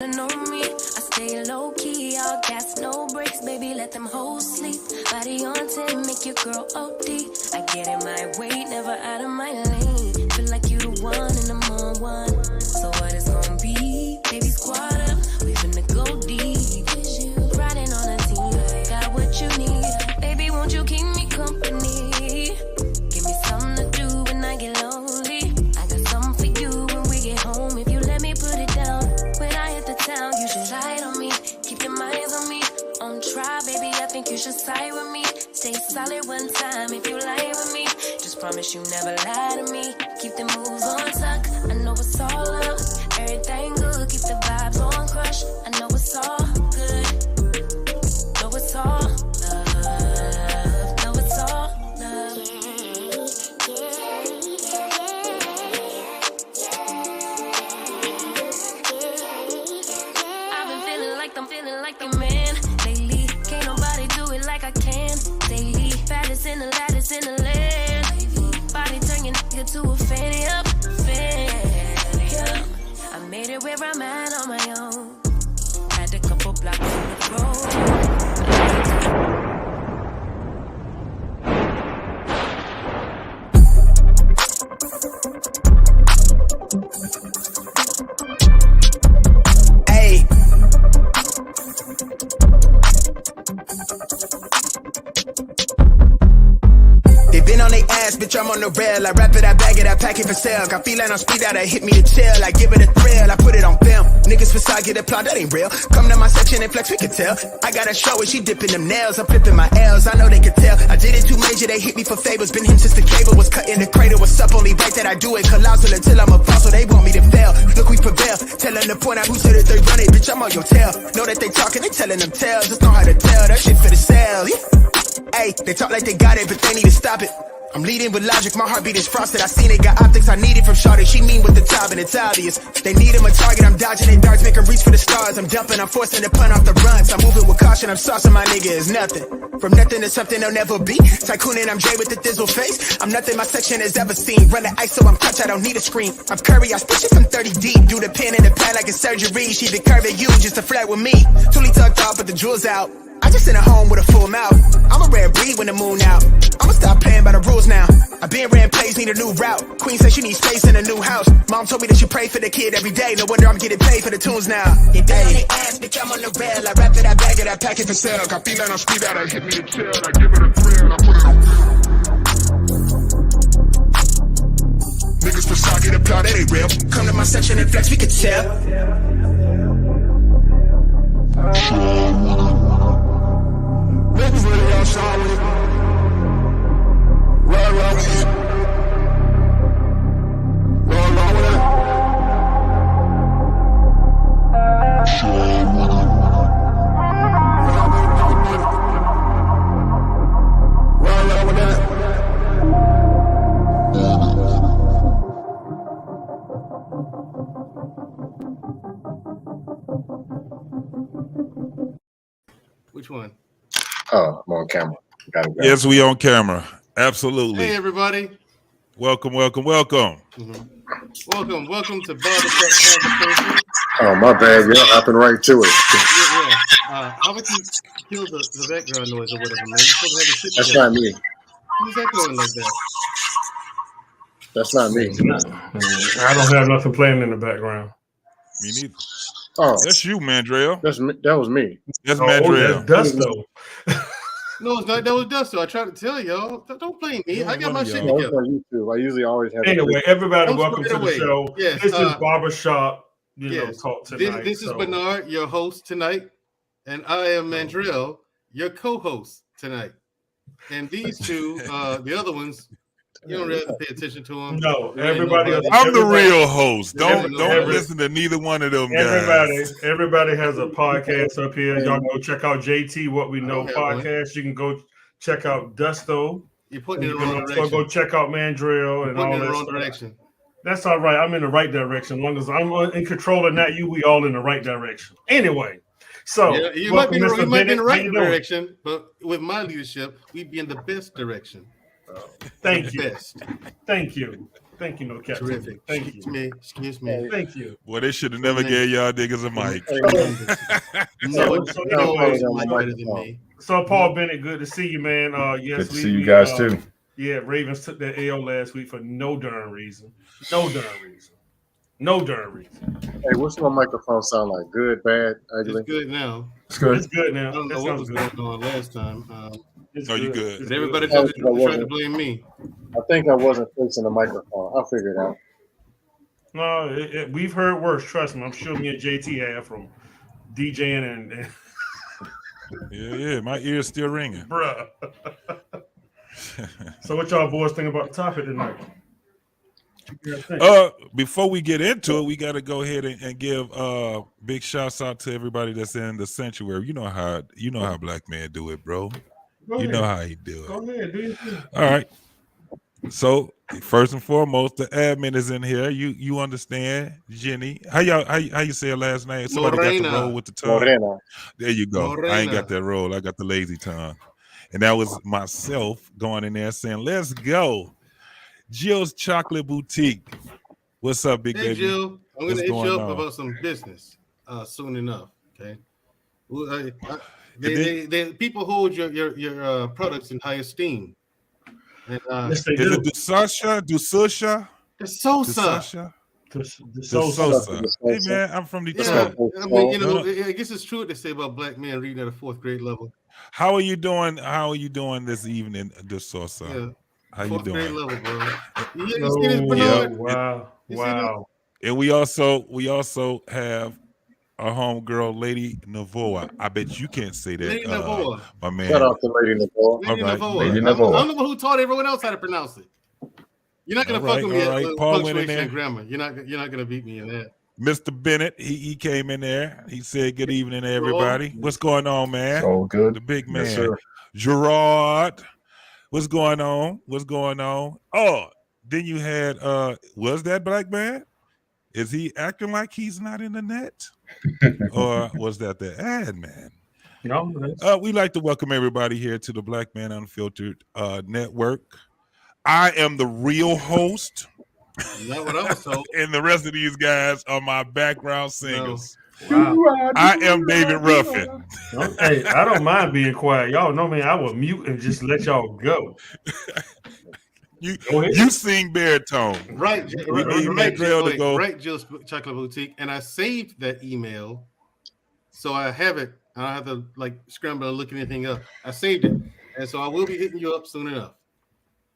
Know me, I stay low key, all gas, no brakes, baby, let them hoes sleep. Body on 10, make your girl OD. I get in my way, never out of my lane. Feel like you the one and I'm on one. So what it's gonna be? Baby, squad up, we finna go deep. Riding on a team, got what you need. Baby, won't you keep me company? Give me something to do when I get lonely. I got something for you when we get home. If you let me put it down. When I hit the town, you should ride on me. Keep your minds on me. On try, baby, I think you should side with me. Stay solid one time if you lie with me. Just promise you never lie to me. Keep the moves on tuck. I know it's all love. Everything good. Keep the vibes on crush. I know it's all good. Know it's all love. Know it's all love. I'm feeling like the man lately. Can't nobody do it like I can. Daily, baddest in the lattice in the land. Body turn your nigga to a fanny up, fanny up. I made it where I'm at on my own. Had a couple blocks on the road. They been on they ass, bitch, I'm on the rail. I wrap it, I bag it, I pack it for sale. Got feeling on speed out, I hit me to chill. I give it a thrill, I put it on film. Niggas facade, get applaud, that ain't real. Come to my section and flex, we can tell. I got a show where she dipping them nails. I'm flipping my L's, I know they can tell. I did it too major, they hit me for favors. Been him since the cable was cut in the cradle. What's up, only right that I do it. Colossal until I'm a boss, so they want me to fail. Look, we prevail. Tell them to point out who said it, they run it. Bitch, I'm on your tail. Know that they talking, they telling them tales. Just know how to tell, that shit for the sale, yeah. Hey, they talk like they got it, but they need to stop it. I'm leading with logic, my heartbeat is frosted. I seen it, got optics, I need it from Shawty. She mean with the top and it's obvious. They need him a target, I'm dodging they darts, make 'em reach for the stars. I'm dumping, I'm forcing the pun off the runs. I'm moving with caution, I'm saucing my nigga is nothing. From nothing to something they'll never be. Tycooning, I'm Jay with the thizzle face. I'm nothing my section has ever seen. Run the ice so I'm clutch, I don't need a screen. I'm Curry, I spit shit from 30 deep. Do the pin in the pad like it's surgery. She been curving you just to flirt with me. Toolie tucked off, but the jewels out. I just in a home with a full mouth. I'm a rare breed when the moon out. I'ma stop playing by the rules now. I been ran plays, need a new route. Queen said she needs space in a new house. Mom told me that she pray for the kid every day. No wonder I'm getting paid for the tunes now. They bang on they ass, bitch, I'm on the rail. I wrap it, I bag it, I pack it for sale. Got feeling on speed out, I hit me to chill. I give it a thrill, I put it on film. Niggas facade, get applaud, that ain't real. Come to my section and flex, we can tell. Niggas really outside with it. Roll with it. Roll with it. Roll with it. Which one? Oh, I'm on camera. Got it. Yes, we on camera. Absolutely. Hey, everybody. Welcome, welcome, welcome. Mm-hmm. Welcome to Barbershop Talk. Oh, my bad. Yeah, hopping right to it. Yeah. How about you kill the background noise or whatever, man? You're supposed to have the shit That's together. not me. Who's that going like that? That's not me. I don't have nothing playing in the background. Me neither. Oh, That's you, Mandrell. that was me. That's Oh, Mandrell. that's Dusto. No, it's not. That was Dusto. I tried to tell y'all. Don't blame me. I got my shit Yeah, I was together. on YouTube. I usually always have. Anyway, everybody, Don't welcome to spread the away. show. Yes, This is Barbershop Yes. Talk tonight. This is Bernard, your host tonight, and I am Mandrell, your co-host tonight. And these two, the other ones, you don't really have to pay attention to them. No, everybody. I'm the real host. Don't Everybody- listen to neither one of them guys. Everybody has a podcast up here. Y'all go check out JT What We Know I don't have podcast. You can go check out Dusto. You're putting it in You the wrong can direction. go check out Mandrell and Putting all it in the that wrong stuff. direction. That's all right. I'm in the right direction. As long as I'm in control and not you, we all in the right direction. Anyway, so Yeah, you might be in the Mr. right Bennett. How you doing? direction, but with my leadership, we'd be in the best direction. Thank you. Best. Thank you. Thank you, no Captain. Terrific. Thank you. Excuse me. Thank you. Well, they should have never gave y'all niggas a mic. No one knows much better than me. So, Paul Bennett, good to see you, man. Yes, good to see you guys too. Yeah, Ravens took that L last week for no darn reason. No darn reason. No darn reason. Hey, what's my microphone sound like? Good, bad, ugly? It's good now. It's good. It's good now. I don't know what was going on last time. No, you good. But everybody tried to blame me. I think I wasn't fixing the microphone. I'll figure it out. No, we've heard worse. Trust me. I'm sure me and JT have from DJing and Yeah, my ear's still ringing. Bruh. So what y'all boys think about the topic tonight? Before we get into it, we got to go ahead and give big shouts out to everybody that's in the sanctuary. You know how Black Man do it, bro. You know how he do it. Go ahead, do your thing. All right. So first and foremost, the admin is in here. You understand, Jenny? How you say her last name? Somebody Morena. got the roll with the tongue. Morena. There you go. Morena. I ain't got that roll. I got the lazy tongue. And that was myself going in there saying, "Let's go." Jill's Chocolate Boutique. What's up, big baby? Hey, Jill. I'm going to hit you up on? about some business soon enough. Okay. People hold your products in high esteem. And, Yes, they Is do. it Dusasha? the Sosa. Dusasha? The Sosa. Hey man, I'm from Detroit. Yeah, I mean, I guess it's true what they say about black men reading at a 4th grade level. How are you doing? How are you doing this evening, Sosa? Yeah. How you 4th grade doing? level, bro. You see this, Bernard? Wow. And we also have our homegirl, Lady Navoa. I bet you can't say that, Lady Navoa. my man. Shout out to Lady Nicole. Lady All right. Navoa. Lady I'm Navoa. the one who taught everyone else how to pronounce it. You're not gonna All fuck right, with me all right. at Paul went in punctuation there. and grammar. You're not gonna beat me in that. Mr. Bennett, he came in there. He said, "Good evening, everybody. What's going on, man?" So good. The big man, Yes, sir. Gerard. What's going on? What's going on? Oh, then you had was that Black Man? Is he acting like he's not in the net? Or was that the ad man? No, We'd like to welcome everybody here to the Black Man Unfiltered network. I am the real host. Not what I was told. And the rest of these guys are my background singers. wow. I am David Ruffin. Hey, I don't mind being quiet. Y'all know me. I will mute and just let y'all go. You sing baritone. Right, We need Mandrell to go. Right, Jill's Chocolate Boutique, and I saved that email, so I have it. I don't have to like scramble and look anything up. I saved it, and so I will be hitting you up soon enough.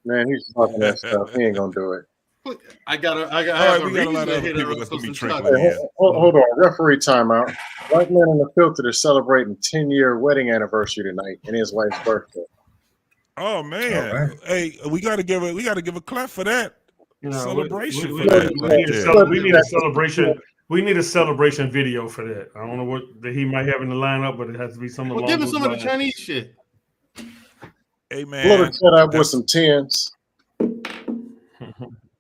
Man, he's talking that stuff. He ain't gonna do it. I got All right, we got a lot of other hit people her that's up gonna be with some trickling chocolate. in. Hold on. Referee timeout. Black Man Unfiltered is celebrating 10-year wedding anniversary tonight and his wife's birthday. Oh man! All right. Hey, we gotta give a clap for that celebration. We for that. we need a celebration. We need a celebration video for that. I don't know what that he might have in the lineup, but it has to be some. Well, give him some of the Chinese shit. Hey Blow man, the shit up with some 10s.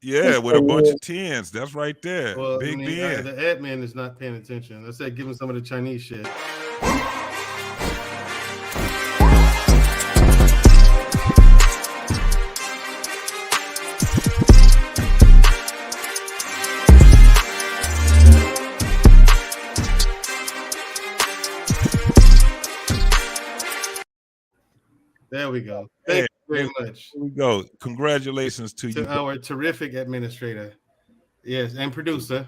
yeah, with a bunch of tens. That's right there. Well, Big Ben. the admin is not paying attention. I said give him some of the Chinese shit. There we go. Thank you very much. Here we go. Congratulations to you. To our terrific administrator. Yes, and producer.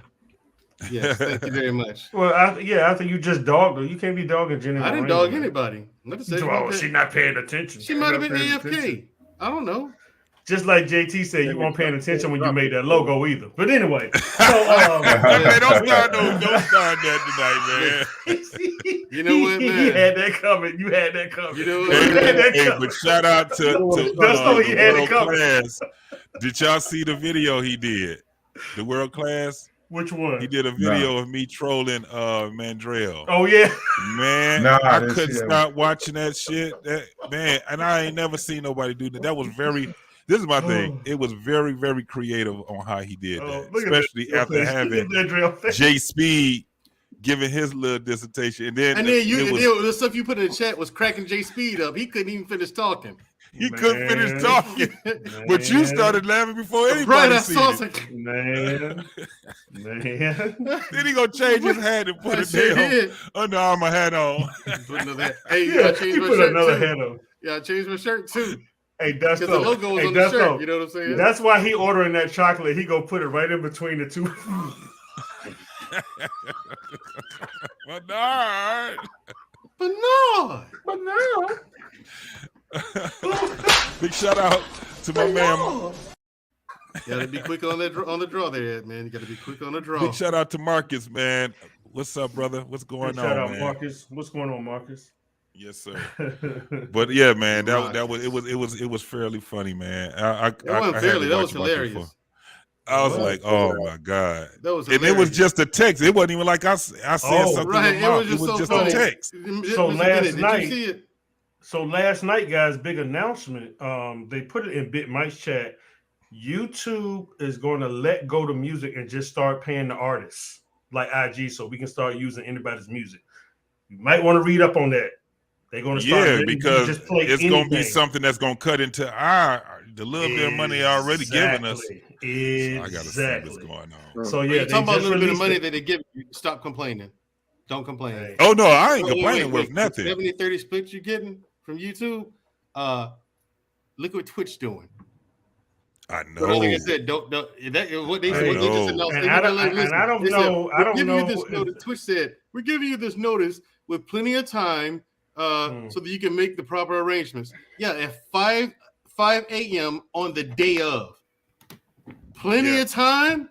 Yes, thank you very much. Well, I think you just dogged her. You can't be dogging Jenny. I didn't dog anybody. Like I said, She's not paying attention. she might have been AFK. I don't know. Just like JT said, you weren't paying attention when you made that logo either. But anyway, so Hey, don't start that tonight, man. You know what, man? He had that coming. You had that coming. You know what? Hey, but shout out to That's all he had to World cover. Class. Did y'all see the video he did? The World Class? Which one? He did a video of me trolling Mandrell. Oh yeah, Man, Nah, I this- couldn't yeah. stop watching that shit. Man, and I ain't never seen nobody do that. That was very. This is my thing. It was very, very creative on how he did that, look at especially that. after having Jay Speed giving his little dissertation, and then And then the stuff you put in the chat was cracking Jay Speed up. He couldn't even finish talking. He couldn't finish talking, but you started laughing before anybody Right, seen it. Man. Then he gonna change his hat and put a damn Under Armour hat on. Put another hat. Hey, I changed my put shirt another too. hat on. Yeah, I changed my shirt too. Hey, that's because the logo was on the shirt. You know what I'm saying? That's why he ordering that chocolate. He gonna put it right in between the two. Bernard. Big shout out to my man. You gotta be quick on the draw there, man. You gotta be quick on the draw. Big shout out to Marcus, man. What's up, brother? What's going on, Shout out, man? Marcus. What's going on, Marcus? Yes, sir. But yeah, man, it was fairly funny, man. It wasn't fairly. That was hilarious. I was like, oh my god, that was hilarious. And it was just a text. It wasn't even like I said something. Right. It was just a text. So last night, did you see it? So last night, guys, big announcement. They put it in Bit Mike's chat. YouTube is going to let go the music and just start paying the artists like IG, so we can start using anybody's music. You might want to read up on that. They're going to start because just play it's going to be something that's going to cut into the little bit of money they're already giving us. Exactly. So I got to see what's going on. So yeah, you're talking about a little bit of money that they give you. Stop complaining. Don't complain. Hey. Oh no, I ain't complaining with nothing. 70-30 split you're getting from YouTube. Look what Twitch doing. I know. Like I said, don't that what they just announced. And I don't know. Twitch said we're giving you this notice with plenty of time so that you can make the proper arrangements. Yeah, at 5 a.m. on the day of. Plenty of time.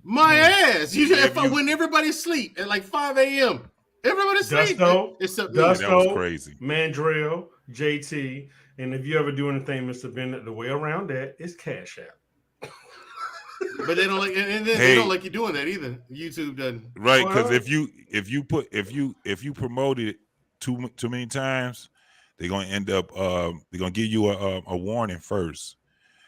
My ass. When everybody's asleep at like 5 a.m. Everybody's asleep. Except that was crazy. Mandrell, JT. And if you ever do anything, Mr. Bennett, the way around that is Cash App. But they don't like, and they don't like you doing that either. YouTube doesn't. Right, because if you promote it too many times, they're gonna end up they're gonna give you a warning first.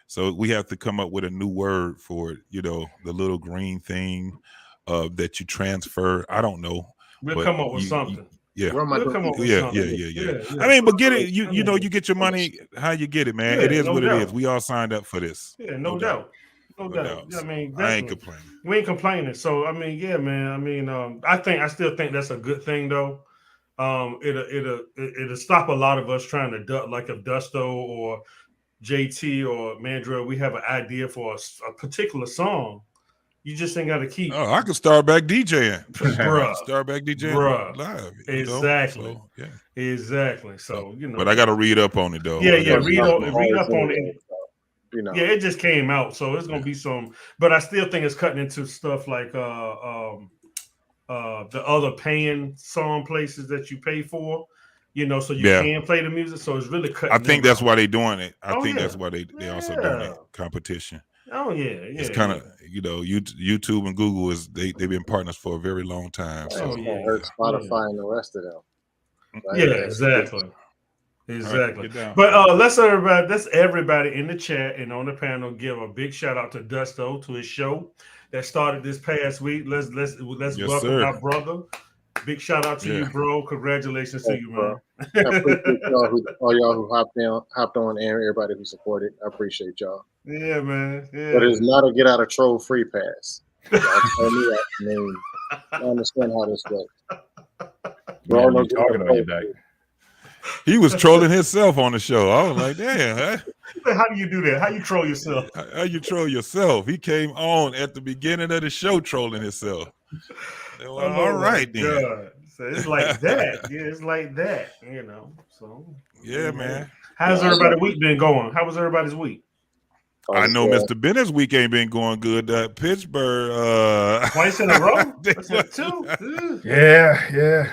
So we have to come up with a new word for it. You know, the little green thing that you transfer. I don't know. We'll come up with something. Yeah. We'll come up with something. Yeah. I mean, but get it. You know, you get your money how you get it, man. It is what it is. We all signed up for this. Yeah, no doubt. No doubt. I mean, definitely. I ain't complaining. We ain't complaining. So I mean, yeah, man. I mean, I still think that's a good thing, though. It'll stop a lot of us trying to duck, like if Dusto or JT or Mandrell, we have an idea for a particular song. You just ain't got to keep. Oh, I could start back DJing. Bruh. Start back DJing live. Exactly. So, yeah. Exactly. So, you know. But I got to read up on it, though. Yeah. Read up on it. You know. Yeah, it just came out. So it's going to be some. But I still think it's cutting into stuff like the other paying song places that you pay for. You know, so you can play the music. So it's really cutting. I think that's why they're doing it. I think that's why they also doing it. Competition. Oh yeah. It's kind of YouTube and Google they've been partners for a very long time. So hurt Spotify and the rest of them. Right? Yeah, exactly. Right, but let's everybody in the chat and on the panel give a big shout out to Dusto to his show that started this past week. Let's welcome our brother. Big shout out to you, bro. Congratulations to you, man. I appreciate all y'all who hopped on, and everybody who supported. I appreciate y'all. Yeah, man. Yeah. But it's not a get out of troll free pass. Y'all tell me that. I mean, I understand how this goes. He was trolling himself on the show. I was like, damn. How do you do that? How you troll yourself? How you troll yourself? He came on at the beginning of the show trolling himself. Well, all right, then. God. So it's like that. Yeah, it's like that, you know. So yeah, man. How's everybody's week been going? How was everybody's week? I know Mr. Bennett's week ain't been going good. Pittsburgh twice in a row? That's like two. Yeah.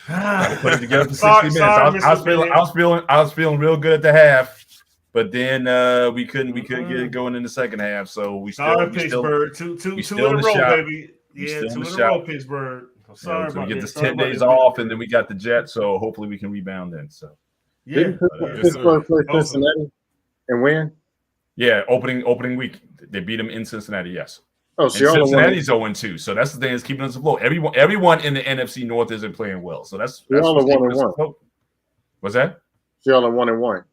I put it together for 60 minutes. I was feeling real good at the half, but then we couldn't get it going in the second half. So we still Pittsburgh two in a row, baby. Yeah, 2 in a row, Pittsburgh. I'm sorry about we get this 10 days off, and then we got the Jets. So hopefully we can rebound then. So yeah, Pittsburgh play Cincinnati and win. Yeah, opening week they beat them in Cincinnati. Yes. Oh, so Cincinnati's 0-2. So that's the thing that's keeping us afloat. Everyone in the NFC North isn't playing well. So that's y'all are 1-1. What's that? Y'all are 1-1.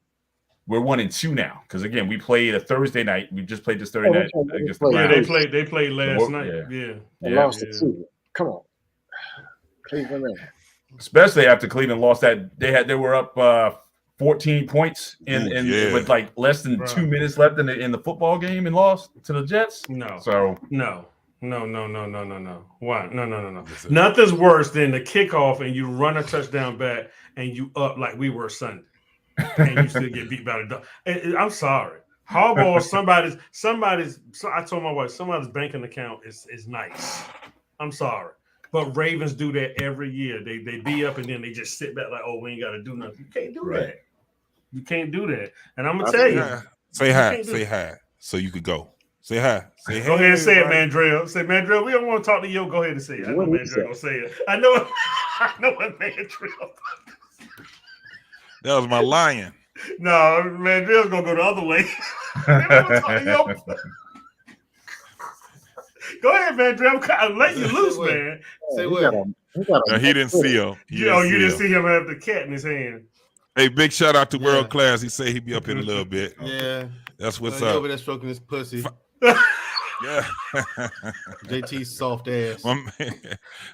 We're 1-2 now because again we played a Thursday night. We just played this Thursday night against the Browns. Yeah, they played last night. Yeah. Lost to Cleveland. Come on, Cleveland. Especially after Cleveland lost that they were up 14 points with like less than 2 minutes left in the football game and lost to the Jets. No. Why? No. Nothing's worse than the kickoff and you run a touchdown back and you up like we were Sunday and you still get beat by the dog. I'm sorry. Harbaugh, I told my wife, somebody's banking account is nice. I'm sorry. But Ravens do that every year. They be up and then they just sit back like, oh, we ain't got to do nothing. You can't do that. You can't do that. And I'm going to tell you. Say hi. So you could go. Say hi. Say go ahead and say it, Mandrell. Say, Mandrell, we don't want to talk to you. Go ahead and say it. I know Mandrell going to say it. I know what Mandrell. That was my lion. No, Mandrell's going to go the other way. Go ahead, Mandrell. I'm letting you loose, man. Say what? No, he didn't see him. You didn't see him have the cat in his hand. Hey, big shout out to World Class. He said he'd be up in a little bit. Yeah. That's what's up. up. Over there stroking his pussy. Yeah. JT's soft ass.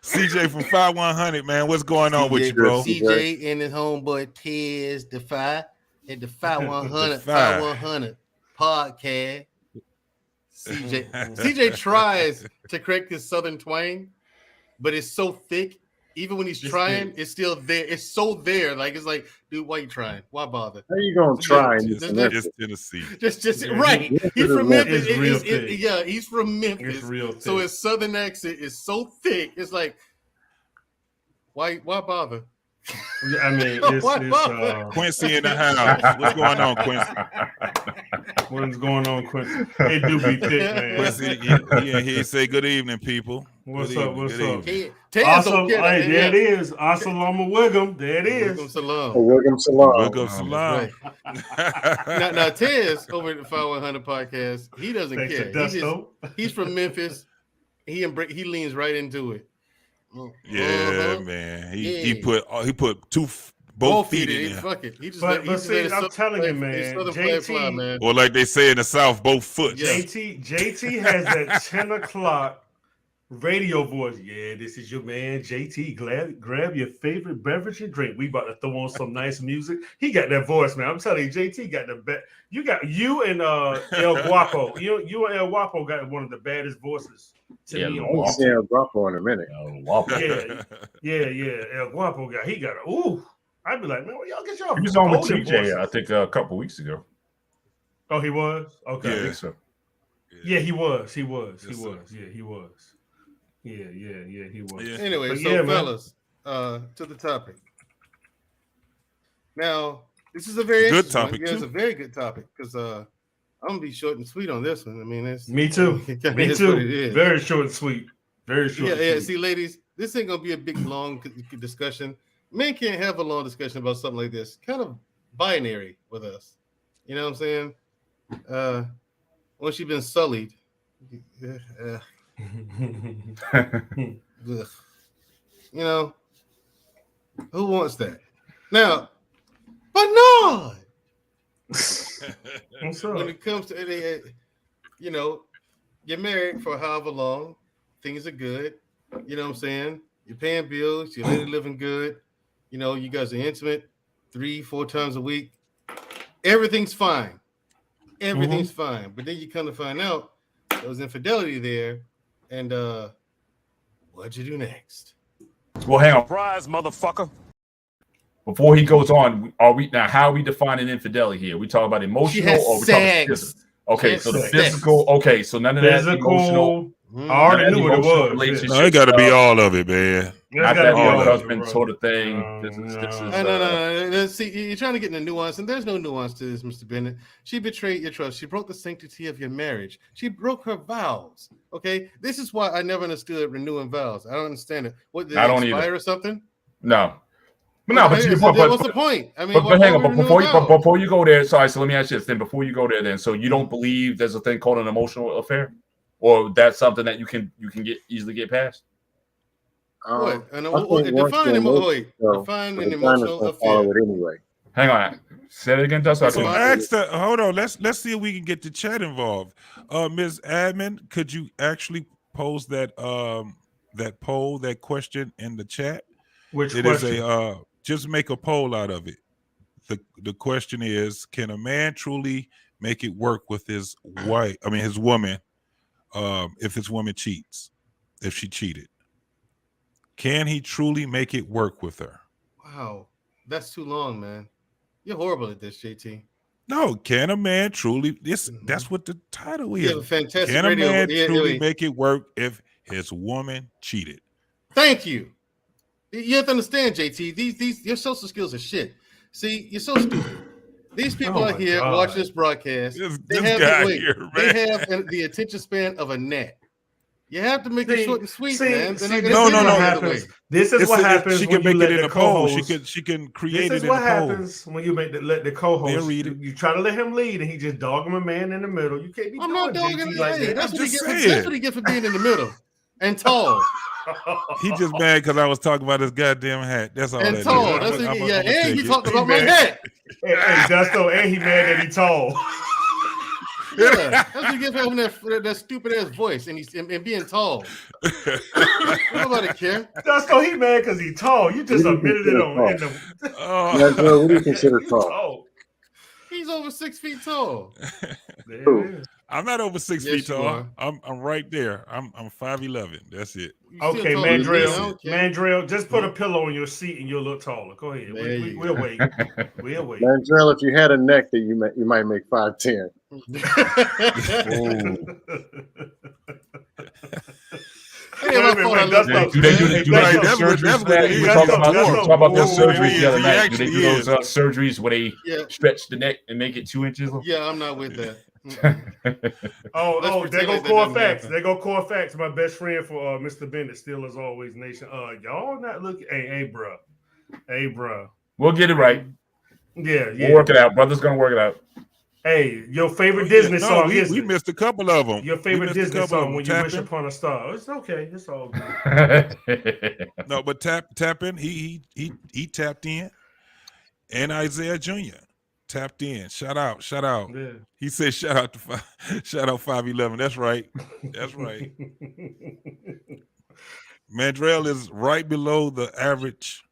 CJ from 5100, man. What's going on with you, bro? CJ and his homeboy Tez Defy at the 5100 podcast. CJ tries to correct his southern twang, but it's so thick. Even when he's trying, it's still there. It's so there. Like it's like, dude, why you trying? Why bother? How you gonna try? Just Tennessee. Just right. He's from Memphis. He's from Memphis. It's real thick. So his southern accent is so thick. It's like, why bother? I mean, it's Quincy in the house. What's going on, Quincy? What's going on, Quincy? It do be thick, man. Quincy, he say good evening, people. What's up? Awesome. There it is. Assalamu alaikum. There it is. Welcome salam. Now, Tez over at the 5100 podcast, he doesn't care. He's from Memphis. He leans right into it. Yeah, man. He put both feet in there. Fuck it. I'm telling you, man. JT, man. Or like they say in the South, both foot. JT has that 10 o'clock radio voice. Yeah, this is your man, JT. Grab your favorite beverage and drink. We about to throw on some nice music. He got that voice, man. I'm telling you, JT got the best. You and El Guapo. You and El Guapo got one of the baddest voices. I won't see El Guapo in a minute. Yeah. El Guapo he got a ooh. I'd be like, man, well, y'all get y'all. He was on with TJ, I think, a couple weeks ago. Oh, he was? Okay. Yeah, I think so. Yeah, he was. Yeah, he was. Yeah, he was. Yeah. Anyway, fellas, to the topic. Now, this is a very good topic. Yeah, it's a very good topic because I'm gonna be short and sweet on this one. I mean, it's me too. Me too. Very short and sweet. Very short. Yeah. See, ladies, this ain't gonna be a big long discussion. Men can't have a long discussion about something like this. Kind of binary with us. You know what I'm saying? Once you've been sullied. You know, who wants that? Now, but no. When it comes to it, you know, you're married for however long, things are good. You know what I'm saying? You're paying bills, you're living good. You know, you guys are intimate 3-4 times a week. Everything's fine. Everything's fine. But then you come to find out there was infidelity there. And what'd you do next? Well, hang on. Surprise, motherfucker. Before he goes on, how are we defining infidelity here? We talk about emotional or we talking physical? Okay, so the physical. Okay, so none of that emotional. I already knew what it was. No, it got to be all of it, man. Not that husband sort of thing. No. See, you're trying to get in the nuance, and there's no nuance to this, Mr. Bennett. She betrayed your trust. She broke the sanctity of your marriage. She broke her vows. Okay, this is why I never understood renewing vows. I don't understand it. What did they expire or something? No. But what's the point? I mean, but hang on. Before you go there, sorry. So let me ask you this. Then before you go there, then so you don't believe there's a thing called an emotional affair, or that's something that you can easily get past? Define an emotional affair. Anyway. Hang on. Say it again, Dust. So ask the, hold on. Let's see if we can get the chat involved. Ms. Admin, could you actually pose that that question in the chat? Which question? Is just make a poll out of it. The question is, can a man truly make it work with his wife? I mean, his woman, if his woman cheats, if she cheated, can he truly make it work with her? Wow, that's too long, man. You're horrible at this, JT. No, can a man truly? That's what the title is. You have a fantastic can a man radio, truly make it work if his woman cheated? Thank you. You have to understand, JT. These your social skills are shit. See, you're so stupid. These people are here watching this broadcast. They have the attention span of a gnat. You have to make it short and sweet, man. No. This is what happens. She can make it in the poll. She can create it in the poll. This is what happens when you let the co-host. You try to let him lead, and he just dog him a man in the middle. You can't be. I'm not dogging him. That's what he gets for being in the middle and tall. He just mad because I was talking about his goddamn hat. That's all. And tall. That's and he talked about my hat. Hey, Dusto, and he mad that he tall. Yeah, that's what you get for having that stupid ass voice and being tall. Nobody care. Dusto, he mad because he tall. You just admitted it on. What do you consider tall? He's over 6 feet tall. I'm not over 6 feet tall. I'm right there. I'm 5'11". That's it. Okay, Mandrell, just put a pillow on your seat and you'll look taller. Go ahead. We'll wait. We'll wait. Mandrell, if you had a neck, that you might make 5'10". Do they do surgeries? Talk about their surgeries the other night. Do they do those surgeries where they stretch the neck and make it 2 inches? Yeah, I'm not with that. There go core facts. There go core facts. My best friend for Mr. Bennett, still as always, nation. Y'all not looking. Hey, bro. We'll get it right. Yeah. We'll work it out. Brother's gonna work it out. Hey, your favorite Disney song? We missed a couple of them. Your favorite Disney song when you wish upon a star? It's okay. It's all good. No, but tap in. He tapped in, and Isaiah Jr. tapped in. Shout out. Yeah. He said shout out 5'11". That's right. Mandrell is right below the average.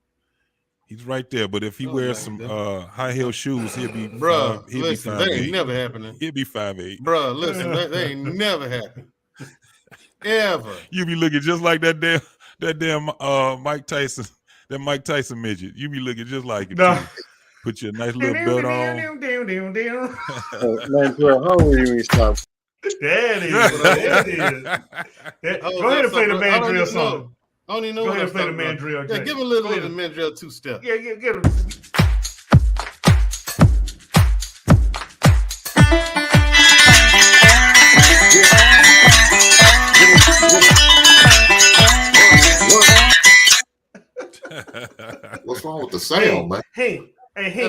He's right there, but if he wears some high heel shoes, he'll be listen, that ain't never happening. He'll be 5'8". Bro, listen, that ain't never happened. Ever. You be looking just like that damn Mike Tyson, that Mike Tyson midget. You be looking just like it. No. Put your nice little belt on. Mandrell, how old were you when you stopped? There it is. Go ahead and play the Mandrell song. I don't even know. Go ahead and play the Mandrell. Yeah, give a little of the Mandrell two-step. Yeah, give it. What's wrong with the sound, man? Hey,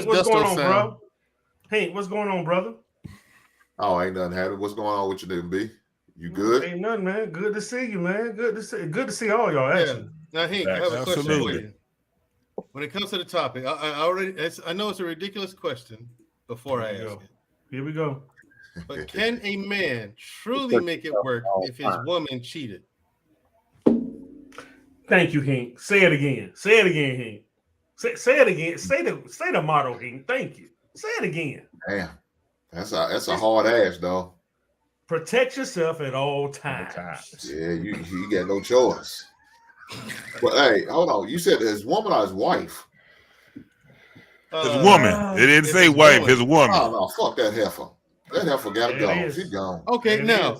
what's going on, bro? Hey, what's going on, brother? Oh, ain't nothing happening. What's going on with you, B? You good? Ain't nothing, man. Good to see you, man. Good to see all y'all. Actually, now, Hank, I have a question for you. When it comes to the topic, I know it's a ridiculous question. Before I ask it, here we go. But can a man truly make it work if his woman cheated? Thank you, Hank. Say it again. Say it again, Hank. Say it again. Say the motto, Hank. Thank you. Say it again. Damn, that's a hard ass, though. Protect yourself at all times. Yeah, you got no choice. But hey, hold on. You said his woman or his wife? His woman. It didn't say wife. His woman. Oh no, fuck that heifer. That heifer gotta go. She's gone. Okay, yeah.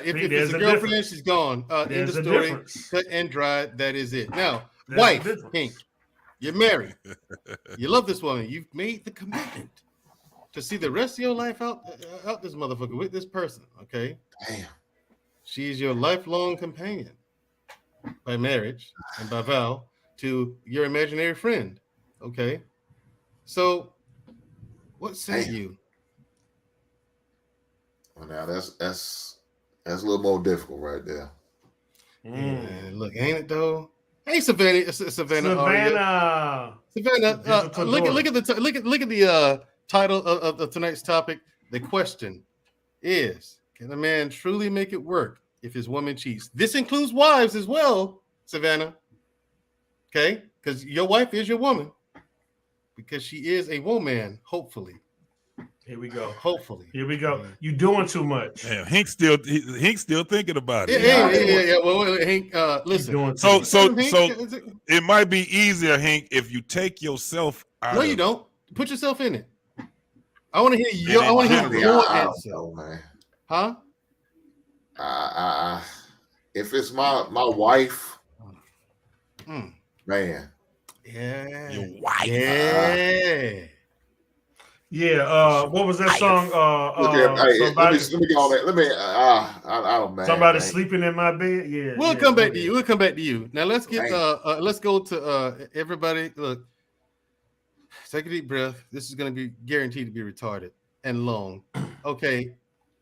If it's a girlfriend, she's gone. End of story. Cut and dry. That is it. Now, wife, Pink, you're married. You love this woman. You've made the commitment to see the rest of your life out this motherfucker with this person. Okay. Damn. She's your lifelong companion by marriage and by vow to your imaginary friend. Okay. So, what say you? Well, now that's a little more difficult right there. And look, ain't it though? Hey, Savannah. Savannah. Look at the title of tonight's topic. The question is: can a man truly make it work if his woman cheats? This includes wives as well, Savannah. Okay, because your wife is your woman, because she is a woman. Hopefully. Here we go. Hopefully. Here we go. You doing too much. Damn, Hank's still thinking about it. Yeah. Well, Hank, listen. So it might be easier, Hank, if you take yourself out. No, you don't. Put yourself in it. I want to hear your answer. Man. Huh? If it's my wife, man. Yeah. Your wife. Yeah. Yeah, what was that song? Let me go on that. I don't know. Somebody sleeping in my bed. Yeah. We'll come back to you. We'll come back to you. Now let's get let's go to everybody. Look, take a deep breath. This is going to be guaranteed to be retarded and long. Okay,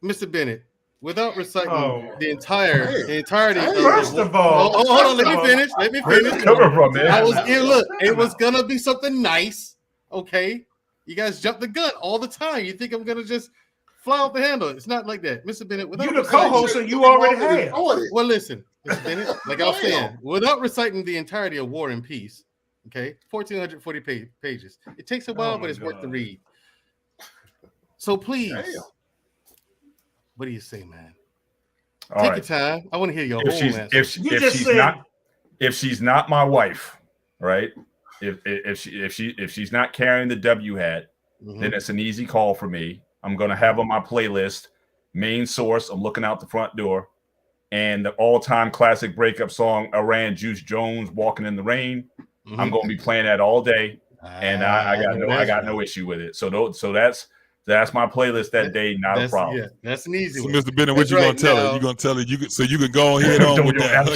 Mr. Bennett, without reciting the entirety. First of all, hold on. Let me finish. Where's it coming from, man? It was gonna be something nice. Okay. You guys jump the gun all the time. You think I'm gonna just fly off the handle? It's not like that, Mr. Bennett. You the co-host, and you already have. Well, listen, Mr. Bennett. Like I was saying, without reciting the entirety of War and Peace, okay, 1,440 pages. It takes a while, but it's worth the read. So please, what do you say, man? Take your time. I want to hear your whole answer. If she's not my wife, right? If she's not carrying the W hat, then it's an easy call for me. I'm gonna have on my playlist main source. I'm looking out the front door, and the all-time classic breakup song, Iran Juice Jones, "Walking in the Rain." I'm gonna be playing that all day, and I got no issue with it. So that's my playlist that day. Not a problem. Yeah, that's an easy one. Mr. Bennett, what you gonna tell her? You gonna tell her so you can go ahead on with that.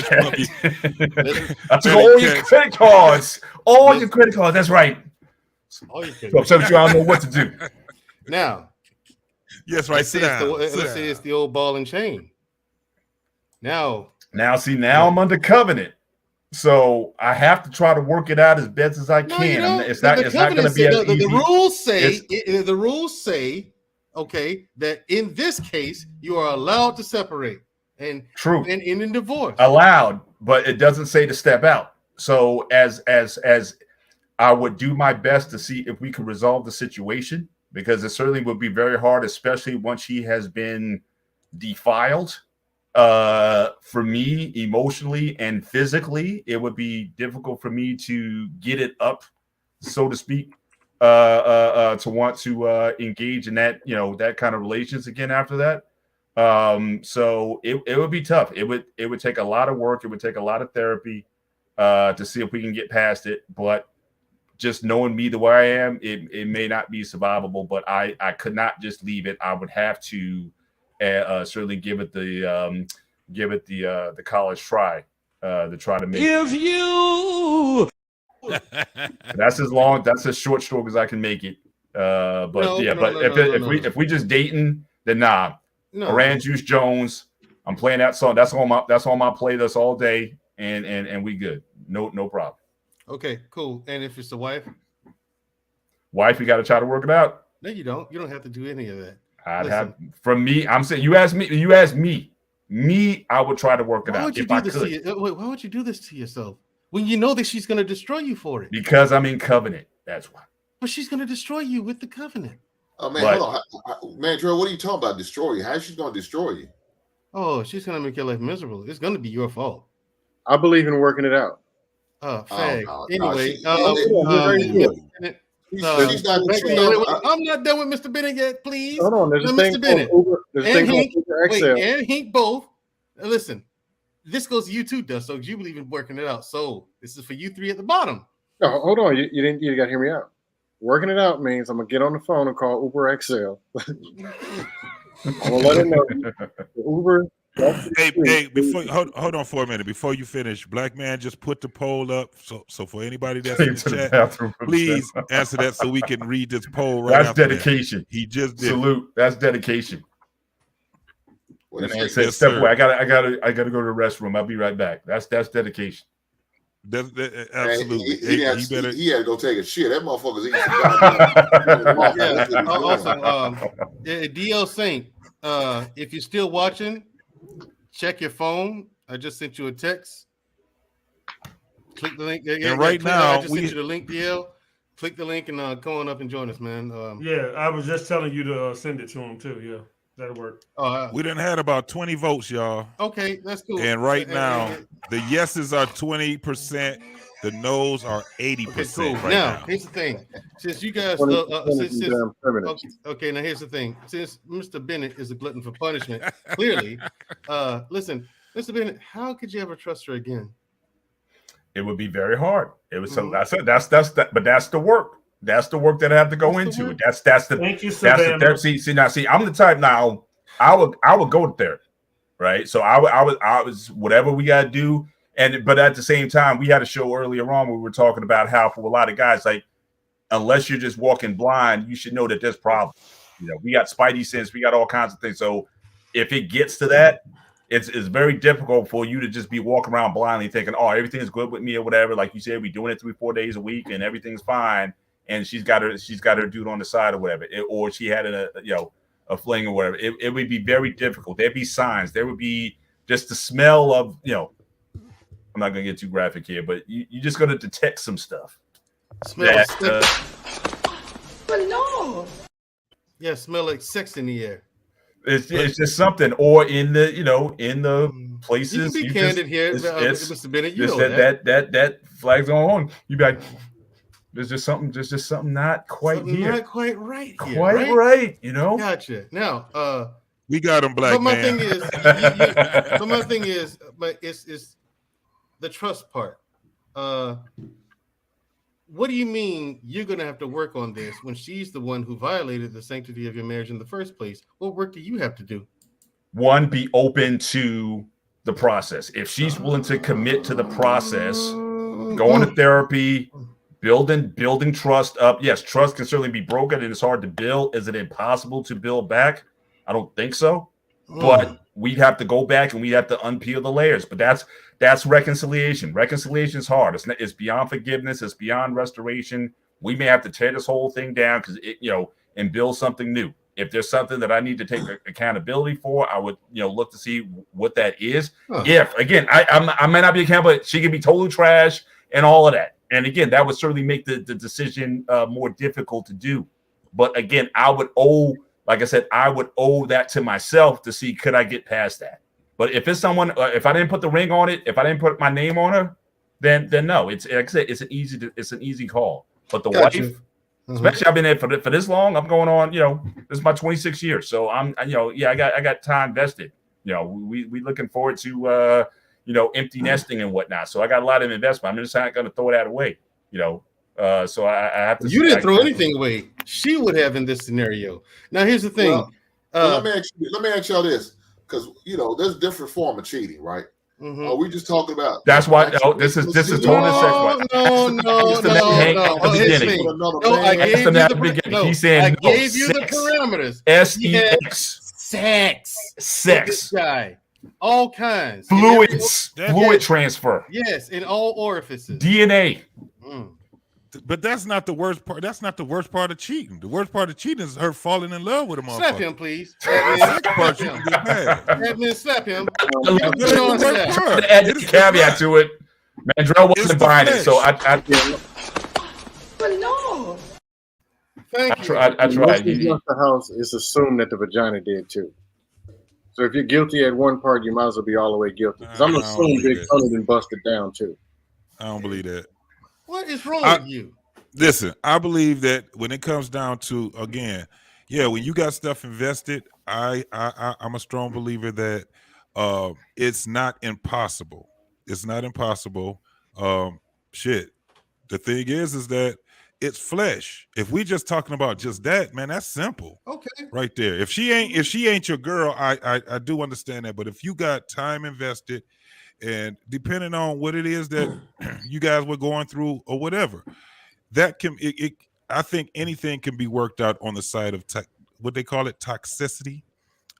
All your credit cards. All your credit cards. That's right. So I don't know what to do. Now, yes, right. Let's say it's the old ball and chain. Now, I'm under covenant. So I have to try to work it out as best as I can. It's not going to be as easy. The rules say, okay, that in this case you are allowed to separate. And true. And in divorce, allowed, but it doesn't say to step out. So as I would do my best to see if we can resolve the situation, because it certainly would be very hard, especially once she has been defiled. For me, emotionally and physically, it would be difficult for me to get it up, so to speak, to want to engage in that, that kind of relations again after that. So it would be tough. It would take a lot of work. It would take a lot of therapy to see if we can get past it. But just knowing me the way I am, it may not be survivable. But I could not just leave it. I would have to certainly give it the college try to try to make. If you. That's as short stroke as I can make it. If we just dating, then nah. No. Iran Juice Jones. I'm playing that song. That's on my playlist all day, and we good. No problem. Okay, cool. And if it's the wife, you got to try to work it out. No, you don't. You don't have to do any of that. From me. I'm saying you ask me. I would try to work it out if I could. Why would you do this to yourself when you know that she's going to destroy you for it? Because I'm in covenant. That's why. But she's going to destroy you with the covenant. Oh man, hold on, Mandrell. What are you talking about? Destroy you? How's she going to destroy you? Oh, she's going to make your life miserable. It's going to be your fault. I believe in working it out. Anyway, I'm not done with Mr. Bennett yet, please. Hold on, there's a thing Mr. Bennett and Hank both. Listen, this goes to you too, Dust. So you believe in working it out. So this is for you three at the bottom. No, hold on. You got to hear me out. Working it out means I'm gonna get on the phone and call Uber XL. I'm gonna let it know. Uber. Hey, before hold on for a minute. Before you finish, Black Man just put the poll up. So for anybody that's in the chat, please answer that so we can read this poll right. That's dedication. That. He just did. Salute. That's dedication. And I said, step away. I gotta go to the restroom. I'll be right back. That's dedication. Absolutely. He had to go take a shit. That motherfucker's eating. Also, DL Saint, if you're still watching, check your phone. I just sent you a text. Click the link. And right now, I just sent you the link, DL. Click the link and go on up and join us, man. Yeah, I was just telling you to send it to him too. Yeah, that'll work. We done had about 20 votes, y'all. Okay, that's cool. And right now, the yeses are 20%. The no's are 80%. Okay, cool. Right now, here's the thing. Since you guys, okay, now here's the thing. Since Mr. Bennett is a glutton for punishment, clearly, listen, Mr. Bennett, how could you ever trust her again? It would be very hard. It was so that's that, but that's the work. That's the work that I have to go into. That's the thank you, that's the see I'm the type now. I would go there, right? So I was whatever we gotta do. But at the same time, we had a show earlier on where we were talking about how for a lot of guys, like unless you're just walking blind, you should know that there's problems. You know, we got spidey sense, we got all kinds of things. So if it gets to that, it's very difficult for you to just be walking around blindly thinking, oh, everything's good with me or whatever. Like you said, we're doing it 3-4 days a week and everything's fine. And she's got her dude on the side or whatever, or she had a fling or whatever. It would be very difficult. There'd be signs. There would be just the smell of, I'm not gonna get too graphic here, but you're just gonna detect some stuff. Smell yeah, smell like sex in the air. It's just something, or in the places. You can be candid here, Mr. Bennett. You know that flag's on. You be like, there's just something not quite here, not quite right here, right. Gotcha. Now, we got him, Black man. My thing is, but it's the trust part. What do you mean you're going to have to work on this when she's the one who violated the sanctity of your marriage in the first place? What work do you have to do? One, be open to the process. If she's willing to commit to the process, going to therapy, building trust up. Yes, trust can certainly be broken and it's hard to build. Is it impossible to build back? I don't think so. But we'd have to go back and we'd have to unpeel the layers. But that's reconciliation. Reconciliation is hard. It's beyond forgiveness. It's beyond restoration. We may have to tear this whole thing down and build something new. If there's something that I need to take accountability for, I would look to see what that is. If again, I may not be accountable, but she could be totally trash and all of that. And again, that would certainly make the decision more difficult to do. But again, like I said, I would owe that to myself to see could I get past that. But if it's someone, if I didn't put the ring on it, if I didn't put my name on her, then no. It's like I said, it's an easy call. But the wife, especially I've been there for this long. I'm going on, this is my 26 years. So I got time vested. We looking forward to empty nesting and whatnot. So I got a lot of investment. I'm just not going to throw that away. So I have to. You didn't throw anything away. She would have in this scenario. Now here's the thing. Let me ask y'all this, because there's different form of cheating, right? Are we just talking about? That's why. This is totally sex. No. He's saying I gave you the parameters. Sex. Guy. All kinds. Fluid transfer. Yes, in all orifices. DNA. But that's not the worst part. That's not the worst part of cheating. The worst part of cheating is her falling in love with him. Slap him, please. Admin, slap him. To add the caveat to it, Mandrell wasn't buying it, so I Thank you. I tried. The house is assumed that the vagina did too. So if you're guilty at one part, you might as well be all the way guilty. Because I'm assuming Big Tony been busted down too. I don't believe that. What is wrong with you? Listen, I believe that when it comes down to, again, when you got stuff invested, I'm a strong believer that it's not impossible. It's not impossible. The thing is that it's flesh. If we just talking about just that, man, that's simple. Okay. Right there. If she ain't your girl, I do understand that. But if you got time invested, and depending on what it is that you guys were going through or whatever, that can I think anything can be worked out on the side of what they call it, toxicity.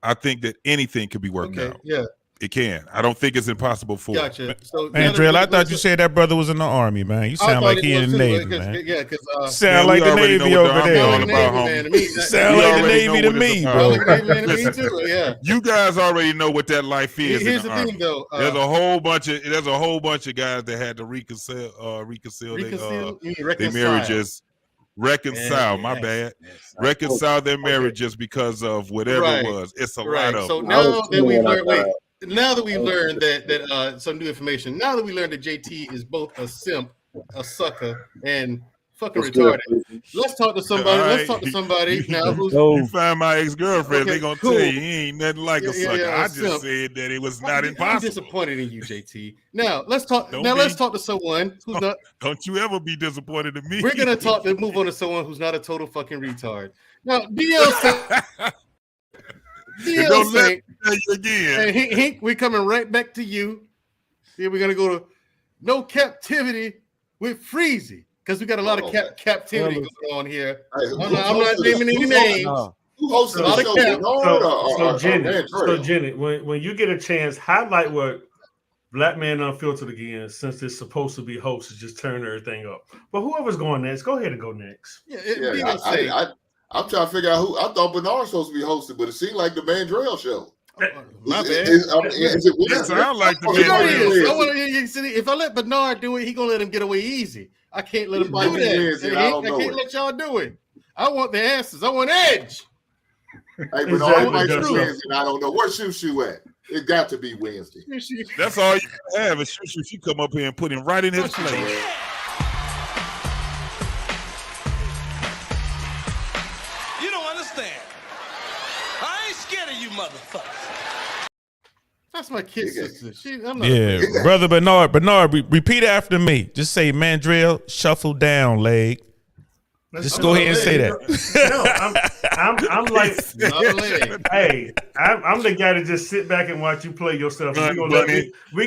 I think that anything can be worked out. Yeah. It can. I don't think it's impossible for. Gotcha. So Mandrell, I thought you said that brother was in the Army, man. You sound like he in the Navy, man. Yeah, because sound like the Navy over there. Sound like the Navy to me, bro. Yeah. You guys already know what that life is. Here's the thing, though. There's a whole bunch of guys that had to reconcile their marriages. Reconcile, my bad. Reconcile their marriages because of whatever it was. It's a lot of. So now that we've learned, now that we learned that some new information. Now that we learned that JT is both a simp, a sucker, and fucking retarded. Let's talk to somebody. Let's talk to somebody now. You find my ex-girlfriend, they gonna tell you he ain't nothing like a sucker. I just said that it was not impossible. I'm disappointed in you, JT. Now let's talk. Let's talk to someone who's not. Don't you ever be disappointed in me. We're gonna move on to someone who's not a total fucking retard. Now, DLC. Again. Hey, Hink, we're coming right back to you. Here we're gonna go to no captivity with Freezy. Because we got a lot of captivity going on here. I'm not naming any names. Who hosted the show? So Jenny, when you get a chance, highlight what Black Man Unfiltered again, since it's supposed to be hosted, just turn everything up. But whoever's going next, go ahead and go next. I'm trying to figure out who. I thought Bernard was supposed to be hosted, but it seemed like the Mandrell show. My bad. It sounds like the Mandrell. If I let Bernard do it, he gonna let him get away easy. I can't let him do that. I can't let y'all do it. I want the answers. I want edge. Hey, Bernard might be Wednesday. I don't know. Where's Shoo at? It got to be Wednesday. That's all you have is Shoo come up here and put him right in his place. That's my kid sister. Brother Bernard, repeat after me. Just say, Mandrell, shuffle down, leg. Just go ahead and say that. I'm like, hey, I'm the guy to just sit back and watch you play yourself. We're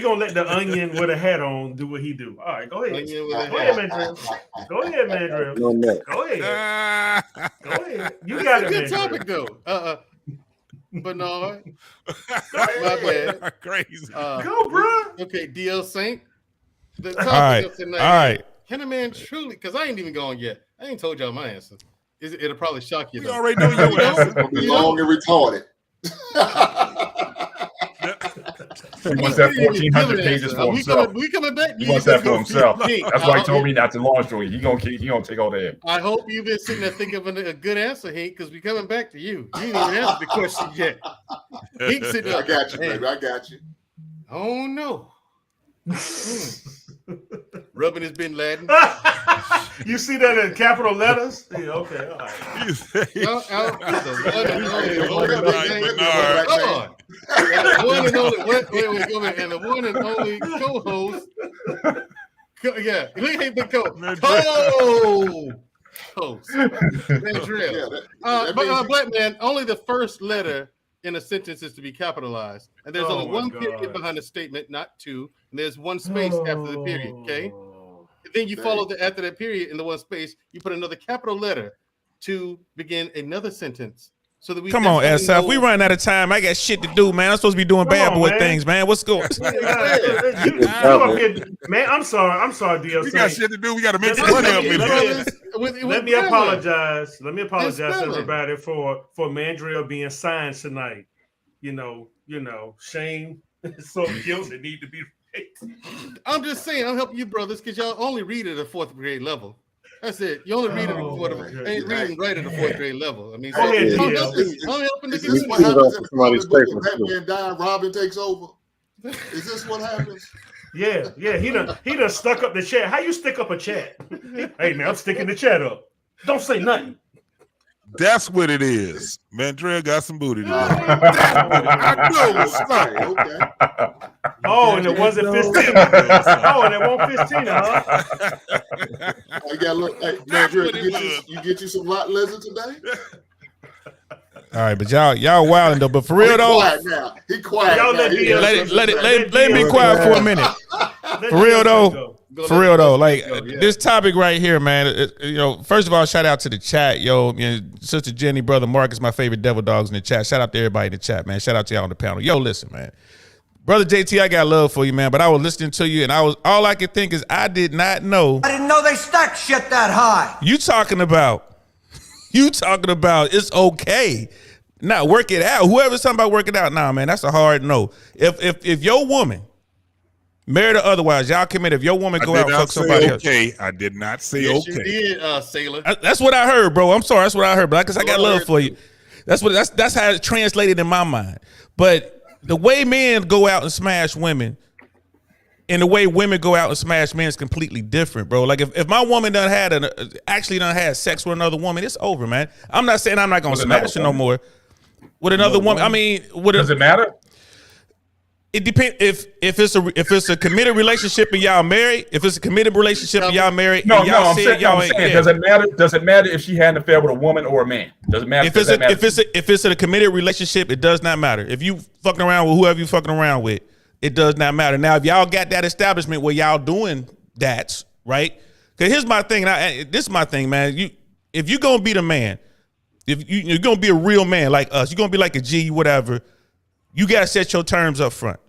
gonna let the onion with a hat on do what he do. All right, go ahead. Go ahead, Mandrell. Go ahead. You got it, good topic though. Bernard, my bad. Crazy. Go, bro. Okay, DL Saint. The all right. Can a man truly? Because I ain't even gone yet. I ain't told y'all my answer. It'll probably shock you. We already know your answer. It'll be long and retarded. He wants that 1,400 pages for himself. We coming back. He wants that for himself. That's why he told me not to launch on you. He gonna take all that. I hope you've been sitting there thinking of a good answer, Hank, because we coming back to you. You didn't even answer the question yet. Hank sitting there. I got you, baby. I got you. Oh no. Rubbing his Bin Laden. You see that in capital letters? Yeah, okay, all right. And the one and only co-host. Yeah, look at the co-host. Mandrell. But Black Man, only the first letter in a sentence is to be capitalized. And there's only one period behind the statement, not two. And there's one space after the period, okay? And then you follow after that period in the one space, you put another capital letter to begin another sentence. So that we come on, SF. We running out of time. I got shit to do, man. I'm supposed to be doing bad boy things, man. What's going man, I'm sorry, DLC. We got shit to do. We got to make some money up with Let me apologize. Let me apologize to everybody for Mandrell being signed tonight. You know, shame, so guilt that need to be. I'm just saying, I'm helping you, brothers, because y'all only read at a 4th grade level. That's it. You only read at reading right at the 4th grade level. I mean, I'm helping Is this what happens if Batman dies, Robin takes over? Is this what happens? Yeah. He done stuck up the chat. How you stick up a chat? Hey man, I'm sticking the chat up. Don't say nothing. That's what it is. Mandrell got some booty today. I know. Okay. Oh, and it wasn't 15. Oh, and it won't 15, huh? You got to look. Hey, Mandrell, you get you some lot lizard today? All right, but y'all wilding though. But for real though, he quiet. Let me be quiet for a minute. For real though, like this topic right here, man. First of all, shout out to the chat, Sister Jenny, brother Marcus, my favorite devil dogs in the chat. Shout out to everybody in the chat, man. Shout out to y'all on the panel. Listen, man. Brother JT, I got love for you, man. But I was listening to you, and all I could think is I did not know. I didn't know they stacked shit that high. You talking about it's okay. Now work it out. Whoever's talking about working out, nah, man, that's a hard no. If your woman, married or otherwise, y'all commit. If your woman go out and fuck somebody else. I did not say yes, okay. You did, Sailor. That's what I heard, bro. I'm sorry. That's what I heard, but because I got love for you. That's how it's translated in my mind. But the way men go out and smash women and the way women go out and smash men is completely different, bro. Like if my woman actually done had sex with another woman, it's over, man. I'm not saying I'm not gonna smash her no more with another woman. I mean, does it matter? It depends if it's a committed relationship and y'all married. If it's a committed relationship and y'all married, I'm saying, does it matter? Does it matter if she had an affair with a woman or a man? Does it matter? If it's a committed relationship, it does not matter. If you fucking around with whoever you fucking around with, it does not matter. Now, if y'all got that establishment where y'all doing that, right? Because here's my thing. This is my thing, man. If you're gonna be the man, if you're gonna be a real man like us, you're gonna be like a G, whatever. You got to set your terms up front,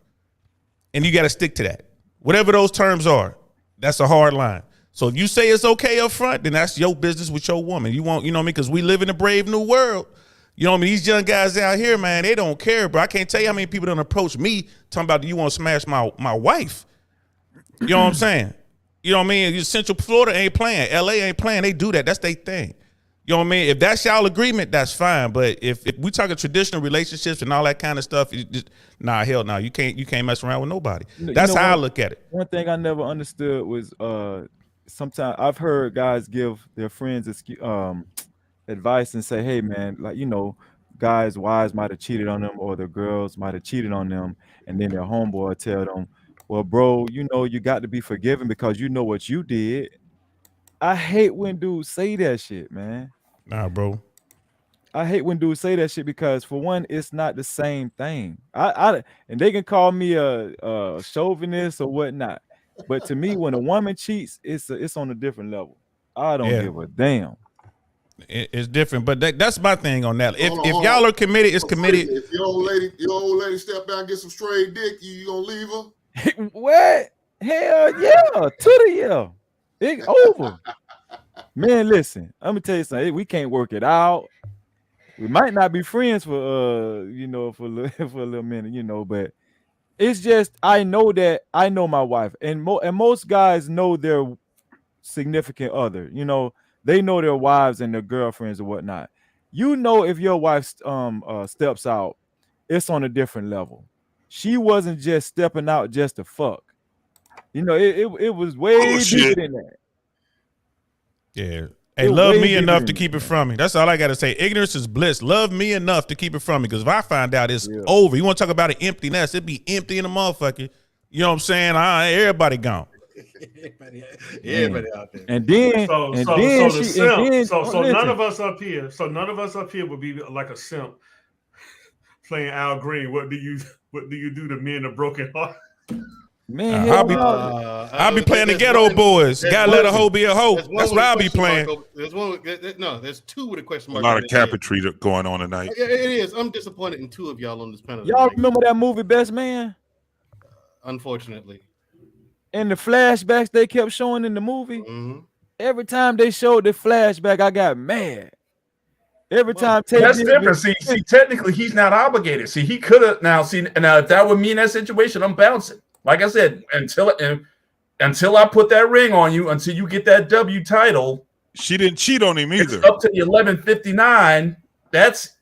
and you got to stick to that. Whatever those terms are, that's a hard line. So if you say it's okay up front, then that's your business with your woman. You know what I mean? Because we live in a brave new world. You know what I mean? These young guys out here, man, they don't care, bro. I can't tell you how many people don't approach me talking about, do you want to smash my wife? You know what I'm saying? You know what I mean? Central Florida ain't playing. LA ain't playing. They do that. That's their thing. You know what I mean? If that's y'all agreement, that's fine. But if we talking traditional relationships and all that kind of stuff, hell no. You can't mess around with nobody. That's how I look at it. One thing I never understood was sometimes I've heard guys give their friends advice and say, hey man, like, guys' wives might have cheated on them or their girls might have cheated on them, and then their homeboy tell them, well, bro, you got to be forgiven because you know what you did. I hate when dudes say that shit, man. Nah, bro. I hate when dudes say that shit because, for one, it's not the same thing. And they can call me a chauvinist or whatnot, but to me, when a woman cheats, it's on a different level. I don't give a damn. It's different, but that's my thing on that. If y'all are committed, it's committed. If your old lady step down and get some straight dick, you gonna leave her? What? Hell yeah, to the yeah. It's over. Man, listen, I'm gonna tell you something. We can't work it out. We might not be friends for for a little minute, but it's just I know my wife, and most guys know their significant other. They know their wives and their girlfriends or whatnot. If your wife steps out, it's on a different level. She wasn't just stepping out just to fuck. It was way deeper than that. Yeah. Hey, love me enough to keep it from me. That's all I got to say. Ignorance is bliss. Love me enough to keep it from me. Because if I find out it's over, you want to talk about an empty nest, it'd be empty in a motherfucker. You know what I'm saying? Everybody gone. Everybody out there. And then, so none of us up here would be like a simp playing Al Green. What do you do to men of broken heart? Man, I'll be playing the Ghetto Boys. Gotta let a hoe be a hoe. That's what I'll be playing. There's two with a question mark. A lot of cabinetry going on tonight. Yeah, it is. I'm disappointed in two of y'all on this panel. Y'all remember that movie Best Man? Unfortunately. And the flashbacks they kept showing in the movie, every time they showed the flashback, I got mad. Every time that's different. See, technically he's not obligated. See, he could have now. If that would mean that situation, I'm bouncing. Like I said, until I put that ring on you, until you get that W title, she didn't cheat on him either. It's up to the 11:59. That's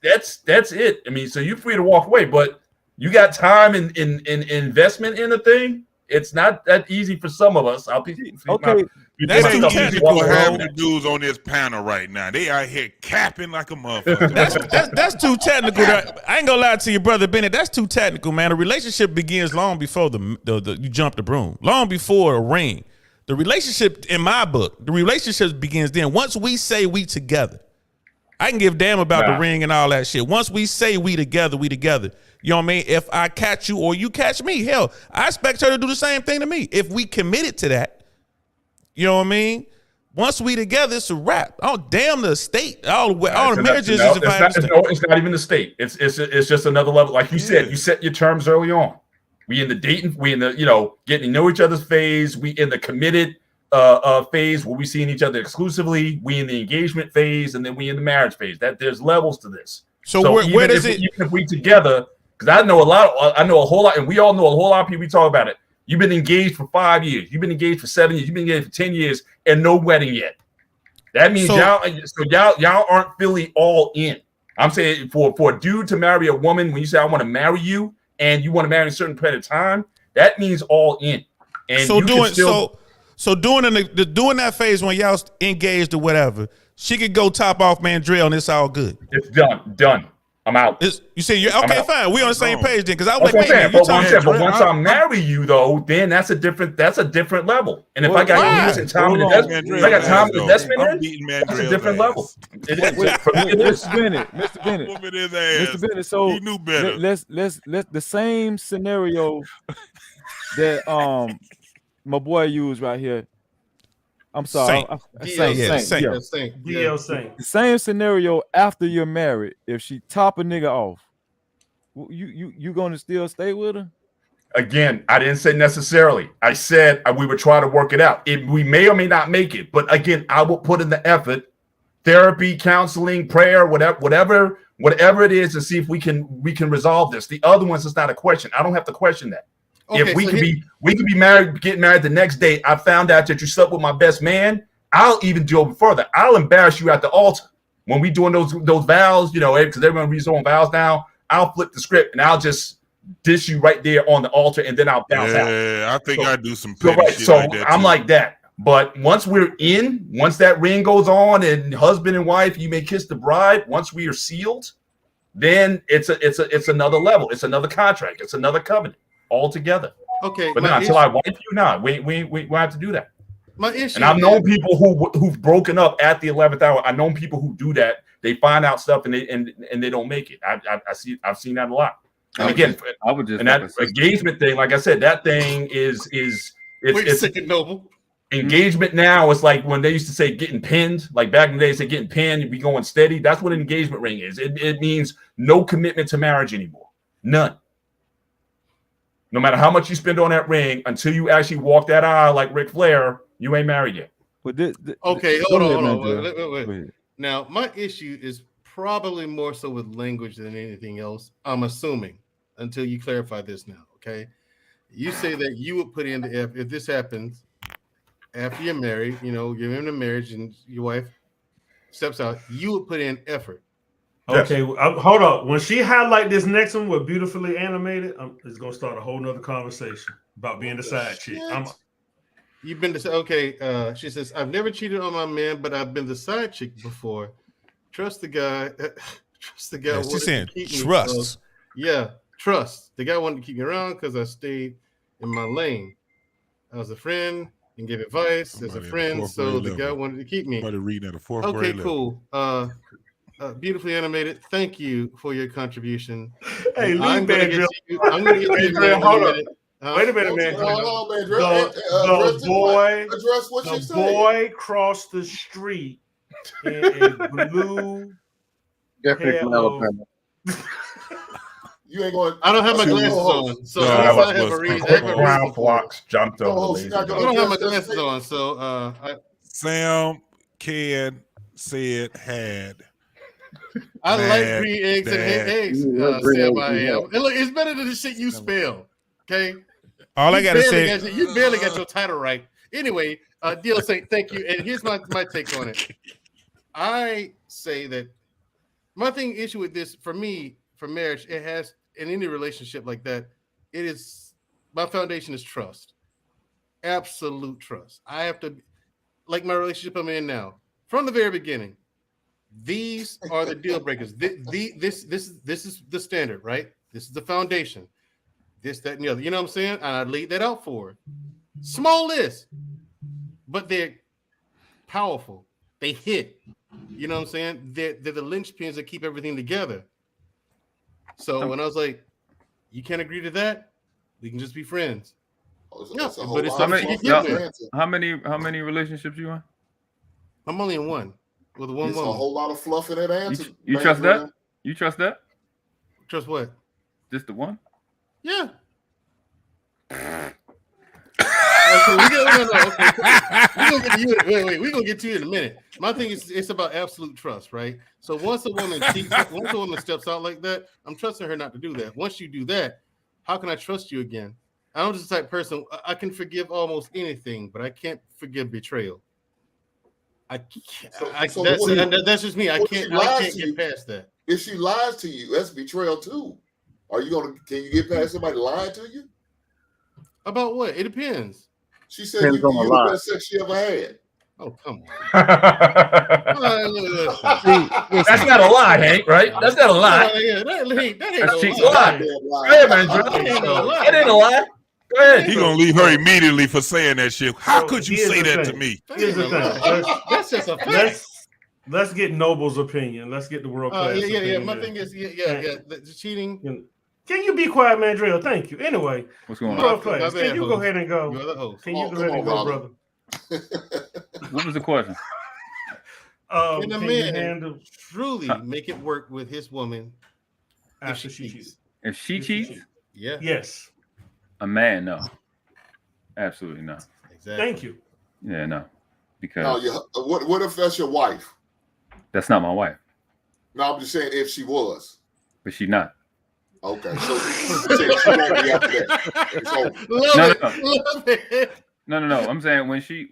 it. I mean, so you're free to walk away, but you got time in investment in the thing. It's not that easy for some of us. Okay. That's too technical. Having the dudes on this panel right now, they out here capping like a motherfucker. That's too technical. I ain't gonna lie to you, brother Bennett. That's too technical, man. A relationship begins long before you jump the broom, long before a ring. The relationship, in my book, the relationship begins then. Once we say we together, I can give damn about the ring and all that shit. Once we say we together, we together. You know what I mean? If I catch you or you catch me, hell, I expect her to do the same thing to me. If we committed to that, you know what I mean? Once we together, it's a wrap. Oh, damn the state. All the marriages is it's not even the state. It's just another level. Like you said, you set your terms early on. We in the dating, we in the getting to know each other's phase. We in the committed phase where we seeing each other exclusively. We in the engagement phase, and then we in the marriage phase. That there's levels to this. So where does it? Even if we together, because I know a whole lot, and we all know a whole lot of people. We talk about it. You've been engaged for 5 years. You've been engaged for 7 years. You've been engaged for 10 years, and no wedding yet. That means y'all aren't fully all in. I'm saying for a dude to marry a woman, when you say I want to marry you, and you want to marry a certain period of time, that means all in. And so doing that phase when y'all engaged or whatever, she could go top off Mandrell and it's all good. It's done. I'm out. You say you're okay, fine. We on the same page then, because I was like, but once I marry you though, then that's a different level. And if I got years and time investment, if I got time investment in, that's a different level. Mr. Bennett. So he knew better. Let's the same scenario that my boy used right here. I'm sorry. Saint. The same scenario after you're married. If she top a nigga off, you gonna still stay with her? Again, I didn't say necessarily. I said we would try to work it out. We may or may not make it, but again, I will put in the effort, therapy, counseling, prayer, whatever it is, to see if we can resolve this. The other ones is not a question. I don't have to question that. Okay, if we could be married, get married the next day. I found out that you slept with my best man. I'll even go further. I'll embarrass you at the altar when we doing those vows. Because everyone reads their own vows now. I'll flip the script and I'll just dish you right there on the altar, and then I'll bounce out. Yeah, I think I do some. So like that I'm like that. But once that ring goes on, and husband and wife, you may kiss the bride. Once we are sealed, then it's another level. It's another contract. It's another covenant. All together. Okay, but not until I wife you. We have to do that. My issue. And I've known people who've broken up at the 11th hour. I've known people who do that. They find out stuff and they don't make it. I've seen that a lot. And again, that engagement thing, like I said, that thing is sick and noble. Engagement now is like when they used to say getting pinned. Like back in the day, they said getting pinned, you'd be going steady. That's what an engagement ring is. It means no commitment to marriage anymore. None. No matter how much you spend on that ring, until you actually walk that aisle like Ric Flair, you ain't married yet. Okay, hold on. Wait. Now, my issue is probably more so with language than anything else. I'm assuming, until you clarify this now. Okay, you say that you would put in the if this happens after you're married, you're in a marriage and your wife steps out, you would put in effort. Okay, hold up. When she highlight this next one with beautifully animated, it's gonna start a whole nother conversation about being the side chick. You've been the okay. She says, "I've never cheated on my man, but I've been the side chick before. Trust the guy. Trust the guy." Yeah, she's saying trust. Trust. The guy wanted to keep me around because I stayed in my lane. I was a friend and gave advice as a friend, so the guy wanted to keep me. Started reading at a fourth grade level. Cool. Beautifully animated. Thank you for your contribution. Hey, I'm going to get you. Hold on. Wait a minute, man. The boy crossed the street in a blue. You ain't going. I don't have my glasses on, so I have a reason. Brown flocks jumped over. I don't have my glasses on, so Sam Ken said had. I like green eggs and eggs. Sam, I am. And look, it's better than the shit you spell. Okay. All I gotta say, you barely got your title right. Anyway, Deal say thank you. And here's my take on it. I say that my issue with this for me, for marriage, it has in any relationship like that, it is my foundation is trust. Absolute trust. I have to, like my relationship I'm in now, from the very beginning. These are the deal breakers. This is the standard, right? This is the foundation. This, that, and the other. You know what I'm saying? And I laid that out for her. Small list, but they're powerful. They hit. You know what I'm saying? They're the linchpins that keep everything together. So when I was like, you can't agree to that, we can just be friends. But it's how many relationships you in? I'm only in one. With one woman. A whole lot of fluff in that answer. You trust that? You trust that? Trust what? Just the one? Yeah. We're gonna get to you in a minute. My thing is, it's about absolute trust, right? So once a woman steps out like that, I'm trusting her not to do that. Once you do that, how can I trust you again? I'm just the type of person, I can forgive almost anything, but I can't forgive betrayal. That's just me. I can't get past that. If she lies to you, that's betrayal too. Can you get past somebody lying to you? About what? It depends. She said you the best sex she ever had. Oh, come on. That's not a lie, Hank, right? That's not a lie. That ain't a lie. Go ahead, man. That ain't a lie. Go ahead. He gonna leave her immediately for saying that shit. How could you say that to me? Here's the thing. That's just a fact. Let's get Noble's opinion. Let's get the world class. Yeah. My thing is, the cheating. Can you be quiet, Mandrell? Thank you. Anyway, what's going on? Class. Can you go ahead and go? Can you go ahead and go, brother? What was the question? Can a man truly make it work with his woman after she cheats? If she cheats? Yeah. Yes. A man, no. Absolutely not. Exactly. Thank you. Yeah, no. Because what if that's your wife? That's not my wife. No, I'm just saying if she was. But she not. Okay, so she won't be after that. No. I'm saying when she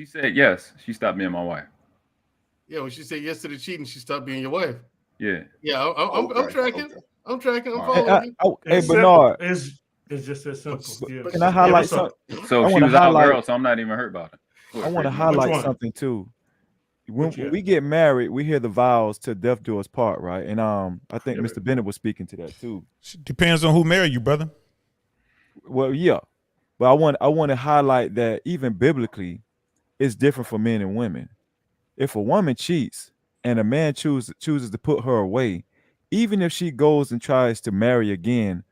said yes, she stopped being my wife. Yeah, when she said yes to the cheating, she stopped being your wife. Yeah. Yeah, I'm tracking. Okay. I'm tracking. I'm following. Hey, Bernard. It's just as simple. Can I highlight something? So she was our girl, so I'm not even hurt about it. I want to highlight something too. When we get married, we hear the vows to death do us part, right? And I think Mr. Bennett was speaking to that too. Depends on who married you, brother. Well, yeah, but I want to highlight that even biblically, it's different for men and women. If a woman cheats and a man chooses to put her away, even if she goes and tries to marry again,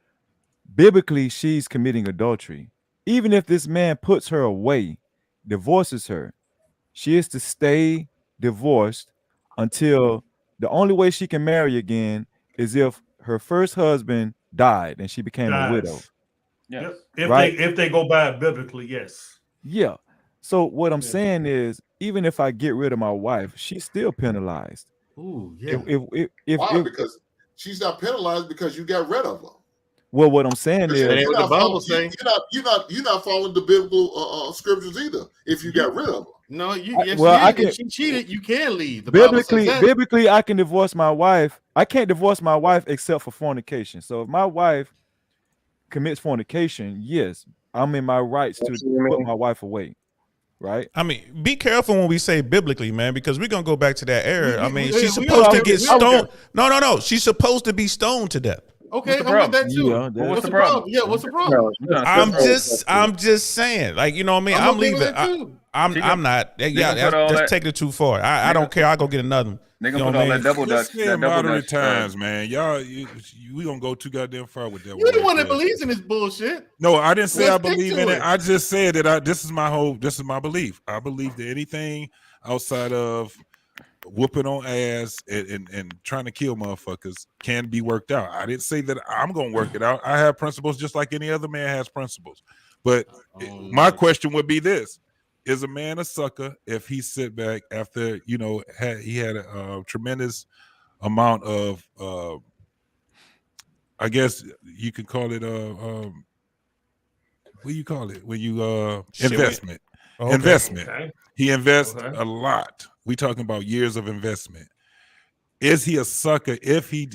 biblically she's committing adultery. Even if this man puts her away, divorces her, she is to stay divorced until the only way she can marry again is if her first husband died and she became a widow. Yeah. If they go by it biblically, yes. Yeah. So what I'm saying is, even if I get rid of my wife, she's still penalized. Ooh, yeah. Why? Because she's not penalized because you got rid of her. Well, what I'm saying is, you're not following the biblical scriptures either. If you got rid of her. No, if she cheated, you can leave. The biblically, I can divorce my wife. I can't divorce my wife except for fornication. So if my wife commits fornication, yes, I'm in my rights to put my wife away. Right. I mean, be careful when we say biblically, man, because we're gonna go back to that era. I mean, she's supposed to get stoned. No. She's supposed to be stoned to death. Okay, I'm with that too. Yeah, what's the problem? Yeah, what's the problem? I'm just saying, like, you know what I mean? I'm leaving. I'm not. Yeah, that's taking it too far. I don't care. I'll go get another one. They gonna put all that double dutch. Moderate times, man. Y'all, we gonna go too goddamn far with that. You're the one that believes in this bullshit. No, I didn't say I believe in it. I just said that this is my belief. I believe that anything outside of whooping on ass and trying to kill motherfuckers can be worked out. I didn't say that I'm gonna work it out. I have principles just like any other man has principles. But my question would be this: is a man a sucker if he sit back after he had a tremendous amount of I guess you could call it what do you call it when you investment? Okay. Investment. Okay. He invests a lot. We talking about years of investment. Is he a sucker if he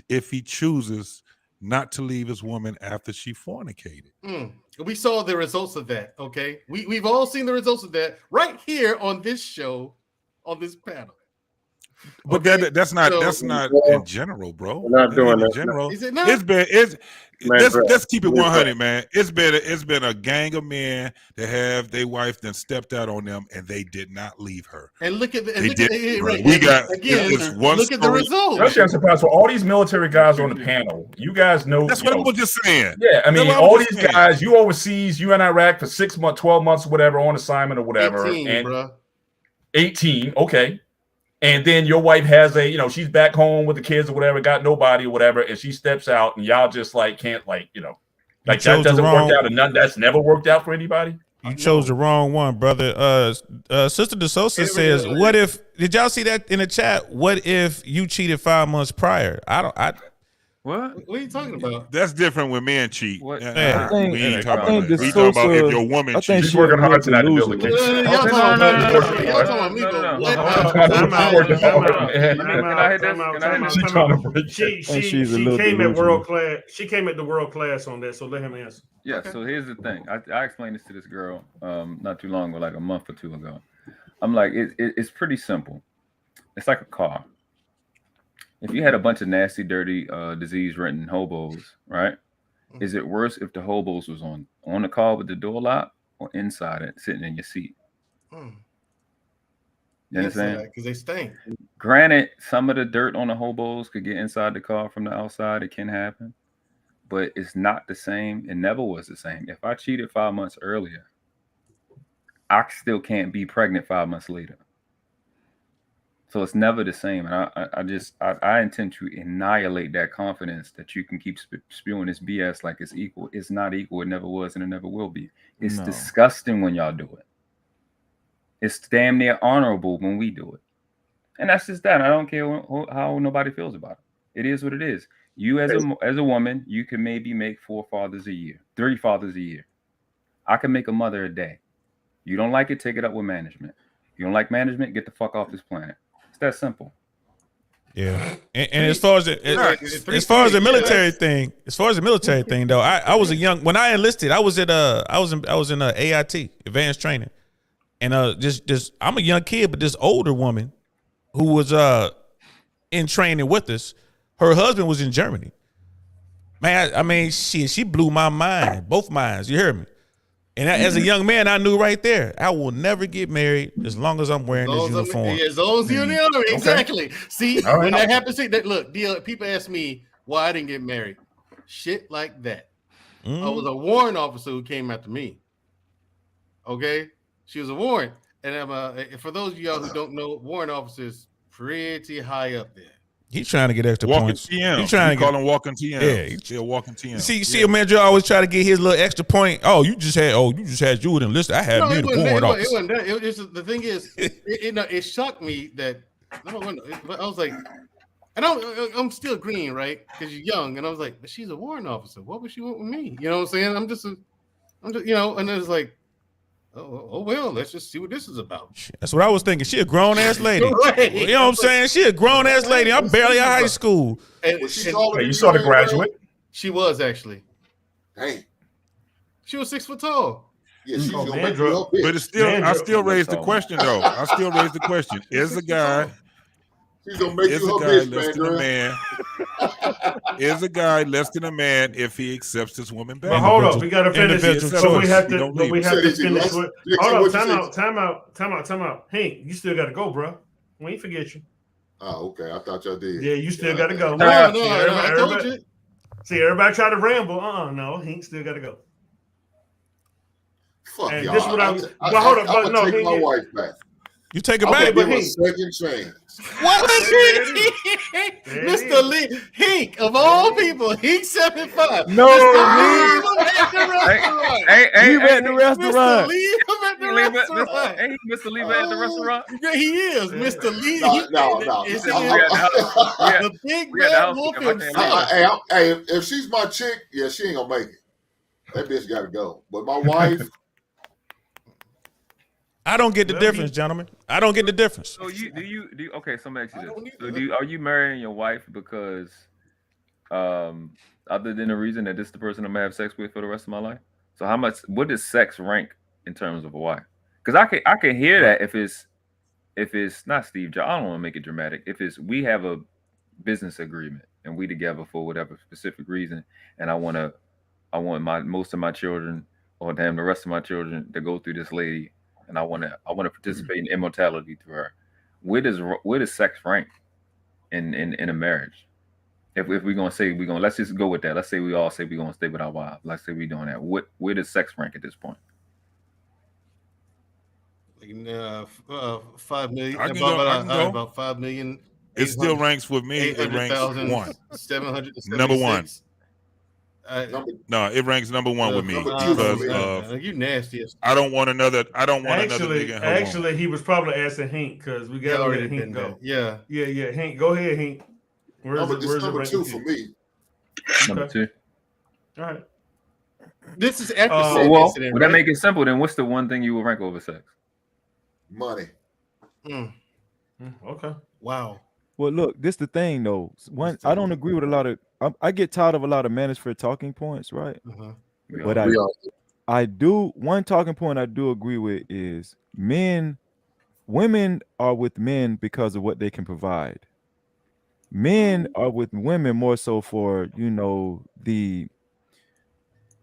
chooses not to leave his woman after she fornicated? We saw the results of that. Okay, we've all seen the results of that right here on this show, on this panel. But okay? that's not in general, bro. We're not doing that. In general, is it not? Let's keep it 100, man. It's been a gang of men that have their wife then stepped out on them and they did not leave her. And look at the results. Actually, I'm surprised for all these military guys on the panel. You guys know that's what I was just saying. Yeah, I mean, all these guys, you overseas, you in Iraq for 6 months, 12 months, or whatever, on assignment or whatever. 18, okay. And then your wife has she's back home with the kids or whatever, got nobody or whatever, and she steps out and y'all just can't Like that doesn't work out, and that's never worked out for anybody. You chose the wrong one, brother. Sister DeSosa says, "What if?" Did y'all see that in the chat? What if you cheated 5 months prior? What are you talking about? That's different when men cheat. We ain't talking about that. We talking about if your woman cheats. She's working hard tonight to build a case. Y'all talking about me. She came at world class. She came at the world class on that. So let him answer. Yeah. Okay. So here's the thing. I explained this to this girl not too long ago, like a month or two ago. I'm like, it's pretty simple. It's like a car. If you had a bunch of nasty, dirty, disease-ridden hobos, right? Is it worse if the hobos was on the car with the door locked or inside it, sitting in your seat? You understand? Because they stink. Granted, some of the dirt on the hobos could get inside the car from the outside. It can happen. But it's not the same. It never was the same. If I cheated 5 months earlier, I still can't be pregnant 5 months later. So it's never the same. And I intend to annihilate that confidence that you can keep spewing this BS like it's equal. It's not equal. It never was, and it never will be. It's disgusting when y'all do it. It's damn near honorable when we do it. And that's just that. I don't care how nobody feels about it. It is what it is. You as a woman, you can maybe make 4 fathers a year, 3 fathers a year. I can make a mother a day. You don't like it, take it up with management. You don't like management, get the fuck off this planet. It's that simple. Yeah, and as far as the military thing, though, I was when I enlisted, I was in AIT, advanced training, and I'm a young kid, but this older woman who was in training with us, her husband was in Germany. Man, I mean, she blew my mind, both minds. You hear me? And as a young man, I knew right there, I will never get married as long as I'm wearing this uniform. As long as you're in the army, exactly. See, when that happens, look, people ask me why I didn't get married. Shit like that. I was a warrant officer who came after me. Okay? She was a warrant. And for those of y'all who don't know, warrant officers pretty high up there. He's trying to get extra points. TM. He's trying to call him walking TM. Yeah, he's still walking TM. See, Mandrell always try to get his little extra point. You just had you with enlisted. I had me the warrant officer. The thing is, it shocked me that I was like, I'm still green, right? Because you're young, and I was like, but she's a warrant officer. What would she want with me? You know what I'm saying? I'm just and it's like, oh well, let's just see what this is about. That's what I was thinking. She a grown ass lady. Right. You know what I'm saying? She a grown ass lady. I'm barely out of high school. You saw the graduate? She was actually. Hey. She was 6 foot tall. Yeah, she's gonna but it's still, I still raise the question though. I still raise the question: Is a guy? She's gonna make you her bitch, less than a man? Is a guy less than a man if he accepts this woman back? But hold up, we gotta finish it. So we have to finish with. Hold on, time out. Hey, you still gotta go, bro. We ain't forget you. Oh, okay. I thought y'all did. Yeah, you still gotta go. No, I told you. See, everybody try to ramble. No, he still gotta go. Fuck and y'all. This what I'm gonna take my wife back. You take it back, but second chance. What? Mr. Lee Hink, of all people, Hink 75. No, leave him at the restaurant. Leave at the restaurant. Leave him at the restaurant. Hey, Mr. Leave at the restaurant. He is Mr. Lee. No. The big bad wolf himself. Hey, if she's my chick, yeah, she ain't gonna make it. That bitch gotta go. But my wife. I don't get the difference, gentlemen. I don't get the difference. So do you okay, so let me ask you this. So are you marrying your wife because other than the reason that this is the person I'm gonna have sex with for the rest of my life? So what does sex rank in terms of a wife? Because I can hear that if it's not Steve Jobs, I don't want to make it dramatic. If it's we have a business agreement and we together for whatever specific reason, and I want most of my children or the rest of my children to go through this lady. And I want to participate in immortality through her. Where does sex rank in a marriage? If we're gonna say let's just go with that. Let's say we all say we're gonna stay with our wives. Let's say we're doing that. Where does sex rank at this point? 5 million. I can go. About 5 million. It still ranks with me. It ranks 1. 700. Number 1. No, it ranks number one with me because you nasty. I don't want another. I don't want another nigga in her Actually, he was probably asking Hink because we got to let Hink go. Yeah. Hink, go ahead, Hink. Where's number 2 for me. Number 2. All right. This is after well, incident, would that make it simple? Then what's the one thing you would rank over sex? Money. Okay. Wow. Well, look, this the thing though. One, I don't agree with a lot of. I get tired of a lot of mandatory talking points, right? But I do. One talking point I do agree with is women are with men because of what they can provide. Men are with women more so for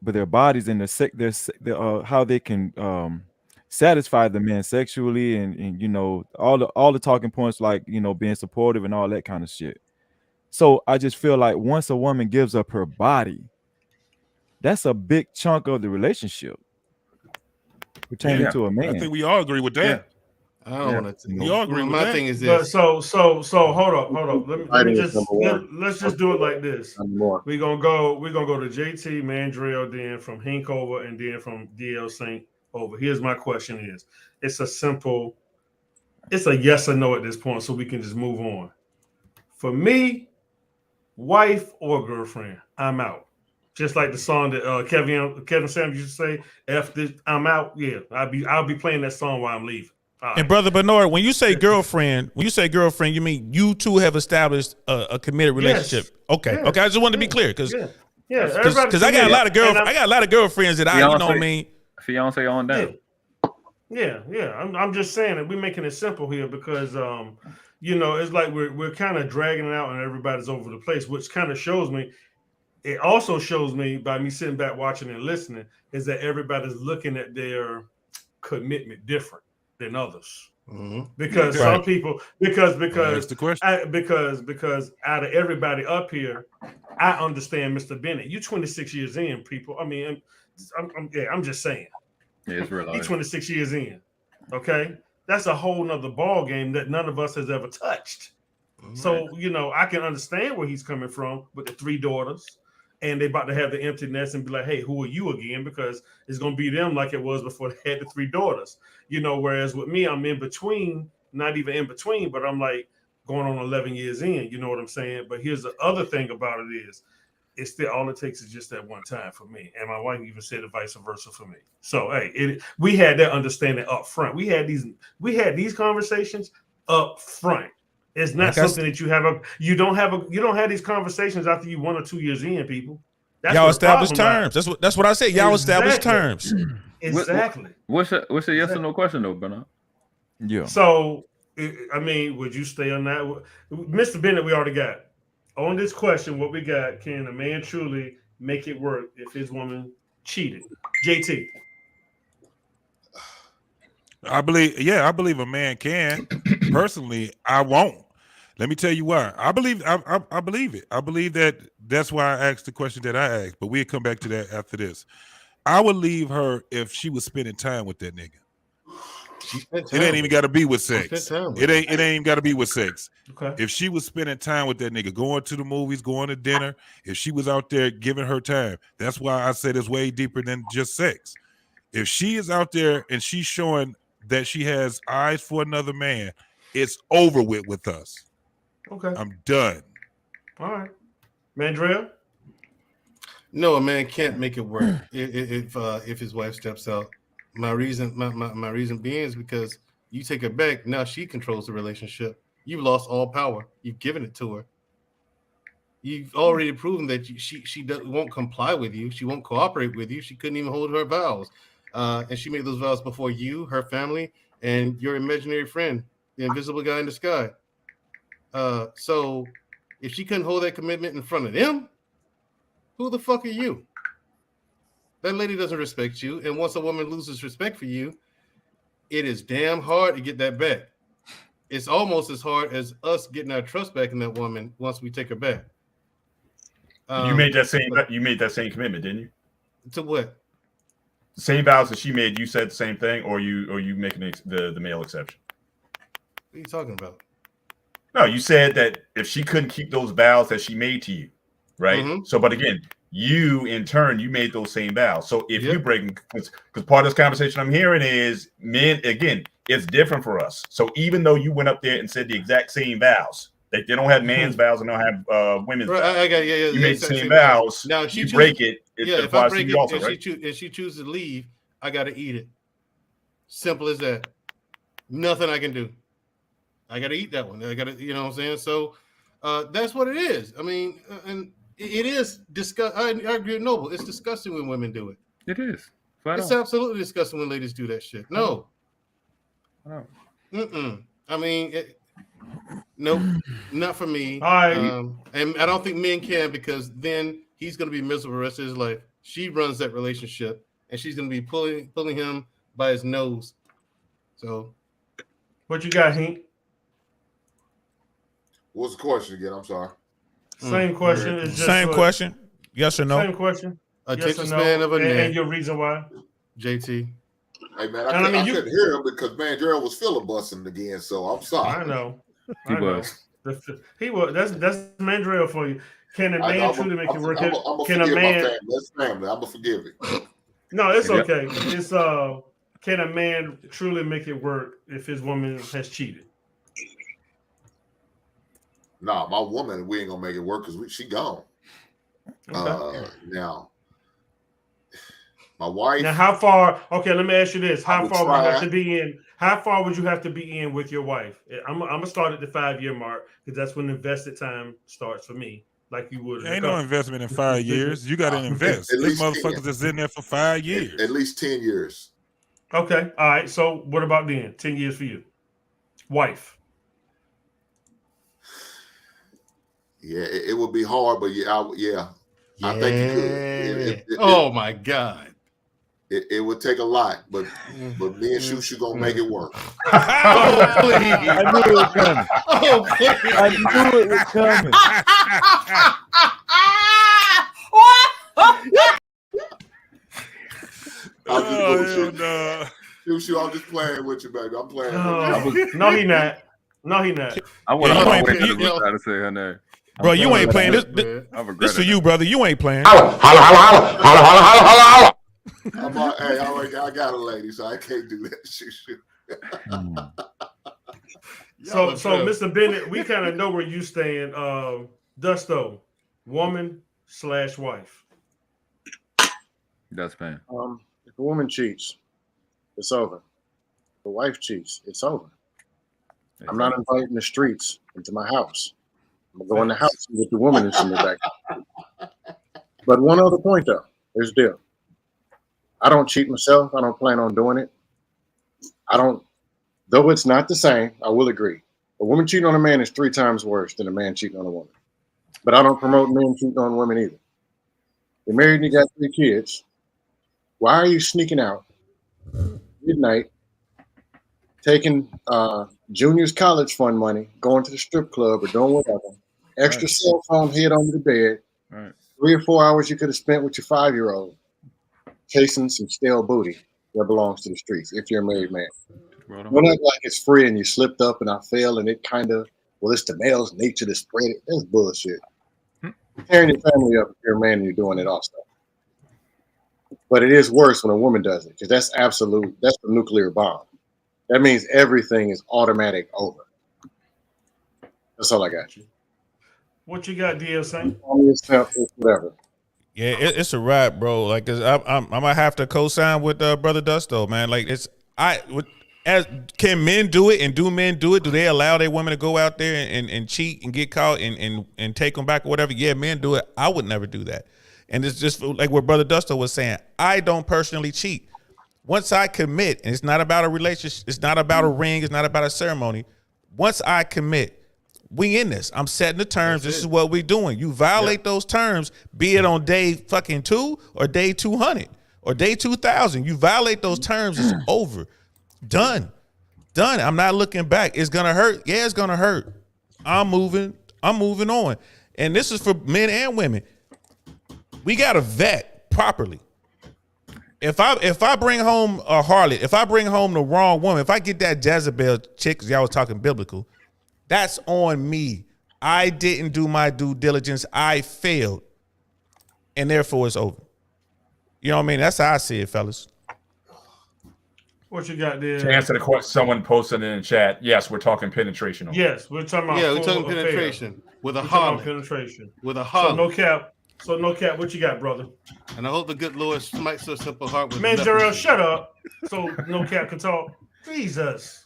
but their bodies and their how they can satisfy the man sexually and all the talking points like being supportive and all that kind of shit. So I just feel like once a woman gives up her body, that's a big chunk of the relationship pertaining to a man. I think we all agree with that. Yeah. I don't want to. We all agree with that. My thing is this. So hold up. Let's just do it like this. We're gonna go to JT, Mandrell, then from Hink over, and then from DL Saint over. Here's my question: it's a yes or no at this point, so we can just move on. For me, wife or girlfriend, I'm out. Just like the song that Kevin Samuels used to say, "F this, I'm out." Yeah, I'll be playing that song while I'm leaving. And Brother Bernard, when you say girlfriend, you mean you two have established a committed relationship? Yes. Okay. Yes. Okay. I just wanted to be clear because I got a lot of I got a lot of girlfriends that fiance on down. Yeah. I'm just saying that we're making it simple here because it's like we're kind of dragging it out and everybody's over the place, which kind of shows me. It also shows me by me sitting back watching and listening is that everybody's looking at their commitment different than others. Because some people because the question. because out of everybody up here, I understand Mr. Bennett. You 26 years in, people. I mean, I'm just saying. Yeah, it's real. He's 26 years in. Okay, that's a whole nother ball game that none of us has ever touched. Right. So I can understand where he's coming from with the 3 daughters. And they about to have the empty nest and be like, hey, who are you again? Because it's going to be them like it was before they had the 3 daughters. Whereas with me, I'm in between, not even in between, but I'm like going on 11 years in. You know what I'm saying? But here's the other thing about it is, it's still all it takes is just that one time for me. And my wife even said the vice versa for me. So, hey, we had that understanding up front. We had these conversations up front. It's not something that you don't have these conversations after you 1 or 2 years in, people. Y'all established terms. That's what I said. Y'all established terms. Exactly. What's a yes or no question though, Bernard? Yeah. So I mean, would you stay on that? Mr. Bennett, we already got. On this question, what we got, can a man truly make it work if his woman cheated? JT. I believe a man can. Personally, I won't. Let me tell you why. I believe it. I believe that's why I asked the question that I asked, but we'll come back to that after this. I would leave her if she was spending time with that nigga. It ain't even got to be with sex. It ain't even got to be with sex. Okay. If she was spending time with that nigga, going to the movies, going to dinner, if she was out there giving her time, that's why I said it's way deeper than just sex. If she is out there and she's showing that she has eyes for another man, it's over with us. Okay. I'm done. All right. Mandrell? No, a man can't make it work if his wife steps out. My reason being is because you take her back, now she controls the relationship. You've lost all power. You've given it to her. You've already proven that she won't comply with you. She won't cooperate with you. She couldn't even hold her vows. And she made those vows before you, her family, and your imaginary friend, the invisible guy in the sky. So if she couldn't hold that commitment in front of them, who the fuck are you? That lady doesn't respect you. And once a woman loses respect for you, it is damn hard to get that back. It's almost as hard as us getting our trust back in that woman once we take her back. You made that same commitment, didn't you? To what? The same vows that she made, you said the same thing, or you making the male exception? What are you talking about? No, you said that if she couldn't keep those vows that she made to you, right? Mm-hmm. So, but again, you in turn, you made those same vows. So if you break, because part of this conversation I'm hearing is men, again, it's different for us. So even though you went up there and said the exact same vows, they don't have man's vows and don't have women's vows. I got you made the same vows. Now if you break it, if I break it, also, and right? she chooses to leave, I got to eat it. Simple as that. Nothing I can do. I got to eat that one. I got to, you know what I'm saying? So that's what it is. I mean, and it is disgust. I agree with Noble. It's disgusting when women do it. It is. It's absolutely disgusting when ladies do that shit. No. I mean, nope, not for me. And I don't think men can, because then he's going to be miserable the rest of his life. She runs that relationship, and she's going to be pulling him by his nose. So, what you got, Hank? What's the question again? I'm sorry. Same question. It's just same question. Yes or no? Same question. Attention span of a man. And your reason why? JT. Hey man, I couldn't hear him because Mandrell was filibustering again. So I'm sorry. I know. He was. He was. That's Mandrell for you. Can a man truly make it work? Can a man? That's family. I'm gonna forgive it. No, it's okay. It's can a man truly make it work if his woman has cheated? Nah, my woman, we ain't gonna make it work because she gone. Okay. Now, my wife. Now, how far? Okay, let me ask you this: How far would you have to be in? How far would you have to be in with your wife? I'm gonna start at the 5-year mark because that's when invested time starts for me. Like you would. Ain't no investment in 5 years. You got to invest. This motherfuckers is in there for 5 years. At least 10 years. Okay. All right. So what about then? 10 years for you, wife. Yeah, it would be hard, but I think you could. Oh my God. It would take a lot, but me and Shushu gonna make it work. Oh, please. I knew it was coming. Oh, please. I knew it was coming. I'm just bullshit. Shushu, I'm just playing with you, baby. I'm playing with you. No, he not. No, he not. I want to try to say her name. Bro, you ain't playing this. This for you, brother. You ain't playing. I got a lady, so I can't do that. So, Mr. Bennett, we kind of know where you stand. Dusto, woman/wife. That's man. If a woman cheats, it's over. If a wife cheats, it's over. I'm not inviting the streets into my house. I'm gonna go in the house and get the woman and send her back. But one other point, though, here's the deal. I don't cheat myself. I don't plan on doing it. Though it's not the same, I will agree. A woman cheating on a man is 3 times worse than a man cheating on a woman. But I don't promote men cheating on women either. You're married and you got 3 kids. Why are you sneaking out midnight, taking junior's college fund money, going to the strip club or doing whatever, extra cell phone head under the bed, 3 or 4 hours you could have spent with your 5-year-old, chasing some stale booty that belongs to the streets if you're a married man. Don't act like it's free and you slipped up and I fell and it kind of, it's the male's nature to spread it. That's bullshit. Tearing your family up if you're a man and you're doing it also. But it is worse when a woman does it because that's the nuclear bomb. That means everything is automatic over. That's all I got. What you got, DLC? Whatever. Yeah, it's a wrap, bro. Like, I'm gonna have to co-sign with Brother Dusto, man. Like, can men do it and do men do it? Do they allow their women to go out there and cheat and get caught and take them back or whatever? Yeah, men do it. I would never do that. And it's just like what Brother Dusto was saying. I don't personally cheat. Once I commit, and it's not about a relationship, it's not about a ring, it's not about a ceremony. Once I commit, we in this. I'm setting the terms. This is what we doing. You violate those terms, be it on day fucking 2 or day 200 or day 2000. You violate those terms, it's over. Done. I'm not looking back. It's gonna hurt. Yeah, it's gonna hurt. I'm moving on. And this is for men and women. We gotta vet properly. If I bring home a harlot, if I bring home the wrong woman, if I get that Jezebel chick, because y'all was talking biblical, that's on me. I didn't do my due diligence. I failed. and therefore it's over. You know what I mean? That's how I see it, fellas. What you got there? To answer the question, someone posted in the chat. Yes, we're talking penetration. Yes, we're talking about. Yeah, we're talking penetration with a holler. Penetration with a holler. So no cap. What you got, brother? And I hope the good Lord smites her simple heart with. Mandrell, shut up. So no cap can talk. Jesus.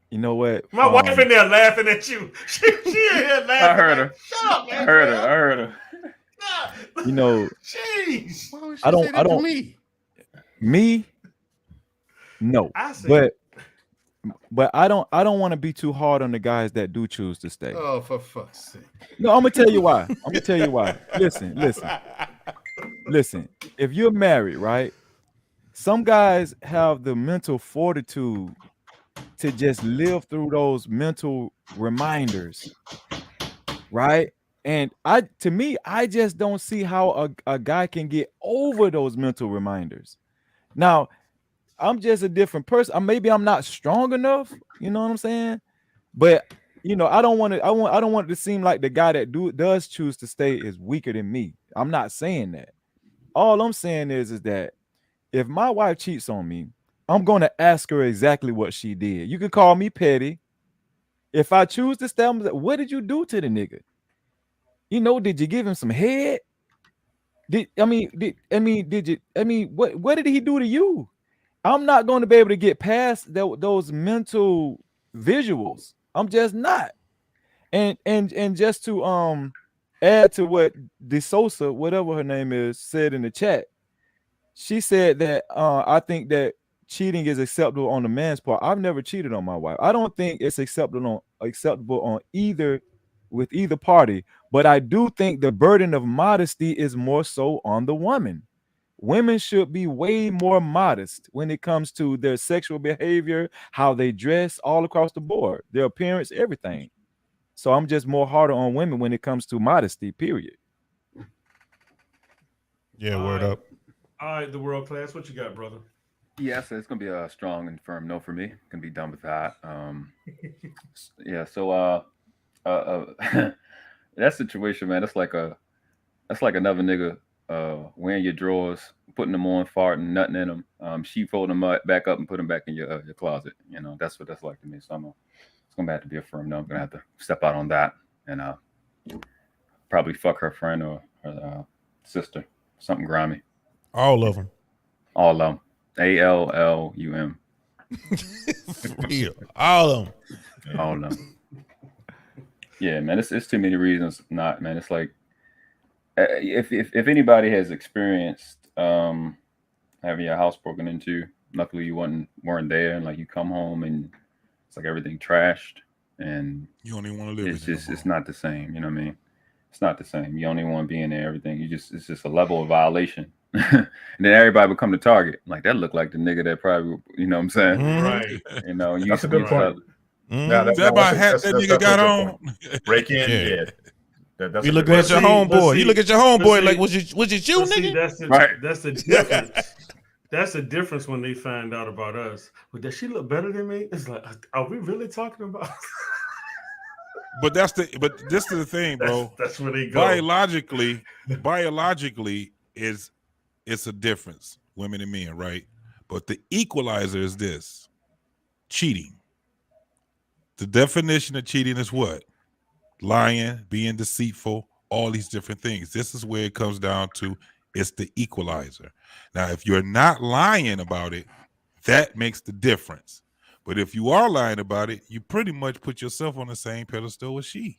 You know what? My wife in there laughing at you. She in here laughing. I heard her. Shut up, man. I heard her. You know, jeez. Why would she I don't. say that to me. Me. No, but I don't want to be too hard on the guys that do choose to stay. Oh, for fuck's sake! No, I'm gonna tell you why. Listen. If you're married, right? Some guys have the mental fortitude to just live through those mental reminders, right? And I just don't see how a guy can get over those mental reminders. Now, I'm just a different person. Maybe I'm not strong enough. You know what I'm saying? But I don't want it. I don't want it to seem like the guy that does choose to stay is weaker than me. I'm not saying that. All I'm saying is that if my wife cheats on me, I'm going to ask her exactly what she did. You can call me petty. If I choose to stay, I'm like, what did you do to the nigga? Did you give him some head? What did he do to you? I'm not going to be able to get past those mental visuals. I'm just not. And just to add to what DeSosa, whatever her name is, said in the chat, she said that I think that cheating is acceptable on the man's part. I've never cheated on my wife. I don't think it's acceptable on either party, but I do think the burden of modesty is more so on the woman. Women should be way more modest when it comes to their sexual behavior, how they dress, all across the board, their appearance, everything. So I'm just more harder on women when it comes to modesty, period. Yeah, word up. All right, the world class. What you got, brother? Yeah, so it's gonna be a strong and firm no for me. Gonna be done with that. Yeah. So that situation, man. That's like another nigga wearing your drawers, putting them on, farting, nothing in them. She fold them back up and put them back in your closet. That's what that's like to me. So it's gonna have to be a firm no. I'm gonna have to step out on that and probably fuck her friend or her sister, something grimy. All of them. All of them. ALLUM. For real. All of them. All of them. Yeah, man. It's too many reasons not, man. It's like if anybody has experienced having your house broken into, luckily you weren't there, and like you come home and it's like everything trashed, and you don't even want to live. It's not the same. You know what I mean? It's not the same. You don't even want to be in there. Everything. It's just a level of violation. And then everybody would come to Target. Like that looked like the nigga that probably, you know what I'm saying? Mm-hmm. Right. You that's a good point. That nigga got on. Break in, yeah. You looking at your homeboy. You look at your homeboy like, was it you, nigga? That's the difference. That's the difference when they find out about us. Well, does she look better than me? It's like, are we really talking about? But this is the thing, bro. That's where they go. Biologically, it's a difference, women and men, right? But the equalizer is this: cheating. The definition of cheating is what? Lying, being deceitful, all these different things. This is where it comes down to. It's the equalizer. Now, if you're not lying about it, that makes the difference. But if you are lying about it, you pretty much put yourself on the same pedestal as she.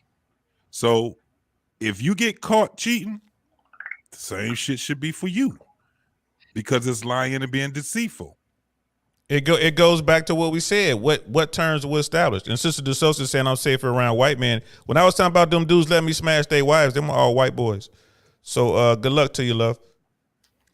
So if you get caught cheating, the same shit should be for you, because it's lying and being deceitful. It goes back to what we said. What terms were established? And Sister DeSosa saying I'm safer around white men. When I was talking about them dudes letting me smash their wives, them were all white boys. So good luck to you, love.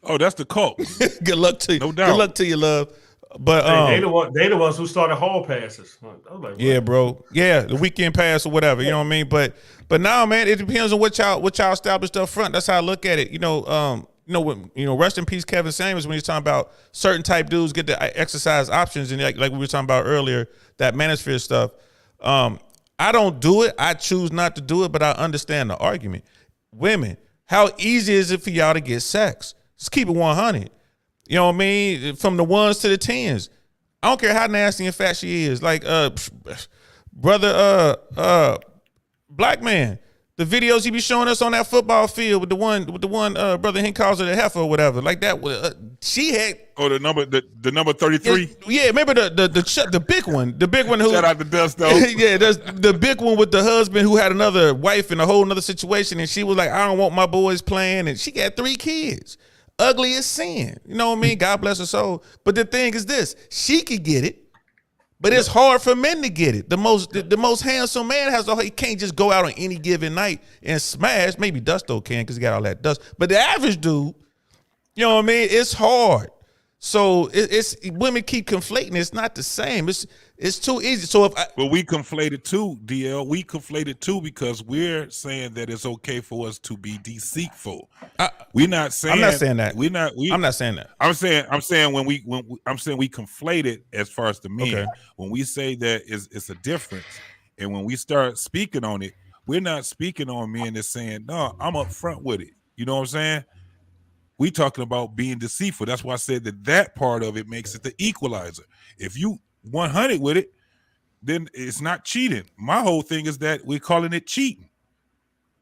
Oh, that's the cult. Good luck to you. No doubt. Good luck to you, love. But they the ones who started hall passes. I was like, yeah, bro. Yeah, the weekend pass or whatever. You know what I mean? But now, man, it depends on what y'all established up front. That's how I look at it. Rest in peace, Kevin Samuels, when he's talking about certain type dudes get to exercise options, and like we were talking about earlier, that manosphere stuff. I don't do it. I choose not to do it, but I understand the argument. Women, How easy is it for y'all to get sex? Just keep it 100. You know what I mean? From the 1s to the 10s. I don't care how nasty and fat she is. Like, brother, Black Man, the videos he be showing us on that football field with the one brother Hink calls her the heifer or whatever. Like that, she had. Oh, the number 33. Yeah, remember the big one, who shout out to Dust though. Yeah, that's the big one with the husband who had another wife in a whole nother situation, and she was like, I don't want my boys playing, and she got 3 kids. Ugly as sin. You know what I mean? God bless her soul. But the thing is this, she could get it, but it's hard for men to get it. The most handsome man he can't just go out on any given night and smash. Maybe Dusto can because he got all that dust. But the average dude, you know what I mean? It's hard. So it's women keep conflating. It's not the same. It's too easy. So but we conflated too, DL. We conflated too because we're saying that it's okay for us to be deceitful. We're not saying. I'm not saying that. I'm not saying that. I'm saying when we conflate it as far as the men. Okay. When we say that it's a difference, and when we start speaking on it, we're not speaking on men that's saying, no, I'm up front with it. You know what I'm saying? We talking about being deceitful. That's why I said that part of it makes it the equalizer. If you 100 with it, then it's not cheating. My whole thing is that we're calling it cheating.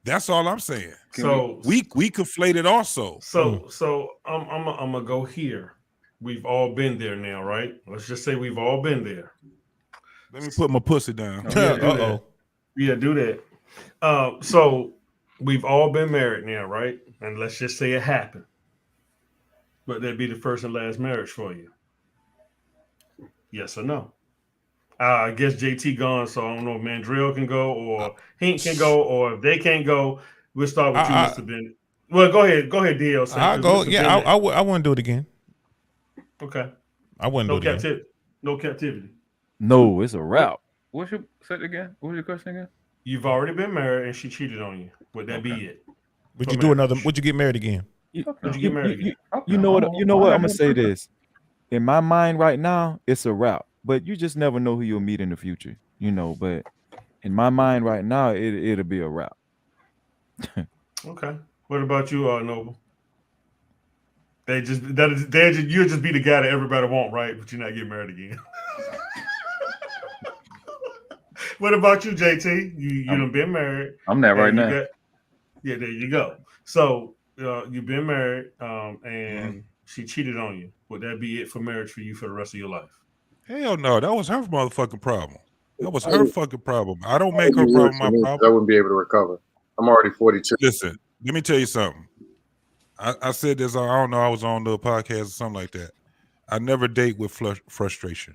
That's all I'm saying. So we conflate it also. So I'm gonna go here. We've all been there now, right? Let's just say we've all been there. Let me put my pussy down. Yeah, do that. So we've all been married now, right? And let's just say it happened. But that'd be the first and last marriage for you. Yes or no? I guess JT gone, so I don't know if Mandrell can go or Hink can go, or if they can't go, we'll start with you, Mr. Bennett. Well, go ahead, DL. I'll go. Yeah, I wouldn't do it again. Okay. I wouldn't do it again. No captivity. No, it's a wrap. What's your say again? What was your question again? You've already been married and she cheated on you. Would that be it? Would you do another? Would you get married again? Would you get married again? You know what? I'm gonna say this. In my mind right now, it's a wrap. But you just never know who you'll meet in the future, you know. But in my mind right now, it'll be a wrap. Okay. What about you, Noble? You'll just be the guy that everybody want, right? But you're not getting married again. What about you, JT? You done been married. I'm not right now. Yeah, there you go. So you've been married, and she cheated on you. Would that be it for marriage for you for the rest of your life? Hell no, that was her motherfucking problem. That was her fucking problem. I don't make her problem my problem. I wouldn't be able to recover. I'm already 42. Listen, let me tell you something. I said this, I don't know, I was on the podcast or something like that. I never date with frustration.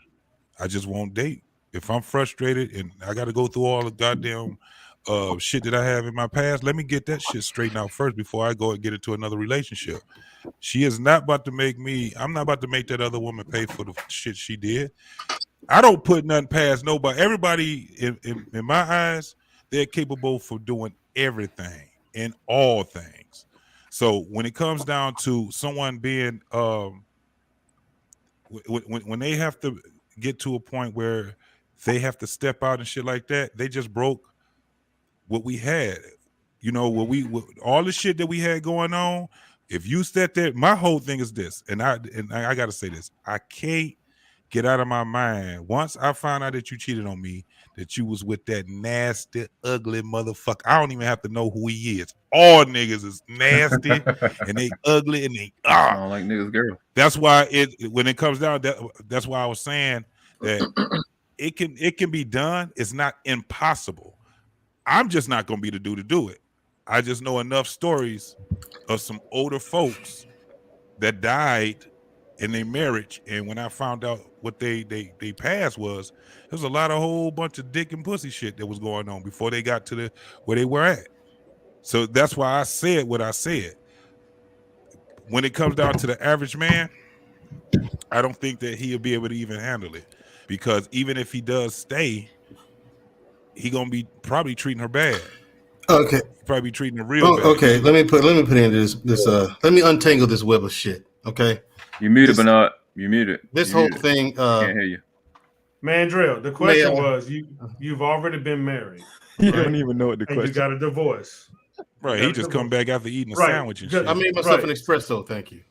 I just won't date. If I'm frustrated and I got to go through all the goddamn shit that I have in my past, let me get that shit straightened out first before I go and get into another relationship. She is not about to make me, I'm not about to make that other woman pay for the shit she did. I don't put nothing past nobody. Everybody in my eyes, they're capable for doing everything in all things. So when it comes down to someone being, when they have to get to a point where they have to step out and shit like that, they just broke what we had. You know, all the shit that we had going on. If you sat there, my whole thing is this, and I got to say this, I can't get out of my mind. Once I found out that you cheated on me, that you was with that nasty, ugly motherfucker. I don't even have to know who he is. All niggas is nasty and they ugly and they I don't like niggas, girl. That's why when it comes down, that's why I was saying that it can be done. It's not impossible. I'm just not gonna be the dude to do it. I just know enough stories of some older folks that died in their marriage, and when I found out what they past was, there was a whole bunch of dick and pussy shit that was going on before they got to where they were at. So that's why I said what I said. When it comes down to the average man, I don't think that he'll be able to even handle it, because even if he does stay, he gonna be probably treating her bad. Okay, probably treating her real bad. Okay, let me put in this. Let me untangle this web of shit. Okay, you muted, Bernard. You muted. This whole thing. Can't hear you, Mandrell. The question was, you've already been married. You don't even know what the question. You got a divorce. Right. He just come back after eating a sandwich and shit. I made myself an espresso. Thank you.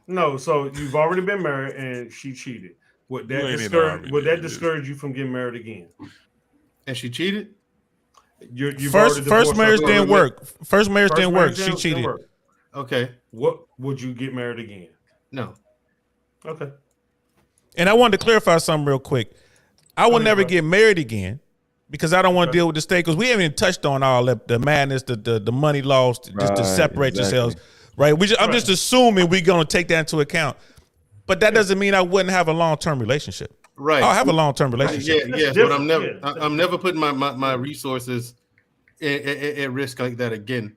No, so you've already been married and she cheated. Would that discourage you from getting married again? And she cheated? First marriage didn't work. First marriage didn't work. She cheated. Okay. What would you get married again? No. Okay. And I wanted to clarify something real quick. I will never get married again because I don't want to deal with the state. Because we haven't even touched on all the madness, the money lost, just to separate yourselves. Right. I'm just assuming we're gonna take that into account. But that doesn't mean I wouldn't have a long-term relationship. Right. I'll have a long-term relationship. Yeah, but I'm never putting my resources at risk like that again.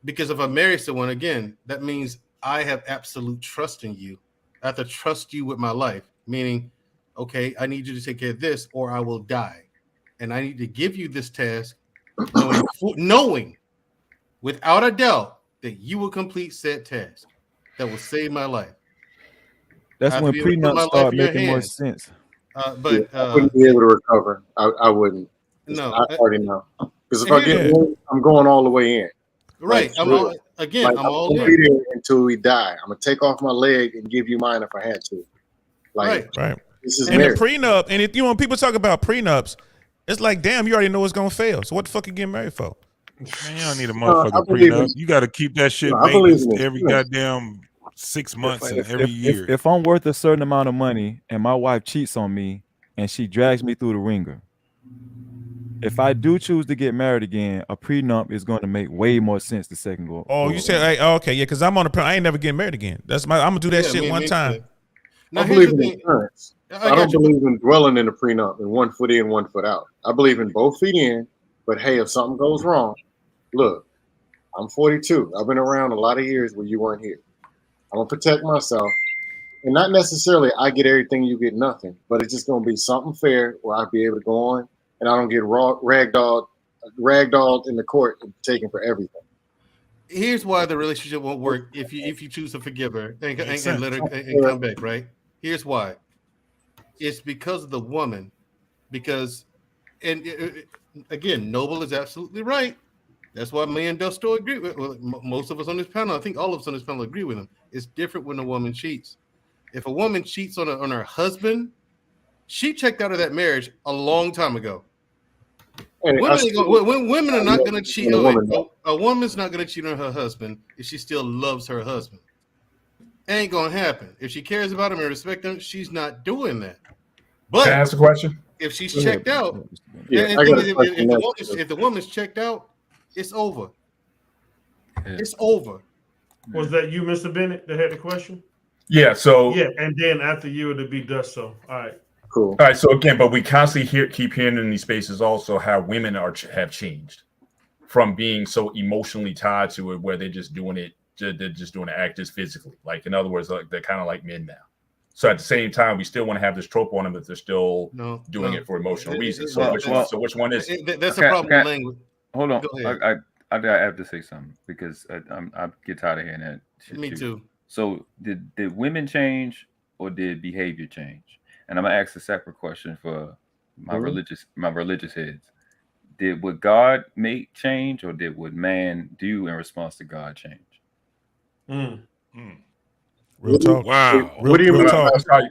Because if I'm married to someone again, that means I have absolute trust in you. I have to trust you with my life, meaning, okay, I need you to take care of this or I will die. And I need to give you this task knowing without a doubt that you will complete said task that will save my life. That's when prenups start making more sense. I wouldn't be able to recover. I wouldn't. No, I already know. Because if I get one, I'm going all the way in. Right. I'm all in. Be there until we die. I'm gonna take off my leg and give you mine if I had to. Right. This is and marriage. the prenup, and if when people talk about prenups, it's like, damn, you already know it's gonna fail. So what the fuck you getting married for? Man, you don't need a motherfucking prenup. You got to keep that shit maintenance every goddamn 6 months and every year. If I'm worth a certain amount of money and my wife cheats on me and she drags me through the ringer, if I do choose to get married again, a prenup is going to make way more sense the second go. Oh, you said, hey, okay, yeah, because I'm on I ain't never getting married again. I'm gonna do that shit one time. I believe in insurance. I don't believe in dwelling in a prenup and 1 foot in, 1 foot out. I believe in both feet in, but hey, if something goes wrong, look, I'm 42. I've been around a lot of years where you weren't here. I'm gonna protect myself, and not necessarily I get everything, you get nothing, but it's just gonna be something fair where I'll be able to go on, and I don't get ragdolled in the court and taken for everything. Here's why the relationship won't work if you choose to forgive her and let her and come back. Right? Here's why. It's because of the woman. Because, again, Noble is absolutely right. That's why me and Dusto agree with. Well, most of us on this panel, I think all of us on this panel agree with him. It's different when a woman cheats. If a woman cheats on her husband, she checked out of that marriage a long time ago. Hey, women are not going to cheat. A woman's not going to cheat on her husband if she still loves her husband. Ain't going to happen. If she cares about him and respects him, she's not doing that. But can I ask a question? If she's checked out, if the woman's checked out, it's over. Yeah. It's over. Was that you, Mr. Bennett, that had the question? Yeah. So and then after you, it'll be Dusto. All right. Cool. All right. So again, but we constantly keep hearing in these spaces also how women have changed from being so emotionally tied to it, where they're just doing it. They're just doing the act just physically. Like, in other words, like they're kind of like men now. So at the same time, we still want to have this trope on them, but they're still doing it for emotional reasons. So which one is it? That's a problem with language. Hold on. I have to say something because I get tired of hearing that shit. Me too. So did women change or did behavior change? And I'm gonna ask a separate question for my religious heads. Did what God make change, or did what man do in response to God change? Real talk. Wow. What do you mean?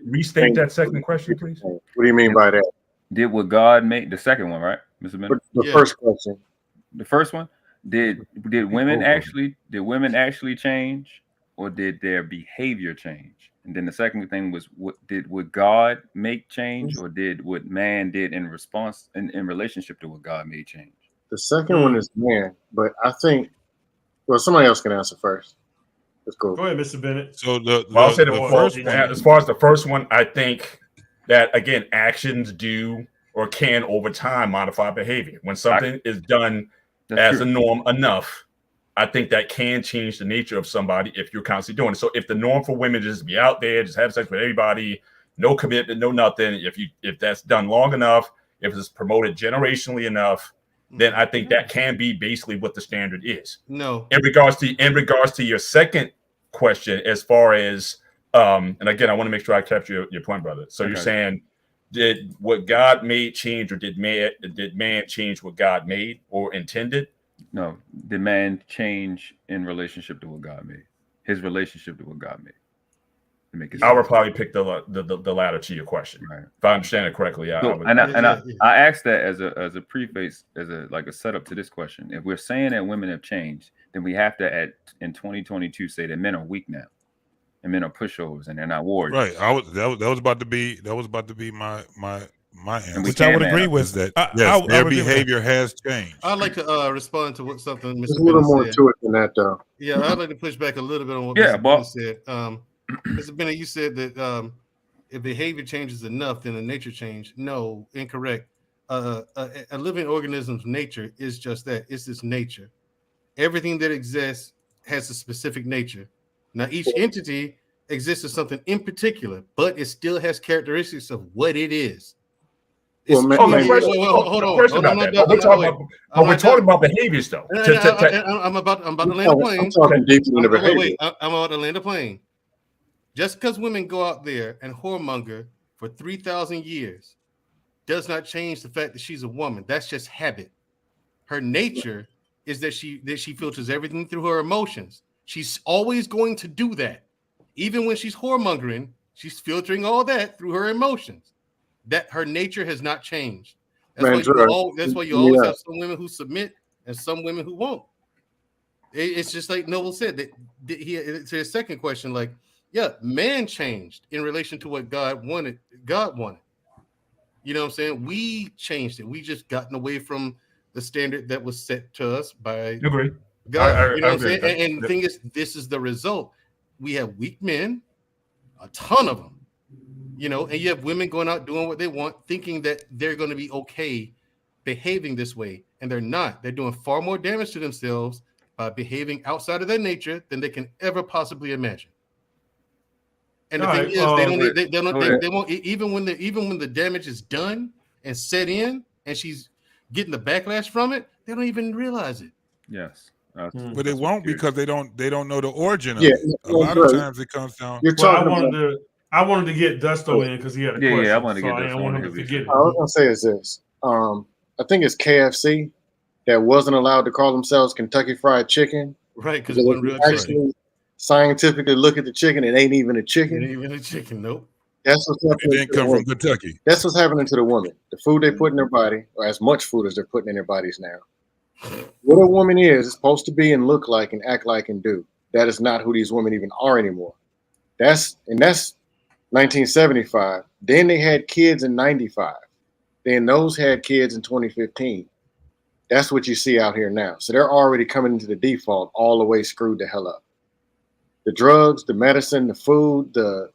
Restate that second question, please. What do you mean by that? Did what God make? The second one, right, Mr. Bennett? The first question. The first one. Did women actually change, or did their behavior change? And then the second thing was, would God make change, or did what man did in response in relationship to what God made change? The second one is man, but I think somebody else can answer first. Let's go. Go ahead, Mr. Bennett. So I'll say the first one. As far as the first one, I think that again, actions do or can over time modify behavior. When something is done as a norm enough, I think that can change the nature of somebody if you're constantly doing it. So if the norm for women is just be out there, just have sex with everybody, no commitment, no nothing, if that's done long enough, if it's promoted generationally enough, then I think that can be basically what the standard is. No. In regards to your second question, as far as and again, I want to make sure I capture your point, brother. So you're saying, did what God made change, or did man change what God made or intended? No, the man change in relationship to what God made. His relationship to what God made. To make it I would probably pick the latter to your question. Right. If I understand it correctly, I asked that as a preface, as a setup to this question. If we're saying that women have changed, then we have to in 2022 say that men are weak now, and men are pushovers, and they're not warriors. Right. That was about to be my answer. Which I would agree with. That yes, their behavior has changed. I'd like to respond to what something There's Mr. a little Bennett more said. to it than that, though. Yeah, I'd like to push back a little bit on what Mr. Bennett said. Mr. Bennett, you said that if behavior changes enough, then the nature change. No, incorrect. A living organism's nature is just that. It's its nature. Everything that exists has a specific nature. Now, each entity exists as something in particular, but it still has characteristics of what it is. Hold on. We're talking about behaviors, though. I'm about to land a plane. I'm talking deeply into behavior. Wait, I'm about to land a plane. Just because women go out there and whoremonger for 3,000 years does not change the fact that she's a woman. That's just habit. Her nature is that she filters everything through her emotions. She's always going to do that. Even when she's whoremongering, she's filtering all that through her emotions. That her nature has not changed. That's why you always have some women who submit and some women who won't. It's just like Noble said that to his second question, like, yeah, man changed in relation to what God wanted. You know what I'm saying? We changed it. We just gotten away from the standard that was set to us by God. You know what I'm saying? And the thing is, this is the result. We have weak men, a ton of them. You know, and you have women going out doing what they want, thinking that they're going to be okay behaving this way. And they're not. They're doing far more damage to themselves by behaving outside of their nature than they can ever possibly imagine. And the thing is, they won't even when the damage is done and set in, and she's getting the backlash from it, they don't even realize it. Yes. But they won't because they don't know the origin of it. A lot of times it comes down. I wanted to get Dusto in because he had a question. Yeah, I wanted to get Dusto. I want him to forget it. I was gonna say is this. I think it's KFC that wasn't allowed to call themselves Kentucky Fried Chicken. Right, because it wasn't real chicken. Scientifically look at the chicken, it ain't even a chicken. It ain't even a chicken, nope. That's what's happening. It didn't come from Kentucky. That's what's happening to the woman. The food they put in their body, or as much food as they're putting in their bodies now. What a woman is supposed to be and look like and act like and do. That is not who these women even are anymore. That's 1975. Then they had kids in 95. Then those had kids in 2015. That's what you see out here now. So they're already coming into the default all the way screwed the hell up. The drugs, the medicine, the food, the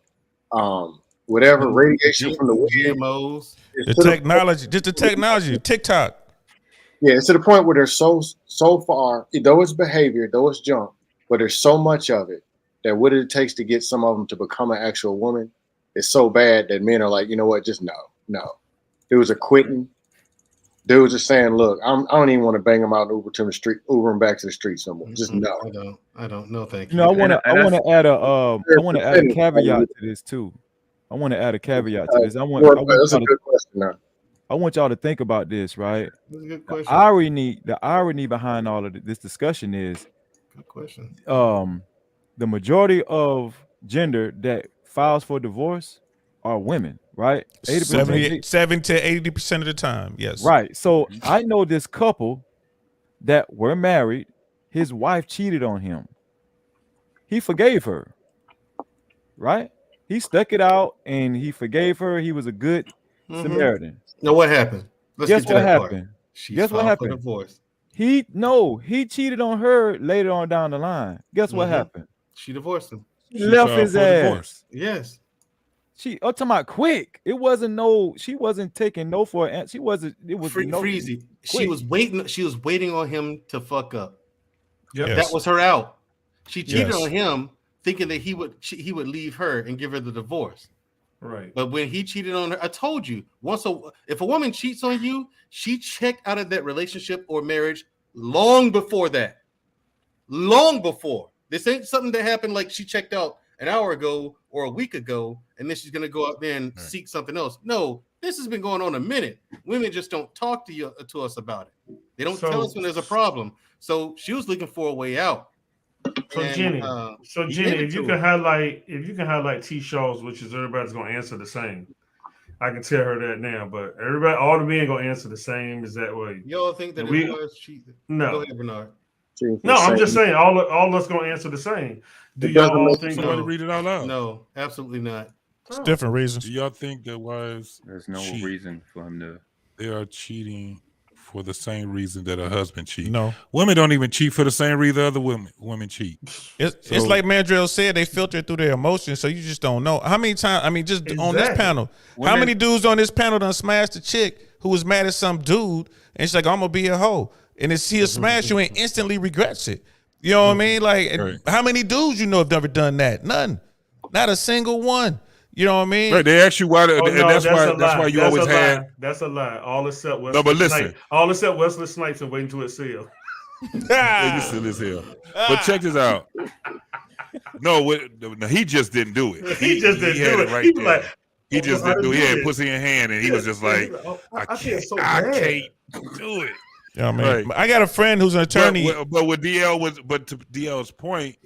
whatever radiation from the GMOs, the technology, just the technology, TikTok. Yeah, it's to the point where they're so far, though it's behavior, though it's junk, but there's so much of it that what it takes to get some of them to become an actual woman is so bad that men are like, you know what, just no. Dudes are quitting. Dudes are saying, look, I don't even want to bang them out and Uber them back to the streets no more. Just no. I don't know. Thank you. I want to add a caveat to this too. I want to add a caveat to this. That's a good question now. I want y'all to think about this, right? That's a good question. The irony behind all of this discussion is, good question. The majority of gender that files for divorce are women, right? 70 to 80% of the time, yes. Right. So I know this couple that were married. His wife cheated on him. He forgave her, right? He stuck it out and he forgave her. He was a good Samaritan. Now what happened? Guess what happened? Guess what happened? Divorce. He cheated on her later on down the line. Guess what happened? She divorced him. She left his ass. Divorce. Yes. She talking about quick. It wasn't she wasn't taking no for an answer. She wasn't. It was freezy. She was waiting. She was waiting on him to fuck up. Yep. That was her out. She cheated on him, thinking that he would leave her and give her the divorce. Right. But when he cheated on her, I told you if a woman cheats on you, she checked out of that relationship or marriage long before that. Long before. This ain't something that happened like she checked out an hour ago or a week ago, and then she's gonna go out there and seek something else. No, this has been going on a minute. Women just don't talk to us about it. They don't tell us when there's a problem. So she was looking for a way out. So Jenny, if you can highlight T. Shaw's, which is everybody's gonna answer the same. I can tell her that now, but all the men gonna answer the same. Is that way? Y'all think that it was cheating? No. Go ahead, Bernard. No, I'm just saying all of us gonna answer the same. Do y'all think somebody read it out loud? No, absolutely not. It's different reasons. Do y'all think that wives? There's no reason for him to. They are cheating for the same reason that a husband cheats. No, women don't even cheat for the same reason other women cheat. It's like Mandrell said, they filter through their emotions, so you just don't know. How many times? I mean, just on this panel, how many dudes on this panel done smashed a chick who was mad at some dude, and she's like, "I'm gonna be a hoe," and then see a smash you and instantly regrets it. You know what I mean? Like, how many dudes you know have never done that? None, not a single one. You know what I mean? Right. They ask you why, and that's why you always had. That's a lie. All except Wesley. No, but listen. Snipes. All except Wesley Snipes and waiting to sell. You still is here. But check this out. No, he just didn't do it. He just didn't do it. Right there. He just didn't do it. He had pussy in hand, and he was just like, I can't do it. Yeah, man. I got a friend who's an attorney. But with to DL's point,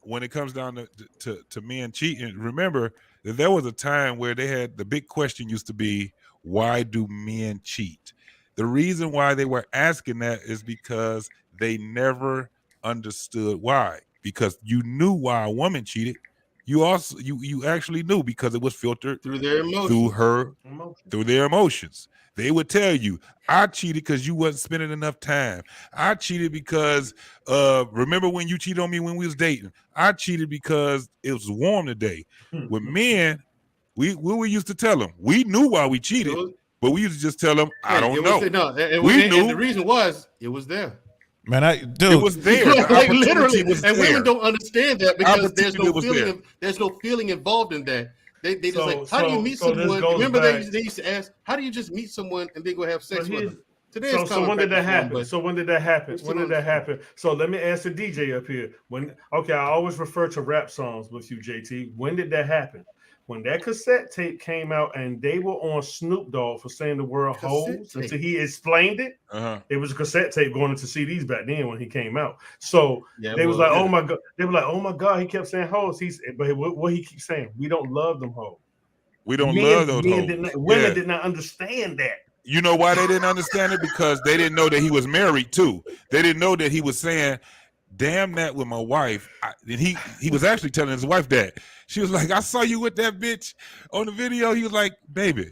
when it comes down to men cheating, remember that there was a time where they had the big question used to be, why do men cheat? The reason why they were asking that is because they never understood why. Because you knew why a woman cheated. You actually knew because it was filtered through their emotions. Through their emotions. They would tell you, I cheated because you wasn't spending enough time. I cheated because remember when you cheated on me when we was dating? I cheated because it was warm today. With men, we used to tell them. We knew why we cheated, but we used to just tell them, I don't know. We knew. And the reason was it was there. Man, it was there. Like literally, and women don't understand that because there's no feeling involved in that. They just like, how do you meet someone? Remember they used to ask, how do you just meet someone and then go have sex with them? So when did that happen? When did that happen? So let me ask the DJ up here. I always refer to rap songs with you, JT. When did that happen? When that cassette tape came out and they were on Snoop Dogg for saying the word hoes until he explained it. It was a cassette tape going into CDs back then when he came out. So they was like, oh my God. They were like, oh my God, he kept saying hoes. But what he keeps saying, we don't love them hoes. We don't love those hoes. Women did not understand that. You know why they didn't understand it? Because they didn't know that he was married too. They didn't know that he was saying, damn that with my wife. And he was actually telling his wife that. She was like, I saw you with that bitch on the video. He was like, baby,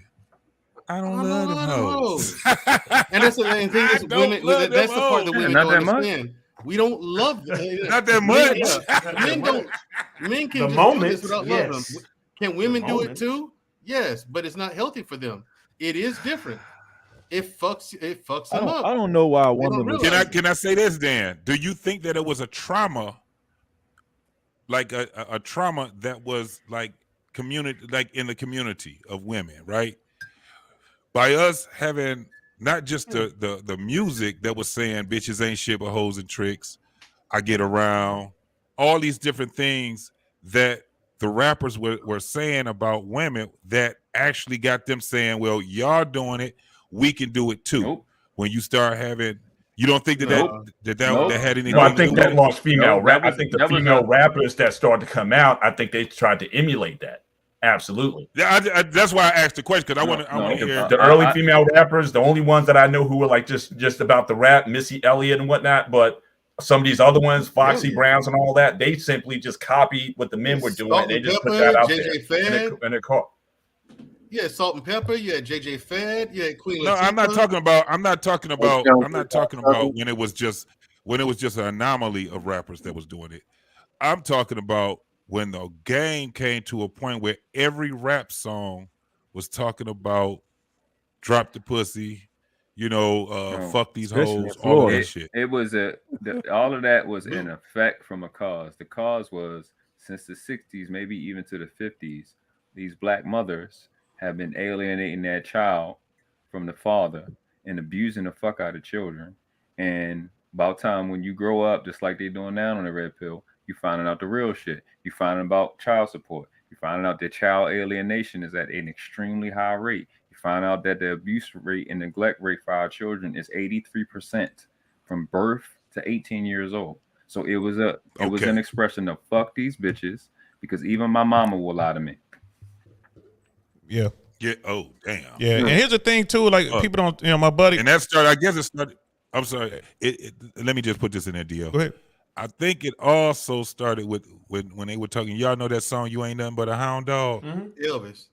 I don't love them hoes. And that's the thing is women, that's the part that women don't understand. We don't love them. Not that much. Men can just do this without loving them. Can women do it too? Yes, but it's not healthy for them. It is different. It fucks them up. I don't know why a woman. Can I say this, Dan? Do you think that it was a trauma, like a trauma that was like community, like in the community of women, right? By us having not just the music that was saying bitches ain't shit but hoes and tricks, I get around, all these different things that the rappers were saying about women that actually got them saying, well, y'all doing it, we can do it too. Nope. When you start having, you don't think that had anything? No, I think that lost female rap. I think the female rappers that started to come out, I think they tried to emulate that. Absolutely. Yeah, that's why I asked the question, because I want to hear the early female rappers. The only ones that I know who were like just about the rap, Missy Elliott and whatnot, but some of these other ones, Foxy Browns and all that, they simply just copied what the men were doing. They just put that out there in their car. Yeah, Salt and Pepper. Yeah, JJ Fad. Yeah, Queen. No, I'm not talking about when it was just an anomaly of rappers that was doing it. I'm talking about when the game came to a point where every rap song was talking about drop the pussy, fuck these hoes, all that shit. It was all of that was in effect from a cause. The cause was since the 60s, maybe even to the 50s, these black mothers have been alienating their child from the father and abusing the fuck out of children. And about time when you grow up, just like they're doing now on the red pill, you finding out the real shit. You finding about child support. You finding out that child alienation is at an extremely high rate. You find out that the abuse rate and neglect rate for our children is 83% from birth to 18 years old. So it was an expression of fuck these bitches, because even my mama will lie to me. Yeah. Oh, damn. Yeah. And here's the thing too, like people don't, my buddy. And that started, I guess it started. I'm sorry. Let me just put this in there, Dio. Go ahead. I think it also started with when they were talking. Y'all know that song, "You Ain't Nothing But a Hound Dog." Elvis.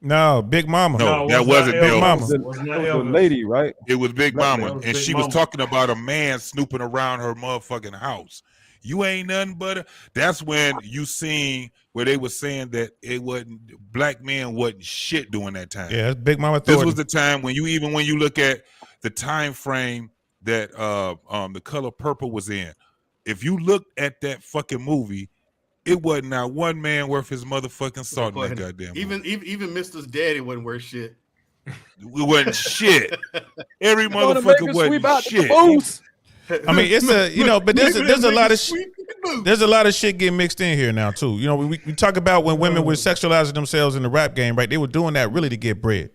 No, Big Mama. No, that wasn't Big Mama. It was the lady, right? It was Big Mama, and she was Mama. talking about a man snooping around her motherfucking house. You ain't nothing but a. That's when you seen where they were saying that it wasn't black men wasn't shit during that time. Yeah, that's Big Mama. This was the time when you look at the time frame that The Color Purple was in. If you look at that fucking movie, it wasn't not one man worth his motherfucking salt in that goddamn movie. Even Mr.'s daddy wasn't worth shit. It wasn't shit. Every motherfucker wasn't shit. I mean, it's but there's a lot of there's a lot of shit getting mixed in here now too. We talk about when women were sexualizing themselves in the rap game, right? They were doing that really to get bread,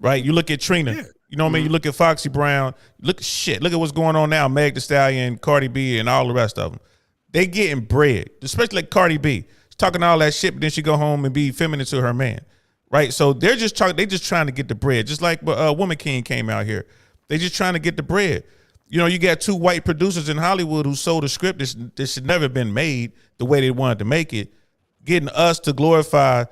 right? You look at Trina. Yeah. You know what I mean? You look at Foxy Brown. Look at what's going on now. Meg Thee Stallion, Cardi B, and all the rest of them. They getting bread, especially like Cardi B. She's talking all that shit, but then she go home and be feminine to her man, right? So they're just trying to get the bread. Just like Woman King came out here. They just trying to get the bread. You got two white producers in Hollywood who sold a script that should never been made the way they wanted to make it, getting us to glorify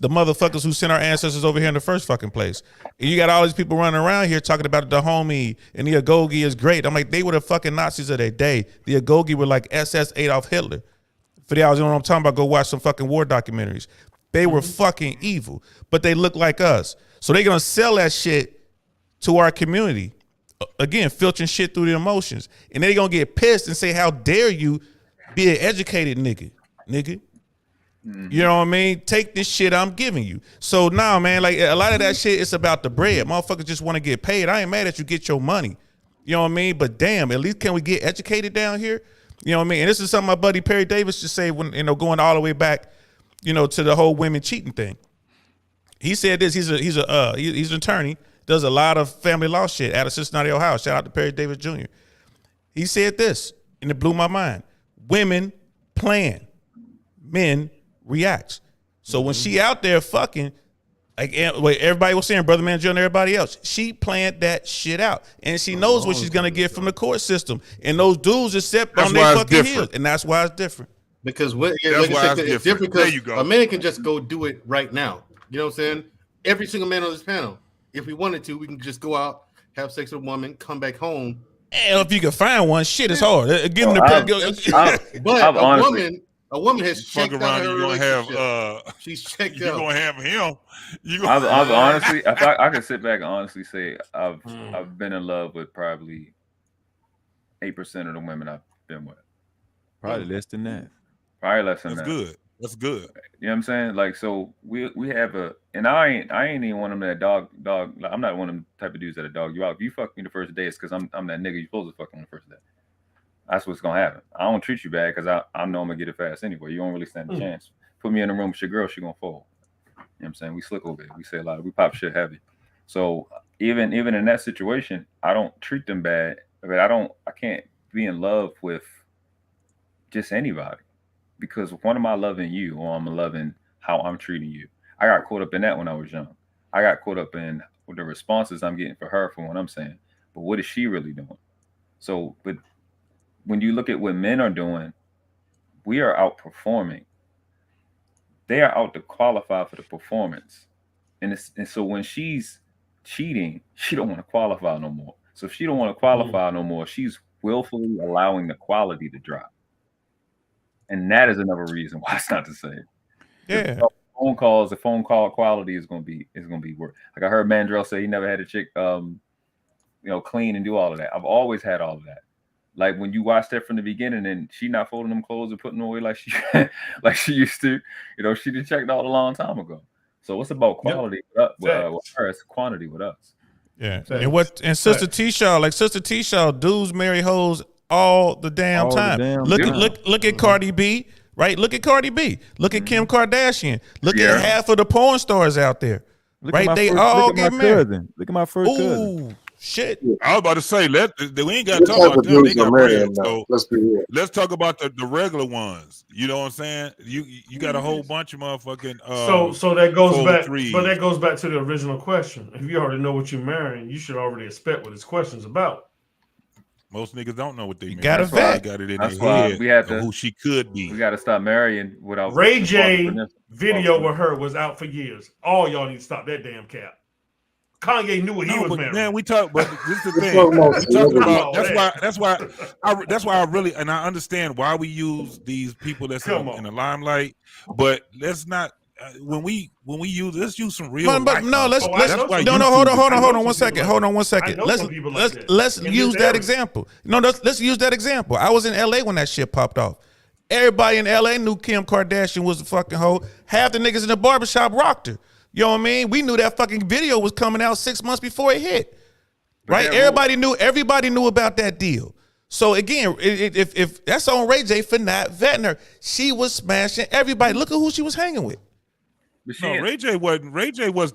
the motherfuckers who sent our ancestors over here in the first fucking place. And you got all these people running around here talking about the homie and the Agogi is great. I'm like, they were the fucking Nazis of their day. The Agogi were like SS Adolf Hitler. For the hours, you know what I'm talking about? Go watch some fucking war documentaries. They were fucking evil, but they look like us. So they're gonna sell that shit to our community. Again, filtering shit through the emotions. And they're gonna get pissed and say, how dare you be an educated nigga. You know what I mean? Take this shit I'm giving you. So now, man, like a lot of that shit, it's about the bread. Motherfuckers just want to get paid. I ain't mad at you get your money. You know what I mean? But damn, at least can we get educated down here? You know what I mean? And this is something my buddy Perry Davis just say when, going all the way back, to the whole women cheating thing. He said this, he's an attorney, does a lot of family law shit out of Cincinnati, Ohio. Shout out to Perry Davis Jr. He said this, and it blew my mind. Women plan, men reacts. So when she out there fucking, like everybody was saying, Brother Mandrell and everybody else, she planned that shit out, and she knows what she's gonna get from the court system. And those dudes are set on their fucking heels, and that's why it's different. Because it's different because a man can just go do it right now. You know what I'm saying? Every single man on this panel, if we wanted to, we can just go out, have sex with a woman, come back home. And if you can find one, shit is hard. But a woman has checked out her relationship. She's checked out. You're gonna have him. I've honestly, if I could sit back and honestly say, I've been in love with probably 8% of the women I've been with. Probably less than that. Probably less than that. That's good. You know what I'm saying? Like, so we have and I ain't even one of them that dog. Like, I'm not one of them type of dudes that dog you out. If you fuck me the first day, it's because I'm that nigga you supposed to fuck on the first day. That's what's gonna happen. I don't treat you bad because I know I'm gonna get it fast anyway. You don't really stand a chance. Put me in the room with your girl, she gonna fall. You know what I'm saying? We slick over it. We say a lot. We pop shit heavy. So even in that situation, I don't treat them bad. But I can't be in love with just anybody. Because when am I loving you, or I'm loving how I'm treating you? I got caught up in that when I was young. I got caught up in the responses I'm getting for her from what I'm saying. But what is she really doing? So, but when you look at what men are doing, we are outperforming. They are out to qualify for the performance. And so when she's cheating, she don't want to qualify no more. So if she don't want to qualify no more, she's willfully allowing the quality to drop. And that is another reason why it's not the same. Yeah. The phone call quality is gonna be worse. Like I heard Mandrell say he never had a chick clean and do all of that. I've always had all of that. Like when you watch that from the beginning and she not folding them clothes and putting them away like she used to, she did checked out a long time ago. So it's about quality with her, it's quantity with us. Yeah. And Sister T-Shaw, dudes marry hoes all the damn time. Look at Cardi B, right? Look at Cardi B. Look at Kim Kardashian. Look at half of the porn stars out there. Right? They all get married. Look at my first cousin. Ooh, shit. I was about to say, we ain't got to talk about them. They got bread. So let's be real. Let's talk about the regular ones. You know what I'm saying? You got a whole bunch of motherfucking. So that goes back, threes. but that goes back to the original question. If you already know what you're marrying, you should already expect what this question's about. Most niggas don't know what they got to vet. Got it in That's their why head we have to who she could be. We got to stop marrying without. Ray J video with her was out for years. All y'all need to stop that damn cap. Kanye knew what he was marrying. Man, we talk, but this is the thing. We talking about that's why I really, and I understand why we use these people that's in the limelight, but let's not. When we use, let's use some real. But no, hold on 1 second. Hold on 1 second. Let's use that example. No, let's use that example. I was in LA when that shit popped off. Everybody in LA knew Kim Kardashian was a fucking hoe. Half the niggas in the barbershop rocked her. You know what I mean? We knew that fucking video was coming out 6 months before it hit. Right? Everybody knew about that deal. So again, if that's on Ray J for not vetting her, she was smashing everybody. Look at who she was hanging with. No, Ray J wasn't. Ray J was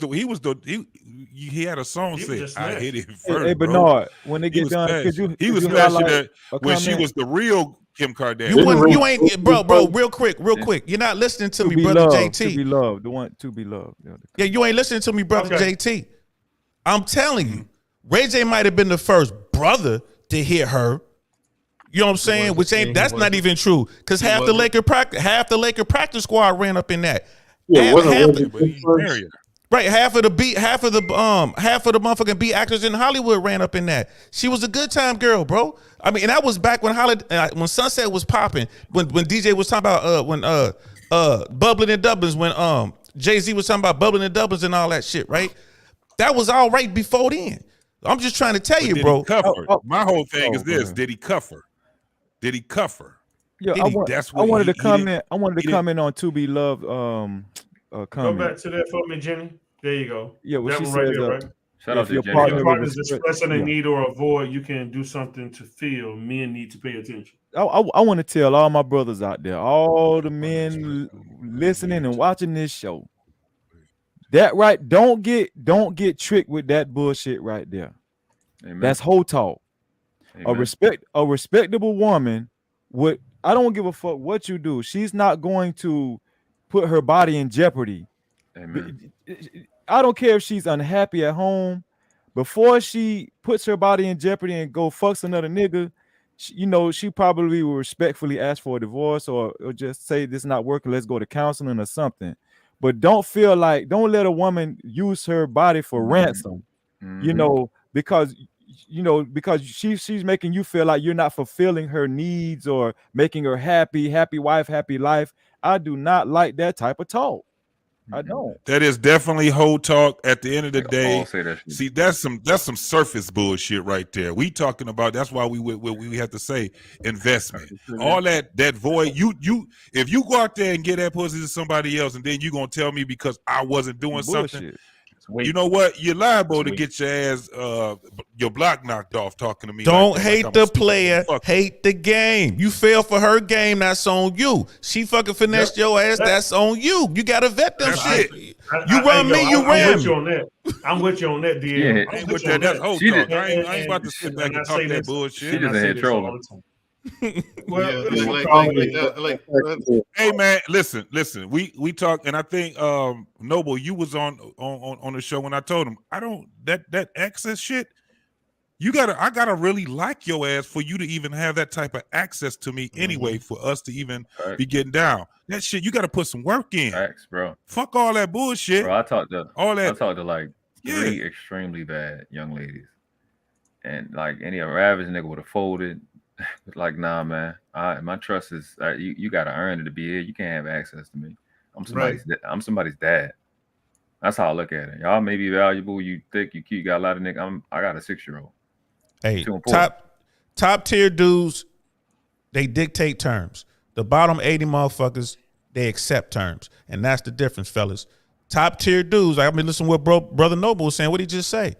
he had a song said I hit it first. Hey Bernard, when they get done, he was smashing that when she was the real Kim Kardashian. You ain't, bro. Real quick. You're not listening to me, brother JT. To be loved, the one to be loved. Yeah, you ain't listening to me, brother JT. I'm telling you, Ray J might have been the first brother to hit her. You know what I'm saying? That's not even true. Because half the Laker practice squad ran up in that. Yeah, half of the motherfucking beat actors in Hollywood ran up in that. She was a good time girl, bro. I mean, and that was back when Sunset was popping, when DJ was talking about bubbling in Dublins, when Jay-Z was talking about bubbling in Dublins and all that shit, right? That was all right before then. I'm just trying to tell you, bro. My whole thing is this: did he cuff her? Did he cuff her? Yeah, I wanted to comment on To Be Loved. Comment. Go back to that for me, Jenny. There you go. Yeah, what she says. Right? Shout out to Jenny. If your partner's expressing a need or a void, you can do something to feel. Men need to pay attention. I want to tell all my brothers out there, all the men listening and watching this show, that right, don't get tricked with that bullshit right there. Amen. That's whole talk. Amen. A respectable woman would. I don't give a fuck what you do. She's not going to put her body in jeopardy. Amen. I don't care if she's unhappy at home. Before she puts her body in jeopardy and go fucks another nigga, she probably will respectfully ask for a divorce or just say this is not working. Let's go to counseling or something. But don't let a woman use her body for ransom. Because she's making you feel like you're not fulfilling her needs or making her happy wife, happy life. I do not like that type of talk. I don't. That is definitely whole talk. At the end of the day, see, that's some surface bullshit right there. We talking about, that's why we have to say investment. All that void. If you go out there and get that pussy to somebody else, and then you gonna tell me because I wasn't doing something. You know what? You're liable to get your ass, your block knocked off talking to me. Don't hate the player, hate the game. You fell for her game, that's on you. She fucking finessed your ass, that's on you. You gotta vet them shit. You run me, you ran me. I'm with you on that, dear. I'm with you. That's whole talk. I ain't about to sit back and talk that bullshit. She just ain't trolling. Hey man, listen. We talk, and I think Noble, you was on the show when I told him I don't that access shit. I gotta really like your ass for you to even have that type of access to me anyway. For us to even be getting down that shit, you got to put some work in. Facts, bro. Fuck all that bullshit. Bro, I talked to like 3 extremely bad young ladies, and like any other average nigga would have folded. Like, nah, man. My trust is you got to earn it to be here. You can't have access to me. I'm somebody's dad. That's how I look at it. Y'all may be valuable. You thick, you cute, you got a lot of niggas. I got a 6-year-old. Hey, top tier dudes, they dictate terms. The bottom 80 motherfuckers, they accept terms, and that's the difference, fellas. Top tier dudes. I've been listening to what Brother Noble was saying. What did he just say?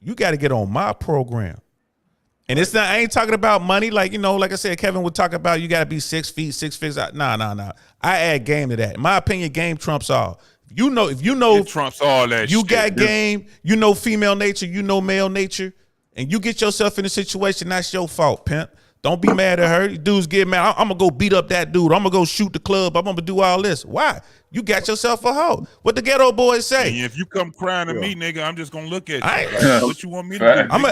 You got to get on my program. And it's not, I ain't talking about money. Like I said, Kevin would talk about you got to be 6 feet, 6 figures. Nah. I add game to that. In my opinion, game trumps all. If if you know it trumps all that you shit. got game, you know female nature, you know male nature, and you get yourself in a situation, that's your fault, pimp. Don't be mad at her. Dudes get mad. I'm gonna go beat up that dude. I'm gonna go shoot the club. I'm gonna do all this. Why? You got yourself a hoe. What the ghetto boys say? And if you come crying to me, nigga, I'm just gonna look at you. What you want me to do? I'm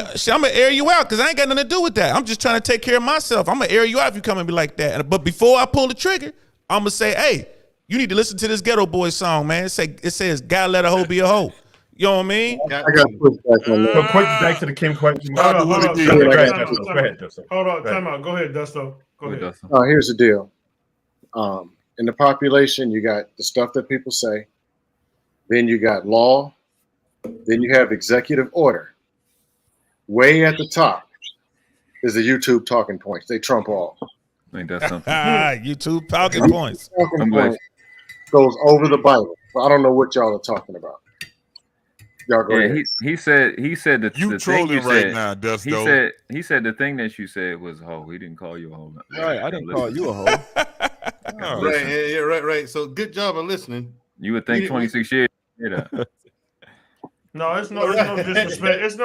gonna air you out because I ain't got nothing to do with that. I'm just trying to take care of myself. I'm gonna air you out if you come and be like that. But before I pull the trigger, I'm gonna say, hey, you need to listen to this ghetto boy song, man. It says, gotta let a hoe be a hoe. You know what I mean? I got to push back on that. So quick, back to the Kim question. Hold on, Go ahead, Dustin. Hold on, time out. Go ahead, Dusto. Go ahead. Here's the deal. In the population, you got the stuff that people say. Then you got law. Then you have executive order. Way at the top is the YouTube talking points. They trump all. I think that's something. YouTube talking points. Talking point goes over the Bible. I don't know what y'all are talking about. Y'all go ahead. He said that you the trolling thing you right said, now, Dusto. He said the thing that you said was a hoe. He didn't call you a hoe. Right, I didn't call you a hoe. Right. So good job of listening. You would think 26 years. No, it's no disrespect. It's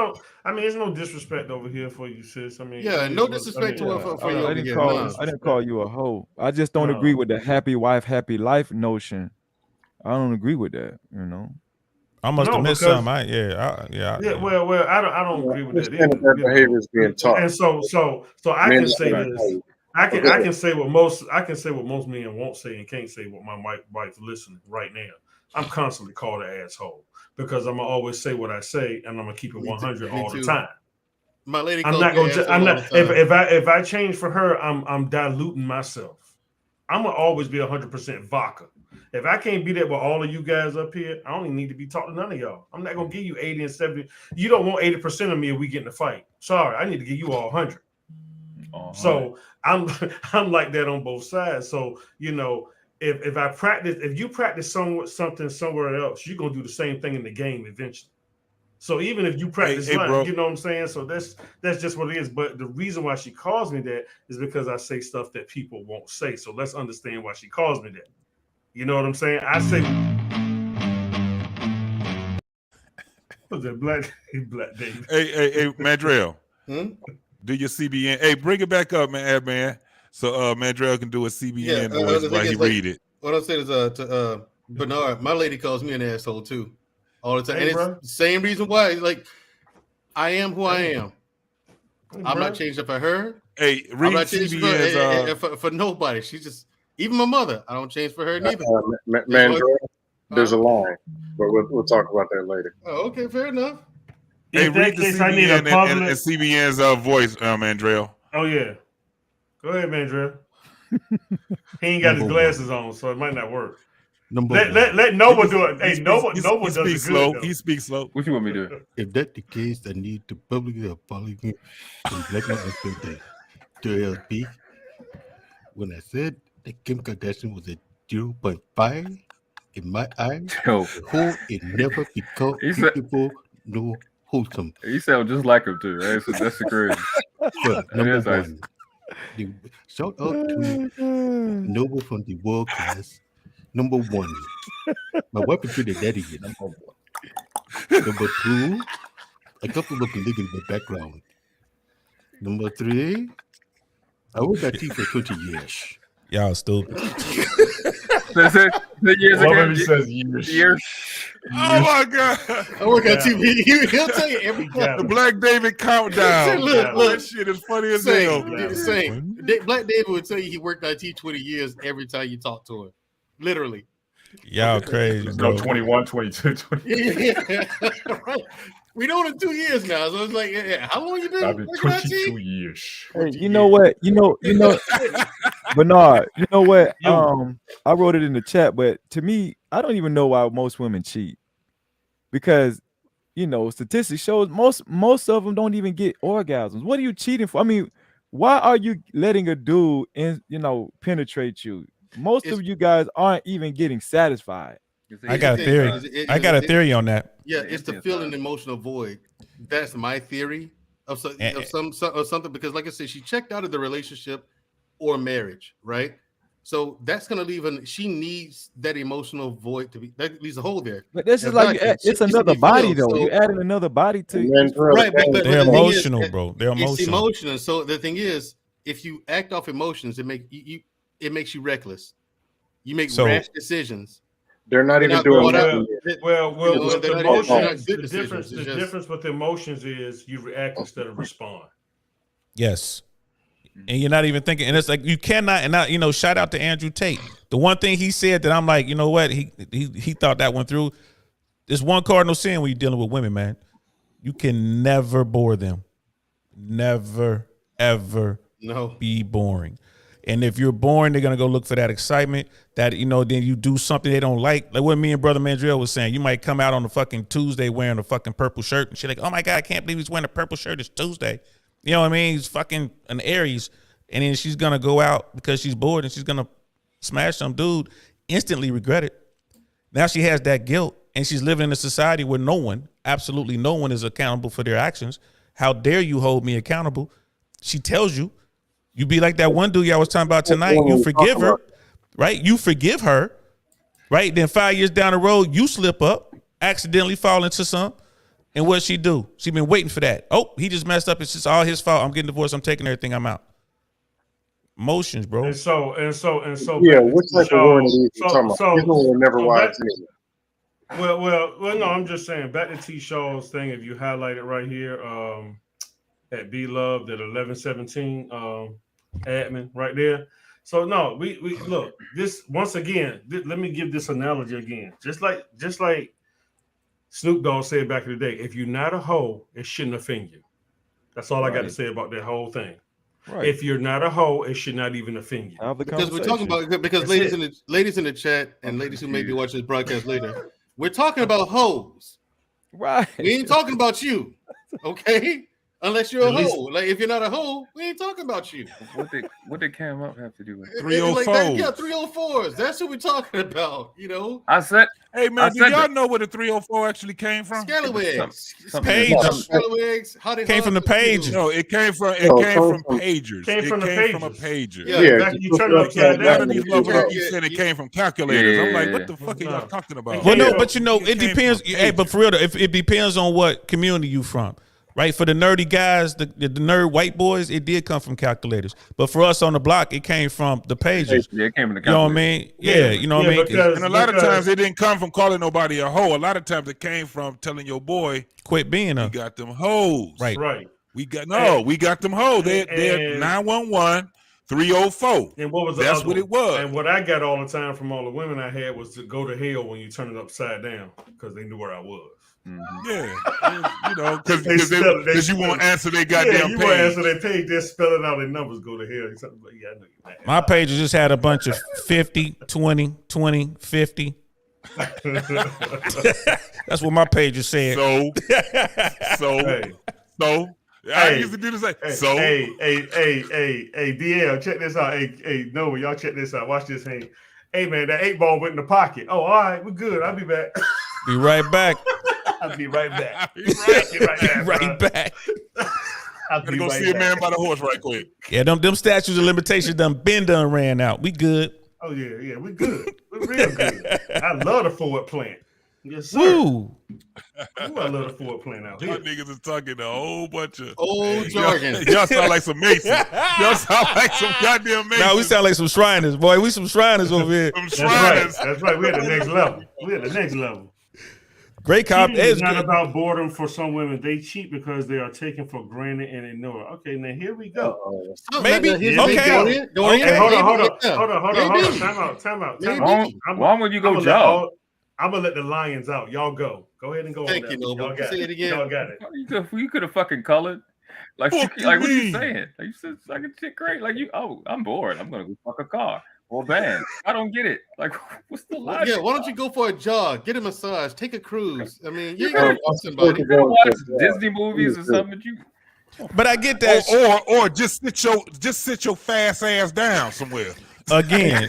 no disrespect over here for you, sis. I mean, no disrespect for you. I didn't call you a hoe. I just don't agree with the happy wife, happy life notion. I don't agree with that. You know. I must have missed something. Well, I don't agree with that either. That behavior is being taught. And so I can say this. I can say what most men won't say and can't say what my wife listening right now. I'm constantly called an asshole because I'm gonna always say what I say and I'm gonna keep it 100 all the time. My lady, I'm not gonna. If I change for her, I'm diluting myself. I'm gonna always be 100% vodka. If I can't be there with all of you guys up here, I don't even need to be talking to none of y'all. I'm not gonna give you 80 and 70. You don't want 80% of me if we get in a fight. Sorry, I need to give you all 100. So I'm like that on both sides. So if you practice something somewhere else, you're gonna do the same thing in the game eventually. So even if you practice, you know what I'm saying. So that's just what it is. But the reason why she calls me that is because I say stuff that people won't say. So let's understand why she calls me that. You know what I'm saying? I say, what's that, Black David? Hey, Mandrell. Do your CBN. Hey, bring it back up, man. So Mandrell can do a CBN voice while he read it. What I'm saying is to Bernard, my lady calls me an asshole too. All the time. Hey, and it's the same reason why. Like, I am who I am. I'm not changing for her. Hey, read CBN's for nobody. She's just, even my mother, I don't change for her neither. Mandrell, there's a line, but we'll talk about that later. Oh, okay, fair enough. Hey, read the CBN and CBN's voice, Mandrell. Oh, yeah. Go ahead, Mandrell. He ain't got his glasses on, so it might not work. Let Nova do it. Hey, Nova does it slow. good. He speaks slow. What you want me to do? If that's the case, I need to publicly apologize to Black Man Unfiltered to LP. When I said that Kim Kardashian was a 0.5 in my eyes, who it never become people no wholesome. You sound just like him too, right? So that's crazy. So, number one, shout out to Noble from the world class. Number one, my wife is the daddy. Number one. Number two, a couple of living in the background. Number three, I worked at T for 20 years. Y'all stupid. Years. Oh my God! I work at TV. He'll tell you every time. The Black David countdown. Look, that shit is funny as hell. Same. Black David would tell you he worked IT 20 years every time you talk to him. Literally. Y'all crazy, bro. No, 21, 22, 20. Yeah, right. We know it in 2 years now, so it's like, how long you been? I've been 22 years. Hey, you know what? You know, Bernard. You know what? I wrote it in the chat, but to me, I don't even know why most women cheat, because statistics shows most of them don't even get orgasms. What are you cheating for? I mean, why are you letting a dude penetrate you? Most of you guys aren't even getting satisfied. I got a theory. I got a theory on that. Yeah, it's to fill an emotional void. That's my theory of something. Because, like I said, she checked out of the relationship or marriage, right? So that's gonna leave she needs that emotional void to be that leaves a hole there. But this is like it's another body though. You added another body to right, but they're emotional, bro. They're emotional. It's emotional. So the thing is, if you act off emotions, it makes you reckless. You make rash decisions. They're not even doing that. The emotions. The difference with emotions is you react instead of respond. Yes. And you're not even thinking, and it's like you cannot. And I, shout out to Andrew Tate. The one thing he said that I'm like, you know what, he thought that went through. There's one cardinal sin when you're dealing with women, man. You can never bore them. Never, ever be boring. And if you're boring, they're gonna go look for that excitement. That then you do something they don't like. Like what me and brother Mandrell was saying. You might come out on a fucking Tuesday wearing a fucking purple shirt, and she's like, "Oh my god, I can't believe he's wearing a purple shirt. It's Tuesday." You know what I mean? He's fucking an Aries. And then she's going to go out because she's bored and she's going to smash some dude, instantly regret it. Now she has that guilt and she's living in a society where absolutely no one is accountable for their actions. How dare you hold me accountable? She tells you, you be like that one dude y'all was talking about tonight. You forgive her, right? You forgive her, right? Then 5 years down the road, you slip up, accidentally fall into some. And what she do? She been waiting for that. Oh, he just messed up. It's just all his fault. I'm getting divorced. I'm taking everything. I'm out. Emotions, bro. And so. Yeah, what's that the word that you're talking about? People will never watch it. Well, no. I'm just saying. Back to T. Shaw's thing. If you highlight it right here, at B Love, that 1117 admin right there. So no, we look this once again. Let me give this analogy again. Just like Snoop Dogg said back in the day, if you're not a hoe, it shouldn't offend you. That's all I got to say about that whole thing. Right. If you're not a hoe, it should not even offend you. Because we're talking about ladies in the chat and ladies who may be watching this broadcast later, we're talking about hoes. Right. We ain't talking about you. Okay? Unless you're a hoe. Like if you're not a hoe, we ain't talking about you. What did Cam Up have to do with 304s? Yeah, 304s. That's what we're talking about. I said, hey man, do y'all know where the 304 actually came from? Scallywags. Pages. Scallywags. How came from the pages. No, it came from pagers. Came from a pager. Yeah. You turn it upside down. These motherfuckers keep saying it came from calculators. I'm like, what the fuck are y'all talking about? Well, no, but it depends. Hey, but for real, it depends on what community you from. Right, for the nerdy guys, the nerd white boys, it did come from calculators. But for us on the block, it came from the pages. Yeah, it came from the calculators. You know what I mean? Yeah, you know what I mean? And a lot of times it didn't come from calling nobody a hoe. A lot of times it came from telling your boy, quit being we got them hoes. Right. We got them hoes. They're 911 304. And what was that's what it was. And what I got all the time from all the women I had was to go to hell when you turn it upside down because they knew where I was. Mm-hmm. Yeah, because you won't answer their goddamn you page. won't answer their page. They're spelling out their numbers. Go to hell. Like, yeah, I know you're mad. My page just had a bunch of 50, 20, 20, 50. That's what my page said. So. I used to do the same. Hey, DL, check this out. Hey, Noah, y'all check this out. Watch this. Hey, man, that 8-ball went in the pocket. Oh, all right, we're good. I'll be back. Be right back. I'll be right back. Right back. I'll be go right see back. a man by the horse right quick. Yeah, them statutes of limitations done ran out. We good. Oh yeah, we good. We're real good. I love the forward plant. Yes, sir. Woo. I love the forward plant out here. Y'all niggas is talking a whole bunch of old jargon. Y'all sound like some Masons. Y'all sound like some goddamn Masons. No, we sound like some Shriners, boy. We some Shriners over here. Some Shriners. That's right. We're at the next level. Great cop. It's not about boredom for some women. They cheat because they are taken for granted and ignore. Okay, now here we go. Maybe. Okay. Hold on. Time out. Why would you go jog? I'm gonna let the lions out. Y'all go. Go ahead and go. Thank you, Noble. Say it again. Y'all got it. You could have fucking colored. Like what are you saying? Like you said, like a shit great. Like I'm bored. I'm gonna go fuck a car. Well, bang. I don't get it. Like, what's the logic? Yeah, why don't you go for a jog, get a massage, take a cruise? I mean, you gotta watch Disney movies or something. But I get that. Or just sit your fast ass down somewhere. Again,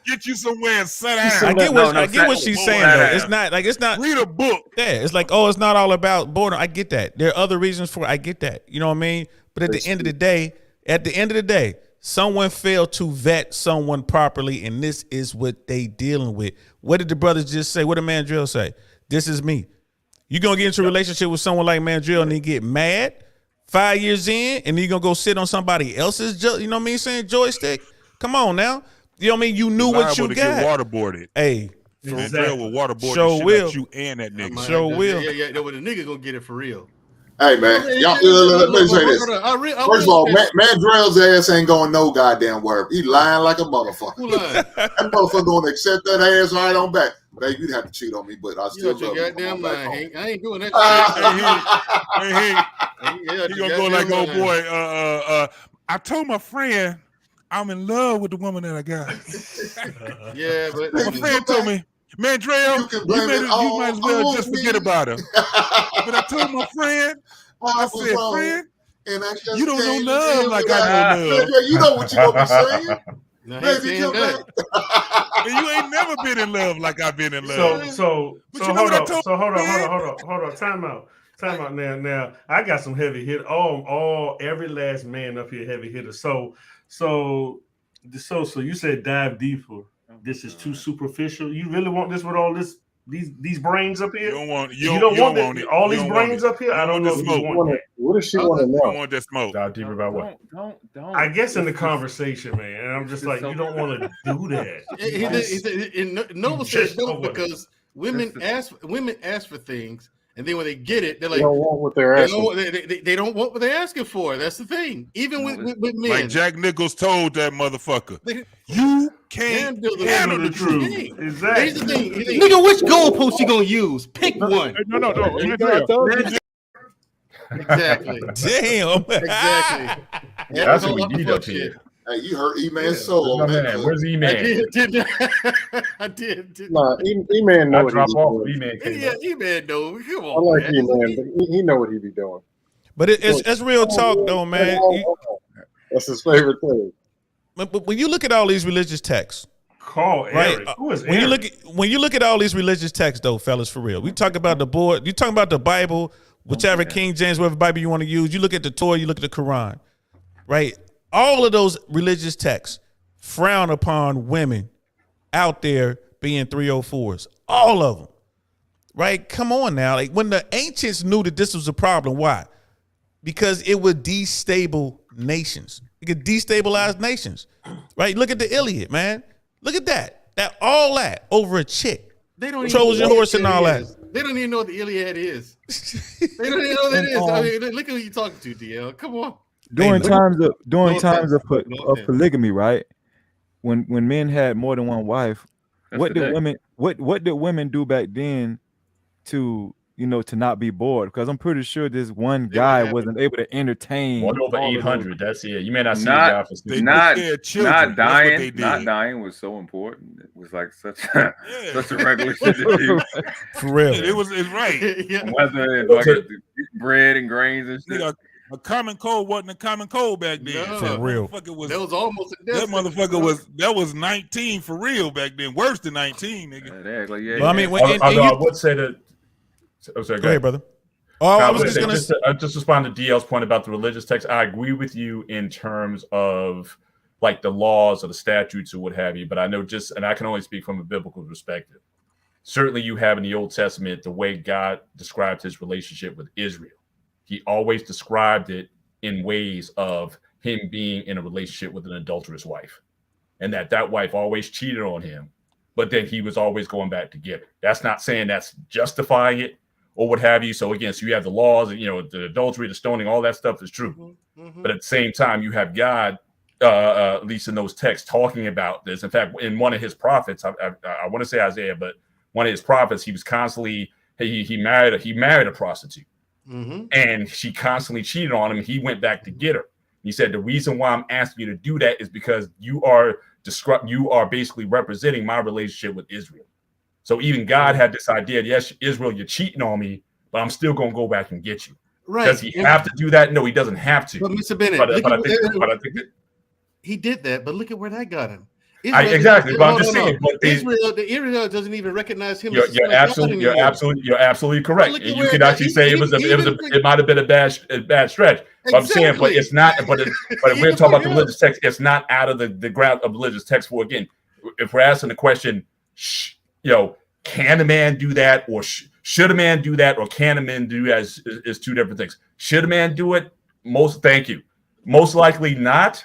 get you somewhere and sit down. I get what she's saying though. It's not read a book. Yeah, it's like, oh, it's not all about boredom. I get that. There are other reasons for it. I get that. You know what I mean? But at the end of the day, Someone failed to vet someone properly, and this is what they dealing with. What did the brothers just say? What did Mandrell say? This is me. You gonna get into a relationship with someone like Mandrell and then get mad 5 years in, and then you gonna go sit on somebody else's, you know what I mean, saying joystick? Come on now. You know what I mean? You knew what you got. Get waterboarded. Hey. Mandrell will waterboard Sure will. you and that nigga. Sure will. Yeah. Well, the nigga gonna get it for real. Hey man, y'all. Let me say this. First of all, Mandrell's ass ain't going no goddamn word. He lying like a motherfucker. Who lying? That motherfucker gonna accept that ass right on back. Baby, you'd have to cheat on me, but I still love you. Goddamn lying. I ain't doing that shit. He gonna go like, oh boy. I told my friend I'm in love with the woman that I got. Yeah, but my friend told me, Mandrell, you might as well just forget about her. But I told my friend, I said, friend, you don't know love like I know love. You know what you gonna be saying? Baby, come back. You ain't never been in love like I've been in love. So hold on. Time out now. I got some heavy hit. Every last man up here heavy hitter. So you said dive deeper. This is too superficial. You really want this with all these brains up here? You don't want all these brains up here. I don't know if you want that. What does she want to know? I want that smoke. Dive deeper about what? Don't. I guess in the conversation, man. And I'm just like, you don't want to do that. Noble says no because women ask for things, and then when they get it, they're like, they don't want what they're asking. They don't want what they're asking for. That's the thing. Even with men, like Jack Nichols told that motherfucker, you can't handle the truth. Exactly. Here's the thing. Nigga, which goalpost you gonna use? Pick one. No. Exactly. Damn. Exactly. That's what we need up here. Hey, you hurt E-Man's soul, man. Where's E-Man? I did. Nah, E-Man know what he's doing. E-Man know. Come on. I like E-Man, but he know what he be doing. But it's real talk though, man. That's his favorite thing. But when you look at all these religious texts, call Eric. Right? Who is when Eric? you look at all these religious texts, though, fellas, for real, we talk about the board. You talking about the Bible, whichever King James, whatever Bible you want to use. You look at the Torah, you look at the Quran, right? All of those religious texts frown upon women out there being 304s. All of them, right? Come on now. Like when the ancients knew that this was a problem, why? Because it would destabilize nations. It could destabilize nations, right? Look at the Iliad, man. Look at that. All that over a chick. They don't Trojan horse and all that. They don't even know what the Iliad is. They don't even know what that is. I mean, look at who you talking to, DL. Come on. During times of polygamy, right? When men had more than one wife, what did women do back then to not be bored? Because I'm pretty sure this one guy wasn't able to entertain 1 over 800. That's it. You may not see not dying. Not dying was so important. It was like such a regular shit to do. For real, it's right. Whether it's like bread and grains and shit. A common cold wasn't a common cold back then. No, for real. That was almost a death. That motherfucker was 19 for real back then. Worse than 19, nigga. Well, I mean, I would say that. Oh, sorry, go ahead, brother. I was just gonna just respond to DL's point about the religious text. I agree with you in terms of like the laws or the statutes or what have you. But I know and I can only speak from a biblical perspective. Certainly, you have in the Old Testament the way God describes his relationship with Israel. He always described it in ways of him being in a relationship with an adulterous wife, and that wife always cheated on him, but then he was always going back to get her. That's not saying that's justifying it or what have you. So again, you have the laws, and the adultery, the stoning, all that stuff is true. Mm-hmm. But at the same time, you have God, at least in those texts, talking about this. In fact, in one of his prophets, I want to say Isaiah, but one of his prophets, he was constantly he married a prostitute. Mm-hmm. And she constantly cheated on him, and he went back to get her. He said, the reason why I'm asking you to do that is because you are basically representing my relationship with Israel. So even God had this idea, yes, Israel, you're cheating on me, but I'm still going to go back and get you. Right. Does he have to do that? No, he doesn't have to. But Mr. Bennett, but I think he did that, but look at where that got him. Exactly, but I'm just saying. But Israel doesn't even recognize him. You're absolutely correct. You could actually say it might have been a bad stretch. But I'm saying, but it's not. But we're talking about the religious text. It's not out of the ground of religious text. For again, if we're asking the question, can a man do that, or should a man do that, or can a man do that? Is two different things. Should a man do it? Most likely not.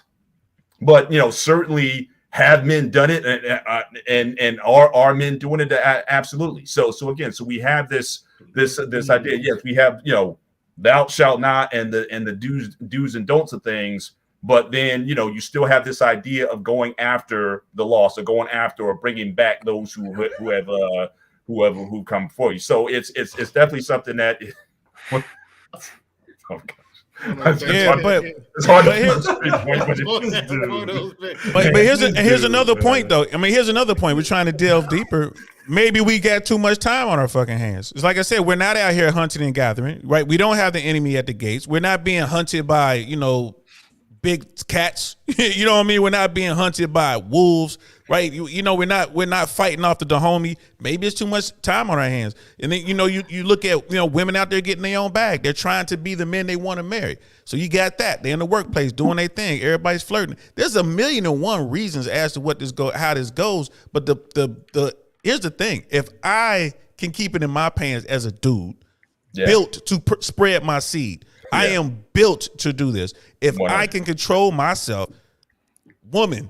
But certainly. Have men done it, and are men doing it? Absolutely. So we have this idea. Yes, we have thou shalt not, and the do's and don'ts of things. But then you still have this idea of going after the lost, or going after or bringing back those who come before you. So it's definitely something that. Oh, yeah, but here's another point though. I mean, here's another point. We're trying to delve deeper. Maybe we got too much time on our fucking hands. It's like I said, we're not out here hunting and gathering, right? We don't have the enemy at the gates. We're not being hunted by, big cats. You know what I mean? We're not being hunted by wolves, right? We're not fighting off the Dahomey. Maybe it's too much time on our hands. And then you look at women out there getting their own bag. They're trying to be the men they want to marry. So you got that. They're in the workplace doing their thing. Everybody's flirting. There's 1,000,001 reasons as to how this goes. But here's the thing: if I can keep it in my pants as a dude, built to spread my seed. Yeah. I am built to do this. If 100. I can control myself, woman,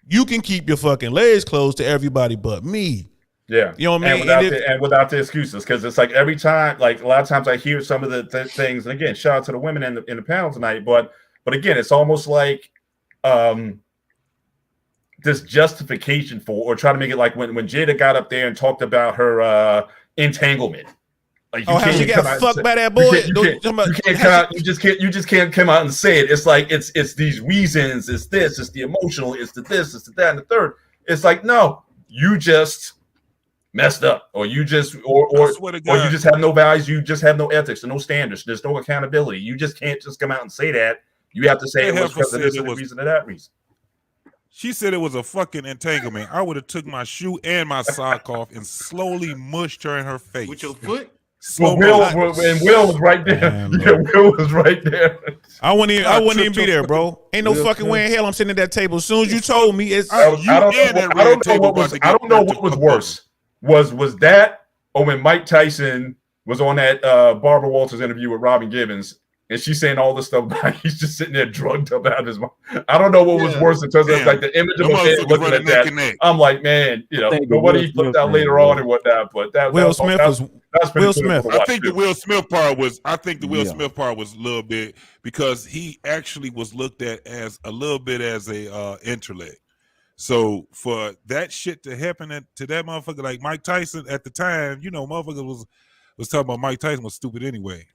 you can keep your fucking legs closed to everybody but me. Yeah. You know what I mean? And without the excuses, because it's like every time, like a lot of times I hear some of the things, and again, shout out to the women in the panel tonight, but again, it's almost like this justification for, or try to make it like when Jada got up there and talked about her entanglement. Like how she got fucked by that boy? You just can't come out and say it. It's like it's these reasons. It's this. It's the emotional. It's the this. It's the that and the third. It's like no, you just messed up, or you just or you just have no values. You just have no ethics and no standards. There's no accountability. You just can't just come out and say that. You have to say it was because of this reason or that reason. She said it was a fucking entanglement. I would have took my shoe and my sock off and slowly mushed her in her face with your foot. Will was right there. Will was right there. I wouldn't even be there, bro. Ain't no fucking way in hell I'm sitting at that table. As soon as you told me, it's I don't know what was worse. Was that, or when Mike Tyson was on that Barbara Walters interview with Robin Givens, and she's saying all this stuff about he's just sitting there drugged up out of his mind. I don't know what was worse in terms of like the image of a man looking at that. I'm like, man, nobody flipped out later on and whatnot, but that Will Smith was Will Smith. I think the Will Smith part was a little bit because he actually was looked at as a little bit as a intellect. So for that shit to happen to that motherfucker, like Mike Tyson at the time, motherfucker was talking about Mike Tyson was stupid anyway.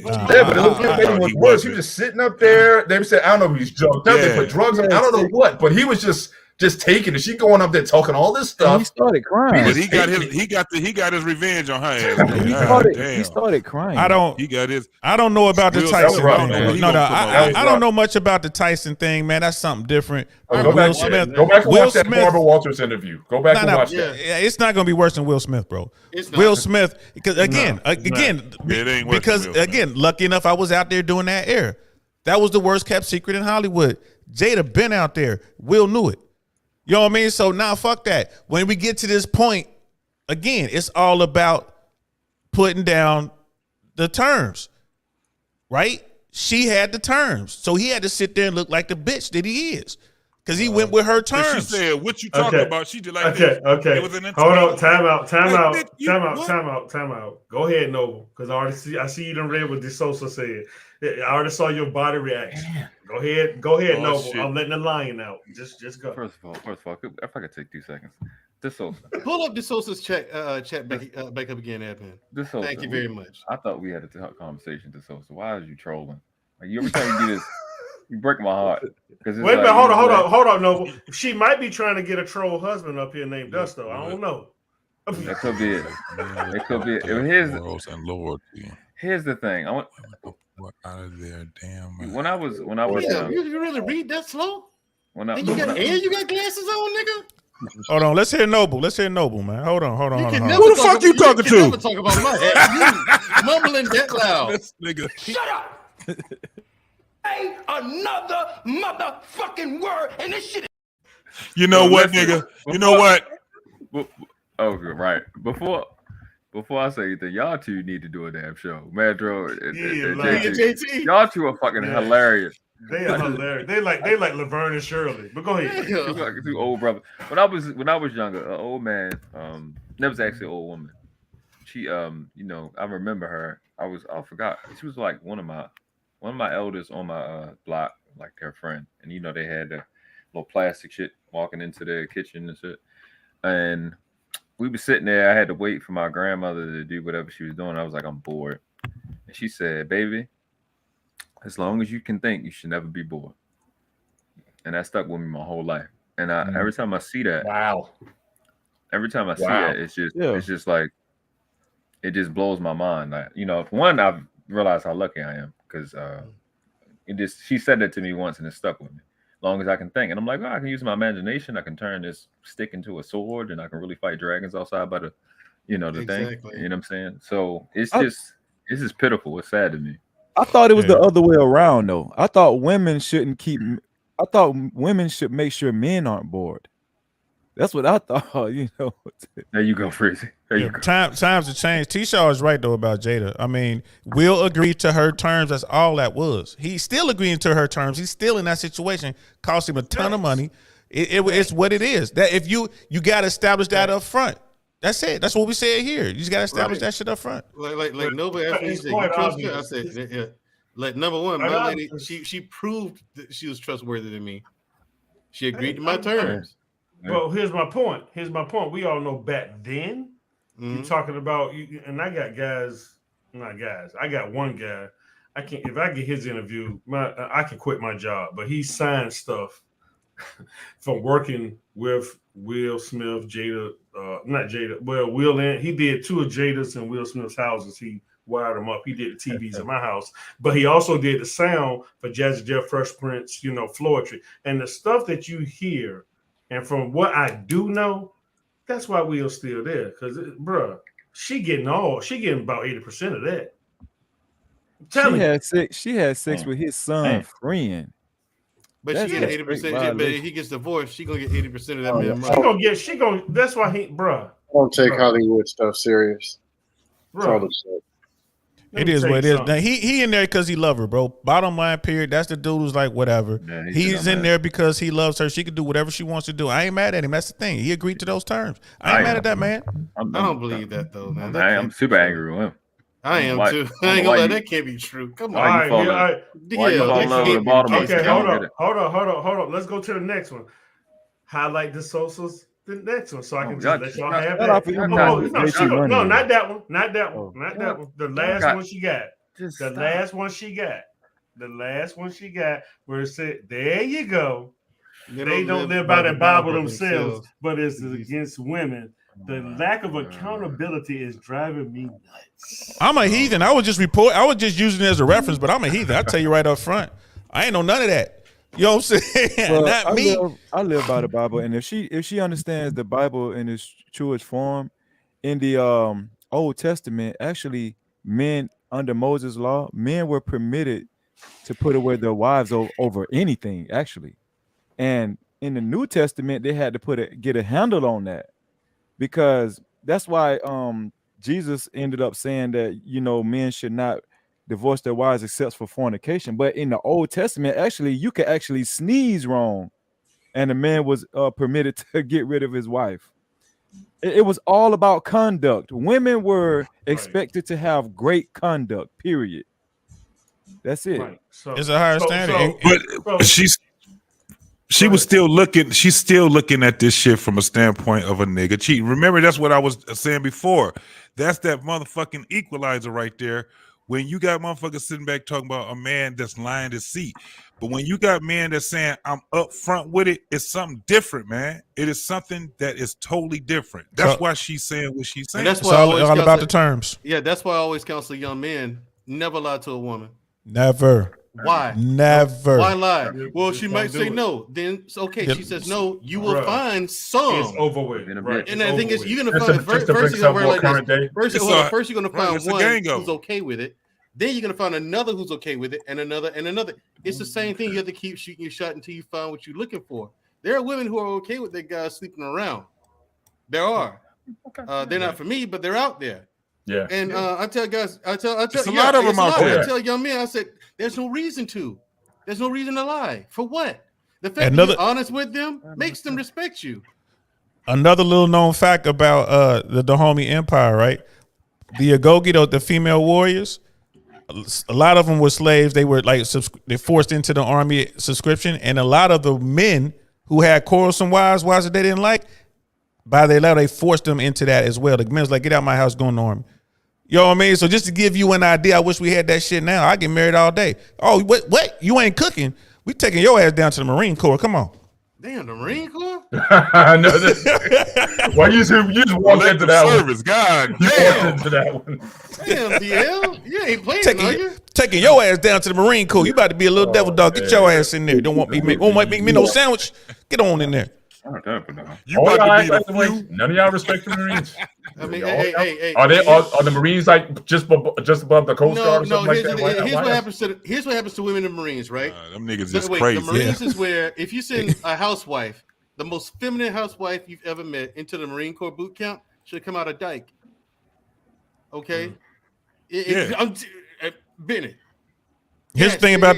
But it looked like it was worse. He was just sitting up there. They said, I don't know if he's drunk. They put drugs on. I don't know what, but he was just taking it. She going up there talking all this stuff. And he started crying. But he got his revenge on her ass. He started crying. I don't know about the Tyson. I don't know much about the Tyson thing, man. That's something different. Go back and watch that Barbara Walters interview. Go back and watch that. Yeah, it's not gonna be worse than Will Smith, bro. Will Smith, because lucky enough I was out there during that era. That was the worst kept secret in Hollywood. Jada been out there. Will knew it. You know what I mean? So now fuck that. When we get to this point, again, it's all about putting down the terms, right? She had the terms. So he had to sit there and look like the bitch that he is. Because he went with her terms. She said, what you talking about? She did like this. Okay. Hold on. Time out. Go ahead, Noble. Because I see you done read what DeSosa said. I already saw your body reaction. Go ahead, Noble. Shit. I'm letting the lion out. Just go. First of all, if I could take 2 seconds. DeSosa. Pull up DeSosa's chat back up again, Admin. DeSosa. Thank you very much. I thought we had a conversation, DeSosa. Why are you trolling? Like every time you do this, you break my heart. Wait a minute, hold on, Noble. She might be trying to get a troll husband up here named Dusto. I don't know. That could be it. It could be it. Here's the thing. I want out of there, damn. When I was you really read that slow? And you got glasses on, nigga? Hold on, let's hear Noble. Man. Hold on. Who the fuck you talking to? Never talk about my head. You mumbling that loud. This nigga. Shut up! Say another motherfucking word, and this shit. You know what, nigga? You know what? Okay, right. Before I say anything, y'all two need to do a damn show. Mandrell and JT. Y'all two are fucking hilarious. They are hilarious. They like Laverne and Shirley. But go ahead. Two old brothers. When I was younger, an old man, that was actually an old woman. She I remember her. I forgot. She was like one of my elders on my block, like their friend. And they had the little plastic shit walking into their kitchen and shit. And we were sitting there. I had to wait for my grandmother to do whatever she was doing. I was like, I'm bored. And she said, baby, as long as you can think, you should never be bored. And that stuck with me my whole life. And every time I see that, every time I see that, it's just like, it just blows my mind. Like, one, I've realized how lucky I am because she said that to me once and it stuck with me. As long as I can think. And I'm like, I can use my imagination. I can turn this stick into a sword and I can really fight dragons outside by the, the exactly. thing. You know what I'm saying? So it's just pitiful. It's sad to me. I thought it was the other way around though. I thought women should make sure men aren't bored. That's what I thought, There you go, Freezy. There you go. Times have changed. T-Shaw is right though about Jada. I mean, Will agreed to her terms. That's all that was. He's still agreeing to her terms. He's still in that situation. Cost him a ton of money. It's what it is. That if you got to establish that up front. That's it. That's what we said here. You just got to establish that shit up front. Like nobody asked me. Said, you trust me? I said, yeah. Like number one, my lady, she proved that she was trustworthy to me. She agreed to my terms. Well, here's my point. We all know back then, you're talking about, and I got guys, not guys. I got one guy. If I get his interview, I can quit my job. But he signed stuff from working with Will Smith, Jada, not Jada. Well, Will and he did 2 of Jada's and Will Smith's houses. He wired them up. He did the TVs in my house, but he also did the sound for Jazzy Jeff, Fresh Prince, Floetry, and the stuff that you hear. And from what I do know, that's why Will's still there. Because, bruh, she getting about 80% of that. She had sex with his son friend. But she had 80%. But if he gets divorced, she gonna get 80% of that man money. That's why bruh. Don't take Hollywood stuff serious. It is what it is. Now, he in there because he love her, bro. Bottom line, period. That's the dude who's like, whatever. Yeah, he's in there because he loves her. She can do whatever she wants to do. I ain't mad at him. That's the thing. He agreed to those terms. I ain't mad at that, man. I don't believe that, though, man. I'm super angry with him. I am, too. I ain't gonna let that can't be true. Come on. All right. Okay, hold on. Let's go to the next one. Highlight the Sosas. The next one, so I can just let y'all have that. No, not that one. Not that one. The last one she got. The last one she got, where it said, "There you go." They don't live by the Bible themselves, but it's against women. The lack of accountability is driving me nuts. I'm a heathen. I was just using it as a reference, but I'm a heathen. I'll tell you right up front. I ain't know none of that. You know what I'm saying? Well, not me. I live by the Bible, and if she understands the Bible in its truest form, in the Old Testament, actually, men under Moses' law, men were permitted to put away their wives over anything, actually. And in the New Testament, they had to get a handle on that, because that's why Jesus ended up saying that men should not divorce their wives except for fornication. But in the Old Testament, actually, you could actually sneeze wrong, and a man was permitted to get rid of his wife. It was all about conduct. Women were expected to have great conduct, period. That's it. Right. So, it's a higher standard. But she's still looking at this shit from a standpoint of a nigga cheating. Remember, that's what I was saying before. That's that motherfucking equalizer right there. When you got motherfuckers sitting back talking about a man that's lying to seat. But when you got men that's saying I'm up front with it, it's something different, man. It is something that is totally different. That's why she's saying what she's saying. And that's why it's all about the terms. Yeah, that's why I always counsel young men, never lie to a woman. Never. Why? Never. Why lie? You Well, just she don't might do say it. no. Then okay, Yep. she says no. You will Bruh. find some. It's over with. Right. And the thing is, you're gonna Just find to bring first you're gonna something more like current this. day. First, It's hold on, a- first you're gonna right, find it's a one gang of who's them. okay with it. Then you're gonna find another who's okay with it, and another and another. It's the same thing. You have to keep shooting your shot until you find what you're looking for. There are women who are okay with their guys sleeping around. There are. They're not for me, but they're out there. Yeah. And I tell guys, I tell, There's a lot of them out there. I tell young men, I said, there's no reason to. There's no reason to lie. For what? The fact that you're honest with them makes them respect you. Another little known fact about the Dahomey Empire, right? The Agoge, the female warriors, a lot of them were slaves. They were like they forced into the army subscription, and a lot of the men who had quarrelsome wives that they didn't like, by their letter, they forced them into that as well. The men was like, get out of my house, go in the army. You know what I mean? So just to give you an idea, I wish we had that shit now. I get married all day. Oh, what? You ain't cooking? We taking your ass down to the Marine Corps. Come on. Damn, the Marine Corps? I know that. Why you just walked into that service, God You damn. walked into that one. Damn, DL, you ain't playing, are you? Taking your ass down to the Marine Corps. You about to be a little devil dog. Get your ass in there. Don't want me make me no sandwich. Get on in there. You about to be the few. None of y'all respect the Marines. I mean, hey. Are the Marines like just above the Coast Guard or something like that? Here's what happens to women in the Marines, right? Them niggas is Wait, crazy. the Marines is where if you send a housewife, the most feminine housewife you've ever met, into the Marine Corps boot camp, she'll come out of dyke. Okay? Bennett. Here's the thing about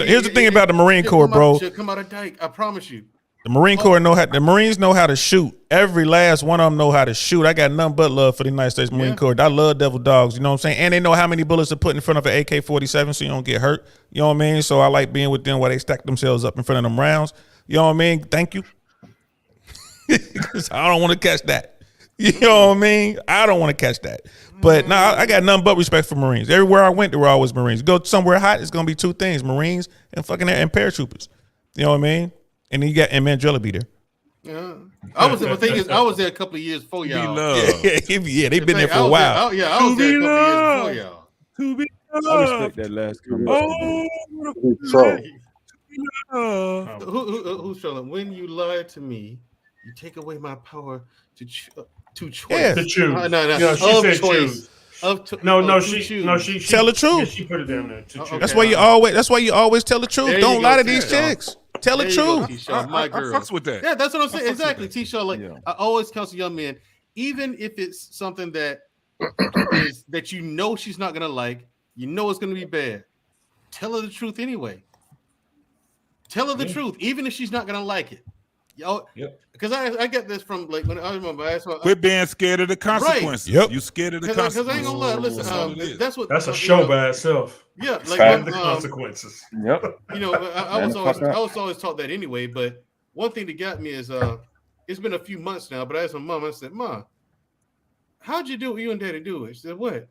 the Marine Corps, bro. She'll come out of dyke. I promise you. The Marine Corps the Marines know how to shoot. Every last one of them know how to shoot. I got nothing but love for the United States Marine Corps. I love devil dogs, you know what I'm saying? And they know how many bullets to put in front of an AK-47 so you don't get hurt. You know what I mean? So I like being with them while they stack themselves up in front of them rounds. You know what I mean? Thank you. I don't want to catch that. You know what I mean? I don't want to catch that. But no, I got nothing but respect for Marines. Everywhere I went, there were always Marines. Go somewhere hot, it's gonna be two things: Marines and paratroopers. You know what I mean? And then you got Mandrell be there. Yeah, I was there a couple of years before y'all. Yeah, they've been there for a while. I was there a couple of years before y'all. To be I respect that last comment. Who's trolling? When you lie to me, you take away my power to choose. Yeah. To choose. No, she said choice. She tell the truth. Yeah, she put it down there. Okay. That's why you always tell the truth. Don't lie to these chicks. Tell the truth. My girl. I fucks with that. Yeah, that's what I'm saying. Exactly, T-Shaw. Like I always counsel young men, even if it's something that is that you know she's not gonna like, you know it's gonna be bad. Tell her the truth anyway. Tell her the truth, even if she's not gonna like it. Because I get this from like when I remember quit being scared of the consequences. Right. Yep. You scared of the consequences. Because I ain't gonna lie. Listen, that's a show by itself. Yeah, like the consequences. Yep. You know, I was always taught that anyway. But one thing that got me is it's been a few months now. But I asked my mom. I said, "Mom, how'd you do what you and Daddy do?" She said, "What?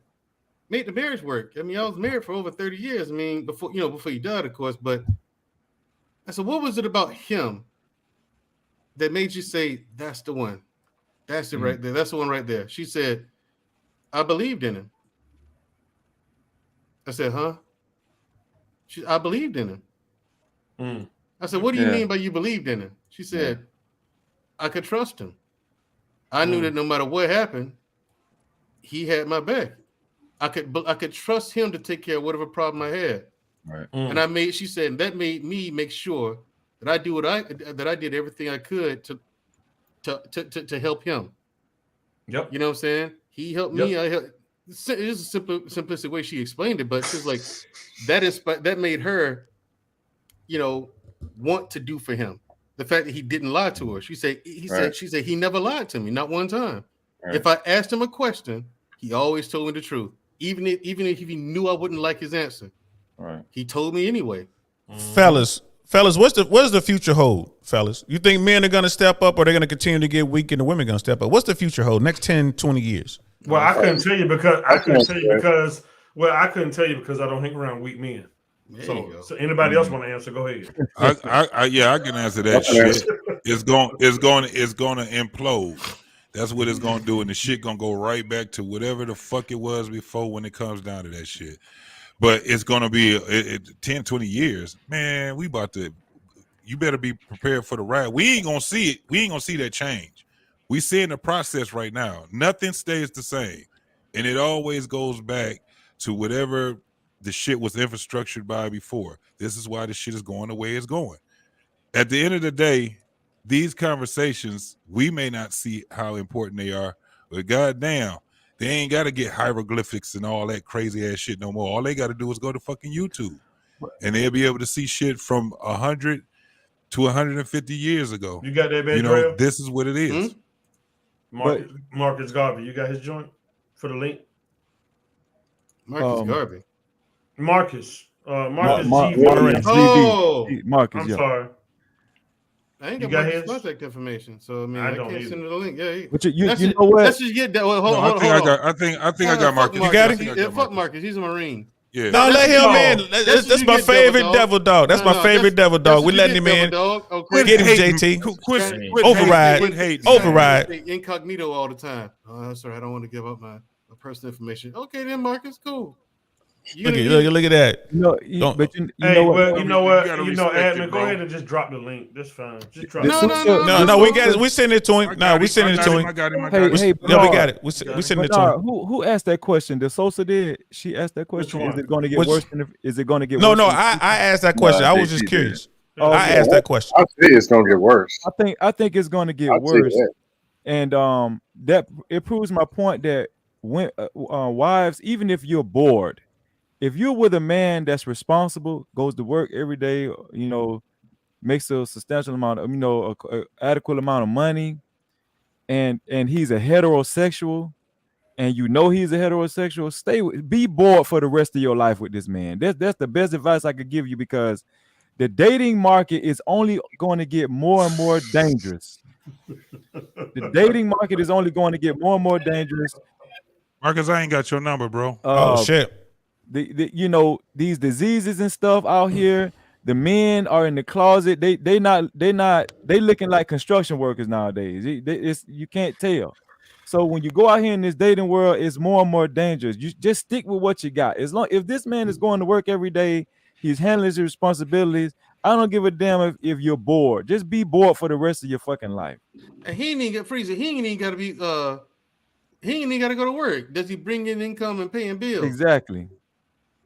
Make the marriage work." I mean, I was married for over 30 years. I mean, before you died, of course. But I said, "What was it about him that made you say that's the one? That's it right there. That's the one right there." She said, "I believed in him." I said, "Huh?" I believed in him. I said, "What do you mean by you believed in him?" She said, "I could trust him. I knew that no matter what happened, he had my back. I could trust him to take care of whatever problem I had." Right. And she said, that made me make sure that I did everything I could to help him. Yep. You know what I'm saying? He helped me. It's a simplistic way she explained it, but she's like, that made her, want to do for him. The fact that he didn't lie to her. She said he never lied to me, not one time. Right. If I asked him a question, he always told me the truth, even if he knew I wouldn't like his answer. Right. He told me anyway. Fellas, what does the future hold, fellas? You think men are going to step up or they're going to continue to get weak and the women going to step up? What's the future hold next 10, 20 years? Well, I couldn't tell you because I couldn't tell you because I don't hang around weak men. So anybody else want to answer? Go ahead. I can answer that shit. It's going to implode. That's what it's going to do, and the shit going to go right back to whatever the fuck it was before when it comes down to that shit. But it's going to be 10, 20 years. Man, you better be prepared for the ride. We ain't going to see it. We ain't going to see that change. We see in the process right now. Nothing stays the same. And it always goes back to whatever the shit was infrastructured by before. This is why the shit is going the way it's going. At the end of the day, these conversations, we may not see how important they are, but goddamn, they ain't got to get hieroglyphics and all that crazy ass shit no more. All they got to do is go to fucking YouTube, and they'll be able to see shit from 100 to 150 years ago. You got that, man? You know, this is what it is. Marcus Garvey, you got his joint for the link? Marcus Garvey. Marcus. Marcus Marcus. I'm sorry. I ain't got Marcus' contact information, so I mean, I can't send her the link. Yeah, but you know what? Let's just get that. Hold on. I think I got Marcus. You got it? Yeah, fuck Marcus. He's a Marine. Yeah. No, let him in. That's my favorite devil dog. That's my favorite devil dog. We letting him in. Get him, JT. Override. Incognito all the time. Oh, sorry, I don't want to give up my personal information. Okay, then, Marcus, cool. Look at that. Admin, go ahead and just drop the link. That's fine. Just drop No, we got it. We send it to him. No, we send it to him. Hey, we got it. We send it to him. Who asked that question? The Sosa did. She asked that question. Is it going to get worse? Is it going to get worse? No. I asked that question. I was just curious. I asked that question. I think it's going to get worse. I think it's going to get worse. And that it proves my point that when wives, even if you're bored, if you're with a man that's responsible, goes to work every day, you know, makes a substantial amount of, a adequate amount of money, and he's a heterosexual, and you know he's a heterosexual, be bored for the rest of your life with this man. That's the best advice I could give you, because the dating market is only going to get more and more dangerous. The dating market is only going to get more and more dangerous. Marcus, I ain't got your number, bro. Oh shit. These diseases and stuff out here, the men are in the closet. They looking like construction workers nowadays. You can't tell. So when you go out here in this dating world, it's more and more dangerous. You just stick with what you got. If this man is going to work every day, he's handling his responsibilities, I don't give a damn if you're bored. Just be bored for the rest of your fucking life. And he ain't even got freezer. He ain't even got to be he ain't even got to go to work. Does he bring in income and paying bills? Exactly.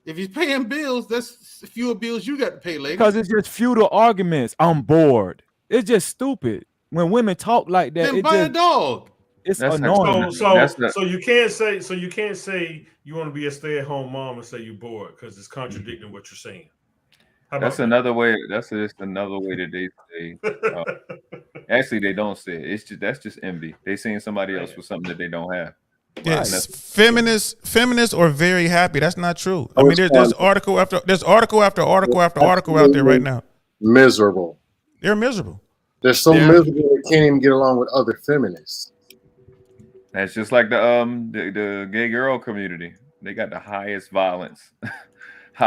If he's paying bills, that's fewer bills you got to pay later. Because it's just futile arguments. I'm bored. It's just stupid. When women talk like that, then buy a dog. It's annoying. So you can't say you want to be a stay-at-home mom and say you're bored, because it's contradicting what you're saying. That's another way. That's just another way that they say. Actually, they don't say it. That's just envy. They seeing somebody else with something that they don't have. Yes, feminists are very happy. That's not true. I mean, there's article after article out there right now. Miserable. They're miserable. They're so miserable they can't even get along with other feminists. That's just like the gay girl community. They got the highest violence.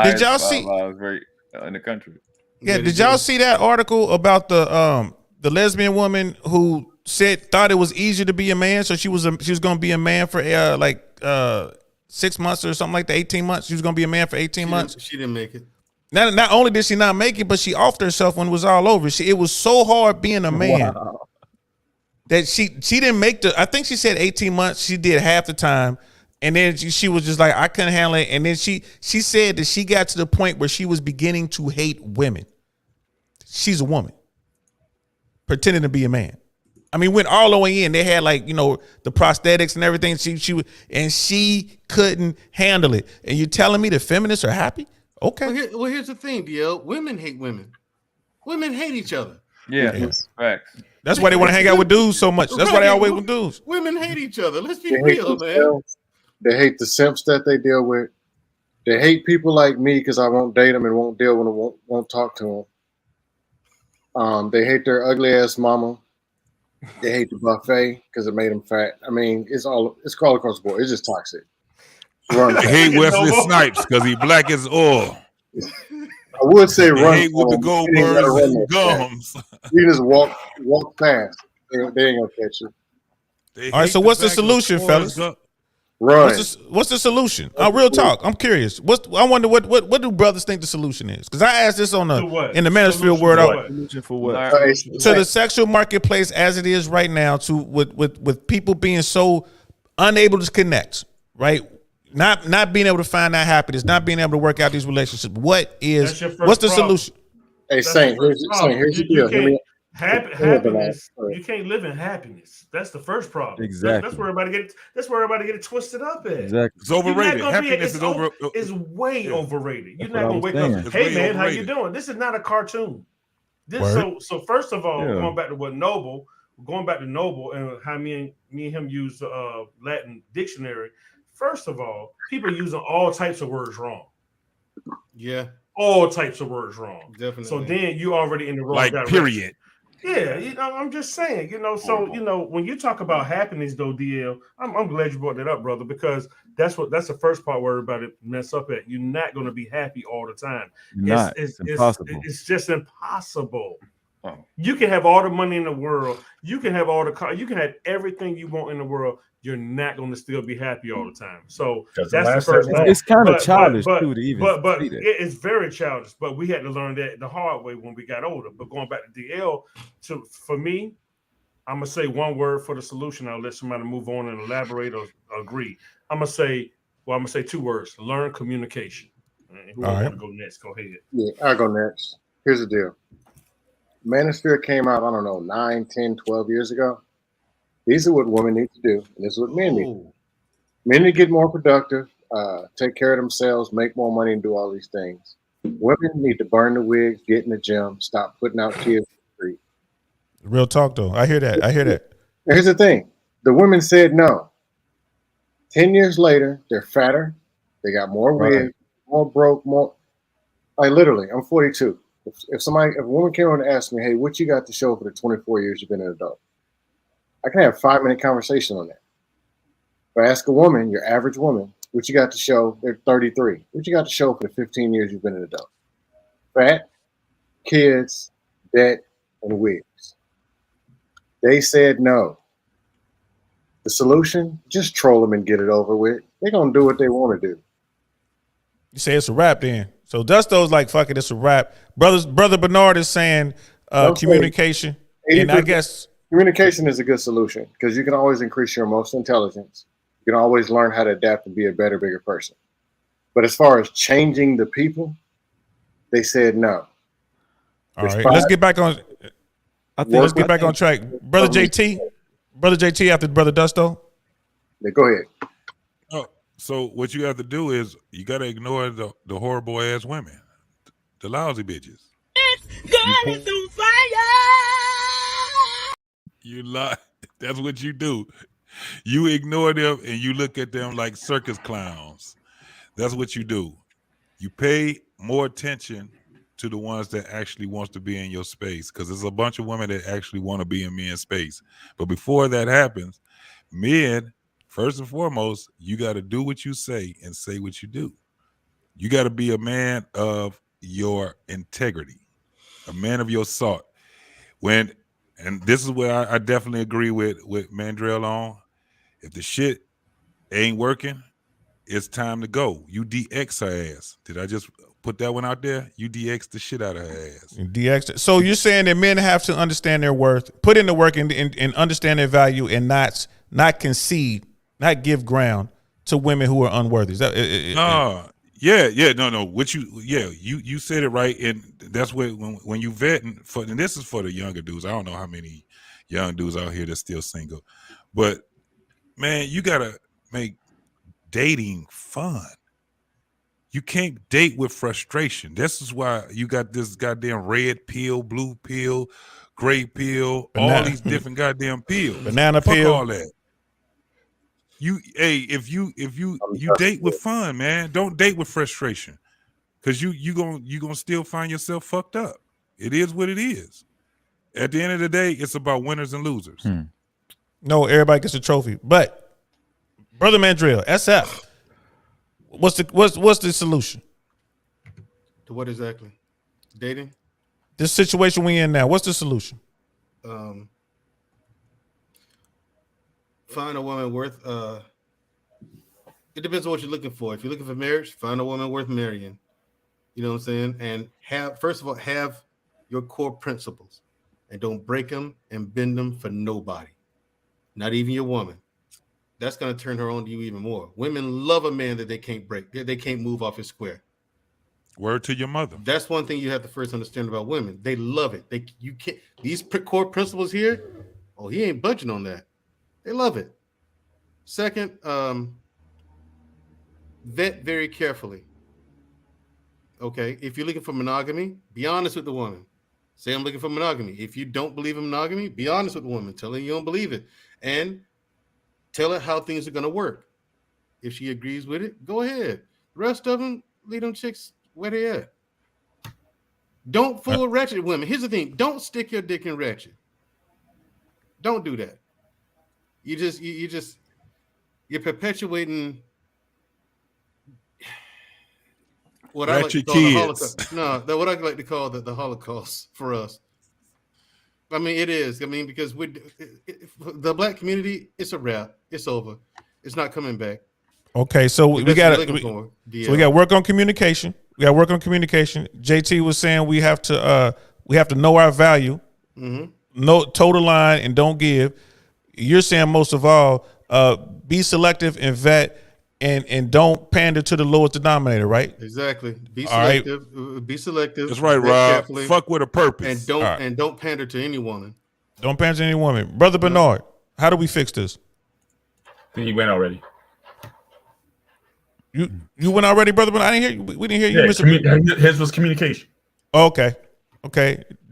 Did y'all see rate in the country? Yeah. Did y'all see that article about the lesbian woman who thought it was easier to be a man, so she was going to be a man for 6 months or something like that, 18 months. She was going to be a man for 18 months. She didn't make it. Not only did she not make it, but she offed herself when it was all over. It was so hard being a man that she didn't make I think she said 18 months. She did half the time. And then she was just like, I couldn't handle it. And then she said that she got to the point where she was beginning to hate women. She's a woman pretending to be a man. I mean, went all the way in. They had the prosthetics and everything. She couldn't handle it. And you're telling me the feminists are happy? Okay. Well, here's the thing, DL. Women hate women. Women hate each other. Yeah, facts. That's why they want to hang out with dudes so much. That's why they always with dudes. Women hate each other. Let's be real, man. They hate the simps that they deal with. They hate people like me because I won't date them and won't deal with them, won't talk to them. They hate their ugly ass mama. They hate the buffet because it made them fat. I mean, it's all across the board. It's just toxic. They hate Wesley Snipes because he black as oil. I would say they run hate with the Goldbergs gums. You just walk fast. They ain't gonna catch you. All right, so what's the solution, fellas? Run. What's the solution? Real talk. I'm curious. I wonder what do brothers think the solution is? Because I asked this in the manosphere word Solution for what? to the sexual marketplace as it is right now. With people being so unable to connect, right? Not being able to find that happiness, not being able to work out these relationships. What's the solution? Hey, Saint, here's the deal. Happiness. You can't live in happiness. That's the first problem. Exactly. That's where everybody get it twisted up at. Exactly. It's overrated. Happiness is over. It's way overrated. You're That's not gonna what wake I was up. saying. Hey man, how you doing? This is not a cartoon. So first of all, going back to Noble and how me and him use Latin dictionary. First of all, people are using all types of words wrong. Yeah. All types of words wrong. Definitely. So then you already in the wrong Like direction. period. Yeah, I'm just saying, so when you talk about happiness though, DL, I'm glad you brought that up, brother, because that's the first part where everybody mess up at. You're not going to be happy all the time. It's impossible. It's just impossible. You can have all the money in the world, you can have all the car, you can have everything you want in the world. You're not going to still be happy all the time. So that's the first thing. It's kind of childish too to even. But it's very childish. But we had to learn that the hard way when we got older. But going back to DL, for me, I'm gonna say one word for the solution. I'll let somebody move on and elaborate or agree. I'm gonna say 2 words: learn communication. Who want to go next? Go ahead. Yeah, I'll go next. Here's the deal. Manosphere came out, I don't know, 9, 10, 12 years ago. These are what women need to do, and this is what men need to do. Men need to get more productive, take care of themselves, make more money, and do all these things. Women need to burn the wigs, get in the gym, stop putting out kids on the street. Real talk, though. I hear that. Here's the thing. The women said no. 10 years later, they're fatter. They got more wigs, more broke, more. Like literally, I'm 42. If a woman came on and asked me, hey, what you got to show for the 24 years you've been an adult? I can have a 5-minute conversation on that. If I ask a woman, your average woman, what you got to show, they're 33. What you got to show for the 15 years you've been an adult? Fat, kids, debt, and wigs. They said no. The solution, just troll them and get it over with. They're going to do what they want to do. You say it's a wrap then. So Dusto's like, fuck it, it's a wrap. Brother Bernard is saying communication. And I guess communication is a good solution because you can always increase your emotional intelligence. You can always learn how to adapt and be a better, bigger person. But as far as changing the people, they said no. All right, let's get back on. Let's get back on track, brother JT. Brother JT after brother Dusto. Yeah, go ahead. Oh, so what you have to do is you got to ignore the horrible ass women, the lousy bitches. God is on fire. You lie. That's what you do. You ignore them and you look at them like circus clowns. That's what you do. You pay more attention to the ones that actually wants to be in your space, because there's a bunch of women that actually want to be in men's space. But before that happens, men, first and foremost, you got to do what you say and say what you do. You got to be a man of your integrity, a man of your salt. And this is where I definitely agree with Mandrell on. If the shit ain't working, it's time to go. You DX her ass. Did I just put that one out there? You DX the shit out of her ass. DX. So you're saying that men have to understand their worth, put in the work, and understand their value, and not concede, not give ground to women who are unworthy. Is that no. What you said it right, and that's what when you vet and this is for the younger dudes. I don't know how many young dudes out here that's still single, but man, you gotta make dating fun. You can't date with frustration. This is why you got this goddamn red pill, blue pill, gray pill, all these different goddamn pills. Banana Fuck pill. all that. If you date with fun, man, don't date with frustration, because you gonna still find yourself fucked up. It is what it is. At the end of the day, it's about winners and losers. No, everybody gets a trophy. But brother Mandrell, SF, what's the solution to what exactly? Dating? This situation we in now. What's the solution? Find a woman worth It depends on what you're looking for. If you're looking for marriage, find a woman worth marrying. You know what I'm saying? And first of all, have your core principles and don't break them and bend them for nobody, not even your woman. That's going to turn her on to you even more. Women love a man that they can't break. They can't move off his square. Word to your mother. That's one thing you have to first understand about women. They love it. You can't. These core principles here. Oh, he ain't budging on that. They love it. Second, vet very carefully. Okay, if you're looking for monogamy, be honest with the woman. Say, I'm looking for monogamy. If you don't believe in monogamy, be honest with the woman. Tell her you don't believe it. And tell her how things are going to work. If she agrees with it, go ahead. The rest of them, leave them chicks where they at. Don't fool ratchet women. Here's the thing. Don't stick your dick in ratchet. Don't do that. You're perpetuating what I like to call the Holocaust. No, what I like to call the Holocaust for us. I mean, it is. I mean, because the black community, it's a wrap. It's over. It's not coming back. Okay, so we got to work on communication. We got to work on communication. JT was saying we have to know our value, know toe the line, and don't give. You're saying most of all, be selective and vet, and don't pander to the lowest denominator, right? Exactly. Be selective. Right. Be selective. That's right, Rob. Fuck with a purpose. And don't pander to any woman. Don't pander to any woman. Brother Bernard, how do we fix this? I think he went already. You went already, Brother Bernard? I didn't hear you. We didn't hear you, Mr. His was communication. Okay.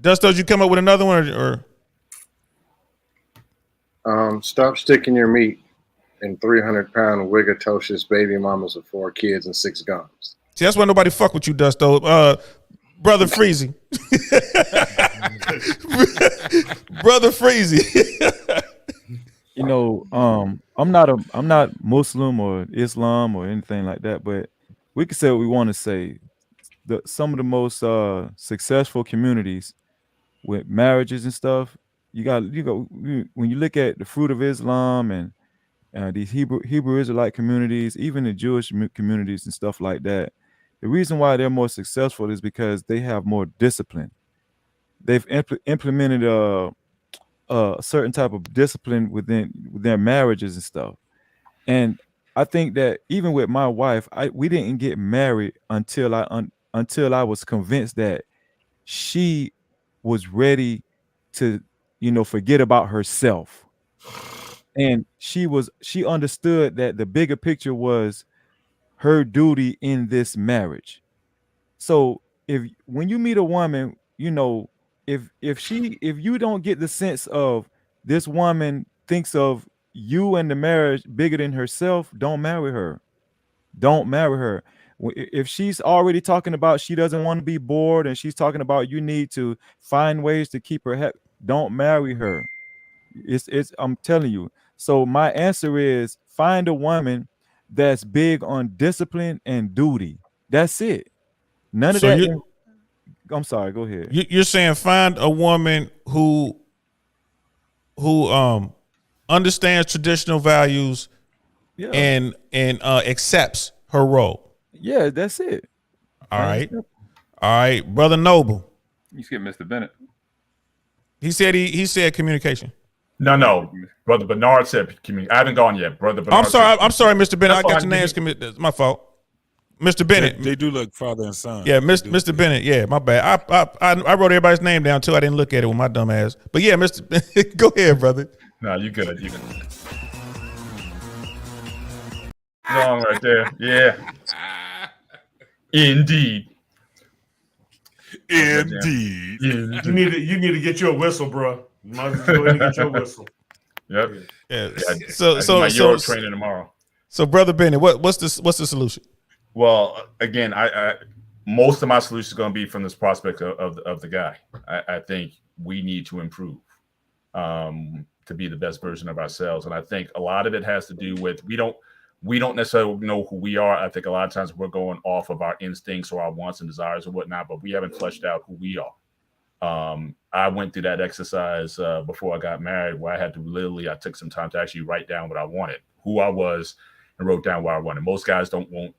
Dustos, you come up with another one or? Stop sticking your meat in 300-pound wigatocious baby mamas with 4 kids and 6 guns. See, that's why nobody fuck with you, Dusto. Brother Freezy. Brother Freezy. You know, I'm not Muslim or Islam or anything like that, but we can say what we want to say. Some of the most successful communities with marriages and stuff, when you look at the fruit of Islam and these Hebrew Israelite communities, even the Jewish communities and stuff like that, the reason why they're more successful is because they have more discipline. They've implemented a certain type of discipline within their marriages and stuff. And I think that even with my wife, we didn't get married until I was convinced that she was ready to, forget about herself. And she understood that the bigger picture was her duty in this marriage. So when you meet a woman, if you don't get the sense of this woman thinks of you and the marriage bigger than herself, don't marry her. Don't marry her. If she's already talking about she doesn't want to be bored and she's talking about you need to find ways to keep her happy, don't marry her. I'm telling you. So my answer is find a woman that's big on discipline and duty. That's it. None of that. I'm sorry. Go ahead. You're saying find a woman who understands traditional values and accepts her role. Yeah, that's it. All right, Brother Noble. You skip Mr. Bennett. He said communication. No. Brother Bernard said communication. I haven't gone yet. Brother Bernard. I'm sorry, Mr. Bennett. I got your names committed. That's my fault. Mr. Bennett. They do look father and son. Yeah, Mr. Bennett. Yeah, my bad. I wrote everybody's name down too. I didn't look at it with my dumb ass. But yeah, Mr. Bennett, go ahead, brother. No, you good. Long right there. Yeah. Indeed. You need to get you a whistle, bro. You might as well go ahead and get your whistle. Yep. Yeah. So Euro training tomorrow. So, Brother Bennett, what's the solution? Well, again, I most of my solution is going to be from this prospect of the guy. I think we need to improve to be the best version of ourselves, and I think a lot of it has to do with we don't necessarily know who we are. I think a lot of times we're going off of our instincts or our wants and desires or whatnot, but we haven't fleshed out who we are. I went through that exercise before I got married, where I took some time to actually write down what I wanted, who I was, and wrote down what I wanted. Most guys won't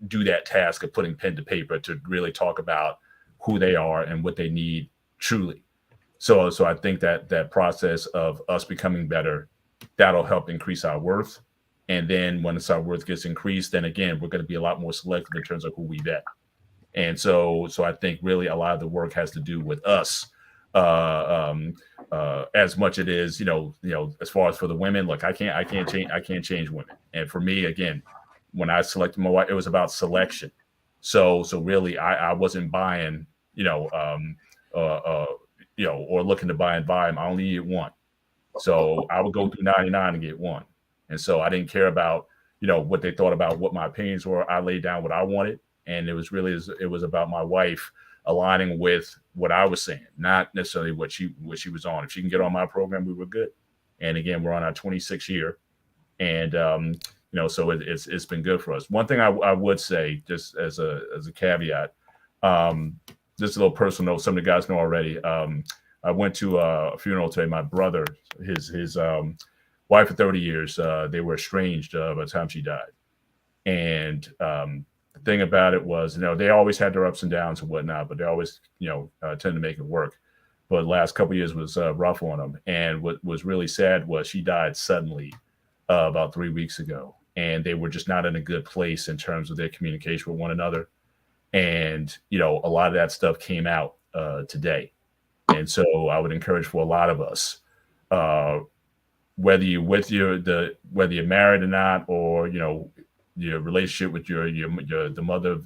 do that task of putting pen to paper to really talk about who they are and what they need truly. So I think that process of us becoming better, that'll help increase our worth. And then once our worth gets increased, then again, we're going to be a lot more selective in terms of who we vet. And so I think really a lot of the work has to do with us, as much it is, as far as for the women. Look, I can't change women. And for me, again, when I selected my wife, it was about selection. So really, I wasn't buying, or looking to buy and buy them. I only needed one. So I would go through 99 and get one. And so I didn't care about, what they thought about what my opinions were. I laid down what I wanted. And it was about my wife aligning with what I was saying, not necessarily what she was on. If she can get on my program, we were good. And again, we're on our 26th year. And, so it's been good for us. One thing I would say, just as a caveat, just a little personal note, some of the guys know already. I went to a funeral today. My brother, his wife of 30 years, they were estranged by the time she died. And the thing about it was, they always had their ups and downs and whatnot, but they always, tend to make it work. But the last couple of years was rough on them. And what was really sad was she died suddenly about 3 weeks ago. And they were just not in a good place in terms of their communication with one another. And, a lot of that stuff came out today. And so I would encourage for a lot of us, whether you're whether you're married or not, or, your relationship with the mother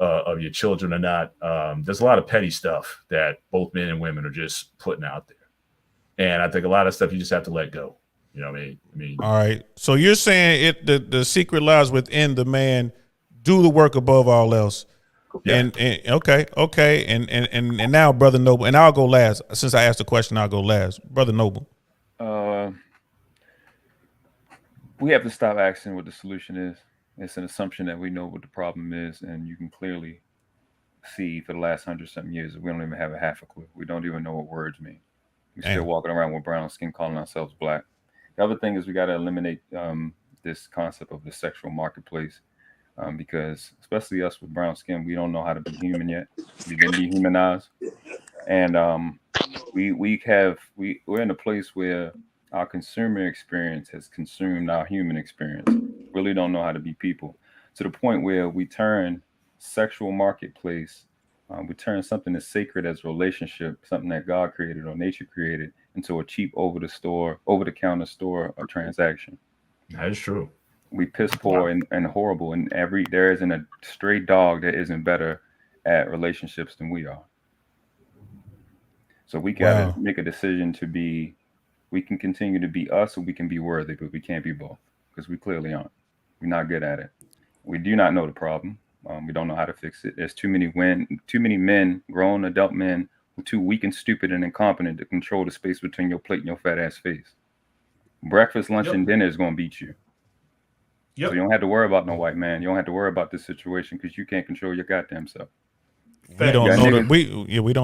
of your children or not, there's a lot of petty stuff that both men and women are just putting out there. And I think a lot of stuff you just have to let go. You know what I mean? All right. So you're saying the secret lies within the man. Do the work above all else. Yeah. And okay. And now, Brother Noble, and I'll go last. Since I asked the question, I'll go last. Brother Noble. We have to stop asking what the solution is. It's an assumption that we know what the problem is, and you can clearly see for the last 100-something years we don't even have a half a clue. We don't even know what words mean. We're still walking around with brown skin, calling ourselves black. The other thing is we got to eliminate this concept of the sexual marketplace, because especially us with brown skin, we don't know how to be human yet. We've been dehumanized, and we're in a place where our consumer experience has consumed our human experience. Really don't know how to be people, to the point where we turn sexual marketplace, we turn something as sacred as relationship, something that God created or nature created, into a cheap over-the-counter store or transaction. That is true. We piss poor and horrible, and there isn't a stray dog that isn't better at relationships than we are. So we gotta make a decision to be. We can continue to be us, or we can be worthy, but we can't be both, because we clearly aren't. We're not good at it. We do not know the problem. We don't know how to fix it. There's too many men, grown adult men, who are too weak and stupid and incompetent to control the space between your plate and your fat ass face. Breakfast, lunch, and dinner is going to beat you. Yep. So you don't have to worry about no white man. You don't have to worry about this situation because you can't control your goddamn self. We don't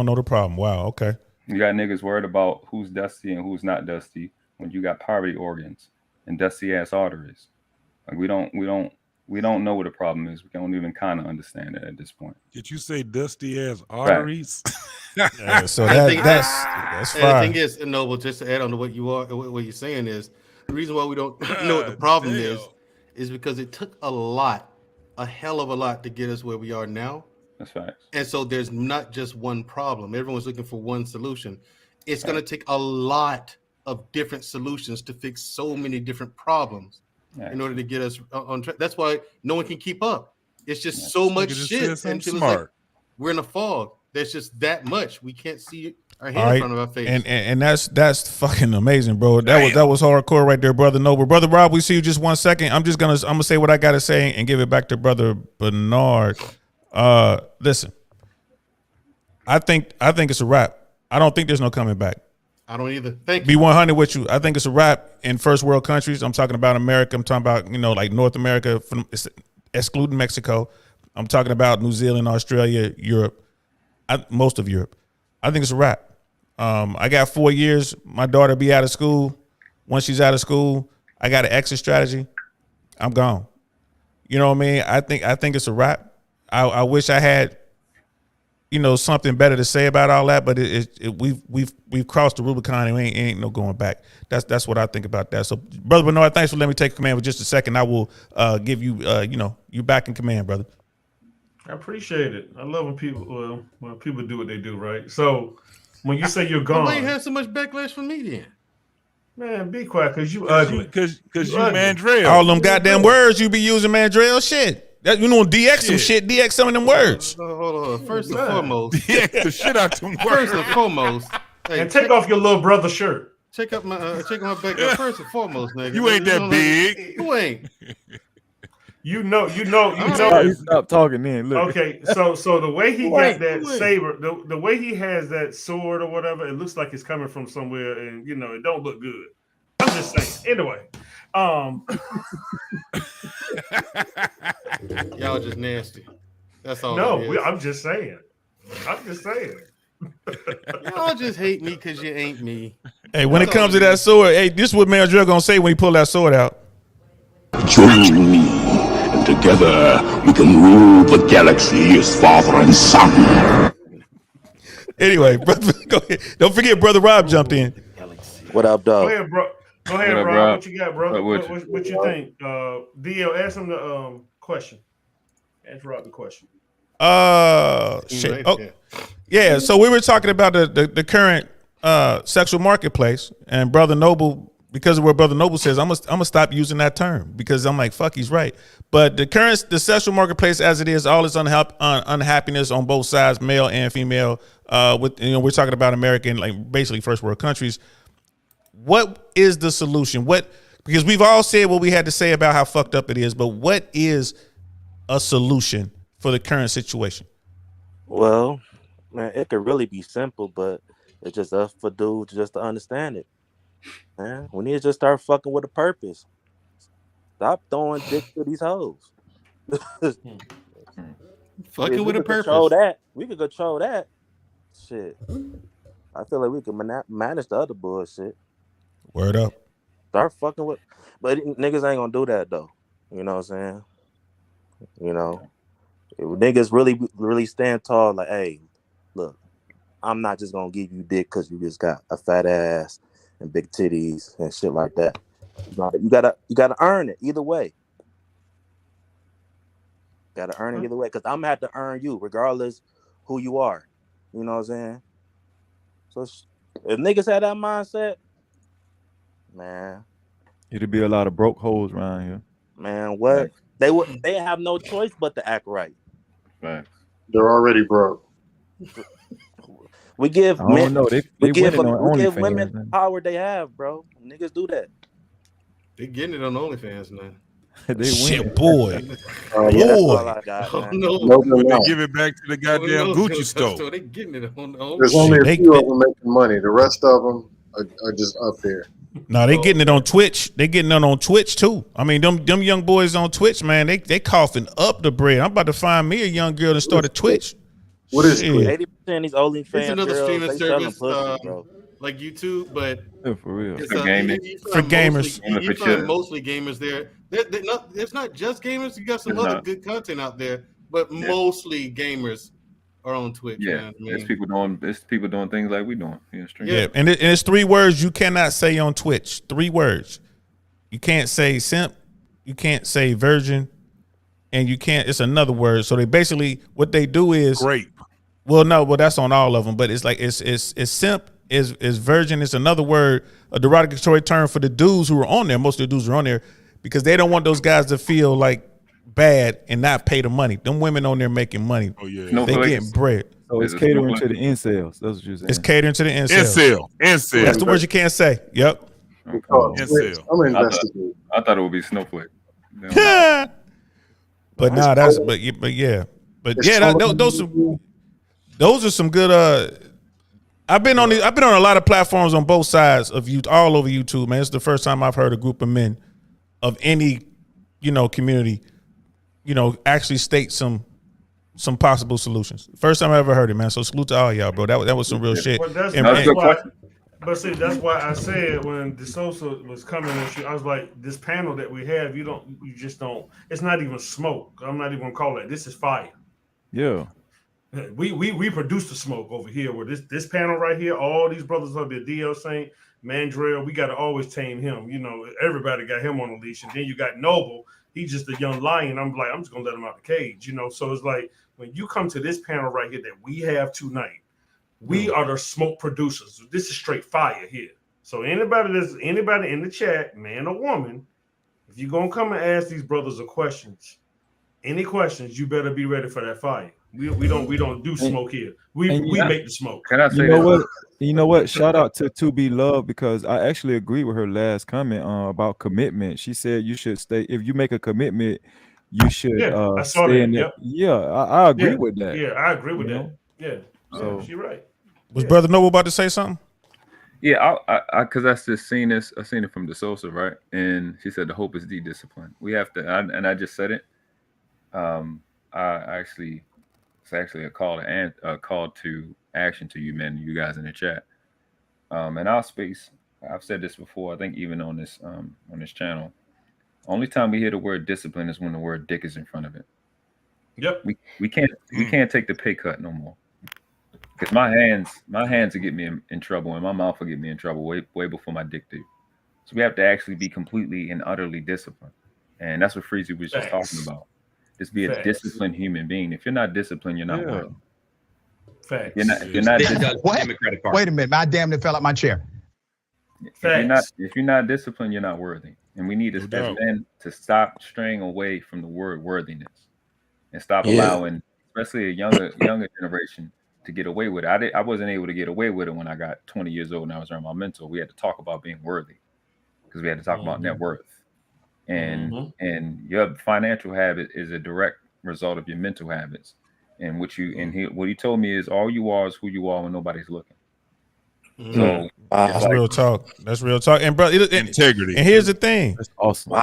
know the problem. Wow. Okay. You got niggas worried about who's dusty and who's not dusty when you got poverty organs and dusty ass arteries. Like we don't know what the problem is. We don't even kind of understand it at this point. Did you say dusty ass arteries? Yeah, so that's fine. The thing is, Noble, just to add on to what you're saying is the reason why we don't know what the problem is because it took a hell of a lot to get us where we are now. That's facts. And so there's not just one problem. Everyone's looking for one solution. It's going to take a lot of different solutions to fix so many different problems in order to get us on track. That's why no one can keep up. It's just so much shit until it's like we're in a fog. There's just that much. We can't see our head in front of our face. And that's fucking amazing, bro. That was hardcore right there, Brother Noble. Brother Rob, we see you just 1 second. I'm gonna say what I gotta say and give it back to Brother Bernard. Listen, I think it's a wrap. I don't think there's no coming back. I don't either. Thank you. Be 100 with you. I think it's a wrap in first world countries. I'm talking about America. I'm talking about, like North America, excluding Mexico. I'm talking about New Zealand, Australia, Europe, most of Europe. I think it's a wrap. I got 4 years. My daughter be out of school. Once she's out of school, I got an exit strategy. I'm gone. You know what I mean? I think it's a wrap. I wish I had, something better to say about all that, but we've crossed the Rubicon and ain't no going back. That's what I think about that. So, Brother Bernard, thanks for letting me take command for just a second. I will give you, you back in command, brother. I appreciate it. I love when people do what they do, right? So when you say you're gone, why you have so much backlash from me then? Man, be quiet, because you ugly. Because you Mandrell. All them goddamn words you be using, Mandrell, shit. That, DX some shit. DX some of them words. Hold on. First and foremost. DX the shit out them words. First and foremost. Hey, and take off your little brother shirt. Check out my back. First and foremost, nigga. You ain't that big. You ain't. You know. Stop talking then. Look. Okay, so the way he got that saber, the way he has that sword or whatever, it looks like it's coming from somewhere, and it don't look good. I'm just saying. Anyway, y'all just nasty. That's all. No, I'm just saying. Y'all just hate me because you ain't me. Hey, when it comes to that sword, hey, this is what Mandrell gonna say when he pull that sword out. Join me, and together we can rule the galaxy as father and son. Anyway, brother, go ahead. Don't forget, Brother Rob jumped in. What up, dog? Go ahead, bro. Go ahead, Rob. What you got, bro? What you think? DL, ask him the question. Ask Rob the question. Shit. Right, oh, yeah. So we were talking about the current sexual marketplace, and Brother Noble, because of what Brother Noble says, I'm gonna stop using that term because I'm like, fuck, he's right. But the sexual marketplace as it is, all its unhappiness on both sides, male and female. We're talking about American, like basically first world countries. What is the solution? Because we've all said what we had to say about how fucked up it is, but what is a solution for the current situation? Well, man, it could really be simple, but it's just up for dudes just to understand it. Man, we need to just start fucking with a purpose. Stop throwing dick to these hoes. Fucking with a purpose. We could control that. Shit. I feel like we can manage the other bullshit. Word up. Start fucking with, but niggas ain't gonna do that though. You know what I'm saying? If niggas really stand tall, like, hey, look, I'm not just gonna give you dick because you just got a fat ass and big titties and shit like that. You gotta earn it either way. Gotta earn it either way, because I'm gonna have to earn you regardless who you are. You know what I'm saying? So if niggas had that mindset, man, it'd be a lot of broke hoes around here. Man, what? They have no choice but to act right. They're already broke. We give men, we give women man. power they have, bro. Niggas do that. They getting it on OnlyFans now. Shit, boy. They give it back to the goddamn Gucci store. They getting it on. There's only a few of them making money. The rest of them are just up there. No, they getting it on Twitch. They getting it on Twitch too. I mean, them young boys on Twitch, man, they coughing up the bread. I'm about to find me a young girl to start a Twitch. What is it? 80% of these OnlyFans It's another girls, streaming they service, pussy, bro. like YouTube, but for real. It's, For gaming. For gamers. You find mostly gamers there. It's not just gamers. You got some other good content out there, but mostly gamers are on Twitch. Yeah, man. I mean, it's people doing things like we doing. Yeah, and it's 3 words you cannot say on Twitch. 3 words. You can't say simp. You can't say virgin. And you can't. It's another word. So they basically what they do is great. Well, no, that's on all of them. But it's like it's simp, is virgin. It's another word, a derogatory term for the dudes who are on there. Most of the dudes are on there because they don't want those guys to feel like bad and not pay the money. Them women on there making money. Oh yeah, they getting bread. So it's catering to the incels. That's what you're saying. It's catering to the incels. Incel. That's the word you can't say. Yep. Incel. I'm investigating. I thought it would be snowflake. But nah, those are some good. I've been on a lot of platforms on both sides of you, all over YouTube, man. It's the first time I've heard a group of men of any, community, actually state some possible solutions. First time I ever heard it, man. So salute to all y'all, bro. That was some real shit. Well, that's and, why But see, that's why I said when DeSosa was coming and shit, I was like, this panel that we have, you just don't. It's not even smoke. I'm not even gonna call it. This is fire. Yeah. We produce the smoke over here. Where this panel right here, all these brothers up there, DL Saint, Mandrell, we got to always tame him. You know, everybody got him on a leash, and then you got Noble. He's just a young lion. I'm just gonna let him out the cage. You know, so it's like when you come to this panel right here that we have tonight. We are the smoke producers. This is straight fire here. So anybody in the chat, man or woman, if you're gonna come and ask these brothers any questions, you better be ready for that fire. We don't do smoke here. We make the smoke. Can I say you know what? Shout out to Be Love, because I actually agree with her last comment about commitment. She said you should stay. If you make a commitment, you should I saw stay that. in Yep. Yeah, I agree with that. Yeah, I agree with that. know? Yeah. So she's right. Was Brother Noble about to say something? Yeah, I because I just seen this. I seen it from DeSosa, right? And she said the hope is the discipline. We have to, and I just said it. It's actually a call to action to you men, you guys in the chat. In our space, I've said this before. I think even on this channel, only time we hear the word discipline is when the word dick is in front of it. Yep. We can't take the pay cut no more. Because my hands will get me in trouble, and my mouth will get me in trouble way before my dick do. So we have to actually be completely and utterly disciplined, and that's what Freezy was just talking about. Just be a disciplined human being. If you're not disciplined, you're not worthy. Facts. You're not Wait a minute, I damn near fell out my chair. If you're not disciplined, you're not worthy, and we need as men to stop straying away from the word worthiness and stop allowing, especially a younger generation, to get away with it. I wasn't able to get away with it when I got 20 years old and I was around my mentor. We had to talk about being worthy because we had to talk about net worth. And your financial habit is a direct result of your mental habits. And what he told me is all you are is who you are when nobody's looking. So that's real talk. That's real talk. And bro, integrity. And here's the thing. That's awesome.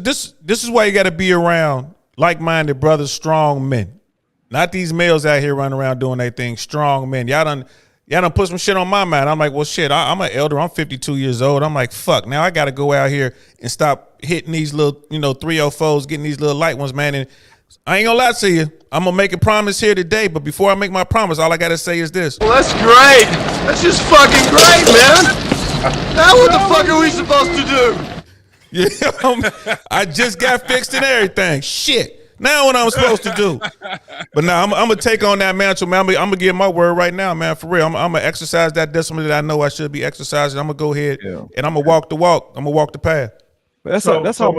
This is why you got to be around like-minded brothers, strong men. Not these males out here running around doing their thing. Strong men. Y'all done put some shit on my mind. I'm like, well, shit, I'm an elder. I'm 52 years old. I'm like, fuck. Now I got to go out here and stop hitting these little, 304s, getting these little light ones, man. And I ain't gonna lie to you. I'm gonna make a promise here today. But before I make my promise, all I got to say is this. Well, that's great. That's just fucking great, man. Now what the fuck are we supposed to do? Yeah, I just got fixed and everything. Shit. Now what I'm supposed to do. But now I'm gonna take on that mantle, man. I'm gonna give my word right now, man. For real. I'm gonna exercise that discipline that I know I should be exercising. I'm gonna go ahead and I'm gonna walk the walk. I'm gonna walk the path. But that's how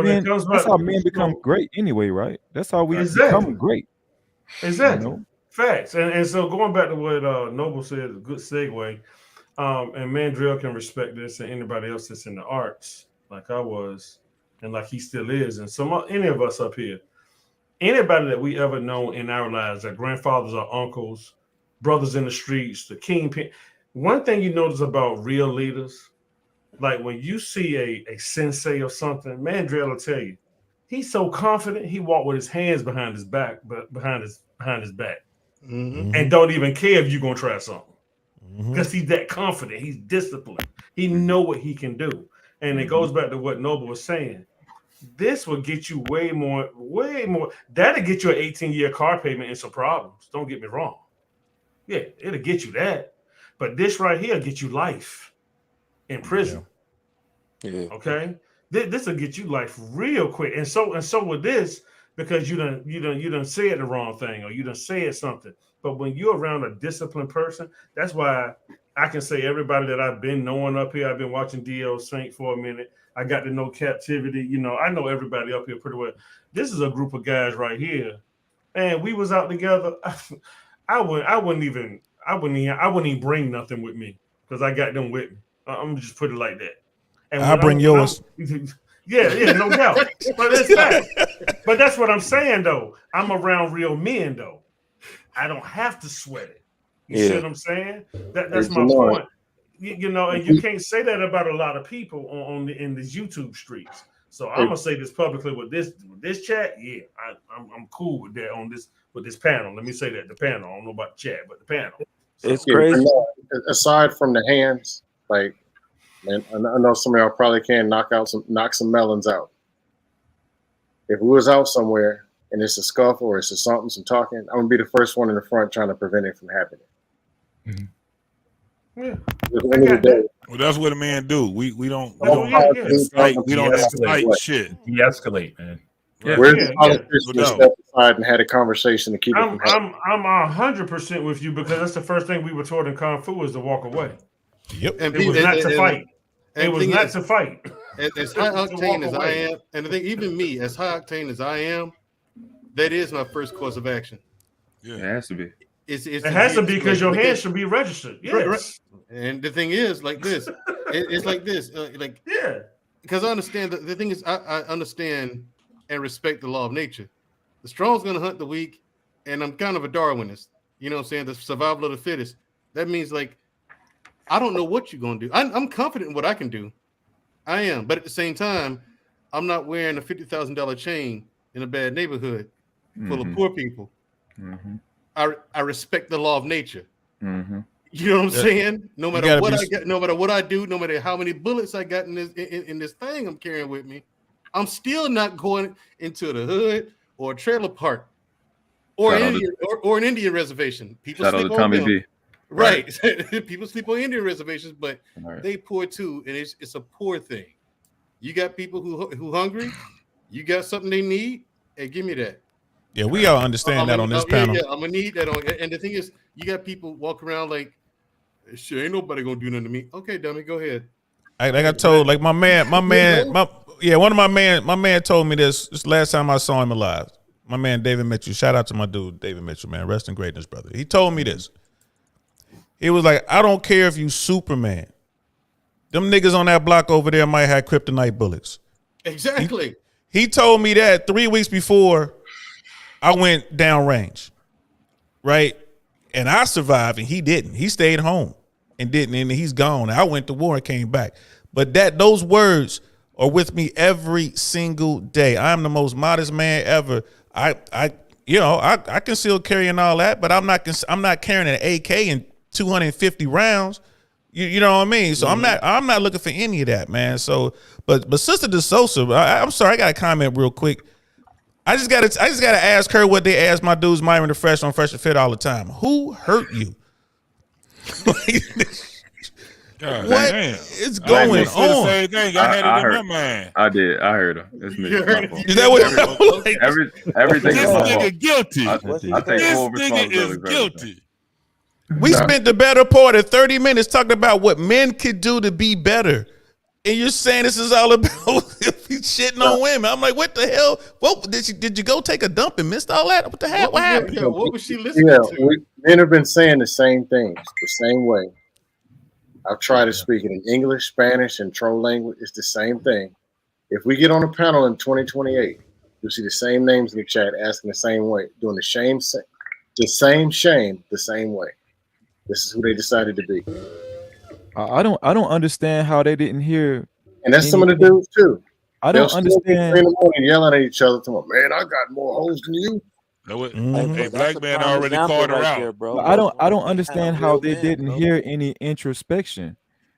men become great anyway, right? That's how we become great. Exactly. Facts. And so going back to what Noble said, a good segue. And Mandrell can respect this, and anybody else that's in the arts, like I was, and like he still is, and any of us up here. Anybody that we ever known in our lives, our grandfathers, our uncles, brothers in the streets, the kingpin. One thing you notice about real leaders, like when you see a sensei or something, Mandrell will tell you, he's so confident he walk with his hands behind his back, behind his back, and don't even care if you're gonna try something, because he's that confident. He's disciplined. He know what he can do, and it goes back to what Noble was saying. This will get you way more. That'll get you an 18-year car payment and some problems. Don't get me wrong. Yeah, it'll get you that. But this right here will get you life in prison. Yeah. Okay? This will get you life real quick. And so with this, because you done said the wrong thing or you done said something. But when you're around a disciplined person, that's why I can say everybody that I've been knowing up here, I've been watching DL Saint for a minute. I got to know Captivity. I know everybody up here pretty well. This is a group of guys right here, and we was out together. I wouldn't even bring nothing with me because I got them with me. I'm gonna just put it like that. And I'll bring yours. Yeah, no doubt. But it's fact. But that's what I'm saying though. I'm around real men though. I don't have to sweat it. You see what I'm saying? That's my point. And you can't say that about a lot of people in these YouTube streets. So I'm gonna say this publicly with this chat. Yeah, I'm cool with that with this panel. Let me say that the panel. I don't know about the chat, but the panel. So, it's crazy. aside from the hands, like, man, I know some of y'all probably can knock some melons out. If we was out somewhere and it's a scuffle or it's a something, some talking, I'm gonna be the first one in the front trying to prevent it from happening. Yeah. Well, that's what a man do. We don't de-escalate shit. De-escalate, man. Right. Where's the politician to step aside and had a conversation to keep it from happening? I'm 100% with you, because that's the first thing we were taught in Kung Fu was to walk away. Yep. It was not to fight. It was not to fight. As high octane as I am, and I think even me, as high octane as I am, that is my first course of action. Yeah, it has to be. It has to be, because your hands should be registered. Yes. Right. And the thing is, like this, it's like this, because I understand the thing is, I understand and respect the law of nature. The strong's gonna hunt the weak, and I'm kind of a Darwinist. You know what I'm saying? The survival of the fittest. That means, like, I don't know what you're gonna do. I'm confident in what I can do. I am, but at the same time, I'm not wearing a $50,000 chain in a bad neighborhood full of poor people. Mm-hmm. I respect the law of nature. Mm-hmm. You know what I'm saying? No matter what I get, no matter what I do, no matter how many bullets I got in this thing I'm carrying with me, I'm still not going into the hood or a trailer park or an Indian reservation. People sleep on them. Right. People sleep on Indian reservations, but they poor too, and it's a poor thing. You got people who hungry, you got something they need, hey, give me that. Yeah, we all understand that on this panel. Yeah, I'm gonna need that on. And the thing is, you got people walk around like, shit, ain't nobody gonna do nothing to me. Okay, dummy, go ahead. Like I told, like my man, one of my man told me this last time I saw him alive. My man David Mitchell. Shout out to my dude David Mitchell, man. Rest in greatness, brother. He told me this. He was like, I don't care if you Superman. Them niggas on that block over there might have kryptonite bullets. Exactly. He told me that 3 weeks before I went downrange, right? And I survived, and he didn't. He stayed home and didn't, and he's gone. I went to war and came back. But those words are with me every single day. I'm the most modest man ever. I conceal carry and all that, but I'm not carrying an AK and 250 rounds. You know what I mean? So I'm not looking for any of that, man. So, but Sister DeSosa, I'm sorry, I got to comment real quick. I just gotta ask her what they ask my dudes Myron the Fresh on Fresh and Fit all the time. Who hurt you? What is going on? Same thing. I had it in my mind. I did. I heard him. Is that what everything? This nigga guilty. This nigga is guilty. We spent the better part of 30 minutes talking about what men could do to be better. And you're saying this is all about shitting on women. I'm like, what the hell? What did you go take a dump and missed all that? What the hell? What happened? What was she listening to? Men have been saying the same things the same way. I've tried to speak it in English, Spanish, and troll language. It's the same thing. If we get on a panel in 2028, you'll see the same names in the chat asking the same way, doing the same shame the same way. This is who they decided to be. I don't understand how they didn't hear. And that's some of the dudes too. I don't understand. In the morning yelling at each other, talking, man, I got more hoes than you. Hey, Black Man already called her out, right, bro. I don't understand how they didn't hear any introspection.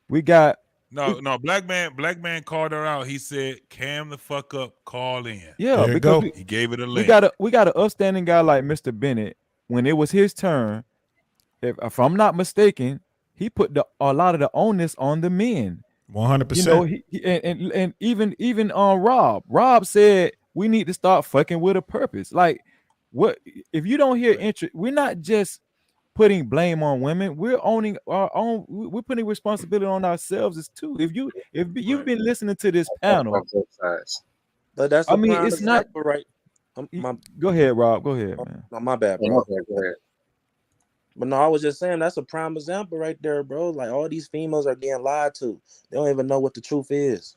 We got Black Man called her out. He said, "Cam the fuck up, call in." Yeah, because he gave it a link. We got an upstanding guy like Mr. Bennett. When it was his turn, if I'm not mistaken, he put a lot of the onus on the men. 100%. And even on Rob said we need to start fucking with a purpose. Like, what if you don't hear interest? We're not just putting blame on women. We're owning our own. We're putting responsibility on ourselves as too. If you've been listening to this panel, but that's it's not right. Go ahead, Rob. Go ahead, man. No, my bad, bro. Go ahead. But no, I was just saying that's a prime example right there, bro. Like, all these females are getting lied to. They don't even know what the truth is.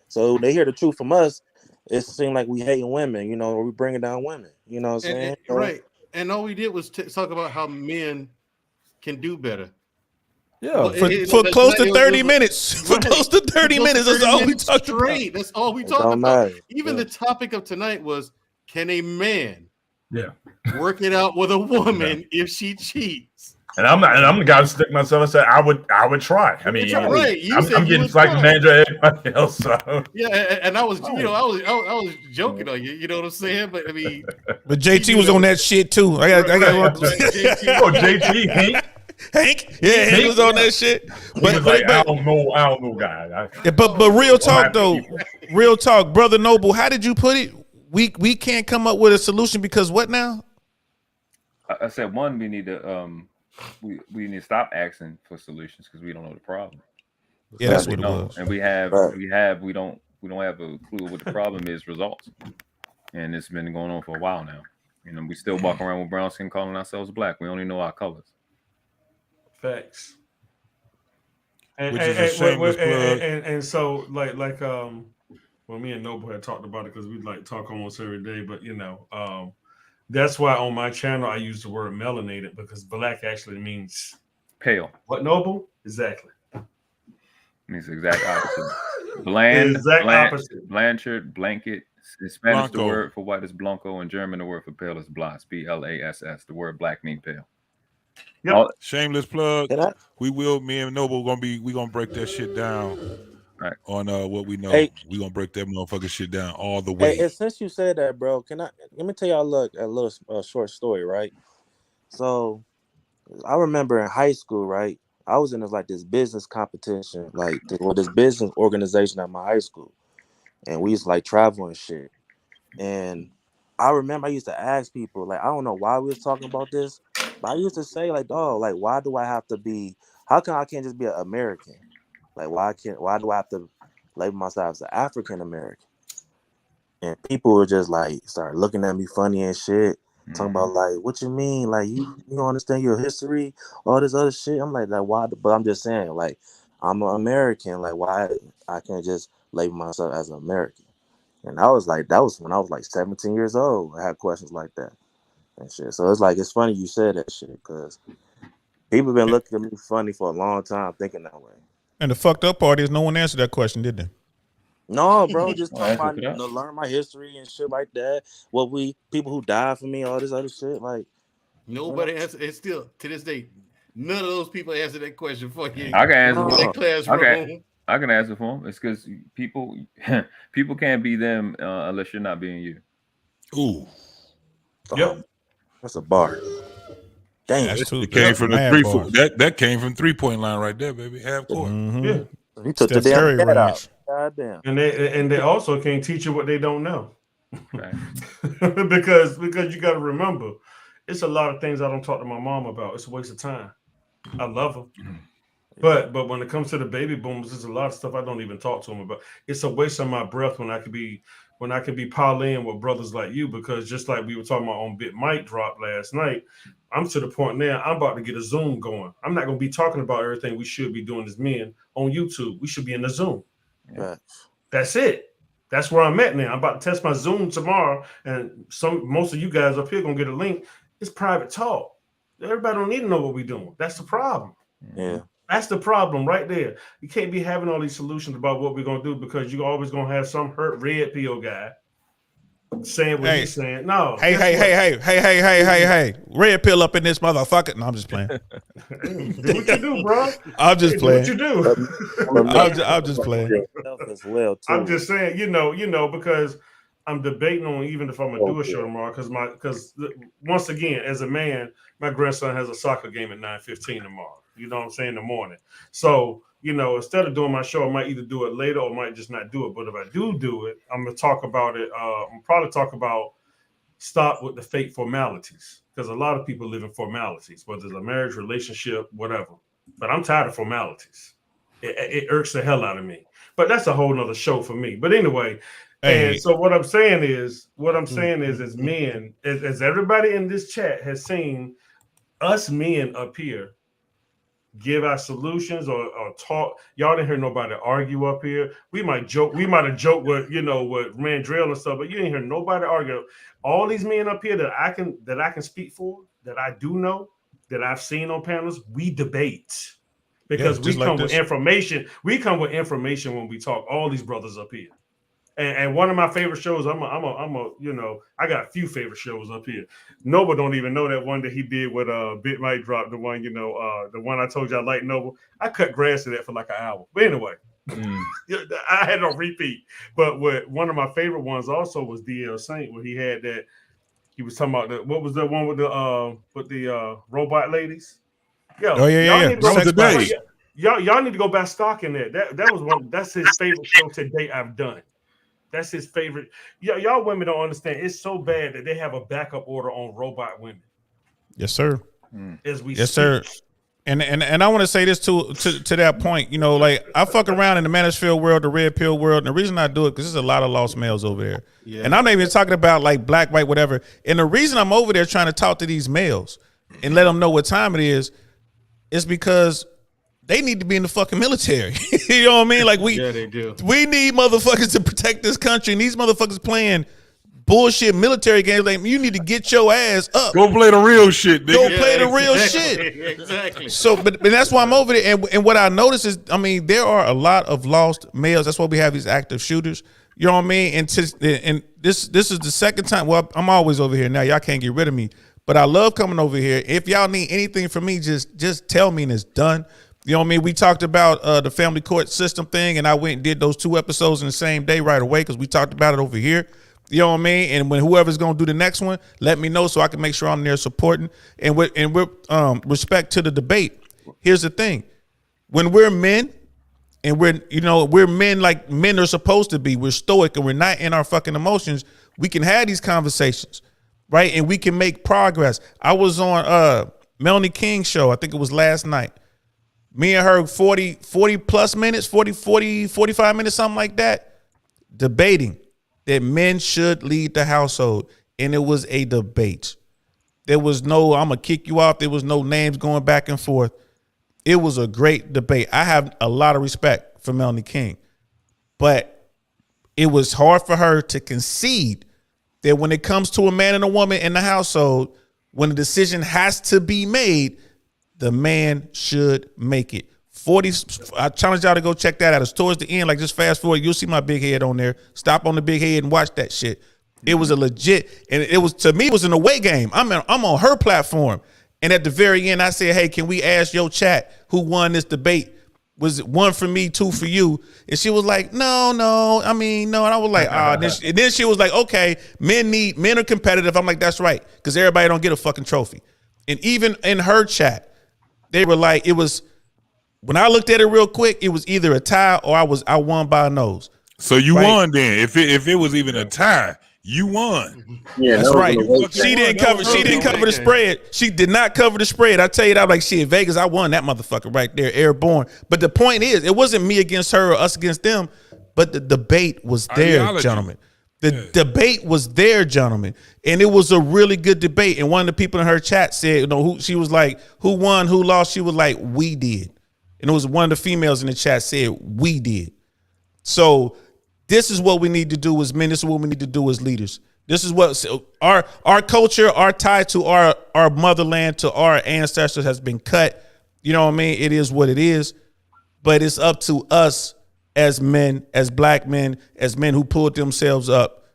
So they hear the truth from us. It seems like we hating women, or we bringing down women. You know what I'm saying? Right. And all we did was talk about how men can do better. Yeah, for close to 30 minutes. For close to 30 minutes, that's all we talked about. That's all we talked about. Even the topic of tonight was, can a man work it out with a woman if she cheats? And I'm not, and I'm the guy who stick myself and said I would try. I mean, right. I'm getting like Mandrell everybody else. So. Yeah, and I was, I was joking on you. You know what I'm saying? But I mean, but JT was on that shit too. I got JT, Hank, yeah, Hank was on that shit. But I don't know, guy. But real talk though, real talk, brother Noble. How did you put it? We can't come up with a solution because what now? I said one, we need to we need to stop asking for solutions because we don't know the problem. Yeah, that's what it was. And we don't have a clue what the problem is. Results, and it's been going on for a while now. We still walk around with brown skin, calling ourselves black. We only know our colors. Facts. Which is a shameless plug. And so like well, me and Noble had talked about it because we like talk almost every day, but that's why on my channel I use the word melanated because black actually means pale. What, Noble? Exactly. Means the exact opposite. Blanchard, blanket. In Spanish, the word for white is blanco. In German, the word for pale is blass. BLASS. The word black means pale. Yep. Shameless plug. Me and Noble we gonna break that shit down. Right. On what we know. We gonna break that motherfucking shit down all the way. Hey, and since you said that, bro, let me tell y'all a little short story, right? So I remember in high school, right? I was in this business competition, this business organization at my high school. And we used to travel and shit. And I remember I used to ask people, I don't know why we was talking about this, but I used to say, why do I have to be, how come I can't just be an American? Why do I have to label myself as an African American? And people were just start looking at me funny and shit, talking about what you mean? You don't understand your history, all this other shit. I'm like why? But I'm just saying, I'm an American. Why I can't just label myself as an American? And that was when I was 17 years old. I had questions like that and shit. So it's funny you said that shit because people been looking at me funny for a long time, thinking that way. And the fucked up part is no one answered that question, did they? No, bro, just talking about learn my history and shit like that. People who died for me, all this other shit. Nobody answered. It's still to this day, none of those people answered that question for you. I can answer. I can answer for them. It's because people can't be them unless you're not being you. Ooh. Yep. That's a bar. Damn, it came from the 3-point. That came from 3-point line right there, baby. Half court. Mm-hmm. Yeah. He took the damn head out. Goddamn. And they also can't teach you what they don't know. Right. because you got to remember, it's a lot of things I don't talk to my mom about. It's a waste of time. I love her. But when it comes to the baby boomers, there's a lot of stuff I don't even talk to them about. It's a waste of my breath when I could be parlaying with brothers like you, because just like we were talking about on Bit Mic Drop last night, I'm to the point now I'm about to get a Zoom going. I'm not going to be talking about everything we should be doing as men on YouTube. We should be in the Zoom. Yeah. That's it. That's where I'm at now. I'm about to test my Zoom tomorrow, and most of you guys up here gonna get a link. It's private talk. Everybody don't need to know what we're doing. That's the problem. Yeah. That's the problem right there. You can't be having all these solutions about what we're gonna do because you're always gonna have some hurt red pill guy saying what he's saying. No. Hey. Red pill up in this motherfucker. No, I'm just playing. Do what you do, bro. I'm just playing. Do what you do. I'm just playing. I'm just saying, you know, because I'm debating on even if I'm gonna do a show tomorrow, because once again, as a man, my grandson has a soccer game at 9:15 tomorrow. You know what I'm saying, in the morning. So, instead of doing my show, I might either do it later or I might just not do it. But if I do it, I'm gonna talk about it. I'm probably talk about stop with the fake formalities, because a lot of people live in formalities, whether it's a marriage, relationship, whatever. But I'm tired of formalities. It irks the hell out of me. But that's a whole nother show for me. But anyway. And so what I'm saying is as men, as everybody in this chat has seen, us men up here give our solutions or talk. Y'all didn't hear nobody argue up here. We might have joked with, with Mandrell and stuff, but you didn't hear nobody argue. All these men up here that I can speak for, that I do know, that I've seen on panels, we debate. Because we come with information. We come with information when we talk. All these brothers up here. And one of my favorite shows, I'm a you know, I got a few favorite shows up here. Noble don't even know that one that he did with Bit Might Drop, the one, you know, the one I told you I like Noble. I cut grass to that for like an hour. But anyway, I had no repeat. But one of my favorite ones also was DL Saint, where he had that. He was talking about what was the one with the robot ladies? Y'all need to go back stock in that. That was one. That's his favorite show to date I've done. That's his favorite. Y'all women don't understand. It's so bad that they have a backup order on robot women. Yes, sir. As we yes, speak. sir. And I want to say this to that point. You know, like I fuck around in the Mansfield world, the red pill world, and the reason I do it because there's a lot of lost males over there. Yeah. And I'm not even talking about like black, white, whatever. And the reason I'm over there trying to talk to these males and let them know what time it is because they need to be in the fucking military. You know what I mean? Like they do. We need motherfuckers to protect this country, and these motherfuckers playing bullshit military games. Like, you need to get your ass up. Go play the real shit, nigga. Go play the real shit. Exactly. So, but that's why I'm over there. And what I notice is, I mean, there are a lot of lost males. That's why we have these active shooters. You know what I mean? And this is the second time. Well, I'm always over here now. Y'all can't get rid of me. But I love coming over here. If y'all need anything from me, just tell me and it's done. You know what I mean? We talked about the family court system thing, and I went and did those 2 episodes in the same day right away because we talked about it over here. You know what I mean? And when whoever's going to do the next one, let me know so I can make sure I'm there supporting. And with respect to the debate, here's the thing. When we're men and we're men like men are supposed to be, we're stoic and we're not in our fucking emotions, we can have these conversations, right? And we can make progress. I was on Melanie King's show. I think it was last night. Me and her 40 plus minutes, 45 minutes, something like that, debating that men should lead the household. And it was a debate. There was no, I'm going to kick you off. There was no names going back and forth. It was a great debate. I have a lot of respect for Melanie King. But it was hard for her to concede that when it comes to a man and a woman in the household, when the decision has to be made, the man should make it. I challenge y'all to go check that out. It's towards the end, like just fast forward. You'll see my big head on there. Stop on the big head and watch that shit. It was a legit, and it was, to me, it was an away game. I'm on her platform. And at the very end, I said, hey, can we ask your chat who won this debate? Was it 1 for me, 2 for you? And she was like, no. And I was like, and then she was like, okay, men are competitive. I'm like, that's right. Because everybody don't get a fucking trophy. And even in her chat, they were like, it was, when I looked at it real quick, it was either a tie or I won by a nose. So you won then. If it was even a tie, you won. Yeah, that's right. She didn't cover the spread. She did not cover the spread. I tell you that, I'm like, shit, Vegas, I won that motherfucker right there, airborne. But the point is, it wasn't me against her or us against them, but the debate was there, gentlemen. The debate was there, gentlemen, and it was a really good debate. And one of the people in her chat said, she was like, who won, who lost? She was like, we did. And it was one of the females in the chat said, we did. So this is what we need to do as men. This is what we need to do as leaders. This is what our culture, our tie to our motherland, to our ancestors has been cut. You know what I mean? It is what it is. But it's up to us as men, as black men, as men who pulled themselves up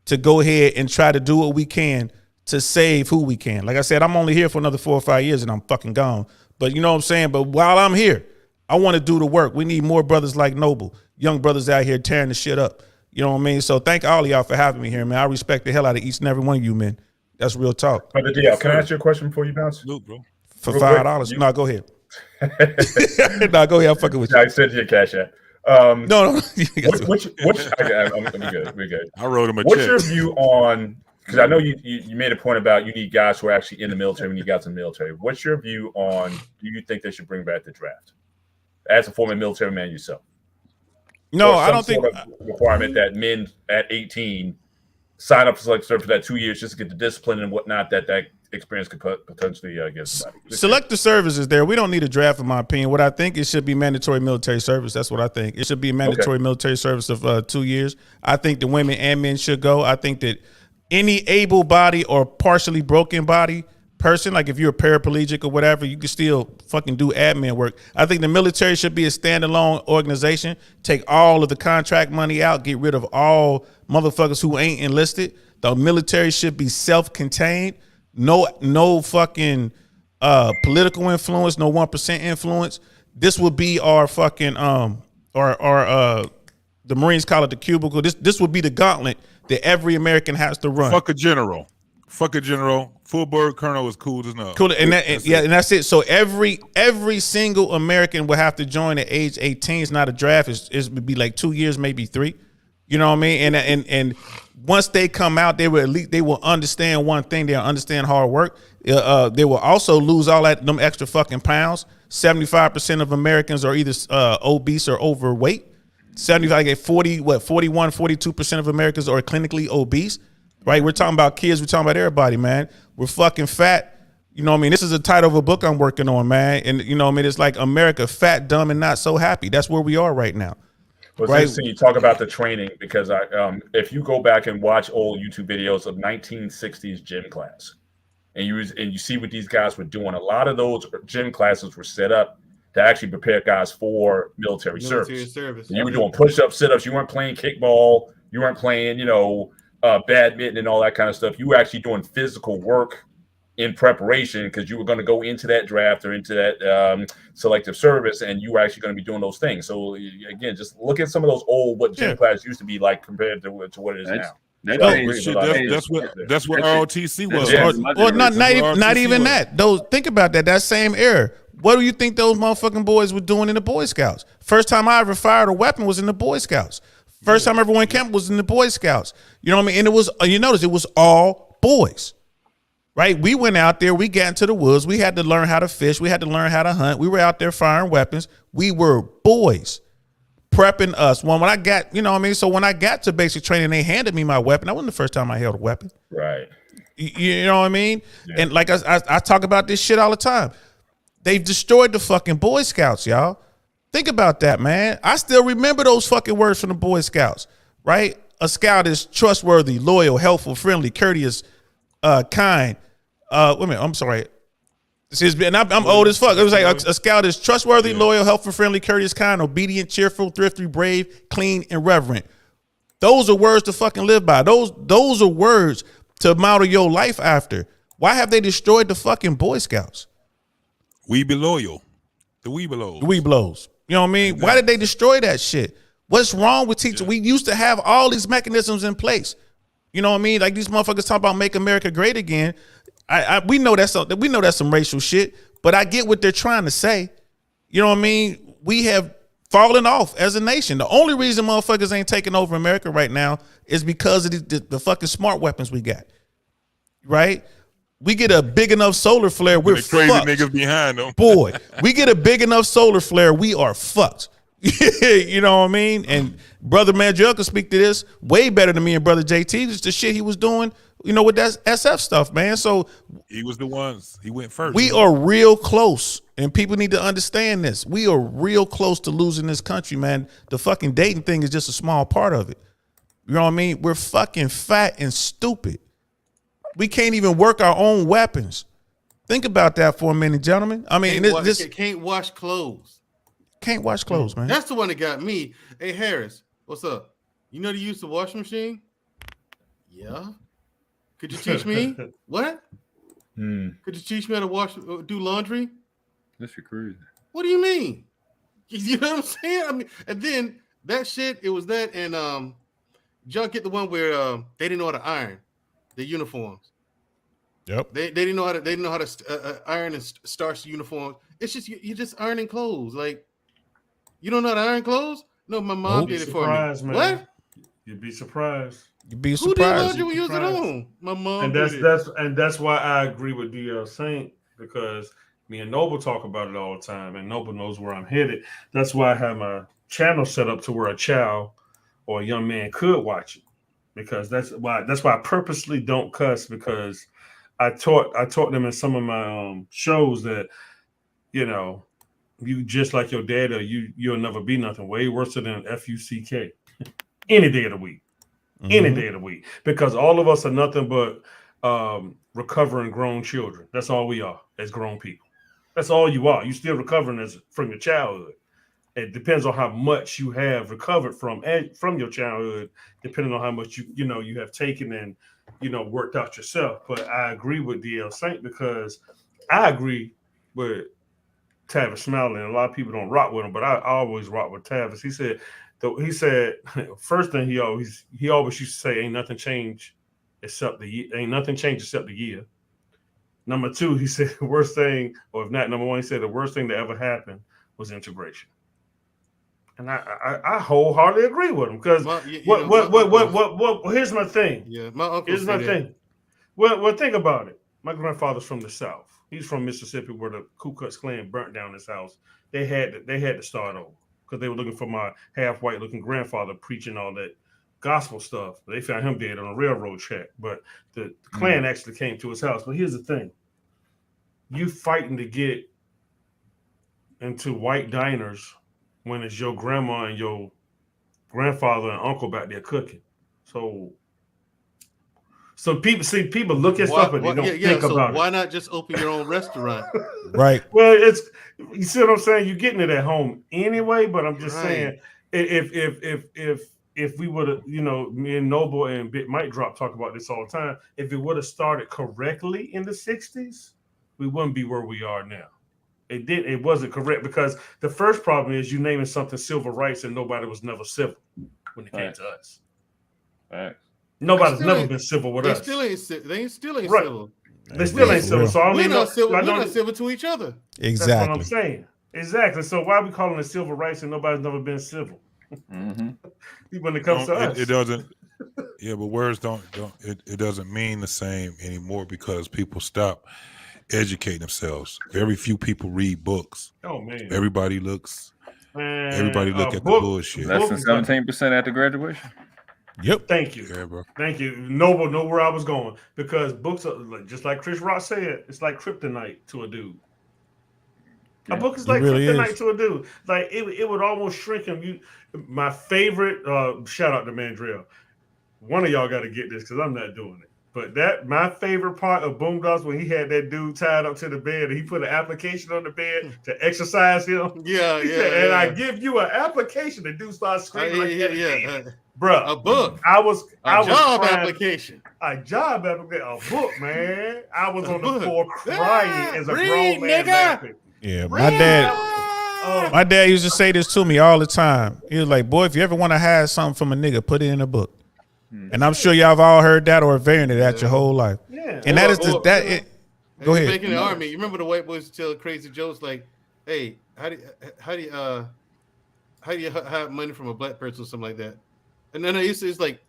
to go ahead and try to do what we can to save who we can. Like I said, I'm only here for another 4 or 5 years and I'm fucking gone. But you know what I'm saying? But while I'm here, I want to do the work. We need more brothers like Noble, young brothers out here tearing the shit up. You know what I mean? So thank all of y'all for having me here, man. I respect the hell out of each and every one of you, man. That's real talk. Brother DL, can I ask you a question before you bounce? Luke, bro. For $5. No, go ahead. No, go ahead. I'm fucking with you. I sent you a cash app. No. We're good. I wrote him a check. What's your view on, because I know you made a point about you need guys who are actually in the military when you got to the military. What's your view on, do you think they should bring back the draft? As a former military man yourself. No, I don't think requirement that men at 18 sign up for that 2 years just to get the discipline and whatnot that experience could potentially get somebody. Selective service is there. We don't need a draft, in my opinion. What I think, it should be mandatory military service. That's what I think. It should be a mandatory military service of 2 years. I think the women and men should go. I think that any able body or partially broken body person, like if you're a paraplegic or whatever, you can still fucking do admin work. I think the military should be a standalone organization. Take all of the contract money out, get rid of all motherfuckers who ain't enlisted. The military should be self-contained. No fucking political influence, no 1% influence. This would be our fucking the Marines call it the cubicle. This would be the gauntlet that every American has to run. Fuck a general. Full bird colonel is cool as enough. Cool, and that's it. So every single American will have to join at age 18. It's not a draft. It would be like 2 years, maybe 3. You know what I mean? And once they come out, they will understand one thing. They'll understand hard work. They will also lose all them extra fucking pounds. 75% of Americans are either obese or overweight. 42% of Americans are clinically obese. Right? We're talking about kids. We're talking about everybody, man. We're fucking fat. You know what I mean? This is the title of a book I'm working on, man. And you know what I mean? It's like America, fat, dumb, and not so happy. That's where we are right now. Well, it's interesting you talk about the training because if you go back and watch old YouTube videos of 1960s gym class, and you see what these guys were doing, a lot of those gym classes were set up to actually prepare guys for military service. You were doing push-ups, sit-ups. You weren't playing kickball. You weren't playing, badminton and all that kind of stuff. You were actually doing physical work in preparation because you were going to go into that draft or into that selective service, and you were actually going to be doing those things. So again, just look at some of those old what gym class used to be like compared to what it is now. That's what ROTC was. Or not even that. Think about that. That same era. What do you think those motherfucking boys were doing in the Boy Scouts? First time I ever fired a weapon was in the Boy Scouts. First time I ever went camp was in the Boy Scouts. You know what I mean? And it was, you notice, it was all boys, right? We went out there. We got into the woods. We had to learn how to fish. We had to learn how to hunt. We were out there firing weapons. We were boys prepping us. When I got, you know what I mean? So when I got to basic training, they handed me my weapon. That wasn't the first time I held a weapon. Right. You know what I mean? Yeah. And like I talk about this shit all the time. They've destroyed the fucking Boy Scouts, y'all. Think about that, man. I still remember those fucking words from the Boy Scouts, right? A scout is trustworthy, loyal, helpful, friendly, courteous, kind. Wait a minute, I'm sorry. I'm old as fuck. It was like a scout is trustworthy, loyal, helpful, friendly, courteous, kind, obedient, cheerful, thrifty, brave, clean, and reverent. Those are words to fucking live by. Those are words to model your life after. Why have they destroyed the fucking Boy Scouts? We be loyal. The Weebelows. The Weebelows. You know what I mean? Exactly. Why did they destroy that shit? What's wrong with teaching? Yeah. We used to have all these mechanisms in place. You know what I mean? Like these motherfuckers talk about make America great again. We know that's some racial shit, but I get what they're trying to say. You know what I mean? We have fallen off as a nation. The only reason motherfuckers ain't taking over America right now is because of the fucking smart weapons we got. Right? We get a big enough solar flare, we're crazy fucked. Niggas behind them. Boy, we get a big enough solar flare, we are fucked. You know what I mean? And Brother Mandrell can speak to this way better than me and Brother JT. Just the shit he was doing, with that SF stuff, man. So he was the ones. He went first. We are real close, and people need to understand this. We are real close to losing this country, man. The fucking dating thing is just a small part of it. You know what I mean? We're fucking fat and stupid. We can't even work our own weapons. Think about that for a minute, gentlemen. I mean, can't wash clothes. Can't wash clothes, man. That's the one that got me. Hey, Harris, what's up? You know to use the washing machine? Yeah. Could you teach me? What? Could you teach me how to do laundry? That's crazy. What do you mean? You know what I'm saying? I mean, and then that shit, it was that, and y'all get the one where they didn't know how to iron the uniforms. Yep. They didn't know how to iron and starch the uniforms. It's just you're just ironing clothes. Like, you don't know how to iron clothes? No, my mom did it for me. Man. What? You'd be surprised. You'd be surprised. Who did laundry when you was at home? My mom. And that's why I agree with DL Saint, because me and Noble talk about it all the time, and Noble knows where I'm headed. That's why I have my channel set up to where a child or a young man could watch it, because that's why I purposely don't cuss, because I taught them in some of my shows that, you just like your dad, or you'll never be nothing. Way worse than FUCK. Any day of the week. Any day of the week. Because all of us are nothing but recovering grown children. That's all we are as grown people. That's all you are. You still recovering from your childhood. It depends on how much you have recovered from your childhood, depending on how much you have taken and worked out yourself. But I agree with DL Saint because I agree with Tavis Smiley, and a lot of people don't rock with him, but I always rock with Tavis. He said first thing he always used to say, ain't nothing changed except the year. Number two, he said the worst thing, or if not number one, he said the worst thing that ever happened was integration. And I wholeheartedly agree with him because here's my thing. Yeah, my uncle. Here's my thing. Well, think about it. My grandfather's from the South. He's from Mississippi, where the Ku Klux Klan burnt down his house. They had to start over because they were looking for my half white looking grandfather preaching all that gospel stuff. They found him dead on a railroad track. But the Klan actually came to his house. But here's the thing: you fighting to get into white diners when it's your grandma and your grandfather and uncle back there cooking. So people look at stuff and they don't think about it. Why not just open your own restaurant? Right. Well, you see what I'm saying? You're getting it at home anyway, but I'm just saying if we would have, me and Noble and Bit Mike Drop talk about this all the time, if it would have started correctly in the 60s, we wouldn't be where we are now. It wasn't correct because the first problem is you naming something civil rights and nobody was never civil when it came to us. Right. Nobody's never been civil with us. They still ain't civil. They still ain't civil. So we're not civil to each other. Exactly. That's what I'm saying. Exactly. So why are we calling it civil rights and nobody's never been civil? When it comes to us, it doesn't. Yeah, but words don't. It doesn't mean the same anymore because people stop educating themselves. Very few people read books. Oh man. Everybody look at the bullshit. Less than 17% after graduation. Yep. Thank you. Yeah, bro. Thank you. Noble know where I was going because books are just like Chris Rock said, it's like kryptonite to a dude. A book is like kryptonite to a dude. Like it would almost shrink him. My favorite shout out to Mandrell. One of y'all got to get this because I'm not doing it. But my favorite part of Boondocks when he had that dude tied up to the bed and he put an application on the bed to exercise him. Yeah. I give you an application. The dude starts screaming Bruh, a book. A job application. A book, man. I was on the floor crying as a grown man laughing. Yeah, my dad used to say this to me all the time. He was like, boy, if you ever want to hide something from a nigga, put it in a book. And I'm sure y'all have all heard that or variant of that your whole life. Yeah. And that is go ahead. Back in the army, you remember the white boys tell crazy jokes like, hey, how do you hide money from a black person or something like that? And then it's like,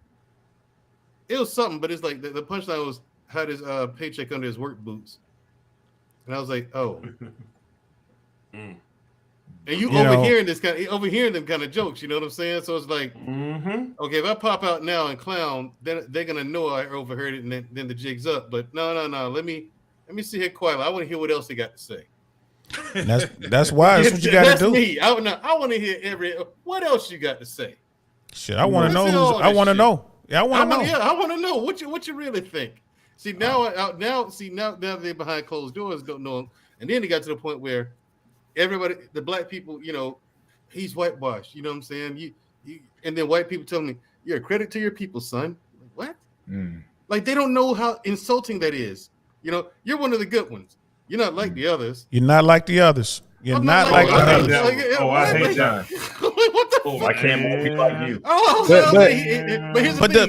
it was something, but it's like the punchline was had his paycheck under his work boots. And I was like, oh. And you overhearing them kind of jokes, you know what I'm saying? So it's like, okay, if I pop out now and clown, then they're gonna know I overheard it, and then the jig's up. But no. Let me see here quietly. I want to hear what else they got to say. And that's why that's what you got to do. Me. I want to hear what else you got to say. Shit, I want to know. I want to know. Yeah, I want to know. Yeah, I want to know what you really think. See now they're behind closed doors, don't know. And then it got to the point where everybody, the black people, he's whitewashed. You know what I'm saying? You and then white people tell me, you're a credit to your people, son. What? Like they don't know how insulting that is. You're one of the good ones. You're not like the others. You're not like the others. You're not like the others. I hate that. I can't want people like you.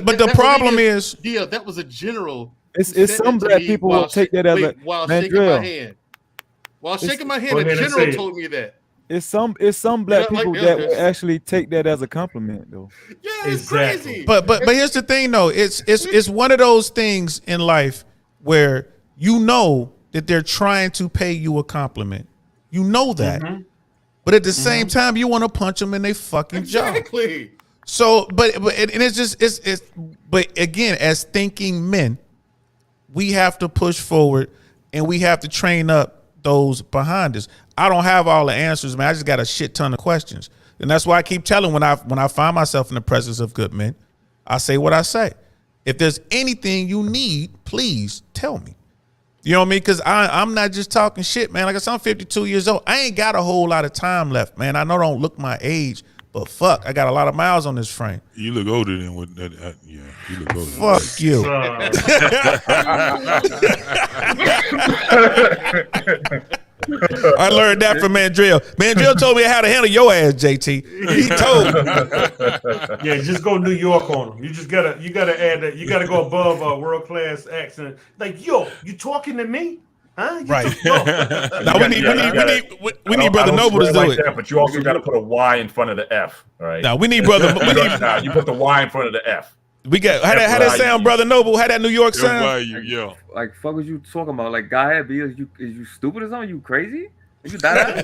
But the problem is, yeah, that was a general. It's some black people will take that as while shaking my hand. While shaking my hand, a general told me that. It's some black people that will actually take that as a compliment, though. Yeah, it's crazy. But here's the thing, though. It's one of those things in life where that they're trying to pay you a compliment. You know that, but at the same time, you want to punch them in their fucking jaw. Exactly. So, but again, as thinking men, we have to push forward and we have to train up those behind us. I don't have all the answers, man. I just got a shit ton of questions. And that's why I keep telling when I find myself in the presence of good men, I say what I say. If there's anything you need, please tell me. You know what I mean? Because I'm not just talking shit, man. Like I said, I'm 52 years old. I ain't got a whole lot of time left, man. I know I don't look my age, but fuck, I got a lot of miles on this frame. You look older than what that. Yeah, you look older. Fuck you. I learned that from Mandrell. Mandrell told me how to handle your ass, JT. He told me. Yeah, just go New York on them. You gotta add that. You gotta go above a world class accent. Like, yo, you talking to me? Huh? Right. Now we need Brother Noble to do it. That, but you also got to put a Y in front of the F. All right. Now we need Brother. You put the Y in front of the F. We got how that sound, Brother Noble? How that New York sound? Like fuck, was you talking about? Like, guy, is you stupid or something? You crazy? Are you that?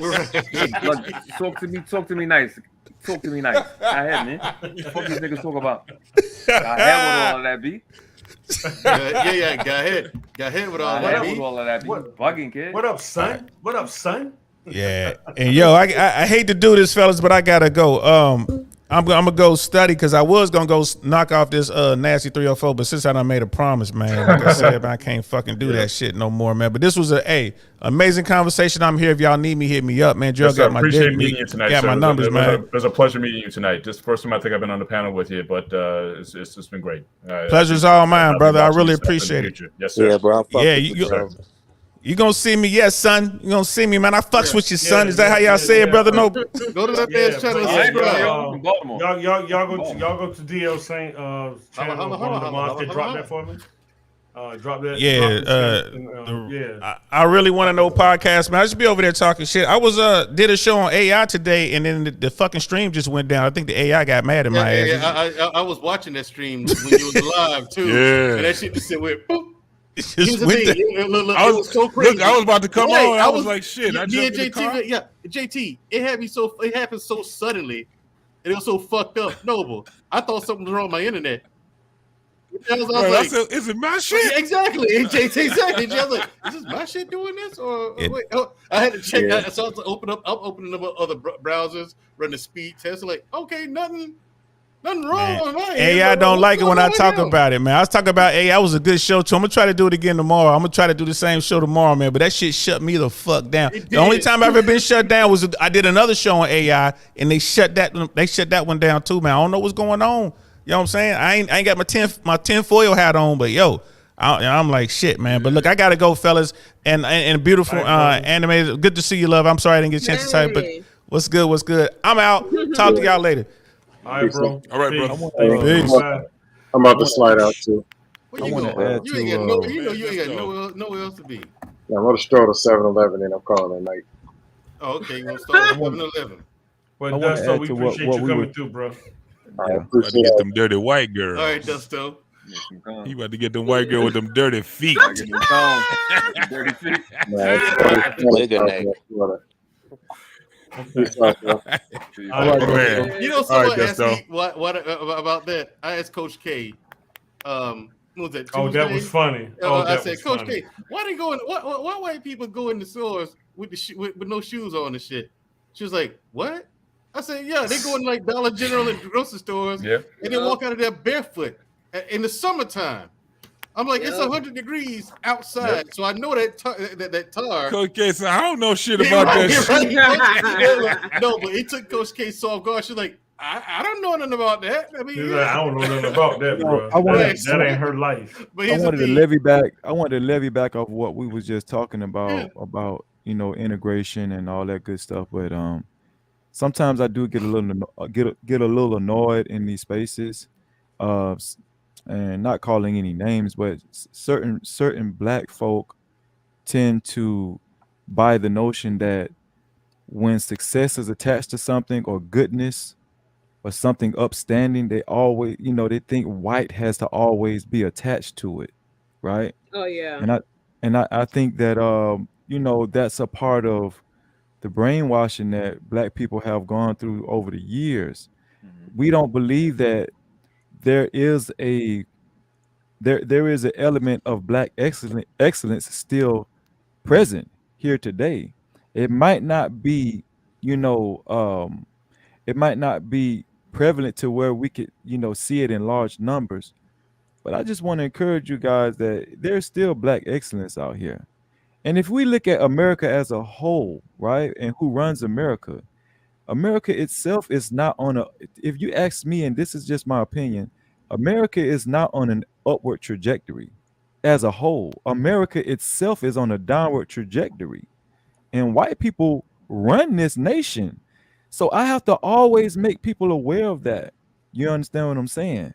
Talk to me nice. Talk to me nice. Go ahead, man. What the fuck these niggas talk about? Go ahead with all of that, B. Yeah. Go ahead with all that. With all of that, B. Bugging, kid. What up, son? What up, son? Yeah, and yo, I hate to do this, fellas, but I gotta go. I'm gonna go study because I was gonna go knock off this nasty 304, but since I done made a promise, man, like I said, I can't fucking do that shit no more, man. But this was amazing conversation. I'm here. If y'all need me, hit me up, man. Joe got my appreciate meeting you tonight. Got my numbers, man. It was a pleasure meeting you tonight. This is the first time I think I've been on the panel with you, but it's been great. Pleasure's all mine, brother. I really appreciate it. Yes, sir. Yeah, bro. You gonna see me, yes, son. You gonna see me, man. I fucks with your son. Is that how y'all say it, brother? No. Go to that man's channel. Y'all go to DL Saint channel on the month. Drop that for me. Drop that. Yeah. I really want to know podcast, man. I just be over there talking shit. I was did a show on AI today, and then the fucking stream just went down. I think the AI got mad at my ass. Yeah, I was watching that stream when you was live too. Yeah. And that shit just said, "Wait, boop." I was so crazy. Look, I was about to come on. I was like, shit. I jumped in the car. Yeah, JT. It happened so suddenly, and it was so fucked up. Noble, I thought something was wrong with my internet. I was like, is it my shit? Yeah, exactly. JT, exactly. I was like, is this my shit doing this? Or wait, I had to check. Yeah. So I was I'm opening up other browsers, running the speed test. Like, okay, nothing wrong with mine. AI don't like it when I talk about it, man. I was talking about AI. It was a good show too. I'm gonna try to do it again tomorrow. I'm gonna try to do the same show tomorrow, man. But that shit shut me the fuck down. The only time I've ever been shut down was I did another show on AI, and they shut that one down too, man. I don't know what's going on. You know what I'm saying? I ain't got my tinfoil hat on, but yo, I'm like shit, man. But look, I gotta go, fellas, and beautiful anime. Good to see you, love. I'm sorry I didn't get a chance to type, but what's good? What's good? I'm out. Talk to y'all later. All right, bro. All right, bro. I'm about to slide out too. Where you going? You ain't got nowhere else to be. Yeah, I'm gonna stroll to 7-Eleven and I'm calling at night. Oh, okay. You gonna start at 7-Eleven? Well, Dusto, we appreciate you coming through, bro. I appreciate to get them dirty white girls. All right, Dusto. You about to get them white girl with them dirty feet. Dirty feet. You know, someone asked me what about that. I asked Coach K. What was that? Tuesday? That was funny. I said, Coach K, why they going? Why white people go in the stores with with no shoes on and shit? She was like, what? I said, yeah, they go in like Dollar General and grocery stores, and then walk out of there barefoot in the summertime. I'm like, it's 100 degrees outside, so I know that tar. Coach K said, I don't know shit about that shit. No, but it took Coach K so off guard. She's like, I don't know nothing about that. I mean, like, I don't know nothing about that, bro. That ain't her life. But I wanted to levy back. I wanted to levy back off what we was just talking about integration and all that good stuff. But sometimes I do get a little annoyed in these spaces. And not calling any names, but certain black folk tend to buy the notion that when success is attached to something or goodness or something upstanding, they always, they think white has to always be attached to it, right? Oh yeah. And I think that that's a part of the brainwashing that black people have gone through over the years. Mm-hmm. We don't believe that there is an element of black excellence still present here today. It might not be, it might not be prevalent to where we could, see it in large numbers. But I just want to encourage you guys that there's still black excellence out here. And if we look at America as a whole, right, and who runs America, America itself is not on a, if you ask me, and this is just my opinion, America is not on an upward trajectory as a whole. America itself is on a downward trajectory. And white people run this nation. So I have to always make people aware of that. You understand what I'm saying?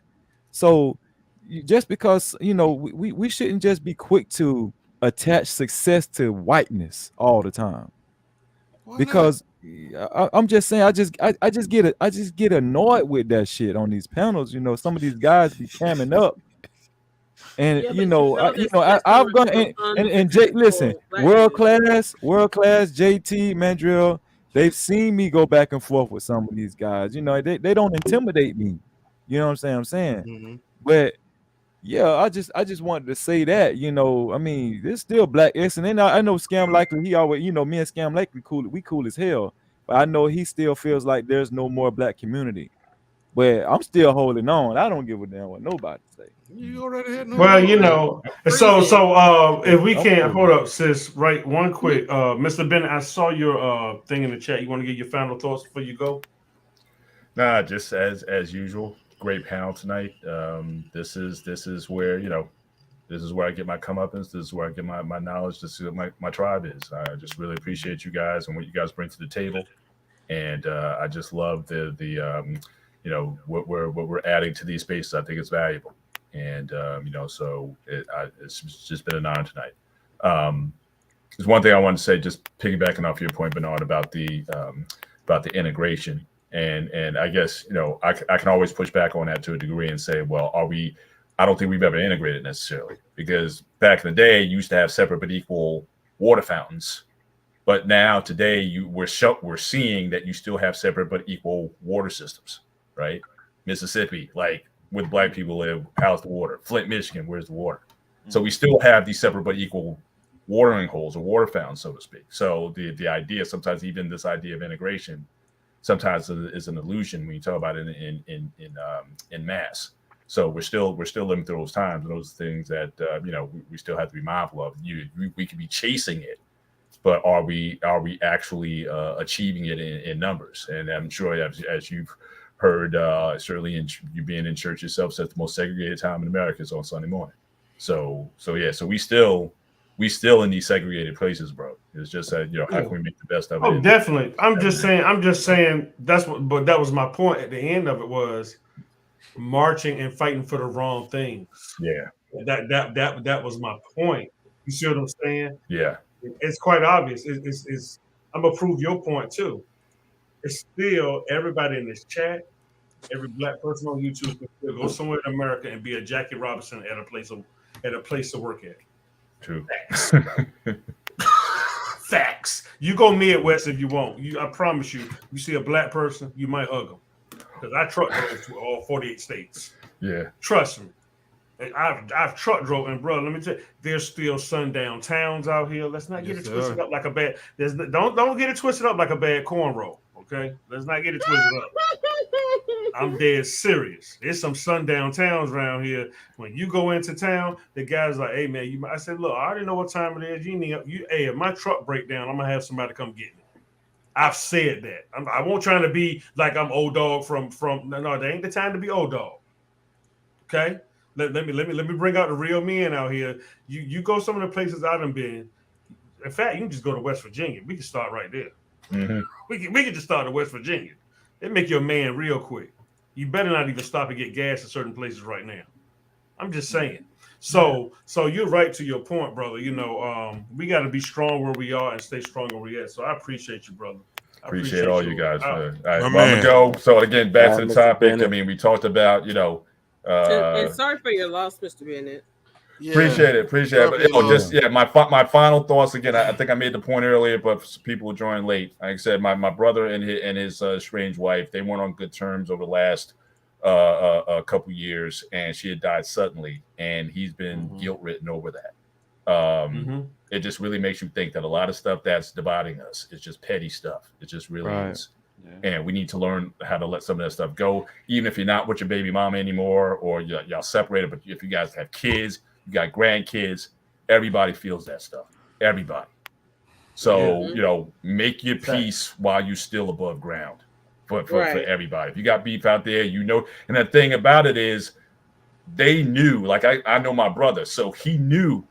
So just because, you know, we shouldn't just be quick to attach success to whiteness all the time. Because I'm just saying, I just get annoyed with that shit on these panels. You know, some of these guys be camming up, and I've gone and Jake, listen, world class, JT Mandrell, they've seen me go back and forth with some of these guys. You know, they don't intimidate me. You know what I'm saying? But yeah, I just wanted to say that, you know, I mean, there's still black X, and then I know Scam Likely, he always, you know, me and Scam Likely we cool as hell, but I know he still feels like there's no more black community. But I'm still holding on. I don't give a damn what nobody say. You go right ahead. Well, you know, so if we can't hold up, sis, right? One quick, Mr. Bennett, I saw your thing in the chat. You want to get your final thoughts before you go? Nah, just as usual. Great panel tonight. This is where, you know, this is where I get my comeuppance. This is where I get my knowledge. This is what my tribe is. I just really appreciate you guys and what you guys bring to the table. And I just love the you know, what we're adding to these spaces. I think it's valuable. And you know, so it's just been an honor tonight. There's one thing I wanted to say, just piggybacking off your point, Bernard, about the integration. And I guess, you know, I can always push back on that to a degree and say, well, I don't think we've ever integrated necessarily, because back in the day, you used to have separate but equal water fountains. But now today, we're seeing that you still have separate but equal water systems, right? Mississippi, like with black people live, how's the water? Flint, Michigan, where's the water? So we still have these separate but equal watering holes or water fountains, so to speak. So the idea, sometimes even this idea of integration, sometimes is an illusion when you talk about it in mass. So we're still living through those times and those things that you know, we still have to be mindful of. We could be chasing it, but are we actually achieving it in numbers? And I'm sure as you've heard, certainly you being in church yourself, said the most segregated time in America is on Sunday morning. So yeah, so we still in these segregated places, bro. It's just that, you know, how can we make the best of it? Oh, definitely. I'm just saying but that was my point at the end of it, was marching and fighting for the wrong things. Yeah. That was my point. You see what I'm saying? Yeah. It's quite obvious. It's I'm gonna prove your point too. It's still everybody in this chat, every black person on YouTube can still go somewhere in America and be a Jackie Robinson at a place to work at. True. Facts. You go Midwest if you want. I promise you, you see a black person, you might hug them. Because I truck drove to all 48 states. Yeah. Trust me. I've truck drove, and bro, let me tell you, there's still sundown towns out here. Let's not get it twisted up like a bad. Don't get it twisted up like a bad cornrow. Okay, let's not get it twisted up. I'm dead serious. There's some sundown towns around here. When you go into town, the guy's like, "Hey man, I said, look, I already know what time it is. Hey, if my truck break down, I'm gonna have somebody come get me." I've said that. I won't trying to be like I'm old dog from. No, there ain't the time to be old dog. Okay. Let me bring out the real men out here. You go some of the places I done been. In fact, you can just go to West Virginia. We can start right there. Mm-hmm. We can just start in West Virginia. They make you a man real quick. You better not even stop and get gas in certain places right now. I'm just saying. So you're right to your point, brother. You know, we got to be strong where we are and stay strong where we at. So I appreciate you, brother. Appreciate all you guys. All right, I'm gonna go. So again, back to the topic. I mean, we talked about, you know. And sorry for your loss, Mr. Bennett. Yeah. Appreciate it. But, my final thoughts again. I think I made the point earlier, but for people who joined late, like I said, my brother and his estranged wife, they weren't on good terms over the last a couple years, and she had died suddenly, and he's been guilt ridden over that. It just really makes you think that a lot of stuff that's dividing us is just petty stuff. It just really is. Yeah. And we need to learn how to let some of that stuff go, even if you're not with your baby mama anymore, or y'all separated. But if you guys have kids, you got grandkids, everybody feels that stuff. everybody. So, you know, make your peace while you're still above ground for everybody. If you got beef out there, you know. And the thing about it is they knew, like I know my brother, so he knew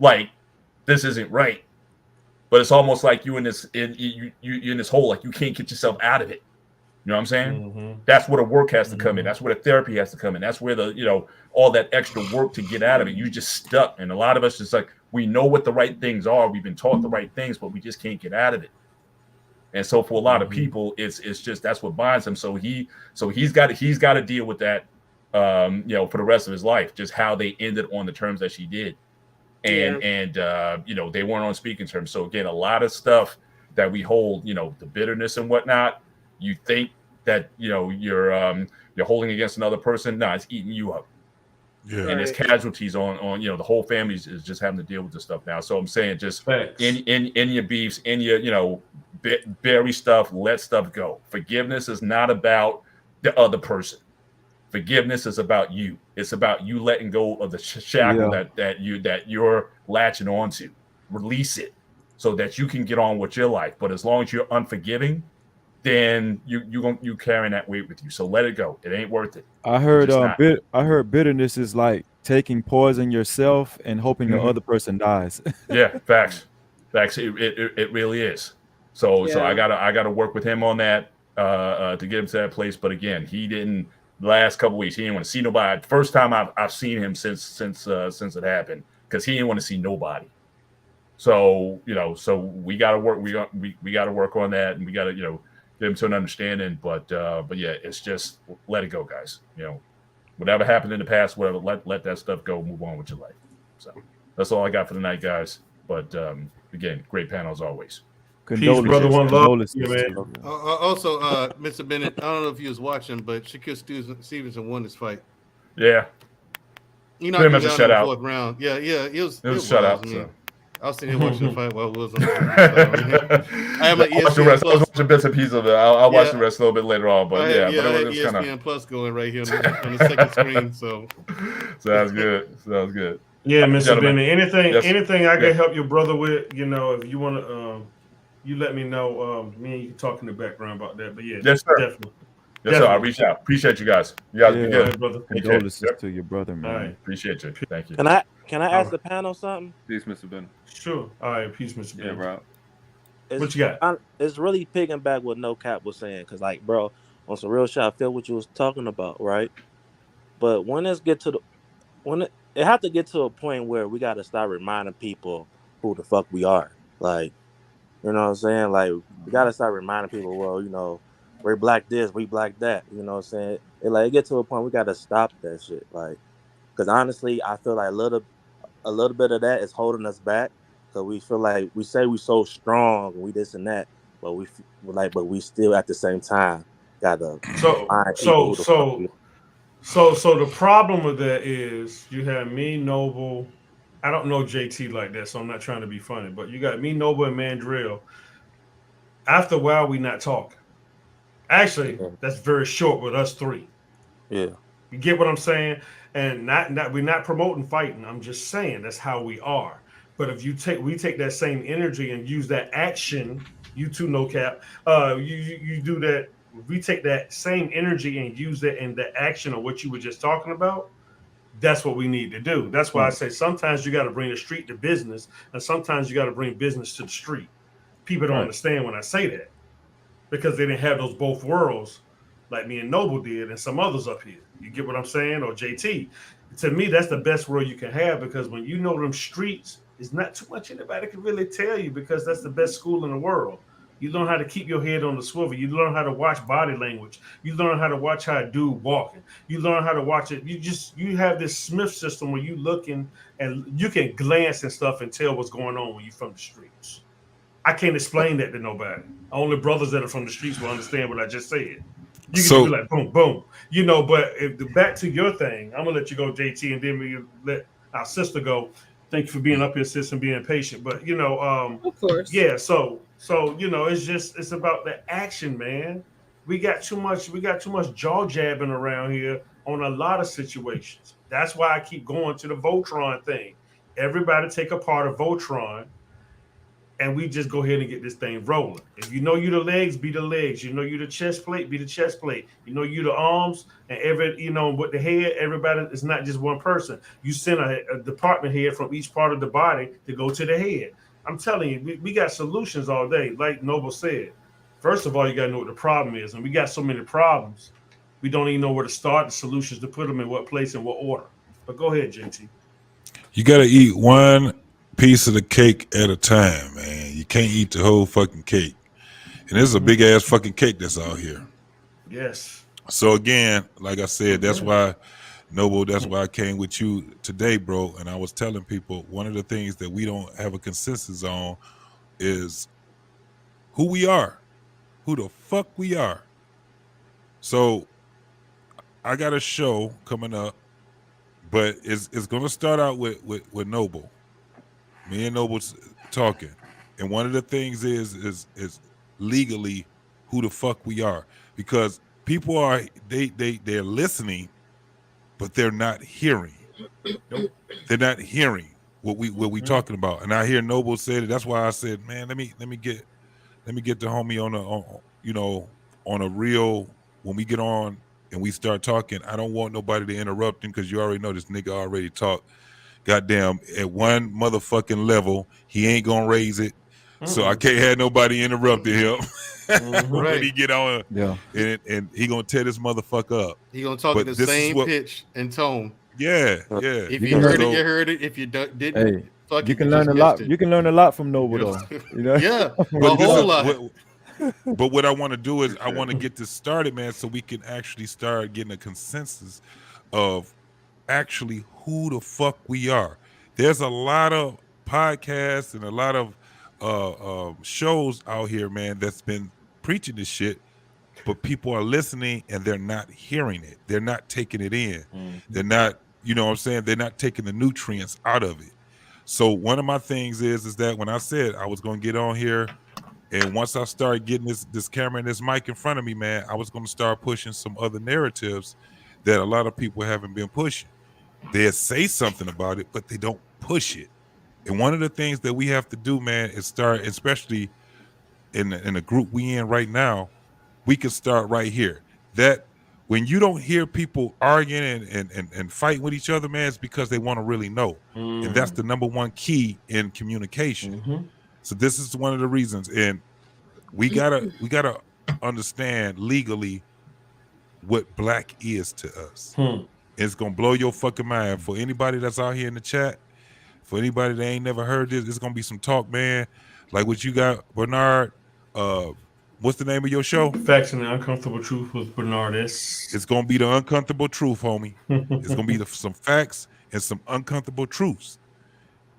like this isn't right. But it's almost like you in this you in this hole, like you can't get yourself out of it. You know what I'm saying? That's where the work has to come in. That's where the therapy has to come in. That's where the, you know, all that extra work to get out of it. You just stuck. And a lot of us just like, we know what the right things are. We've been taught the right things, but we just can't get out of it. And so for a lot of people, it's just, that's what binds them. So he's got to deal with that, you know, for the rest of his life, just how they ended on the terms that she did. And you know, they weren't on speaking terms. So again, a lot of stuff that we hold, you know, the bitterness and whatnot, you think that, you know, you're holding against another person. No, it's eating you up. Yeah. And it's casualties on, you know, the whole family is just having to deal with this stuff now. So I'm saying just in your beefs, in your, you know, bury stuff, let stuff go. Forgiveness is not about the other person. Forgiveness is about you. It's about you letting go of the shackle that you're latching onto. Release it so that you can get on with your life. But as long as you're unforgiving, then you carrying that weight with you. So let it go. It ain't worth it. I heard I heard bitterness is like taking poison yourself and hoping the other person dies. Yeah, facts. It really is. So I gotta work with him on that to get him to that place. But again, he didn't. The last couple of weeks, he didn't want to see nobody. First time I've seen him since it happened, because he didn't want to see nobody. So, you know, so we got to work. We got to work on that, and we got to, you know, get him to an understanding. But yeah, it's just let it go, guys. You know, whatever happened in the past, whatever, let that stuff go. Move on with your life. So that's all I got for tonight, guys. But again, great panel as always. Peace, brother. One love. Yeah, man. Also, Mr. Bennett, I don't know if you was watching, but Shaquille Stevenson won this fight. Yeah. You know, pretty much a shutout. Fourth round. Yeah. It was a shutout. I mean, I was sitting here watching the fight while it was on. I have my ESPN Plus. I was watching bits and pieces of it. I'll watch the rest a little bit later on. But I had ESPN Plus going right here on the second screen. So sounds good. Yeah, Mr. Bennett. Anything I can help your brother with, you know, if you want to, you let me know. Me and you can talk in the background about that. But yeah, yes, sir. Definitely. Yes, sir. I'll reach out. Appreciate you guys. You guys be good, brother. Condolences to your brother, man. All right. Appreciate you. Thank you. Can I ask the panel something? Peace, Mr. Ben. Sure. All right. Peace, Mr. Ben. Yeah, Rob. What you got? It's really picking back what No Cap was saying, because, like, bro, on some real shit, I feel what you was talking about, right? But when it have to get to a point where we got to start reminding people who the fuck we are, like. You know what I'm saying? Like, we got to start reminding people, well, you know, we're black this, we black that. You know what I'm saying? It get to a point we got to stop that shit. Like, because honestly, I feel like a little bit of that is holding us back. Because we feel like we say we so strong and we this and that, but we still at the same time got to. So the problem with that is you have me, Noble. I don't know JT like that, so I'm not trying to be funny. But you got me, Noble, and Mandrell. After a while, we not talking. Actually, that's very short with us three. Yeah, you get what I'm saying? And we're not promoting fighting. I'm just saying that's how we are. But if we take that same energy and use that action, you too, No Cap. You do that. We take that same energy and use it in the action of what you were just talking about. That's what we need to do. That's why I say sometimes you got to bring the street to business, and sometimes you got to bring business to the street. People don't understand when I say that, because they didn't have those both worlds like me and Noble did and some others up here. You get what I'm saying? Or JT. To me, that's the best world you can have, because when you know them streets, it's not too much anybody can really tell you, because that's the best school in the world. You learn how to keep your head on the swivel. You learn how to watch body language. You learn how to watch how a dude walking. You learn how to watch it. You have this Smith system where you looking and you can glance and stuff and tell what's going on when you're from the streets. I can't explain that to nobody. Only brothers that are from the streets will understand what I just said. You can be like, boom, boom. You know, but back to your thing, I'm going to let you go, JT, and then we let our sister go. Thank you for being up here, sis, and being patient. But, you know, of course. Yeah, so you know, it's about the action, man. We got too much jaw jabbing around here on a lot of situations. That's why I keep going to the Voltron thing. everybody take a part of Voltron, and we just go ahead and get this thing rolling. If you know you the legs, be the legs. You know you the chest plate, be the chest plate. You know you the arms, and with the head, everybody, it's not just one person. You send a department head from each part of the body to go to the head. I'm telling you, we got solutions all day. Like Noble said, first of all, you got to know what the problem is. And we got so many problems, we don't even know where to start the solutions, to put them in what place and what order. But go ahead, JT. You got to eat one piece of the cake at a time, man. You can't eat the whole fucking cake. And this is a big ass fucking cake that's out here. Yes. So again, like I said, that's why, Noble, that's why I came with you today, bro. And I was telling people, one of the things that we don't have a consensus on is who we are, who the fuck we are. So I got a show coming up, but it's going to start out with Noble. Me and Noble's talking, and one of the things is legally who the fuck we are, because people are they're listening, but they're not hearing. They're not hearing what we talking about. And I hear Noble said it. That's why I said, man, let me get the homie on a real, when we get on and we start talking. I don't want nobody to interrupt him, because you already know this nigga already talked. Goddamn, at one motherfucking level, he ain't gonna raise it. So I can't have nobody interrupting him when he get on. Yeah. And he gonna tear this motherfucker up. He gonna talk in the same pitch and tone. Yeah. If you heard it, you heard it. If you didn't, you can learn a lot. You can learn a lot from Noble, though. You know? Yeah, a whole lot. But what I want to do is I want to get this started, man, so we can actually start getting a consensus of actually who the fuck we are. There's a lot of podcasts and a lot of shows out here, man, that's been preaching this shit, but people are listening and they're not hearing it. They're not taking it in. They're not, you know what I'm saying? They're not taking the nutrients out of it. So one of my things is that when I said I was going to get on here, and once I started getting this camera and this mic in front of me, man, I was going to start pushing some other narratives that a lot of people haven't been pushing. They'll say something about it, but they don't push it. And one of the things that we have to do, man, is start, especially in the group we in right now, we can start right here. That when you don't hear people arguing and fighting with each other, man, it's because they want to really know. And that's the number one key in communication. So this is one of the reasons. And we gotta understand legally what black is to us. It's gonna blow your fucking mind. For anybody that's out here in the chat, for anybody that ain't never heard this, it's gonna be some talk, man. Like what you got, Bernard. What's the name of your show? Facts and the Uncomfortable Truth with Bernard. It's gonna be the uncomfortable truth, homie. It's gonna be some facts and some uncomfortable truths.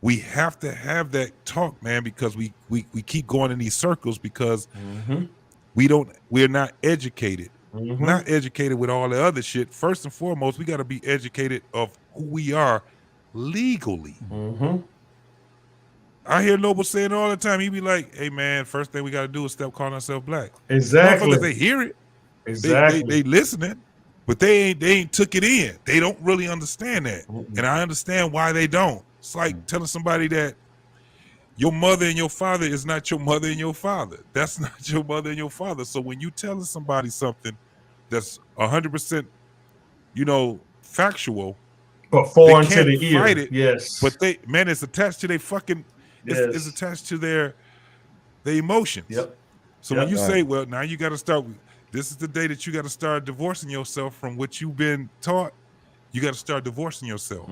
We have to have that talk, man, because we keep going in these circles because we're not educated. Not educated with all the other shit. First and foremost, we got to be educated of who we are legally. I hear Noble saying all the time. He be like, "Hey man, first thing we got to do is stop calling ourselves black." Exactly. They hear it. Exactly. They listening, but they ain't took it in. They don't really understand that, and I understand why they don't. It's like telling somebody that your mother and your father is not your mother and your father. That's not your mother and your father. So when you telling somebody something that's 100%, factual, but foreign to the ear, fight it, yes. But it's attached to their fucking. It's attached to their emotions. Yep. So when you say, well, now you got to start. This is the day that you got to start divorcing yourself from what you've been taught. You got to start divorcing yourself.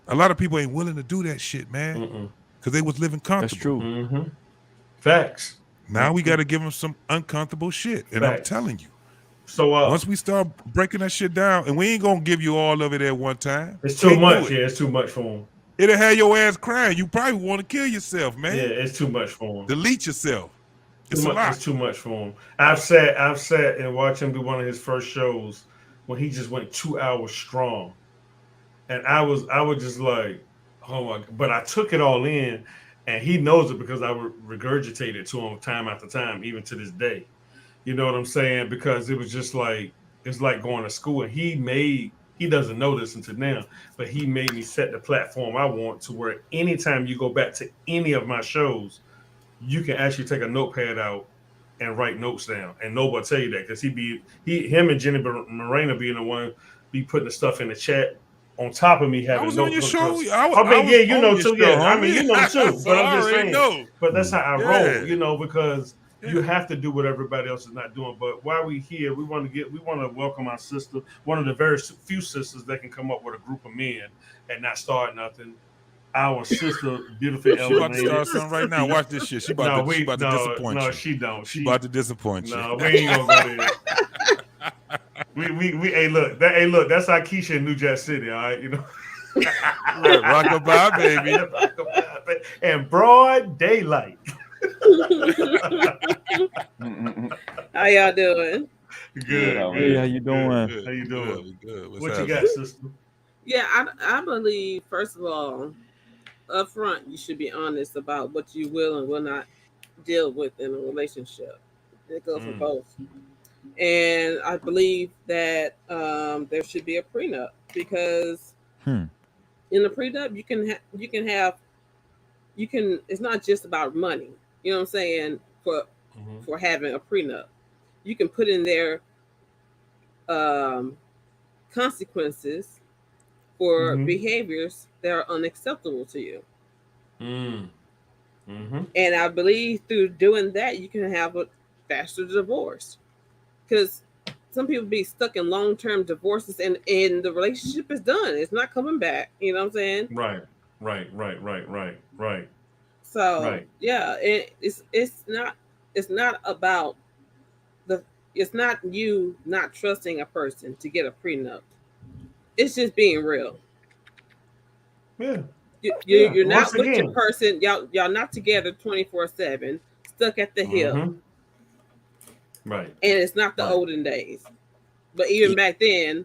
A lot of people ain't willing to do that shit, man, because they was living comfortable. That's true. Facts. Now we got to give them some uncomfortable shit, and I'm telling you. So once we start breaking that shit down, and we ain't gonna give you all of it at one time. It's too much. Yeah, it's too much for them. It'll have your ass crying. You probably want to kill yourself, man. Yeah, it's too much for them. Delete yourself. It's a lot. It's too much for him. I've sat and watched him do one of his first shows when he just went 2 hours strong. And I was just like, oh my God. But I took it all in, and he knows it because I regurgitated it to him time after time, even to this day. You know what I'm saying? Because it was just like, it's like going to school, and he made He doesn't know this until now, but he made me set the platform I want to where anytime you go back to any of my shows, you can actually take a notepad out and write notes down, and nobody tell you that because him and Jenny Moreno being the one be putting the stuff in the chat on top of me having I was on your show. you know too. Yeah, I mean, you know too. So But I'm just I already saying. know. But that's how I Yeah. roll, you know, because you have to do what everybody else is not doing. But while we here, we want to welcome our sister, one of the very few sisters that can come up with a group of men and not start nothing. Our sister, beautiful. She about to start something right now. Watch this shit. She about to disappoint you. No, she don't. She about to disappoint you. No, we ain't gonna go there. we hey look, that's our Keisha in New Jack City, all right, you know. Rockabye, baby. And broad daylight. How y'all doing? Good. Hey, how you doing? How you doing? Good. What you got, sister? Yeah, I believe, first of all, up front, you should be honest about what you will and will not deal with in a relationship. It goes for both. And I believe that there should be a prenup because in a prenup you can it's not just about money. You know what I'm saying? For having a prenup, you can put in there consequences for behaviors that are unacceptable to you. And I believe through doing that, you can have a faster divorce. Because some people be stuck in long-term divorces and the relationship is done. It's not coming back. You know what I'm saying? Right. So yeah, it's not about it's not you not trusting a person to get a prenup. It's just being real. Yeah. You're not with your person. Y'all not together 24/7, stuck at the hip. Right. And it's not the olden days. But even back then,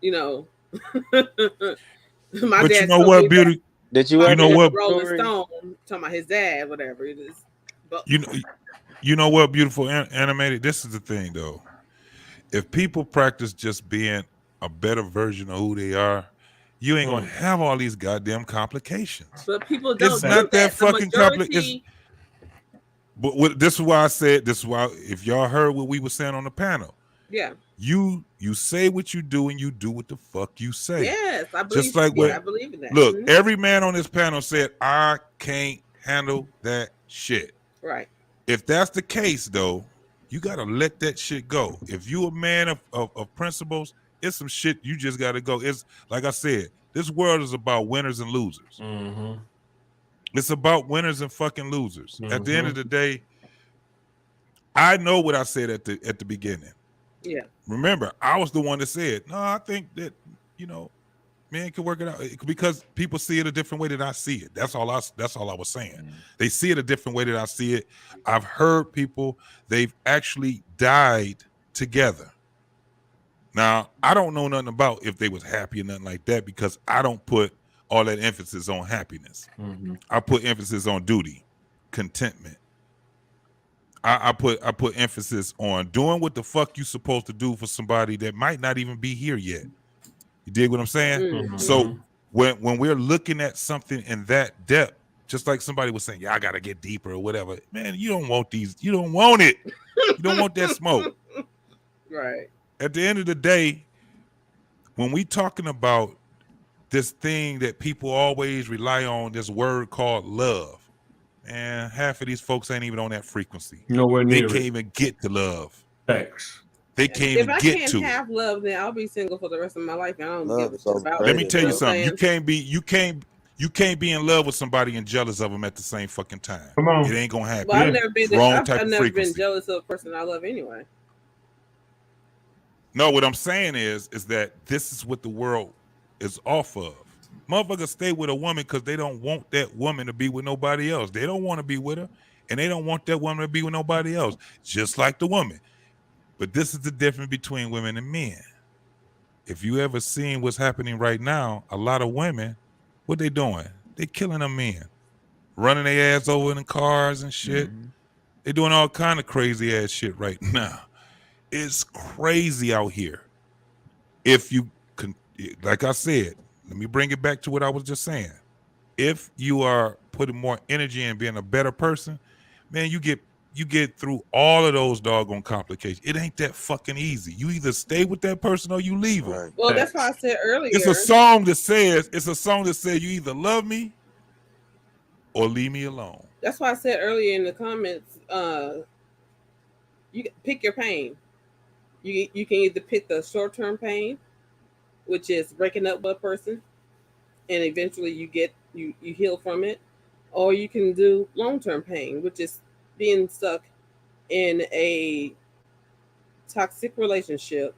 you know, my dad. You know what, beauty? Did you ever know what? Rolling Stone talking about his dad, whatever it is. But you know what, beautiful animated? This is the thing though. If people practice just being a better version of who they are, you ain't gonna have all these goddamn complications. But people don't. It's not that fucking complicated. But this is why I said, this is why, if y'all heard what we were saying on the panel, yeah, you say what you do and you do what the fuck you say. Yes, I believe. Just like I believe in that. Look, every man on this panel said, I can't handle that shit. Right. If that's the case, though, you gotta let that shit go. If you a man of principles, it's some shit you just gotta go. It's like I said, this world is about winners and losers. It's about winners and fucking losers. At the end of the day, I know what I said at the beginning. Yeah. Remember, I was the one that said, no, I think that, you know, man can work it out because people see it a different way than I see it. That's all I was saying. They see it a different way than I see it. I've heard people, they've actually died together. Now, I don't know nothing about if they was happy or nothing like that because I don't put all that emphasis on happiness. I put emphasis on duty, contentment. I put emphasis on doing what the fuck you supposed to do for somebody that might not even be here yet. You dig what I'm saying? So when we're looking at something in that depth, just like somebody was saying, yeah, I gotta get deeper or whatever. Man, you don't want these. You don't want it. You don't want that smoke. Right. At the end of the day, when we talking about this thing that people always rely on, this word called love, and half of these folks ain't even on that frequency. Nowhere near. They can't even get to love. Thanks. They can't even get to it. If I can't have love, then I'll be single for the rest of my life. And I don't give a shit about it. Let me tell you something. You can't be in love with somebody and jealous of them at the same fucking time. Come on. It ain't gonna happen. Well, I've never been. I've never been jealous of a person I love anyway. No, what I'm saying is that this is what the world is off of. Motherfuckers stay with a woman because they don't want that woman to be with nobody else. They don't want to be with her, and they don't want that woman to be with nobody else, just like the woman. But this is the difference between women and men. If you ever seen what's happening right now, a lot of women, what they doing? They killing them men, running their ass over in the cars and shit. They doing all kind of crazy ass shit right now. It's crazy out here. If you like I said, let me bring it back to what I was just saying. If you are putting more energy in being a better person, man, you get through all of those doggone complications. It ain't that fucking easy. You either stay with that person or you leave them. Well, that's why I said earlier. It's a song that says you either love me or leave me alone. That's why I said earlier in the comments, you pick your pain. You can either pick the short-term pain, which is breaking up with a person, and eventually you heal from it, or you can do long-term pain, which is being stuck in a toxic relationship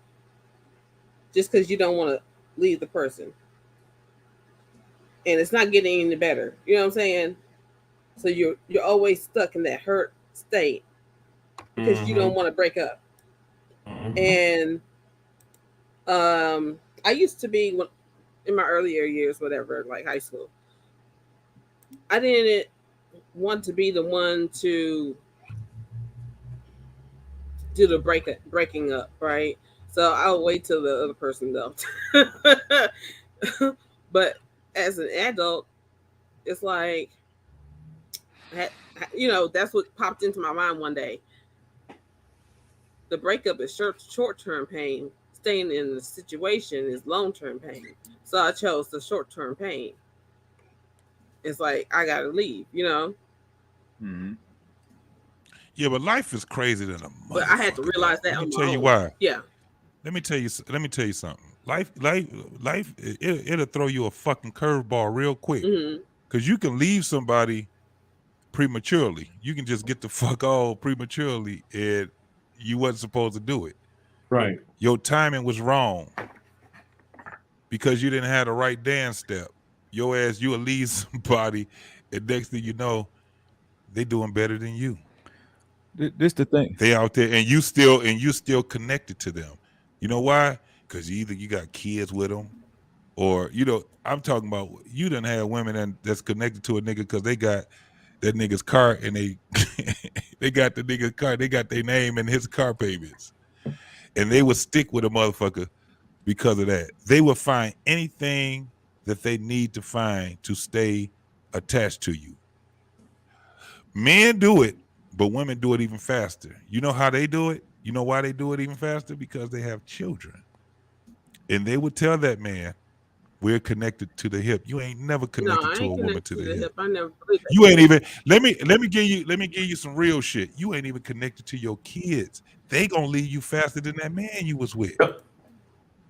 just because you don't want to leave the person, and it's not getting any better. You know what I'm saying? So you're always stuck in that hurt state because you don't want to break up. And I used to be, in my earlier years, whatever, like high school, I didn't want to be the one to do the breaking up, right? So I'll wait till the other person does. But as an adult, it's like, you know, that's what popped into my mind one day. The breakup is short-term pain. Staying in the situation is long-term pain. So I chose the short-term pain. It's like, I gotta leave, you know? Mm-hmm. Yeah, but life is crazy than a motherfucker. But I had to realize that. Let me tell you why. Yeah. Let me tell you something. Life, it'll throw you a fucking curveball real quick. Because you can leave somebody prematurely. You can just get the fuck off prematurely, and you wasn't supposed to do it. Right. Your timing was wrong because you didn't have the right dance step. Your ass, you will leave somebody, and next thing you know, they doing better than you. This the thing. They out there, and you still connected to them. You know why? Because either you got kids with them, or I'm talking about you done have women that's connected to a nigga because they got that nigga's car, and they got the nigga's car, they got their name and his car payments, and they would stick with a motherfucker because of that. They would find anything that they need to find to stay attached to you. Men do it, but women do it even faster. You know how they do it? You know why they do it even faster? Because they have children. And they would tell that man, we're connected to the hip. You ain't never connected to a woman to the hip. I never. You ain't even. Let me give you some real shit. You ain't even connected to your kids. They gonna leave you faster than that man you was with.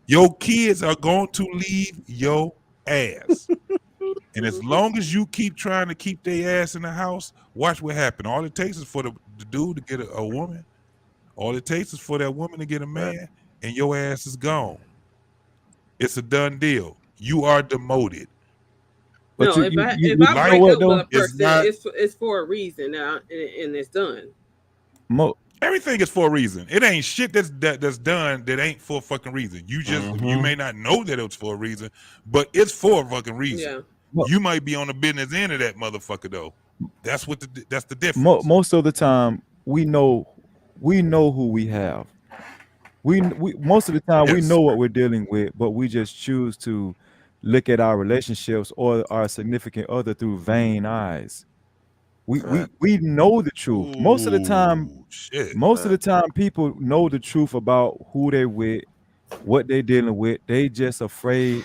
Your kids are going to leave your ass. And as long as you keep trying to keep their ass in the house, watch what happens. All it takes is for the dude to get a woman. All it takes is for that woman to get a man, and your ass is gone. It's a done deal. You are demoted. But if I break up with a person, it's for a reason now, and it's done. Everything is for a reason. It ain't shit that's done that ain't for a fucking reason. You just you may not know that it's for a reason, but it's for a fucking reason. Yeah. You might be on the business end of that motherfucker though. That's the difference. Most of the time, we know who we have. We most of the time we know what we're dealing with, but we just choose to look at our relationships or our significant other through vain eyes. We know the truth. Most of the time, people know the truth about who they're with, what they're dealing with. They just afraid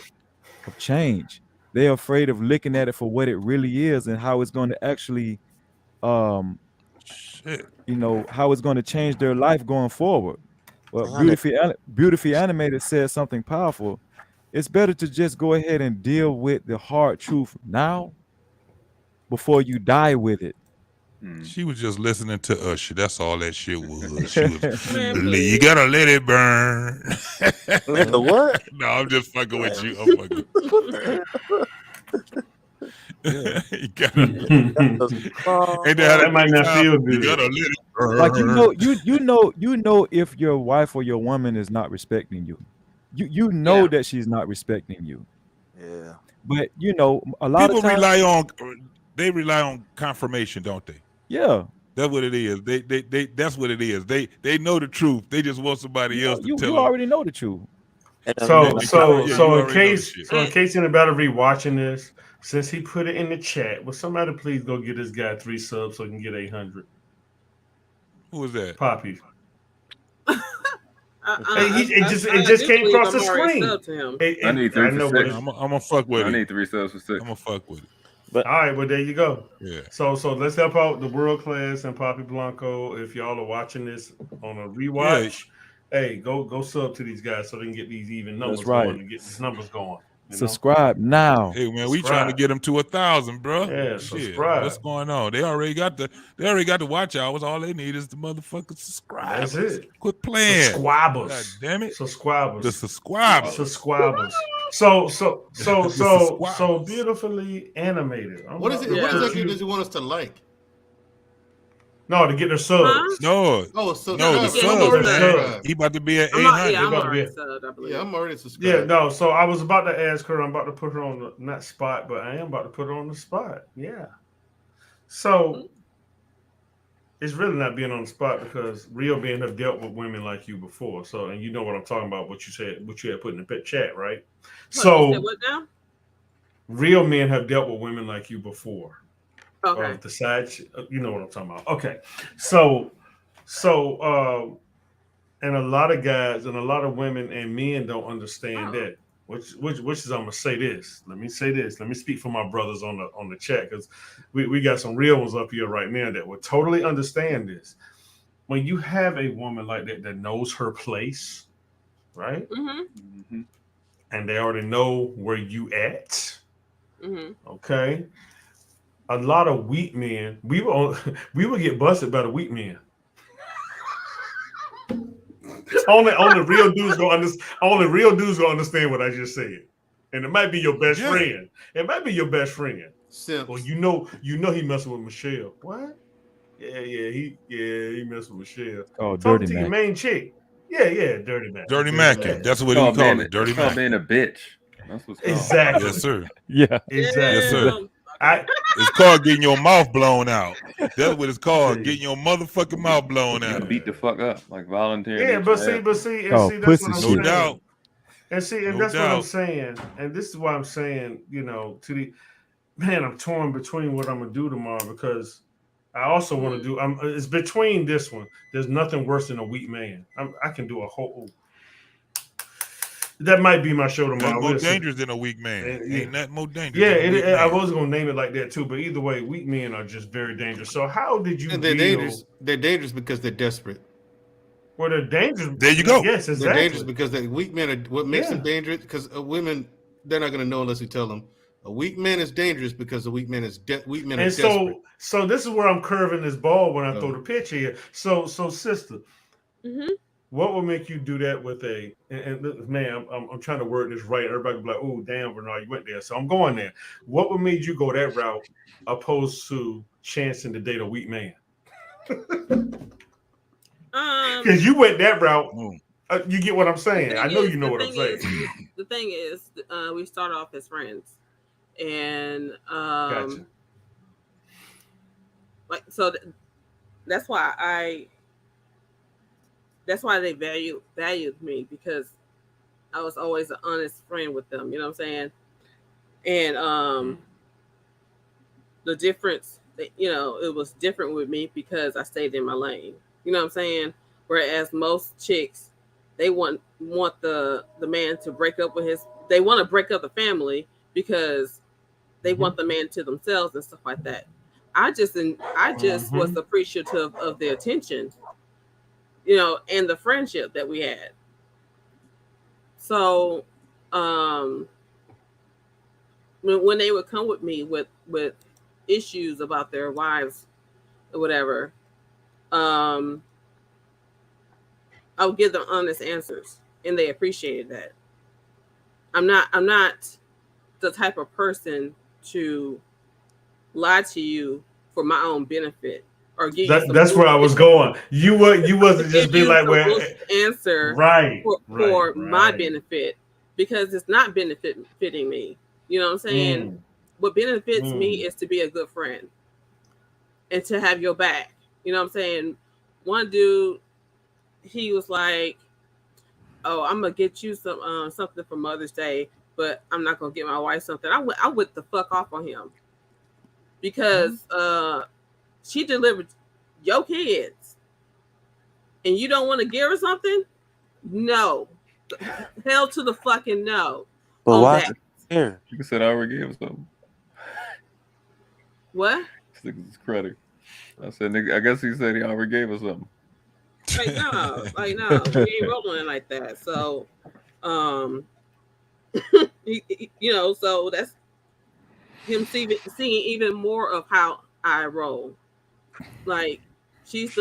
of change. They're afraid of looking at it for what it really is and how it's going to actually, how it's going to change their life going forward. Well, Beautifully Animated says something powerful. It's better to just go ahead and deal with the hard truth now before you die with it. She was just listening to Usher. That's all that shit was. She was, you gotta let it burn. The what? No, I'm just fucking with you. I'm fucking. You gotta. That might not feel good. You gotta let it burn. Like you know if your wife or your woman is not respecting you. You know that she's not respecting you. Yeah. But a lot people of times they rely on confirmation, don't they? Yeah. That's what it is. That's what it is. They know the truth. They just want somebody else to tell them. You already know the truth. So in case anybody rewatching this, since he put it in the chat, will somebody please go get this guy 3 subs so he can get 800? Who was that? Poppy. It just came across the screen. I need 3 for 6. I'm gonna fuck with it. I need 3 subs for 6. I'm gonna fuck with it. But all right, well there you go. Yeah. So let's help out the World Class and Poppy Blanco. If y'all are watching this on a rewatch, hey, go sub to these guys so they can get these even numbers going and get these numbers going. Subscribe now. Hey man, we trying to get them to 1,000, bro. Yeah, Shit, subscribe. what's going on? They already got the watch hours. All they need is the motherfucking subscribers. That's it. Quit playing. Subscribers. God damn it. Subscribers. The subscribers. Subscribers. So beautifully animated. What is it? What exactly does he want us to like? No, to get their subs. No. Oh, so no, the subs, man. He about to be at 800. I'm already subbed, I believe. Yeah, I'm already subscribed. Yeah, no. So I was about to ask her. I'm about to put her on the not spot, but I am about to put her on the spot. Yeah. So it's really not being on the spot because real men have dealt with women like you before. So, and you know what I'm talking about. What you said, what you had put in the chat, right? What now? Real men have dealt with women like you before. Okay. The side, you know what I'm talking about. Okay, so, and a lot of guys and a lot of women and men don't understand that. Which is I'm gonna say this. Let me say this. Let me speak for my brothers on the chat because we got some real ones up here right now that would totally understand this. When you have a woman like that knows her place, right? Mm-hmm. And they already know where you at. Mm-hmm. Okay. A lot of weak men, we would get busted by the weak men. only real dudes gonna understand what I just said, and it might be your best friend. It might be your best friend. Well, you know he messing with Michelle. What? Yeah, he messing with Michelle. Oh, talking Dirty to Mac. your main chick. Yeah, Dirty Mac. Dirty Mac. That's what he called it. Dirty Mac. Being a bitch. That's what's called. Exactly. Yes, sir. Yeah. Exactly. Yes, sir. It's called getting your mouth blown out. That's what it's called, getting your motherfucking mouth blown out. Beat the fuck up, like voluntarily. Yeah, but see, that's what I'm saying. No doubt. And see, and that's what I'm saying. And this is why I'm saying, to the man, I'm torn between what I'm gonna do tomorrow because I also want to do. It's between this one. There's nothing worse than a weak man. I can do a whole. That might be my show tomorrow. Nothing more dangerous than a weak man. Ain't nothing more dangerous. Yeah, I was gonna name it like that too, but either way, weak men are just very dangerous. So how did you? And they're dangerous. They're dangerous because they're desperate. Well, they're dangerous. There you go. Yes, exactly. They're dangerous because the weak men are what makes them dangerous. Because women, they're not gonna know unless you tell them. A weak man is dangerous because a weak man is weak men are desperate. So this is where I'm curving this ball when I throw the pitch here. So sister. Mm-hmm. What would make you do that with a and man? I'm trying to word this right. Everybody will be like, "Oh, damn, Bernard, you went there." So I'm going there. What would make you go that route, opposed to chancing to date a weak man? Because you went that route. You get what I'm saying. I know you know what I'm saying. The thing is, we start off as friends, and gotcha. Like so. That's why they valued me because I was always an honest friend with them. You know what I'm saying? And the difference, it was different with me because I stayed in my lane. You know what I'm saying? Whereas most chicks, they want the man to break up with they want to break up the family because they want the man to themselves and stuff like that. I just was appreciative of the attention, and the friendship that we had. So, when they would come with me with issues about their wives or whatever, I would give them honest answers, and they appreciated that. I'm not the type of person to lie to you for my own benefit or give you that's where I was going. You wasn't just be like, well, answer for my benefit because it's not benefiting me. You know what I'm saying? What benefits me is to be a good friend and to have your back. You know what I'm saying? One dude, he was like, oh, I'm gonna get you some something for Mother's Day, but I'm not gonna get my wife something. I went the fuck off on him because she delivered your kids, and you don't want to give her something? No, hell to the fucking no. But why? Here, you said I already gave him something. What? It's credit. I said, nigga, I guess he said he already gave us something. No, we ain't rolling like that. So, you know, so that's him seeing even more of how I roll. Like, she's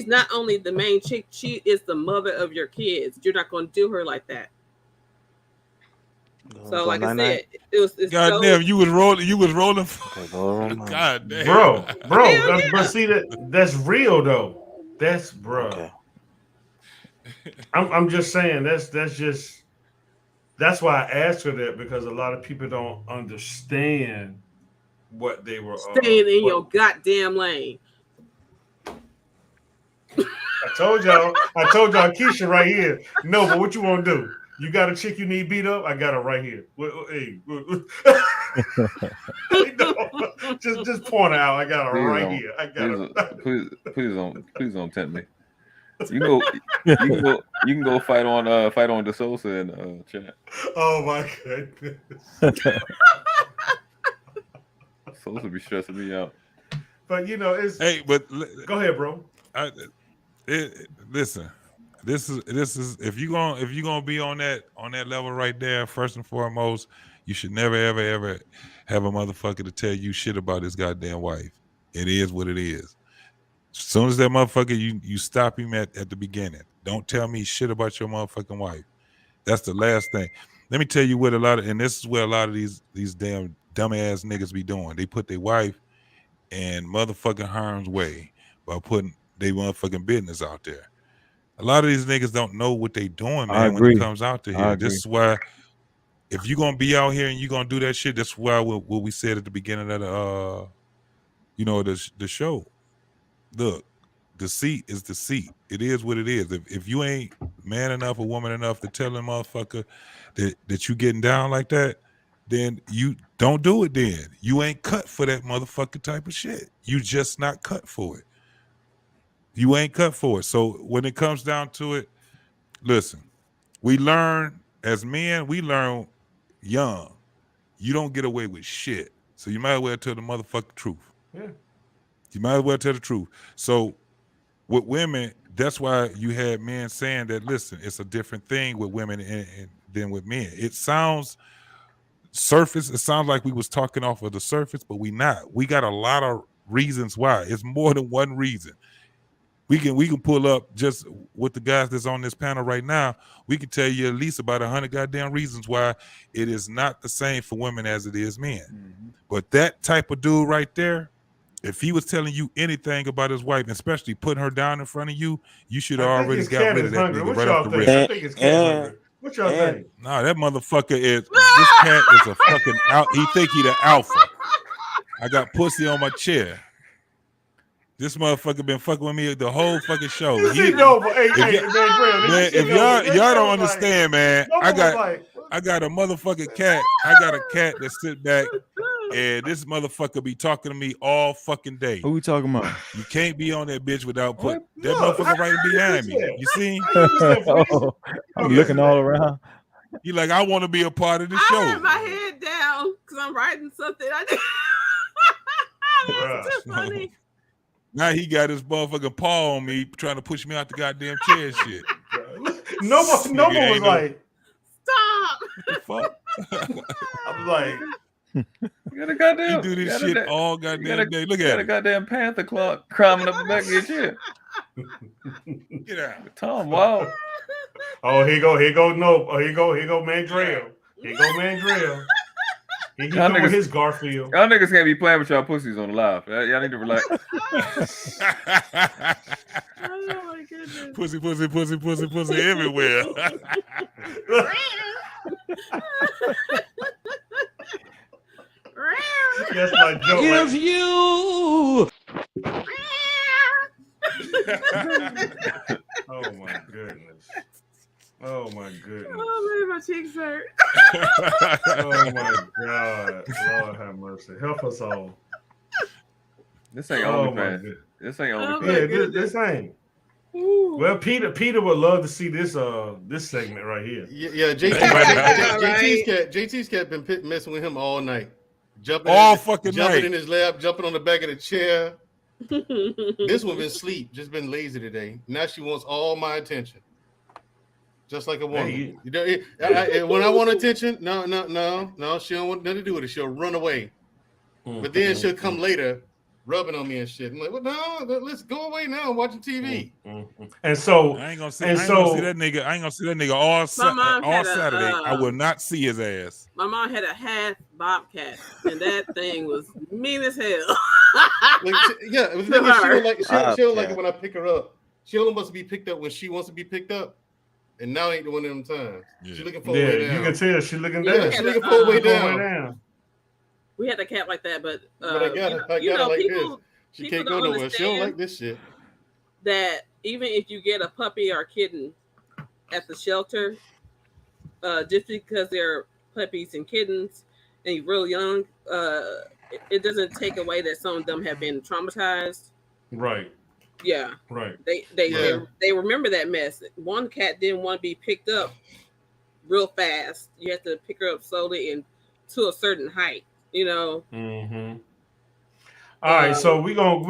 not only the main chick, she is the mother of your kids. You're not going to do her like that. So, like I said, it's goddamn, you was rolling. God damn, bro. But see that's real though. That's bro. Okay. I'm just saying that's why I asked her that, because a lot of people don't understand what they were staying in your goddamn lane. I told y'all Keisha right here. No, but what you want to do? You got a chick you need beat up? I got her right here. Hey, just point her out. I got her right here. I got her. Please don't tempt me. You can go fight on DeSosa in chat. Oh my goodness. Sosa be stressing me out. But you know, it's go ahead, bro. Listen. This is if you're gonna be on that level right there, first and foremost, you should never ever have a motherfucker to tell you shit about his goddamn wife. It is what it is. As soon as that motherfucker, you stop him at the beginning. Don't tell me shit about your motherfucking wife. That's the last thing. Let me tell you what this is where a lot of these damn dumbass niggas be doing. They put their wife in motherfucking harm's way by putting their motherfucking business out there. A lot of these niggas don't know what they doing, man, when it comes out to here. This is why, if you're going to be out here and you're going to do that shit, that's why what we said at the beginning of the show. Look, deceit is deceit. It is what it is. If you ain't man enough or woman enough to tell a motherfucker that you getting down like that, then you don't do it then. You ain't cut for that motherfucker type of shit. You just not cut for it. You ain't cut for it. So when it comes down to it, listen, we learn as men, we learn young. You don't get away with shit. So you might as well tell the motherfucking truth. Yeah. You might as well tell the truth. So with women, that's why you had men saying that, listen, it's a different thing with women than with men. It sounds surface. It sounds like we was talking off of the surface, but we not. We got a lot of reasons why. It's more than one reason. We can pull up just with the guys that's on this panel right now. We can tell you at least about 100 goddamn reasons why it is not the same for women as it is men. Mm-hmm. But that type of dude right there, if he was telling you anything about his wife, especially putting her down in front of you, you should have already got rid of that nigga right off the rip. I think it's cat hungry. What y'all think? Nah, that motherfucker is. This cat is a fucking out. He think he the alpha. I got pussy on my chair. This motherfucker been fucking with me the whole fucking show. If y'all don't understand, man, I got a motherfucking cat. I got a cat that sit back, and this motherfucker be talking to me all fucking day. Who we talking about? You can't be on that bitch without put that motherfucker right behind me. You see? I'm looking all around. You like, I want to be a part of the show. I have my head down because I'm writing something. That's too funny. Now he got his motherfucking paw on me, trying to push me out the goddamn chair and shit. No one was like, stop. What the fuck? I'm like, you got a goddamn. You do this shit all goddamn day. Look at it. Got a goddamn panther claw climbing up the back of your chair. Get out. Tom, wow. Oh, here go Mandrell. Here go Mandrell. He come with his Garfield. Y'all niggas can't be playing with y'all pussies on the live. Y'all need to relax. Oh my goodness. Pussy everywhere. That's my joke. If you. Oh my goodness. Oh my goodness. Oh man, my cheeks hurt. Oh my God. Lord have mercy. Help us all. This ain't OnlyFans. This ain't OnlyFans. Yeah, this ain't. Well, Peter would love to see this segment right here. Yeah, JT's cat been messing with him all night. Jumping in his lap, jumping on the back of the chair. This one been asleep, just been lazy today. Now she wants all my attention. Just like a woman. When I want attention, no, she don't want nothing to do with it. She'll run away. But then she'll come later, rubbing on me and shit. I'm like, well, no, let's go away now. I'm watching TV. And so I ain't gonna see that nigga. I ain't gonna see that nigga all Saturday. I will not see his ass. My mom had a half bobcat, and that thing was mean as hell. She don't like it when I pick her up. She only wants to be picked up when she wants to be picked up. And now ain't the one of them times. Yeah. She's looking for a way down. You can tell she's looking down. She's looking for a way down. We had a cat like that, but I got her like this. She can't go nowhere. She don't like this shit. That even if you get a puppy or a kitten at the shelter, just because they're puppies and kittens and you're real young, it doesn't take away that some of them have been traumatized. Right. Yeah. Right. They remember that mess. One cat didn't want to be picked up real fast. You have to pick her up slowly and to a certain height, you know. Mm-hmm. All right, so we gonna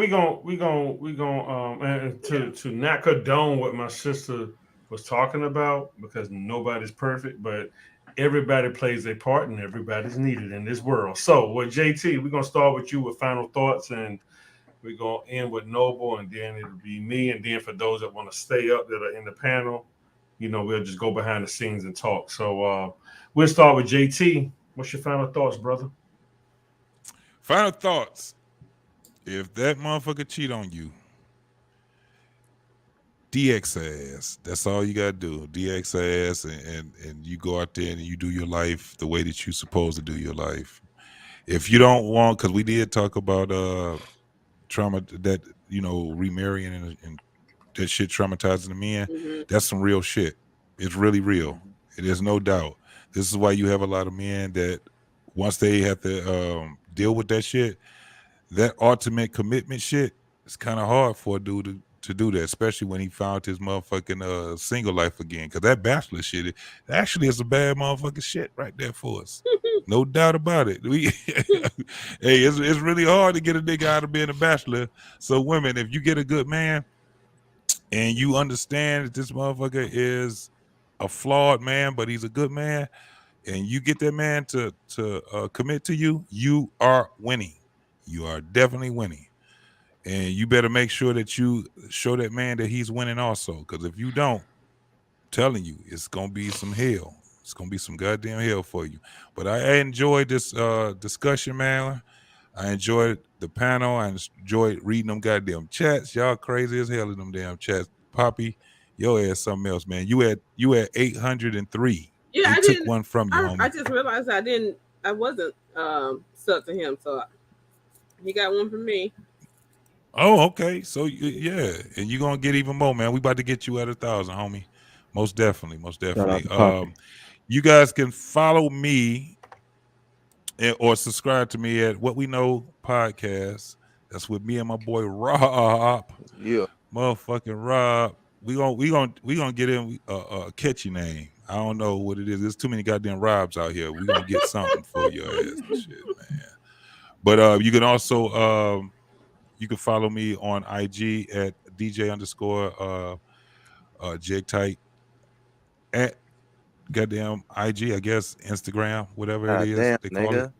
to not condone what my sister was talking about, because nobody's perfect, but everybody plays a part and everybody's needed in this world. So with JT, we're gonna start with you with final thoughts, and we're going to end with Noble, and then it'll be me. And then for those that want to stay up that are in the panel, we'll just go behind the scenes and talk. So we'll start with JT. What's your final thoughts, brother? Final thoughts. If that motherfucker cheat on you, DX ass. That's all you got to do. DX ass, and you go out there and you do your life the way that you're supposed to do your life. If you don't want, because we did talk about trauma, that remarrying and that shit traumatizing the men. Mm-hmm. That's some real shit. It's really real. It is no doubt. This is why you have a lot of men that once they have to deal with that shit, that ultimate commitment shit, it's kind of hard for a dude to do that, especially when he found his motherfucking single life again. Because that bachelor shit, it actually is a bad motherfucking shit right there for us. No doubt about it. Hey, it's really hard to get a nigga out of being a bachelor. So women, if you get a good man and you understand that this motherfucker is a flawed man, but he's a good man, and you get that man to commit to you, you are winning. You are definitely winning. And you better make sure that you show that man that he's winning also. Because if you don't, I'm telling you, it's going to be some hell. It's going to be some goddamn hell for you. But I enjoyed this discussion, man. I enjoyed the panel. I enjoyed reading them goddamn chats. Y'all crazy as hell in them damn chats. Poppy, your ass something else, man. You had 803. Yeah, I took one from you, homie. I just realized I wasn't stuck to him, so he got one from me. Oh, okay. So yeah, and you're gonna get even more, man. We about to get you at 1,000, homie. Most definitely. You guys can follow me or subscribe to me at What We Know Podcast. That's with me and my boy Rob. Yeah, motherfucking Rob. We gonna get in a catchy name. I don't know what it is. There's too many goddamn Robs out here. We gonna get something for your ass and shit, man. But you can also you can follow me on IG at DJ_ Jig Tight, at goddamn IG, I guess Instagram, whatever it is. Damn, they call nigga.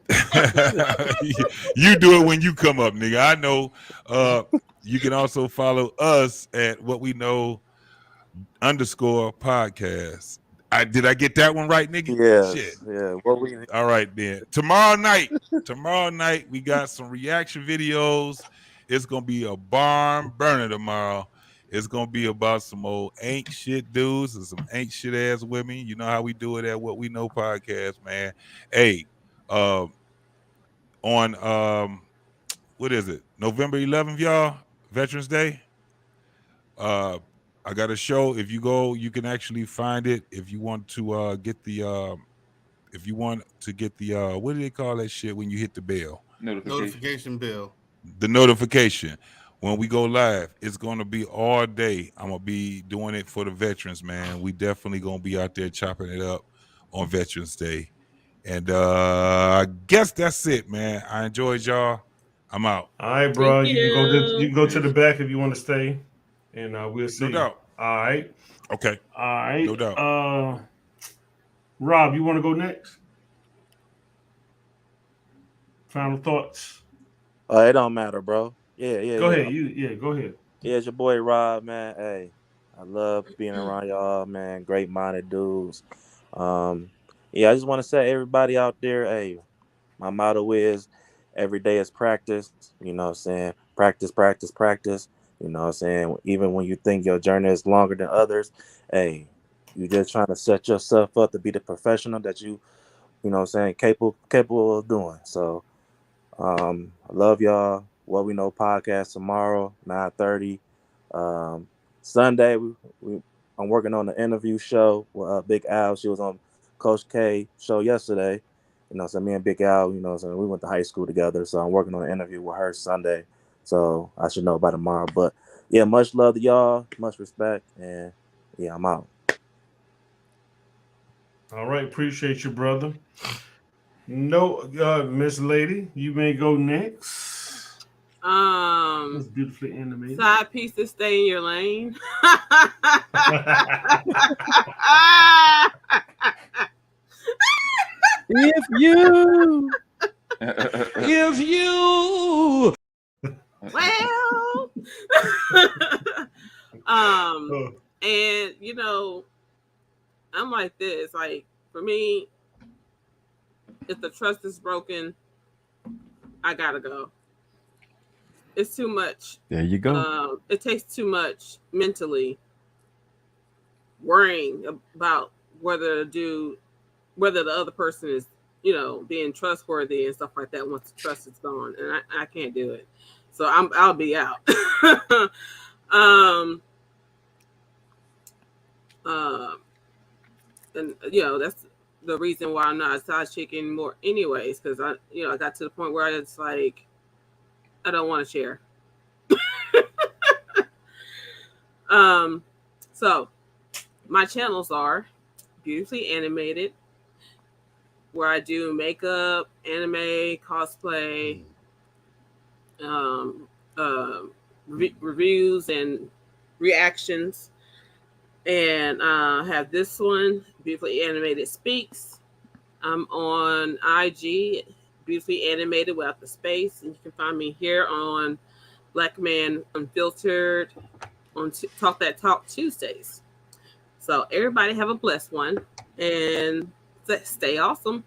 it. You do it when you come up, nigga. I know. You can also follow us at What We Know _podcast. Did I get that one right, nigga? Yeah. Shit. Yeah. All right, then. Tomorrow night, we got some reaction videos. It's gonna be a barn burner tomorrow. It's gonna be about some old ain't shit dudes and some ain't shit ass women. You know how we do it at What We Know Podcast, man. Hey, on what is it? November 11th, y'all, Veterans Day. I got a show. If you go, you can actually find it. If you want to get the what do they call that shit when you hit the bell? Notification bell. The notification. When we go live, it's gonna be all day. I'm gonna be doing it for the veterans, man. We definitely gonna be out there chopping it up on Veterans Day. And I guess that's it, man. I enjoyed y'all. I'm out. All right, bro. You can go to the back if you want to stay, and we'll see. No doubt. All right. Okay. All right. No doubt. Rob, you want to go next? Final thoughts. It don't matter, bro. Yeah. Go ahead. Go ahead. Yeah, it's your boy Rob, man. Hey, I love being around y'all, man. Great-minded dudes. Yeah, I just want to say, everybody out there, hey, my motto is every day is practice. You know what I'm saying? Practice, practice, practice. You know what I'm saying? Even when you think your journey is longer than others, hey, you're just trying to set yourself up to be the professional that you know what I'm saying, capable of doing. So, I love y'all. What We Know podcast tomorrow, 9:30. Sunday, I'm working on the interview show with Big Al. She was on Coach K show yesterday. You know, so me and Big Al, you know, so we went to high school together. So I'm working on an interview with her Sunday. So I should know by tomorrow. But yeah, much love to y'all, much respect, and yeah, I'm out. All right, appreciate you, brother. No, Miss Lady, you may go next. That's beautifully animated. Side pieces, stay in your lane. If you well, and you know, I'm like this. Like, for me, if the trust is broken, I gotta go. It's too much. There you go. It takes too much mentally worrying about whether the other person is, you know, being trustworthy and stuff like that once the trust is gone, and I can't do it. So I'll be out. And you know, that's the reason why I'm not a side chick anymore anyways, because I got to the point where it's like I don't want to share. So my channels are Beautifully Animated, where I do makeup, anime, cosplay, reviews and reactions. And have this one, Beautifully Animated Speaks. I'm on IG, Beautifully Animated without the space. And you can find me here on Black Man Unfiltered on Talk That Talk Tuesdays. So everybody have a blessed one and stay awesome.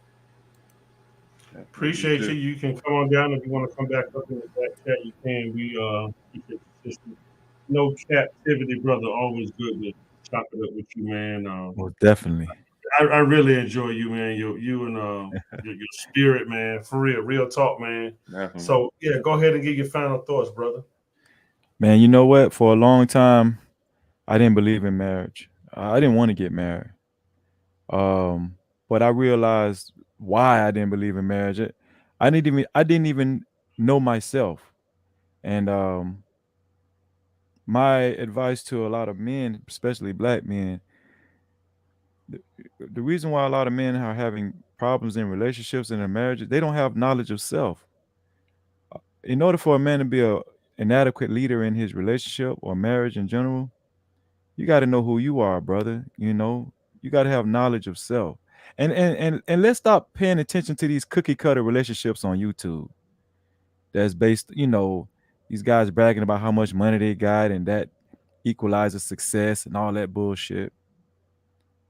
Appreciate you. You can come on down if you want to come back up in the back chat. You can. We keep it consistent. No captivity, brother. Always good to chop it up with you, man. Well, definitely. I really enjoy you, man. You and your spirit, man. For real talk, man. Definitely. So yeah, go ahead and get your final thoughts, brother. Man, you know what? For a long time, I didn't believe in marriage. I didn't want to get married. But I realized why I didn't believe in marriage. I didn't even know myself. And my advice to a lot of men, especially black men, the reason why a lot of men are having problems in relationships and in marriages, they don't have knowledge of self. In order for a man to be an adequate leader in his relationship or marriage in general, you got to know who you are, brother. You know, you got to have knowledge of self. And let's stop paying attention to these cookie cutter relationships on YouTube. That's based, you know, these guys bragging about how much money they got and that equalizes success and all that bullshit.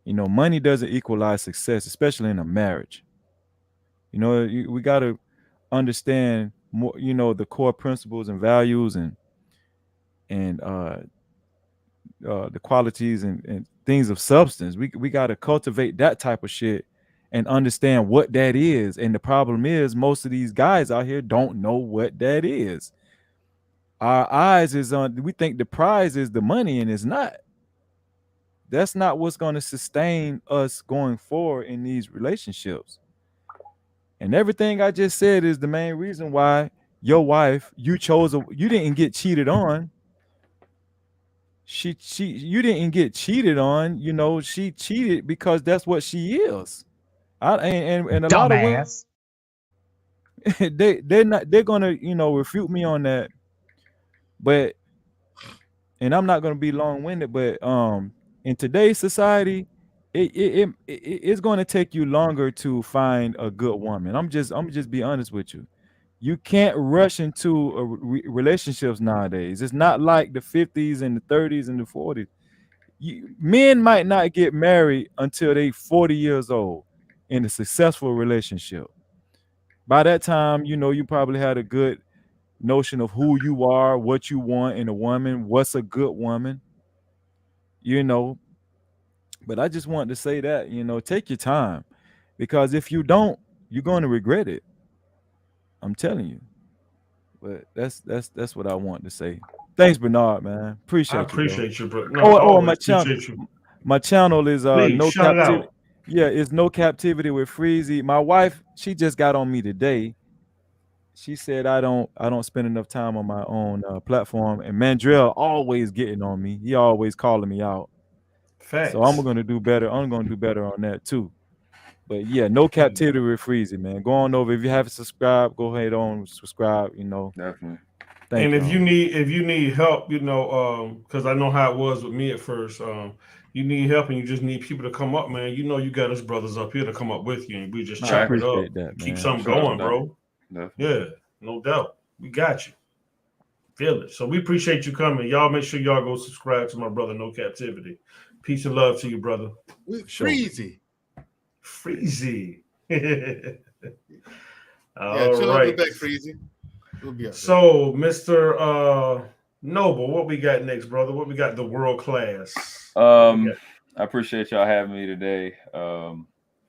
You know, money doesn't equalize success, especially in a marriage. You know, we got to understand more, you know, the core principles and values and the qualities and things of substance. We got to cultivate that type of shit and understand what that is. And the problem is most of these guys out here don't know what that is. Our eyes is on, we think the prize is the money, and it's not. That's not what's going to sustain us going forward in these relationships. And everything I just said is the main reason why your wife, you didn't get cheated on. You didn't get cheated on. You know, she cheated because that's what she is. And a lot of women, they're gonna, you know, refute me on that. But, and I'm not gonna be long-winded, but in today's society, it's going to take you longer to find a good woman. I'm just be honest with you. You can't rush into relationships nowadays. It's not like the 50s and the 30s and the 40s. Men might not get married until they 40 years old in a successful relationship. By that time, you know, you probably had a good notion of who you are, what you want in a woman, what's a good woman, you know. But I just wanted to say that, you know, take your time, because if you don't, you're going to regret it. I'm telling you. But that's what I want to say. Thanks, Bernard, man. I appreciate you, bro. No, my channel. My channel is Please, no shout captivity. out. Yeah, it's No Captivity with Freezy. My wife, she just got on me today. She said I don't spend enough time on my own platform, and Mandrell always getting on me. He always calling me out. Facts. So I'm gonna do better. I'm gonna do better on that too. But yeah, No Captivity with Freezy, man. Go on over. If you haven't subscribed, go ahead on subscribe. You know, definitely. Thank and you. if you need help, you know, because I know how it was with me at first. You need help and you just need people to come up, man. You know, you got us brothers up here to come up with you, and we just chop it up, that, keep man. something going, bro. Yeah, no doubt. We got you. Feel it. So we appreciate you coming. Y'all make sure y'all go subscribe to my brother No Captivity. Peace and love to you, brother. With Freezy. Freezy. Chill out with that, Freezy. We'll be So, Mr. Noble, what we got next, brother? What we got? The world class. I appreciate y'all having me today. I'm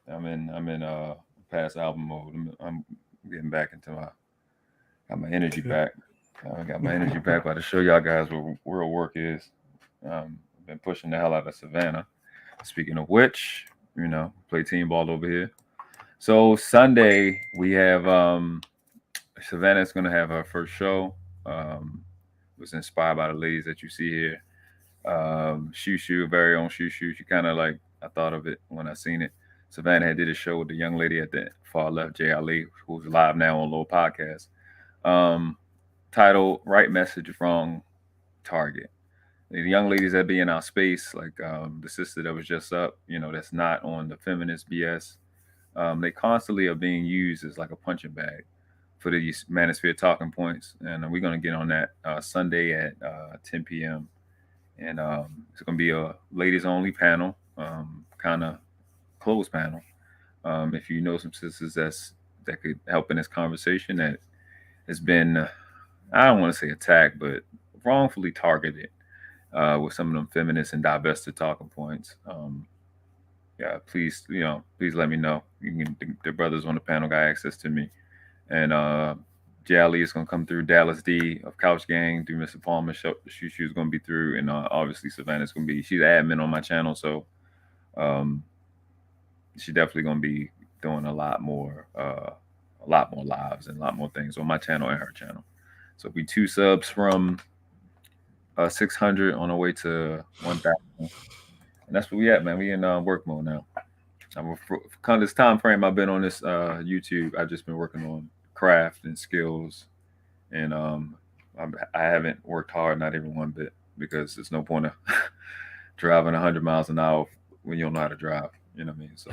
in past album mode. I'm getting back into got my energy back. I got my energy back by to show y'all guys what real work is. Been pushing the hell out of Savannah. Speaking of which, you know, play team ball over here. So Sunday we have Savannah's gonna have her first show. It was inspired by the ladies that you see here. Shushu, very own Shushu. She kind of like, I thought of it when I seen it. Savannah had did a show with the young lady at the far left, Jay Ali, who's live now on Low Podcast. Titled "Right Message, Wrong Target." The young ladies that be in our space, like the sister that was just up, you know, that's not on the feminist BS. They constantly are being used as like a punching bag for these manosphere talking points, and we're gonna get on that Sunday at 10 p.m. And it's gonna be a ladies only panel, kind of closed panel. If you know some sisters that could help in this conversation that has been, I don't want to say attacked, but wrongfully targeted with some of them feminist and divested talking points. Yeah, please let me know. The brothers on the panel got access to me, and Jally is gonna come through. Dallas D of Couch Gang through Mr. Palmer. She was gonna be through, and obviously Savannah's gonna be. She's admin on my channel, so she definitely gonna be doing a lot more lives and a lot more things on my channel and her channel. So we 2 subs from 600 on our way to 1,000. And that's where we at, man. We in work mode now. Kind of this time frame I've been on this YouTube, I've just been working on craft and skills, and I haven't worked hard, not even one bit, because there's no point of driving 100 miles an hour when you don't know how to drive. You know what I mean? So,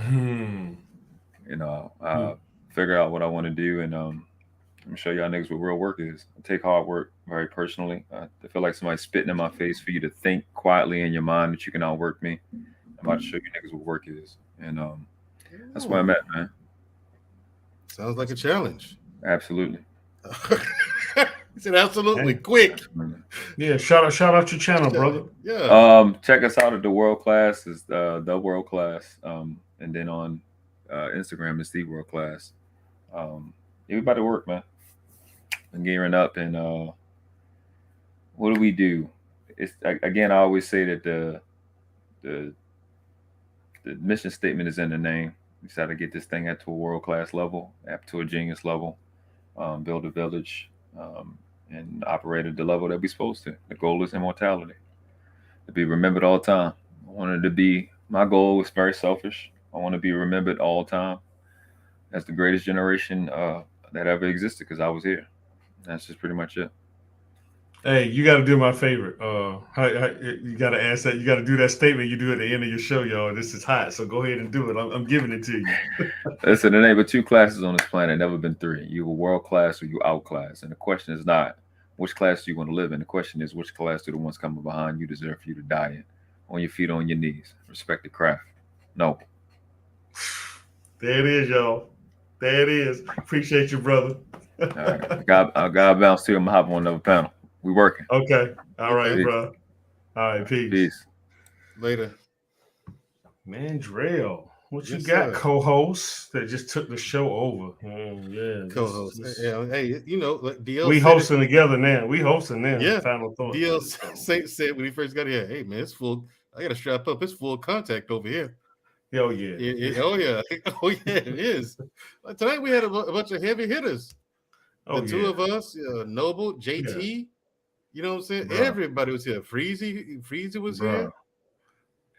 you know, figure out what I want to do, and I'm gonna show y'all niggas what real work is. I take hard work very personally. I feel like somebody's spitting in my face for you to think quietly in your mind that you can outwork me. I'm about to show you niggas what work is, and that's where I'm at, man. Sounds like a challenge. Absolutely. He said absolutely quick. Yeah, shout out your channel, brother. Yeah. Check us out at The World Class. Is the World Class. And then on Instagram is The World Class. Everybody work, man. I'm gearing up, and what do we do? It's again, I always say that the mission statement is in the name. We try to get this thing up to a world-class level, up to a genius level, build a village, and operate at the level that we're supposed to. The goal is immortality, to be remembered all the time. I wanted to be, my goal was very selfish. I want to be remembered all the time as the greatest generation that ever existed because I was here. That's just pretty much it. Hey, you got to do my favorite. You got to ask that. You got to do that statement you do at the end of your show, y'all. This is hot, so go ahead and do it. I'm giving it to you. Listen, there ain't but 2 classes on this planet, never been 3. You were world class or you outclass. And the question is not which class do you want to live in. The question is which class do the ones coming behind you deserve for you to die in? On your feet, on your knees. Respect the craft. No. There it is, y'all. There it is. Appreciate you, brother. All right. I got to bounce too. I'm going to hop on another panel. We working. Okay. All right, peace. bro. All right, peace. Peace. Later. Mandrell, what you Yes, got, sir. co-host that just took the show over? Yeah, Co-host. Yeah, hey, you know, like DL we said hosting together now. We hosting now. Yeah. Final thought. DL said when he first got here, hey man, it's full. I gotta strap up. It's full contact over here. Oh yeah. Oh yeah. Oh yeah, it is. Tonight we had a bunch of heavy hitters. Oh, The two of us, Noble, JT. You know what I'm saying? Bruh. Everybody was here. Freezy was here.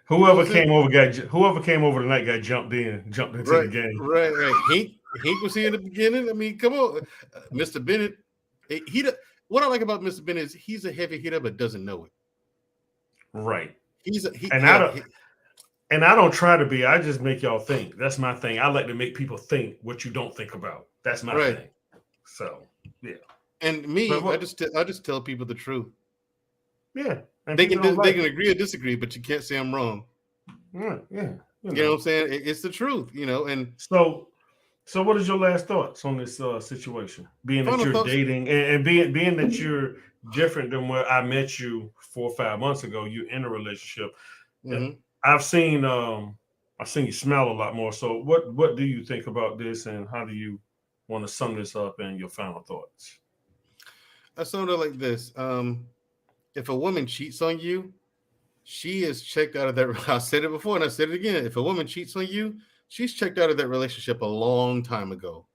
Whoever came over tonight got jumped into the game. Right. Hank was here in the beginning. I mean, come on, Mr. Bennett. What I like about Mr. Bennett is he's a heavy hitter but doesn't know it. Right. I don't try to be. I just make y'all think. That's my thing. I like to make people think what you don't think about. That's my thing. So yeah. And me, I just tell people the truth. Yeah. They can agree or disagree, but you can't say I'm wrong. Yeah. You know what I'm saying? It's the truth, you know. And so what is your last thoughts on this situation? Being that you're dating and being that you're different than where I met you 4 or 5 months ago, you're in a relationship. Mhm. I've seen you smell a lot more. So what do you think about this, and how do you want to sum this up in your final thoughts? I sum it up like this. If a woman cheats on you, she is checked out of that. I said it before and I said it again. If a woman cheats on you, she's checked out of that relationship a long time ago.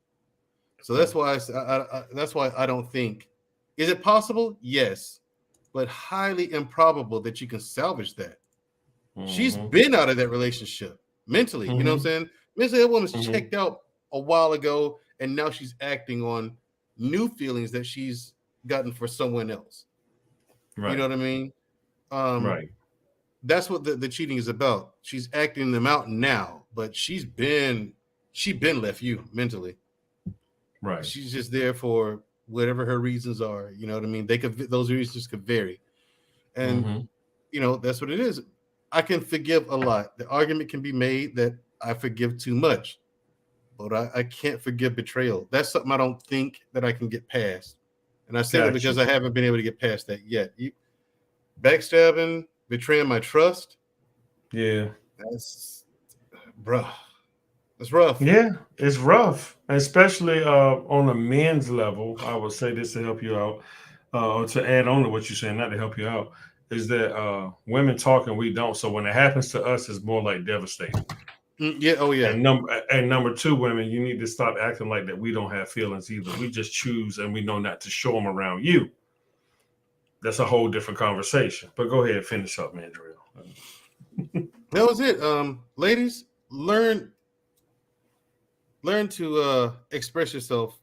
So that's why that's why I don't think. Is it possible? Yes, but highly improbable that you can salvage that. She's been out of that relationship mentally. You know what I'm saying? Mentally, that woman's checked out a while ago, and now she's acting on new feelings that she's gotten for someone else. Right. You know what I mean? Right. That's what the cheating is about. She's acting them out now, but she been left you mentally. Right. She's just there for whatever her reasons are. You know what I mean? Those reasons could vary. And you know, that's what it is. I can forgive a lot. The argument can be made that I forgive too much, but I can't forgive betrayal. That's something I don't think that I can get past. And I say that because I haven't been able to get past that yet. Backstabbing, betraying my trust. Yeah. That's rough. Yeah, it's rough. Especially on a men's level. I would say this to help you out, or to add on to what you're saying, not to help you out, is that women talk and we don't. So when it happens to us, it's more like devastating. Yeah. Oh yeah. And number two, women, you need to stop acting like that we don't have feelings either. We just choose and we know not to show them around you. That's a whole different conversation. But go ahead and finish up, Mandrell. That was it. Ladies, learn to express yourself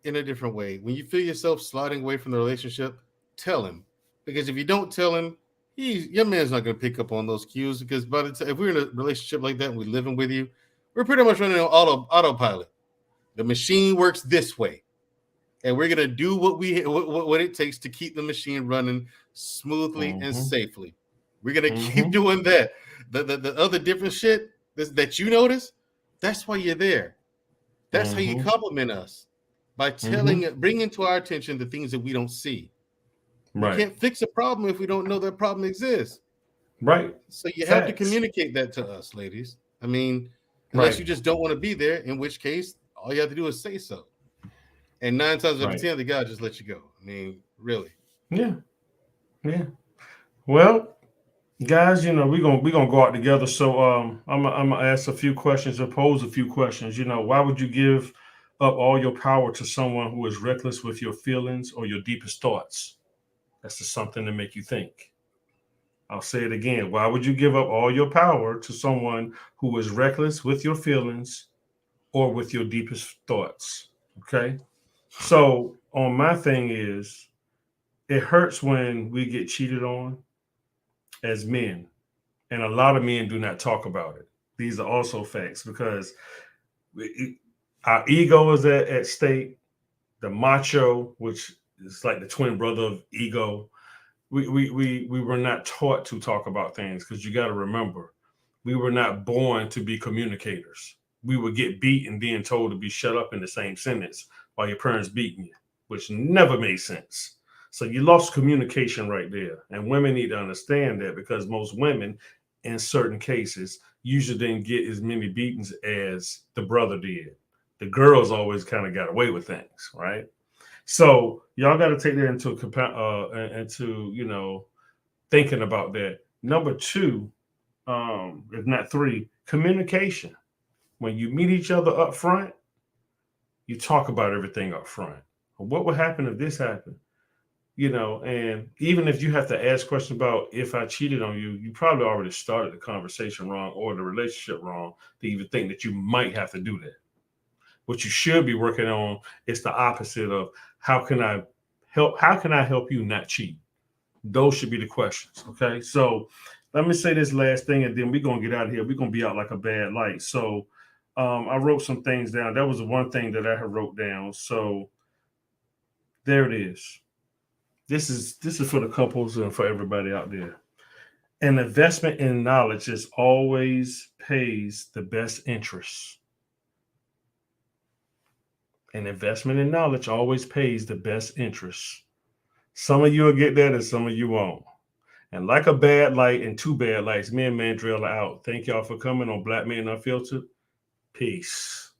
in a different way. When you feel yourself sliding away from the relationship, tell him. Because if you don't tell him, your man's not going to pick up on those cues. Because by the time, if we're in a relationship like that and we're living with you, we're pretty much running on autopilot. The machine works this way, and we're going to do what it takes to keep the machine running smoothly and safely. We're going to keep doing that. The other different shit that you notice, that's why you're there. That's how you compliment us, by bringing to our attention the things that we don't see. Right. We can't fix a problem if we don't know that problem exists. Right. So you have to communicate that to us, ladies. I mean, unless you just don't want to be there, in which case all you have to do is say so. And 9 times out of 10, the guy just lets you go. I mean, really. Yeah. Yeah. Well, Guys, you know, we're gonna go out together. So I'm gonna ask a few questions or pose a few questions. You know, why would you give up all your power to someone who is reckless with your feelings or your deepest thoughts? That's just something to make you think. I'll say it again. Why would you give up all your power to someone who is reckless with your feelings or with your deepest thoughts? Okay. So on my thing is, it hurts when we get cheated on as men. And a lot of men do not talk about it. These are also facts because our ego is at stake. The macho, which is like the twin brother of ego, we were not taught to talk about things because you got to remember, we were not born to be communicators. We would get beat and being told to be shut up in the same sentence while your parents beating you, which never made sense. So you lost communication right there. And women need to understand that because most women, in certain cases, usually didn't get as many beatings as the brother did. The girls always kind of got away with things, right? So y'all got to take that into you know, thinking about that. Number two, if not three, communication. When you meet each other up front, you talk about everything up front. What would happen if this happened? You know, and even if you have to ask questions about if I cheated on you, you probably already started the conversation wrong or the relationship wrong to even think that you might have to do that. What you should be working on is the opposite of how can I help you not cheat? Those should be the questions. Okay. So let me say this last thing and then we're gonna get out of here. We're gonna be out like a bad light. So I wrote some things down. That was the one thing that I had wrote down. So there it is. This is for the couples and for everybody out there. An investment in knowledge always pays the best interest. An investment in knowledge always pays the best interest. Some of you will get that and some of you won't. And like a bad light and two bad lights, me and Mandrell are out. Thank y'all for coming on Black Man Unfiltered. Peace.